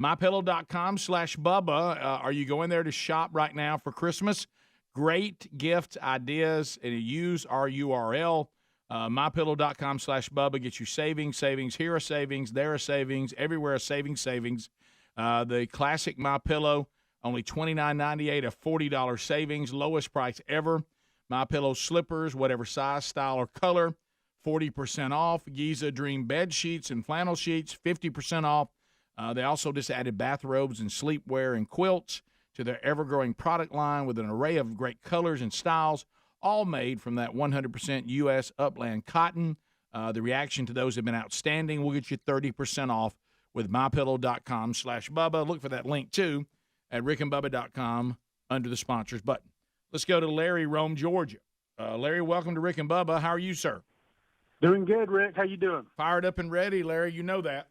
MyPillow.com/Bubba. Are you going there to shop right now for Christmas? Great gift ideas, and use our URL. MyPillow.com/Bubba. Get you savings. Here are savings. There are savings. Everywhere are savings. The classic MyPillow, only $29.98, a $40 savings, lowest price ever. MyPillow slippers, whatever size, style, or color, 40% off. Giza Dream bed sheets and flannel sheets, 50% off. They also just added bathrobes and sleepwear and quilts to their ever-growing product line with an array of great colors and styles, all made from that 100% U.S. upland cotton. The reaction to those have been outstanding. We'll get you 30% off with MyPillow.com/Bubba. Look for that link, too, at rickandbubba.com under the sponsors button. Let's go to Larry, Rome, Georgia. Larry, welcome to Rick and Bubba. How are you, sir?
Doing good, Rick. How you doing?
Fired up and ready, Larry. You know that.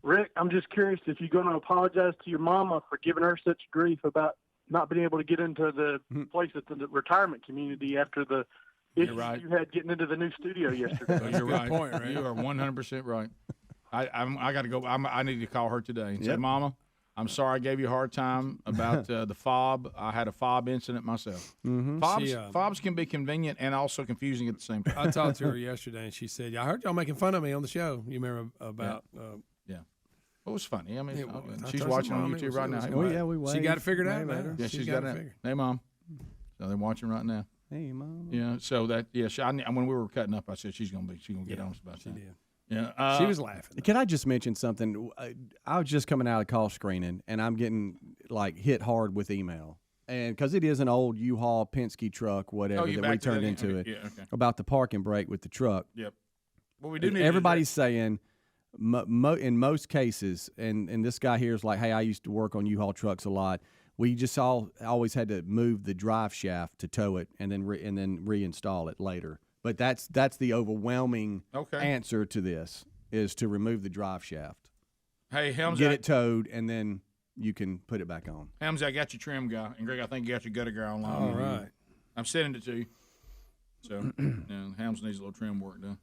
Rick, I'm just curious if you're going to apologize to your mama for giving her such grief about not being able to get into the place at the retirement community after the issues you had getting into the new studio yesterday.
You're right. Point, right. You are 100% right. I got to go. I need to call her today and say, Mama, I'm sorry I gave you a hard time about the fob. I had a fob incident myself. Fobs can be convenient and also confusing at the same time.
I talked to her yesterday, and she said, I heard y'all making fun of me on the show. You remember about
It was funny. I mean, she's watching on YouTube right now.
She got it figured out, man.
Yeah, she's got it. Hey, Mom. So they're watching right now.
Hey, Mom.
Yeah, so that, when we were cutting up, I said she's going to get honest about that.
She did.
Yeah,
she was laughing.
Can I just mention something? I was just coming out of call screening, and I'm getting hit hard with email, and because it is an old U-Haul Penske truck, whatever that we turned into it, about the parking brake with the truck.
Yep. Well, we do need.
Everybody's saying, in most cases, and this guy here is like, hey, I used to work on U-Haul trucks a lot. We just always had to move the drive shaft to tow it, and then reinstall it later. But that's the overwhelming answer to this, is to remove the drive shaft.
Hey, Helms,
get it towed, and then you can put it back on.
Helms, I got your trim guy, and Greg, I think you got your gutter guy online.
All right,
I'm sending it to you. So, Helms needs a little trim work done.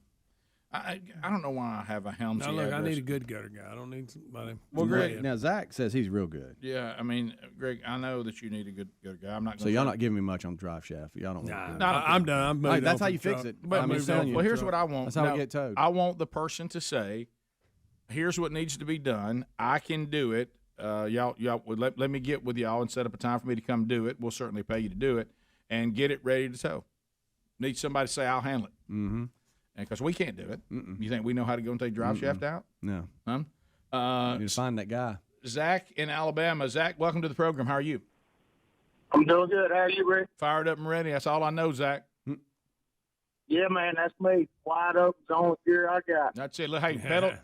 I don't know why I have a Helms.
Now look, I need a good gutter guy. I don't need somebody.
Well, Greg, now Zach says he's real good.
Yeah, I mean, Greg, I know that you need a good gutter guy. I'm not.
So y'all not giving me much on the drive shaft. Y'all don't.
I'm done.
That's how you fix it.
But here's what I want.
That's how we get towed.
I want the person to say, "Here's what needs to be done. I can do it. Y'all let me get with y'all and set up a time for me to come do it. We'll certainly pay you to do it and get it ready to tow. Need somebody to say I'll handle it.
Mm-hmm.
Because we can't do it. You think we know how to go and take drive shaft out?
No.
Huh?
You need to find that guy.
Zach in Alabama. Zach, welcome to the program. How are you?
I'm doing good. How are you, Rick?
Fired up and ready. That's all I know, Zach.
Yeah, man, that's me. Wide open, the only gear I got.
That's it. Look, hey,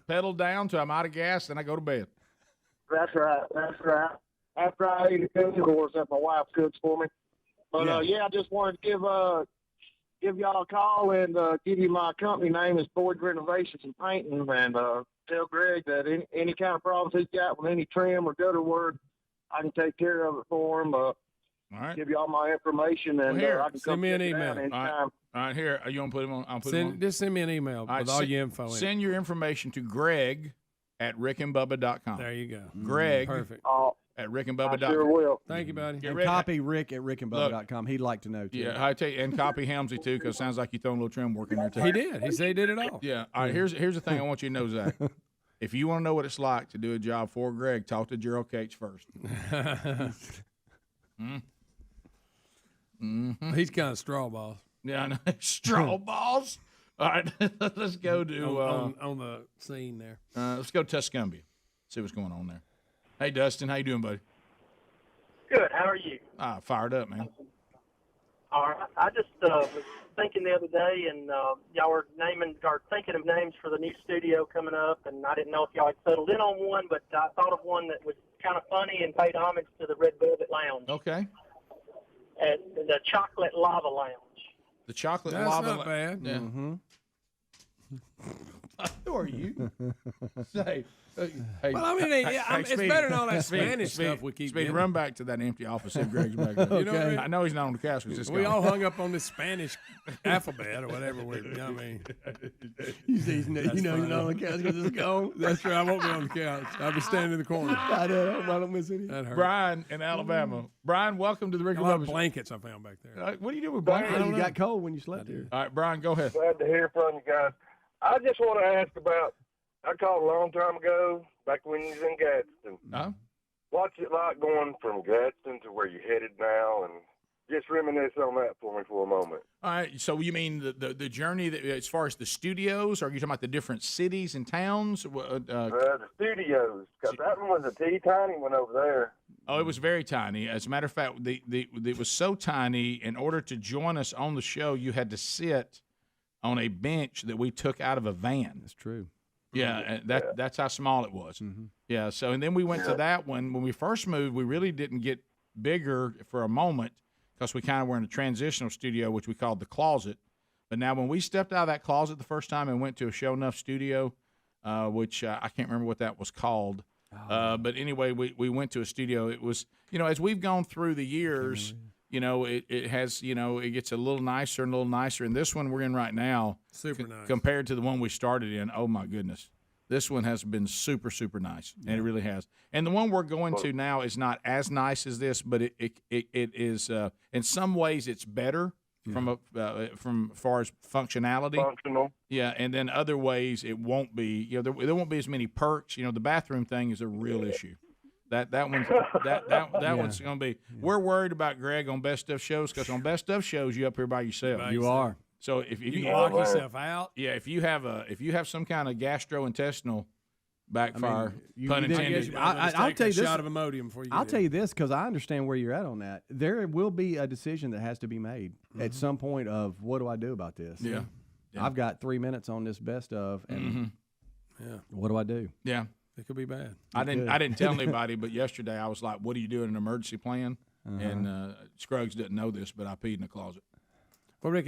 pedal down till I'm out of gas, then I go to bed.
That's right. After I eat a cooking course that my wife cooks for me. But, I just wanted to give y'all a call and give you my company name is Boyd Renovations and Painting, and tell Greg that any kind of problems he's got with any trim or gutter work, I can take care of it for him.
All right.
Give y'all my information, and I can
send me an email.
Anytime.
All right, here. Are you going to put him on? I'll put him on.
Just send me an email with all your info in it.
Send your information to Greg at rickandbubba.com.
There you go.
Greg.
Perfect.
At rickandbubba.com.
I sure will.
Thank you, buddy.
And copy Rick at rickandbubba.com. He'd like to know, too.
Yeah, I tell you, and copy Helmsy, too, because it sounds like you throwing a little trim work in there, too.
He did. He said he did it all.
Yeah. All right, here's the thing I want you to know, Zach. If you want to know what it's like to do a job for Greg, talk to Gerald Cates first.
He's kind of straw balls.
Yeah, I know. Straw balls. All right, let's go to
on the scene there.
Let's go to Tuscumbia. See what's going on there. Hey, Dustin, how you doing, buddy?
Good. How are you?
Fired up, man.
All right. I just was thinking the other day, and y'all were thinking of names for the new studio coming up, and I didn't know if y'all had settled in on one, but I thought of one that was kind of funny and paid homage to the Red Velvet Lounge.
Okay.
at the Chocolate Lava Lounge.
The Chocolate
That's
Lava
not bad.
Yeah.
Mm-hmm.
Who are you? Say, hey,
Well, I mean, it's
Speedy,
better than all that
Speedy,
Spanish
Speedy,
stuff we keep
Speedy,
getting.
run back to that empty office. See if Greg's back there.
You know what I mean?
I know he's not on the couch because it's
We
gone.
all hung up on this Spanish alphabet or whatever. I mean,
he's not on the couch because it's gone.
That's right. I won't be on the couch. I'll be standing in the corner.
I don't miss any.
That hurt.
Brian in Alabama. Brian, welcome to the Rick
A
and
lot
Bubba
of
Show.
blankets I found back there.
What do you do with
Brian,
blankets?
you got cold when you slept there.
All right, Brian, go ahead.
Glad to hear from you guys. I just want to ask about, I called a long time ago, back when you was in Gadsden.
Huh?
What's it like going from Gadsden to where you're headed now? And just reminisce on that for me for a moment.
All right, so you mean the journey that, as far as the studios, or are you talking about the different cities and towns?
The studios, because that one was a teeny-tiny one over there.
Oh, it was very tiny. As a matter of fact, it was so tiny, in order to join us on the show, you had to sit on a bench that we took out of a van.
That's true.
Yeah, that's how small it was.
Mm-hmm.
Yeah, so and then we went to that one. When we first moved, we really didn't get bigger for a moment because we kind of were in a transitional studio, which we called the closet. But now when we stepped out of that closet the first time and went to a Show Enough studio, which I can't remember what that was called. But anyway, we went to a studio. It was, as we've gone through the years, it has, it gets a little nicer and a little nicer. And this one we're in right now,
super nice
compared to the one we started in. Oh my goodness, this one has been super, super nice, and it really has. And the one we're going to now is not as nice as this, but it is in some ways it's better from far as functionality.
Functional.
Yeah, and then other ways it won't be. There won't be as many perks. The bathroom thing is a real issue. That one's one's going to be. We're worried about Greg on Best Stuff shows because on Best Stuff shows you up here by yourself.
You are.
So if you
can lock yourself out.
Yeah, if you have some kind of gastrointestinal backfire, pun intended.
I'll tell you this.
Shot of Imodium before you.
I'll tell you this because I understand where you're at on that. There will be a decision that has to be made at some point of what do I do about this?
Yeah.
I've got 3 minutes on this best of, and what do I do?
Yeah.
It could be bad.
I didn't tell anybody, but yesterday I was like, "What do you do in an emergency plan?" And Scruggs didn't know this, but I peed in the closet.
Well, Rick,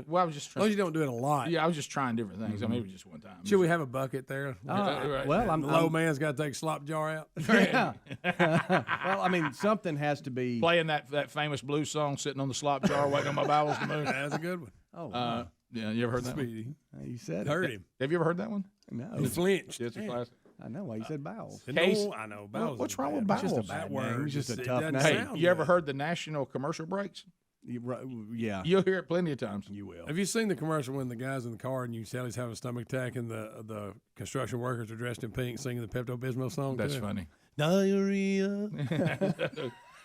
Well, I was just trying.
Well, you don't do it a lot.
Yeah, I was just trying different things. I mean, it was just one time.
Should we have a bucket there?
Right.
Well,
the low man's got to take a slop jar out.
Yeah. Well, I mean, something has to be
playing that famous blues song, sitting on the slop jar, waiting on my bowels to move.
That's a good one.
Oh,
yeah, you ever heard that
Speedy.
one?
You said
Heard
it.
him.
Have you ever heard that one?
No.
He flinched.
It's a classic.
I know why you said bowels.
Case-
I know. Bowels
What's
is
wrong with
bad. It's
bowels?
just a bad word.
It's just a
It
tough
doesn't
name.
Hey,
sound
you ever
good.
heard the national commercial breaks?
Yeah.
You'll hear it plenty of times.
You will.
Have you seen the commercial when the guy's in the car and you tell he's having a stomach attack and the construction workers are dressed in pink singing the Pepto-Bismol song?
That's
too?
funny.
Diarrhea.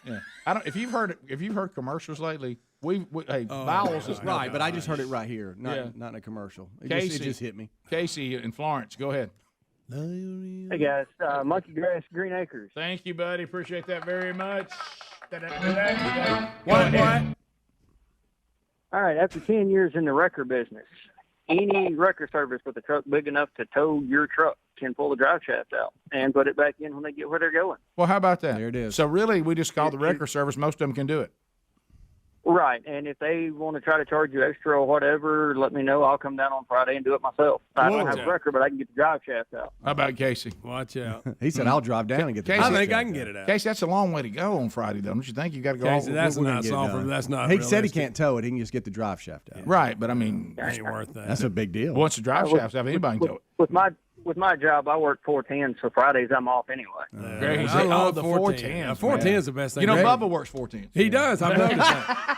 Yeah, I don't. If you've heard commercials lately, bowels is
right, but I just heard it right here, not in a commercial. It just hit me.
Casey in Florence, go ahead.
Hey guys, Monkey Grass, Green Acres.
Thank you, buddy. Appreciate that very much.
What?
All right, after 10 years in the wrecker business, any wrecker service with a truck big enough to tow your truck can pull the drive shaft out and put it back in when they get where they're going.
Well, how about that?
There it is.
So really, we just call the wrecker service. Most of them can do it.
Right, and if they want to try to charge you extra or whatever, let me know. I'll come down on Friday and do it myself. I don't have a wrecker, but I can get the drive shaft out.
How about Casey?
Watch out.
He said, "I'll drive down and get the."
Casey,
I think I can get it out.
Casey, that's a long way to go on Friday, though. Don't you think? You got to go.
Casey, that's
we're gonna
not
get it
soft.
done.
That's not.
He said he
realistic.
can't tow it. He can just get the drive shaft out.
Right, but I mean,
That ain't worth that.
That's a big deal.
once the drive shaft's out, anybody can tow it.
With my job, I work 410, so Fridays I'm off anyway.
Greg, he
I
said,
love
the
410.
410s.
410 is the best thing.
You know,
Greg-
Bubba works 410s.
He does. I've noticed that.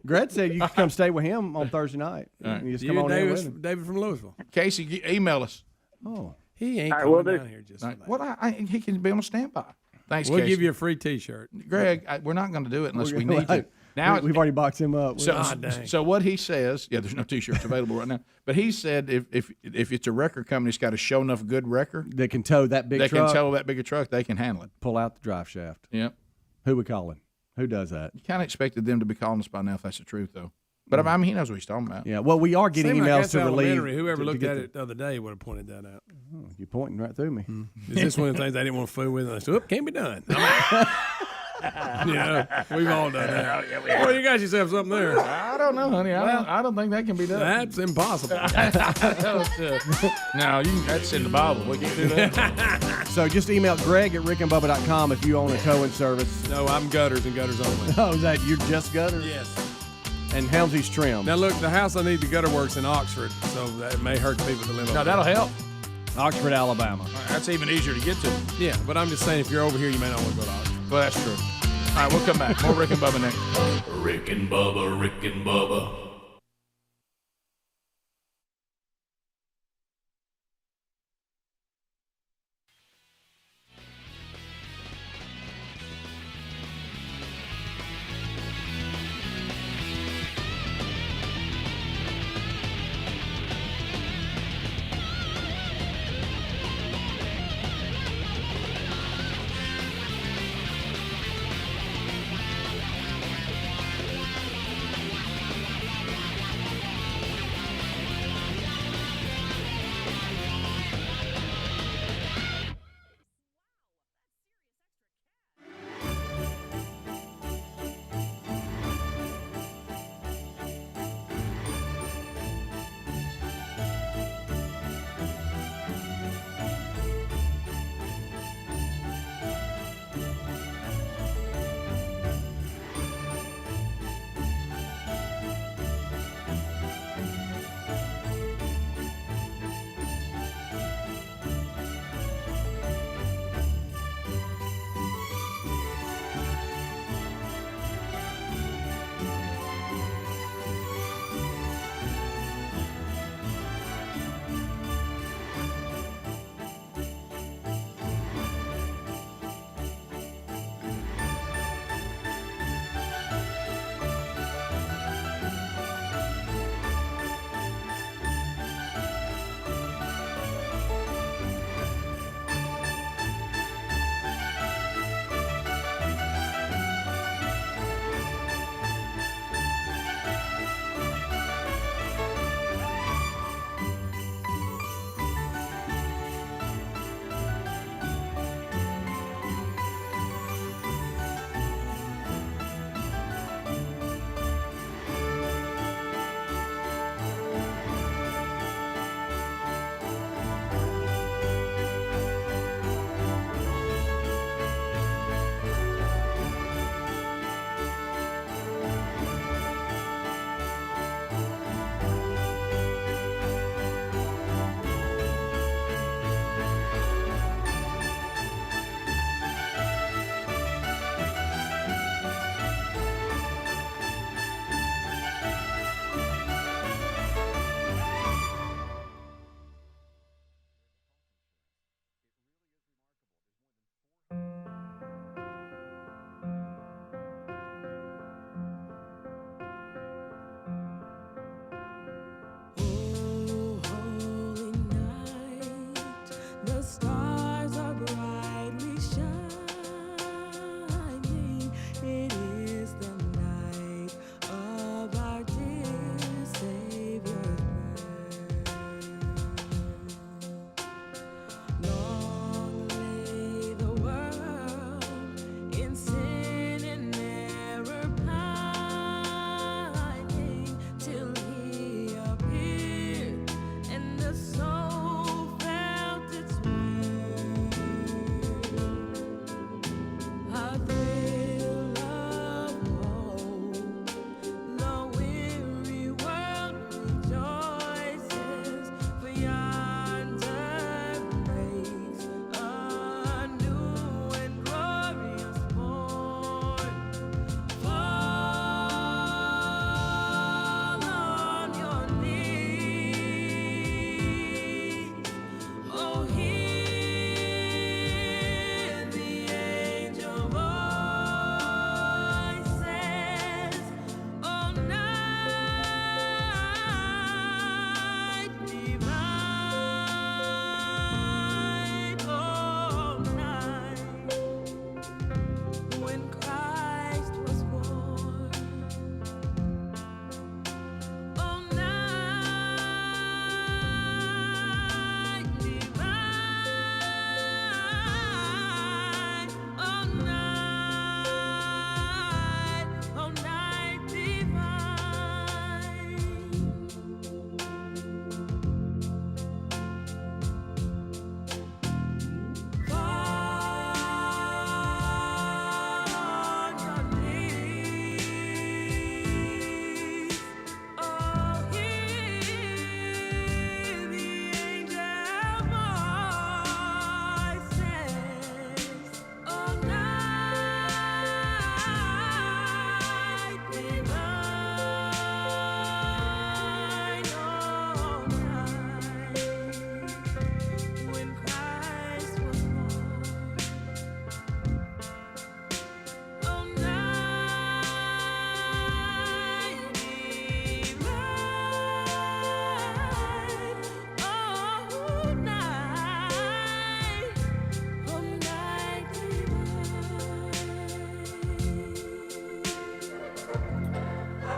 Greg said you can come stay with him on Thursday night.
right.
You just
You
come on in with
David,
him.
David from Louisville.
Casey, email us.
Oh,
He ain't
All right,
coming
will do.
down here just
Right.
for that.
Well, he can be on standby. Thanks,
We'll
Casey.
give you a free T-shirt.
Greg, we're not going to do it unless we
We're
need
gonna-
to. Now
we've already boxed him up.
So what he says, there's no T-shirts available right now. But he said if it's a record company that's got a show enough good record,
they can tow that big
they
truck.
can tow that big a truck, they can handle it.
Pull out the drive shaft.
Yep.
Who we calling? Who does that?
You kind of expected them to be calling us by now if that's the truth, though. But I mean, he knows what he's talking about.
Yeah. Well, we are getting
Seemed like
emails
that's
to relieve.
elementary. Whoever
to
looked
get
at
the-
it the other day would have pointed that out.
You're pointing right through me.
Is this one of the things I didn't want to fool with? And I said, "Oop, can't be done." Yeah, we've all done that.
Yeah, we
Well, you got yourself something there.
I don't know, honey. I don't think that can be done.
That's impossible.
No, that's in the Bible. We can't do that.
So just email greg@rickandbubba.com if you own a towing service.
No, I'm gutters and gutters only.
Oh, is that you're just gutters?
Yes.
And Helmsy's trim.
Now look, the house I need the gutter works in Oxford, so that may hurt people to live.
No,
over
that'll
there.
help.
Oxford, Alabama.
That's even easier to get to.
Yeah, but I'm just saying if you're over here, you may not want to go to Oxford.
Well, that's true. All right, we'll come back. More Rick and Bubba next.
Rick and Bubba, Rick and Bubba.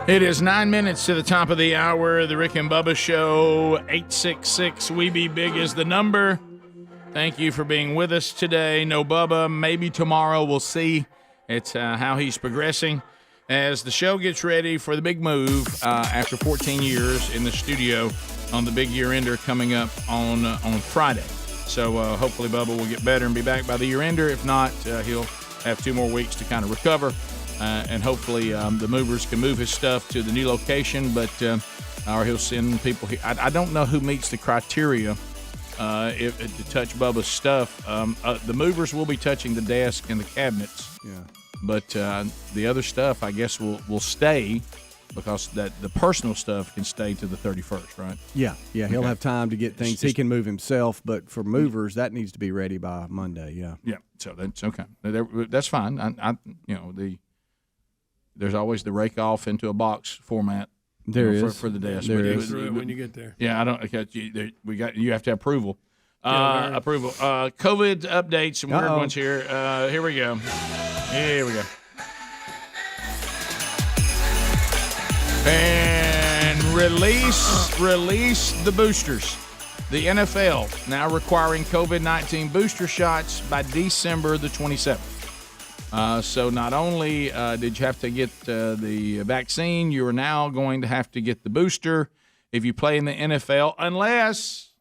It is 9 minutes to the top of the hour. The Rick and Bubba Show, 866-WE-BE-BIG is the number. Thank you for being with us today. No Bubba, maybe tomorrow. We'll see. It's how he's progressing as the show gets ready for the big move after 14 years in the studio on the big year-ender coming up on Friday. So hopefully Bubba will get better and be back by the year-ender. If not, he'll have 2 more weeks to kind of recover. And hopefully the movers can move his stuff to the new location, or he'll send people here. I don't know who meets the criteria to touch Bubba's stuff. The movers will be touching the desk and the cabinets.
Yeah.
But the other stuff, I guess, will stay because the personal stuff can stay to the 31st, right?
Yeah, he'll
Okay.
have time to get things. He can move himself, but for movers, that needs to be ready by Monday. Yeah.
Yeah. So that's okay. That's fine. There's always the rake off into a box format.
There is
for the desk.
There
Get
is.
through it when you get there.
Yeah, I don't. Okay, you have to have approval.
Yeah,
Approval. COVID updates. Some weird
Uh-oh.
ones here. Here we go. And release the boosters. The NFL now requiring COVID-19 booster shots by December the 27th. So not only did you have to get the vaccine, you are now going to have to get the booster if you play in the NFL, unless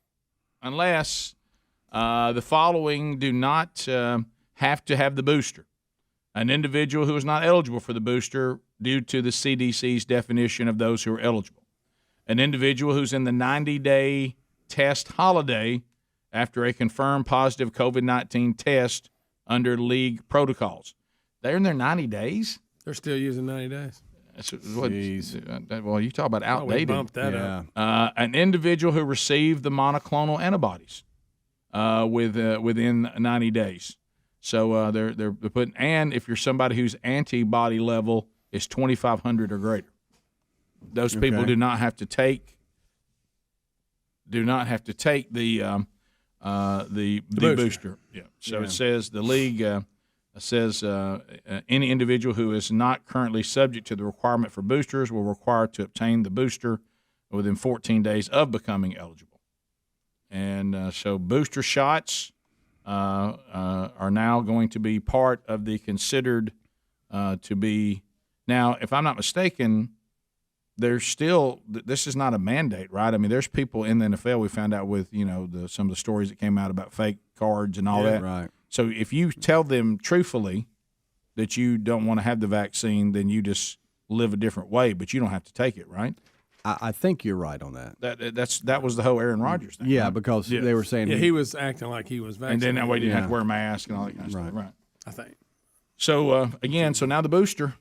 the following do not have to have the booster. An individual who is not eligible for the booster due to the CDC's definition of those who are eligible. An individual who's in the 90-day test holiday after a confirmed positive COVID-19 test under league protocols. They're in their 90 days?
They're still using 90 days.
Well, you talk about outdated.
bumped that up.
An individual who received the monoclonal antibodies within 90 days. So they're putting, and if you're somebody whose antibody level is 2,500 or greater, those people do not have to take the booster. Yeah. So it says the league says any individual who is not currently subject to the requirement for boosters will require to obtain the booster within 14 days of becoming eligible. And so booster shots are now going to be part of the considered to be. Now, if I'm not mistaken, there's still, this is not a mandate, right? I mean, there's people in the NFL we found out with, some of the stories that came out about fake cards and all that.
Right.
So if you tell them truthfully that you don't want to have the vaccine, then you just live a different way, but you don't have to take it, right?
I think you're right on that.
That was the whole Aaron Rodgers thing.
Yeah,
right?
because they were saying
he was acting like he was vaccinated.
And then that way you didn't have to wear a mask and all that kind of stuff. Right.
I think.
So so now the booster,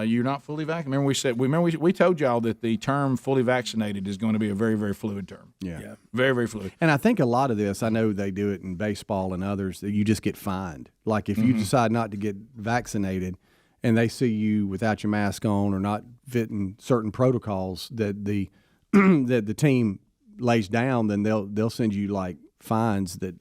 you're not fully vaccinated. Remember we told y'all that the term fully vaccinated is going to be a very, very fluid term.
Yeah.
Very, very fluid.
And I think a lot of this, I know they do it in baseball and others, that you just get fined. Like if you decide not to get vaccinated and they see you without your mask on or not fitting certain protocols that the that the team lays down, then they'll send you like fines that,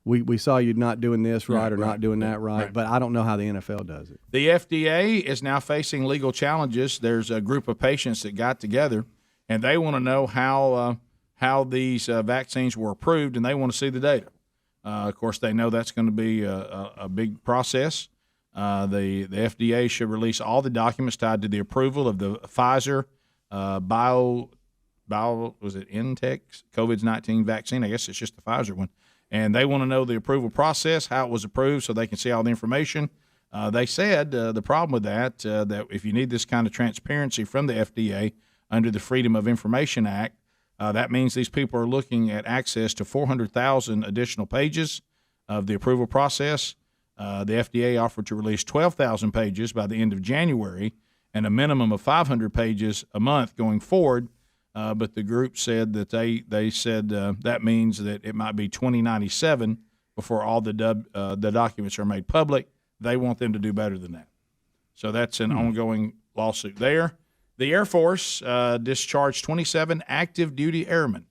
we saw you not doing this right or not doing that right. But I don't know how the NFL does it.
The FDA is now facing legal challenges. There's a group of patients that got together, and they want to know how these vaccines were approved, and they want to see the data. Of course, they know that's going to be a big process. The FDA should release all the documents tied to the approval of the Pfizer was it Intech's COVID-19 vaccine? I guess it's just the Pfizer one. And they want to know the approval process, how it was approved, so they can see all the information. They said the problem with that if you need this kind of transparency from the FDA under the Freedom of Information Act, that means these people are looking at access to 400,000 additional pages of the approval process. The FDA offered to release 12,000 pages by the end of January and a minimum of 500 pages a month going forward. But the group said that they said that means that it might be 2097 before all the documents are made public. They want them to do better than that. So that's an ongoing lawsuit there. The Air Force discharged 27 active duty airmen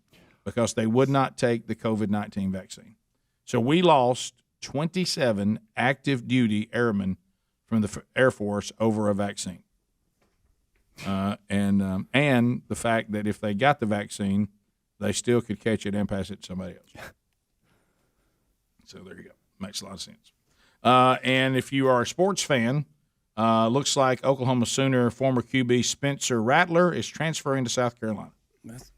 because they would not take the COVID-19 vaccine. So we lost 27 active duty airmen from the Air Force over a vaccine. and the fact that if they got the vaccine, they still could catch it and pass it to somebody else. So there you go. Makes a lot of sense. And if you are a sports fan, looks like Oklahoma Sooner former QB Spencer Rattler is transferring to South Carolina.
That's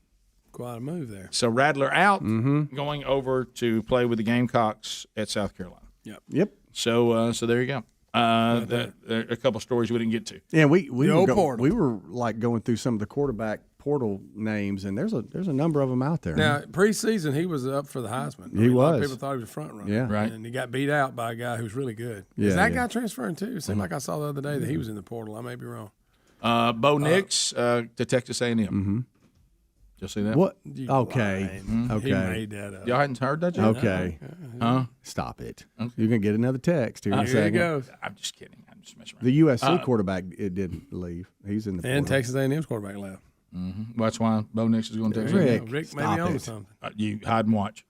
quite a move there.
So Rattler out, going over to play with the Gamecocks at South Carolina.
Yep.
So there you go. There are a couple stories we didn't get to.
Yeah, we were like going through some of the quarterback portal names, and there's a number of them out there.
Now, preseason, he was up for the Heisman.
He
A lot of
was.
people thought he was a front runner.
Yeah.
Right.
And he got beat out by a guy who's really good.
Yeah,
Is that
yeah.
guy transferring too? It seemed like I saw the other day that he was in the portal. I may be wrong.
Bo Nix to Texas A&M.
Mm-hmm.
Did you see that?
What?
You
Okay.
lying.
Okay.
He made that up.
Y'all hadn't heard that yet?
Okay.
Huh?
Stop it.
Okay.
You're going to get another text here in a
Here
second.
he goes.
I'm just kidding. I'm just messing around.
The USC quarterback, it didn't leave. He's in the
And
portal.
Texas A&M's quarterback left.
Mm-hmm. Well, that's why Bo Nix is going to Texas.
Rick,
Rick may
stop
be on to
it.
something.
You hide and watch.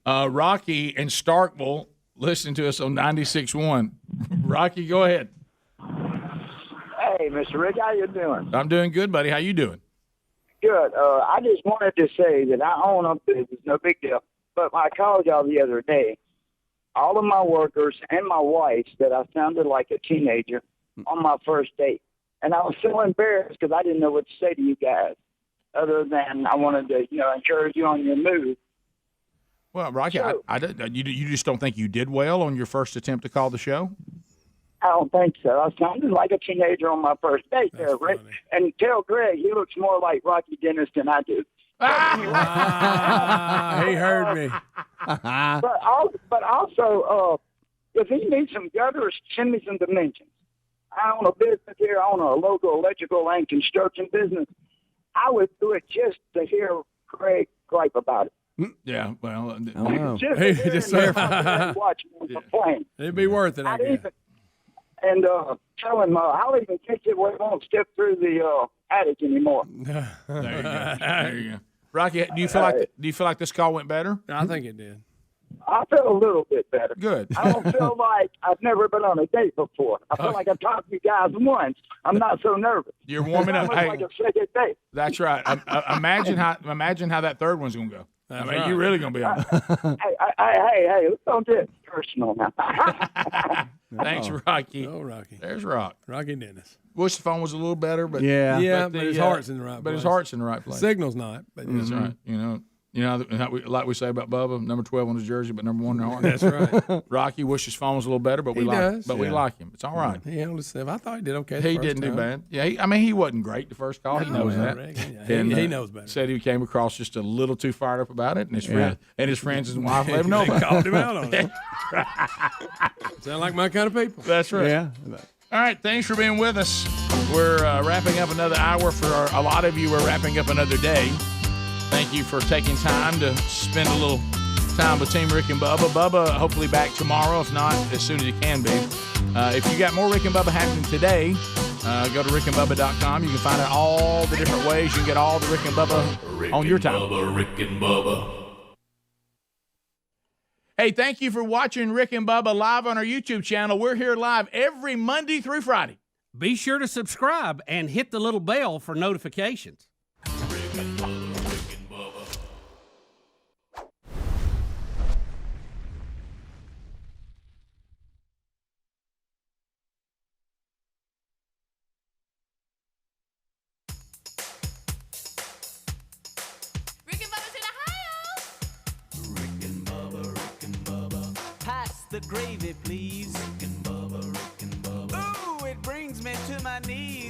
Rocky in Starkville, listening to us on 96.1. Rocky, go ahead.
Hey, Mr. Rick, how you doing?
I'm doing good, buddy. How you doing?
Good. I just wanted to say that I own a business, no big deal. But I called y'all the other day. All of my workers and my wife said I sounded like a teenager on my first date. And I was so embarrassed because I didn't know what to say to you guys other than I wanted to, encourage you on your move.
Well, Rocky, you just don't think you did well on your first attempt to call the show?
I don't think so. I sounded like a teenager on my first date there, Rick. And tell Greg he looks more like Rocky Dennis than I do.
He heard me.
But also, if he needs some gutters, send me some dimensions. I own a business here. I own a local electrical and construction business. I would do it just to hear Greg gripe about it.
Yeah, well,
Just to hear him watch me complain.
It'd be worth it, I guess.
And tell him I'll even fix it where he won't step through the attic anymore.
There you go. There you go. Rocky, do you feel like this call went better?
I think it did.
I feel a little bit better.
Good.
I don't feel like I've never been on a date before. I feel like I've talked to you guys once. I'm not so nervous.
You're warming up.
It's like a second date.
That's right. Imagine how that third one's going to go.
That's
I mean,
right.
you're really going to be on.
Hey, let's don't get personal now.
Thanks, Rocky.
Oh, Rocky.
There's Rock.
Rocky Dennis.
Wish the phone was a little better, but
but his heart's in the right place.
But his heart's in the right place.
Signal's not. But
That's right. You know, like we say about Bubba, number 12 on his jersey, but number 1 in the heart.
That's right.
Rocky wishes his phone was a little better, but we like him. It's all right.
He handled himself. I thought he did okay.
He didn't do bad. Yeah, he wasn't great the first call. He knows that.
He knows better.
Said he came across just a little too fired up about it, and his friends and wife let him know.
They called him out on it. Sound like my kind of people.
That's right.
Yeah.
All right, thanks for being with us. We're wrapping up another hour. For a lot of you, we're wrapping up another day. Thank you for taking time to spend a little time with Team Rick and Bubba. Bubba hopefully back tomorrow, if not as soon as he can be. If you got more Rick and Bubba happening today, go to rickandbubba.com. You can find out all the different ways you can get all the Rick and Bubba on your time.
Bubba, Rick and Bubba.
Hey, thank you for watching Rick and Bubba live on our YouTube channel. We're here live every Monday through Friday.
Be sure to subscribe and hit the little bell for notifications.
Pass the gravy, please. Rick and Bubba, Rick and Bubba. Ooh, it brings me to my knees.